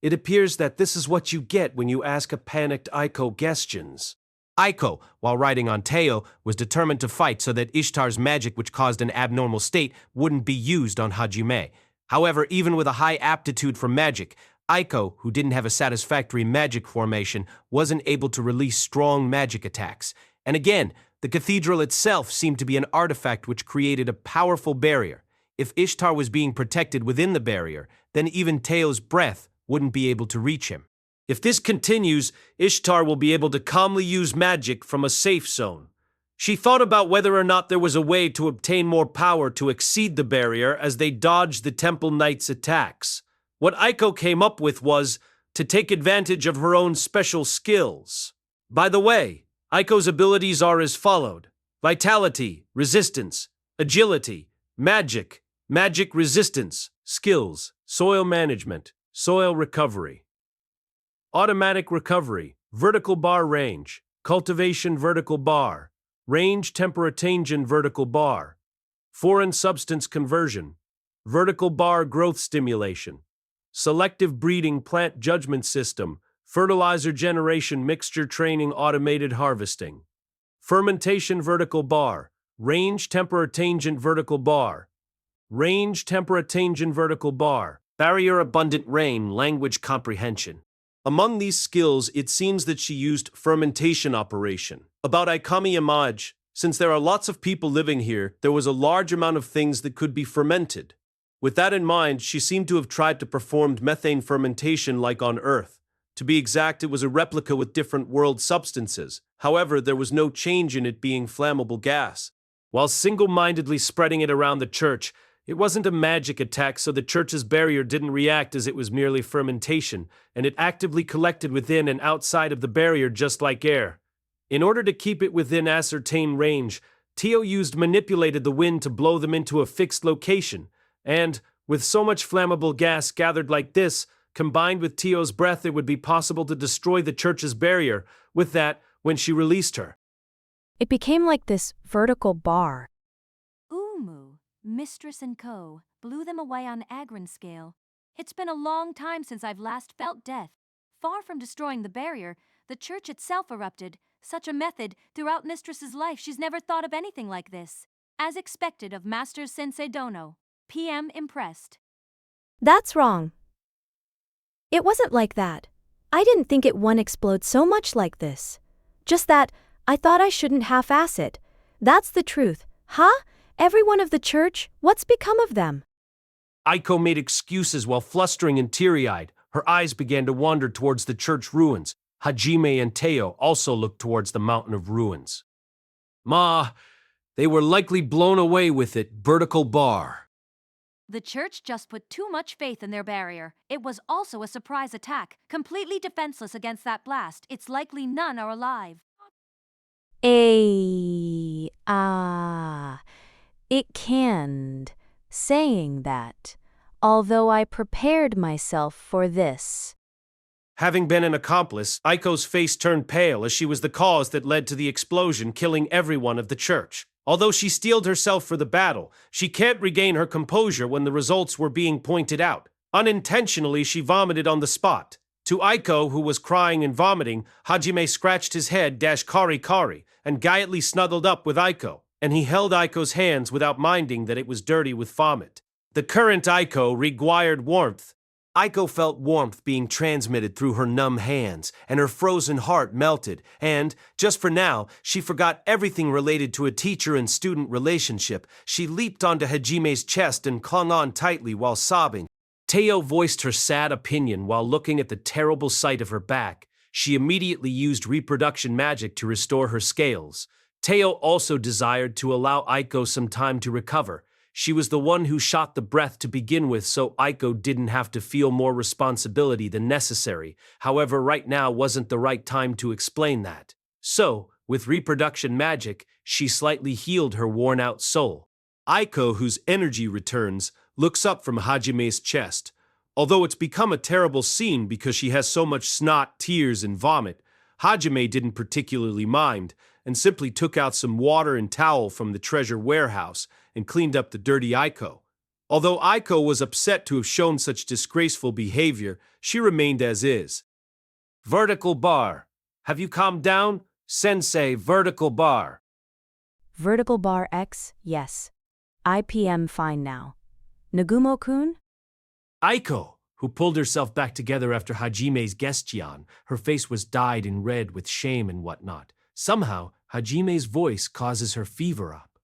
Speaker 2: It appears that this is what you get when you ask a panicked Aiko questions. Aiko, while riding on Teo, was determined to fight so that Ishtar's magic which caused an abnormal state wouldn't be used on Hajime. However, even with a high aptitude for magic, Aiko, who didn't have a satisfactory magic formation, wasn't able to release strong magic attacks. And again, the cathedral itself seemed to be an artifact which created a powerful barrier. If Ishtar was being protected within the barrier, then even Teo's breath wouldn't be able to reach him. If this continues, Ishtar will be able to calmly use magic from a safe zone. She thought about whether or not there was a way to obtain more power to exceed the barrier as they dodged the Temple Knight's attacks. What Aiko came up with was to take advantage of her own special skills. By the way, Aiko's abilities are as followed: vitality, resistance, agility, magic, magic resistance, skills, soil management, soil recovery. Automatic recovery, vertical bar range, cultivation vertical bar, range temperatangent vertical bar, foreign substance conversion, vertical bar growth stimulation, selective breeding plant judgment system, fertilizer generation mixture training automated harvesting, fermentation vertical bar, range temperatangent vertical bar, range temperatangent vertical bar, barrier abundant rain language comprehension. Among these skills, it seems that she used fermentation operation. About Ikami Image, since there are lots of people living here, there was a large amount of things that could be fermented. With that in mind, she seemed to have tried to perform methane fermentation like on Earth. To be exact, it was a replica with different world substances. However, there was no change in it being flammable gas. While single-mindedly spreading it around the church, it wasn't a magic attack, so the church's barrier didn't react as it was merely fermentation, and it actively collected within and outside of the barrier just like air. In order to keep it within ascertained range, Teo manipulated the wind to blow them into a fixed location, and, with so much flammable gas gathered like this, combined with Teo's breath, it would be possible to destroy the church's barrier. With that, when she released her,
Speaker 13: It became like this vertical bar.
Speaker 7: Mistress and Co. blew them away on Agron scale. It's been a long time since I've last felt death. Far from destroying the barrier, the church itself erupted. Such a method, throughout Mistress's life, she's never thought of anything like this. As expected of Master Sensei Dono. PM impressed.
Speaker 13: That's wrong. It wasn't like that. I didn't think it would explode so much like this. Just that, I thought I shouldn't half-ass it. That's the truth. Huh? Everyone of the church, what's become of them?
Speaker 2: Aiko made excuses while flustering and teary-eyed. Her eyes began to wander towards the church ruins. Hajime and Teo also looked towards the mountain of ruins. Ma, they were likely blown away with it, vertical bar.
Speaker 7: The church just put too much faith in their barrier. It was also a surprise attack, completely defenseless against that blast. It's likely none are alive.
Speaker 13: It canned, saying that, although I prepared myself for this.
Speaker 2: Having been an accomplice, Aiko's face turned pale as she was the cause that led to the explosion, killing everyone of the church. Although she steeled herself for the battle, she can't regain her composure when the results were being pointed out. Unintentionally, she vomited on the spot. To Aiko, who was crying and vomiting, Hajime scratched his head kari kari and gayatly snuggled up with Aiko, and he held Aiko's hands without minding that it was dirty with vomit. The current Aiko required warmth. Aiko felt warmth being transmitted through her numb hands, and her frozen heart melted, and, just for now, she forgot everything related to a teacher and student relationship. She leaped onto Hajime's chest and clung on tightly while sobbing. Teo voiced her sad opinion while looking at the terrible sight of her back. She immediately used reproduction magic to restore her scales. Teo also desired to allow Aiko some time to recover. She was the one who shot the breath to begin with, so Aiko didn't have to feel more responsibility than necessary. However, right now wasn't the right time to explain that. So, with reproduction magic, she slightly healed her worn-out soul. Aiko, whose energy returns, looks up from Hajime's chest. Although it's become a terrible scene because she has so much snot, tears, and vomit, Hajime didn't particularly mind and simply took out some water and towel from the treasure warehouse and cleaned up the dirty Aiko. Although Aiko was upset to have shown such disgraceful behavior, she remained as is. Vertical bar. Have you calmed down? Sensei, vertical bar.
Speaker 13: Vertical bar X, yes. IPM fine now. Nagumo-kun?
Speaker 2: Aiko, who pulled herself back together after Hajime's gestion, her face was dyed in red with shame and whatnot. Somehow, Hajime's voice causes her fever up.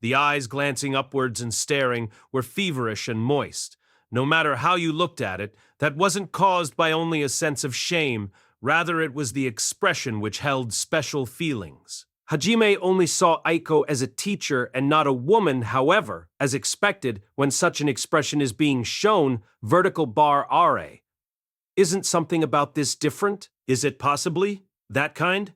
Speaker 2: The eyes glancing upwards and staring were feverish and moist. No matter how you looked at it, that wasn't caused by only a sense of shame, rather it was the expression which held special feelings. Hajime only saw Aiko as a teacher and not a woman, however, as expected, when such an expression is being shown, vertical bar are. Isn't something about this different? Is it possibly that kind?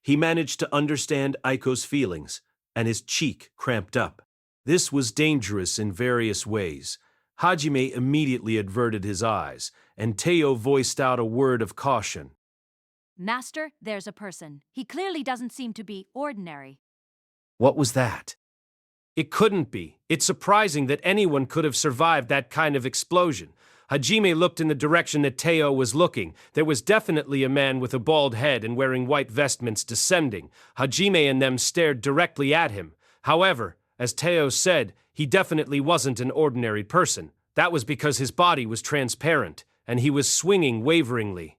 Speaker 2: He managed to understand Aiko's feelings, and his cheek cramped up. This was dangerous in various ways. Hajime immediately averted his eyes, and Teo voiced out a word of caution.
Speaker 7: Master, there's a person. He clearly doesn't seem to be ordinary.
Speaker 2: What was that? It couldn't be. It's surprising that anyone could have survived that kind of explosion. Hajime looked in the direction that Teo was looking. There was definitely a man with a bald head and wearing white vestments descending. Hajime and them stared directly at him. However, as Teo said, he definitely wasn't an ordinary person. That was because his body was transparent, and he was swinging waveringly.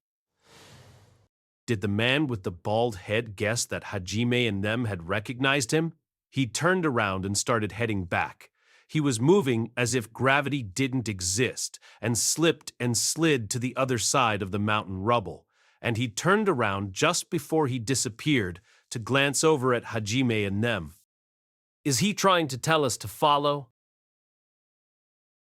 Speaker 2: Did the man with the bald head guess that Hajime and them had recognized him? He turned around and started heading back. He was moving as if gravity didn't exist and slipped and slid to the other side of the mountain rubble. And he turned around just before he disappeared to glance over at Hajime and them. Is he trying to tell us to follow?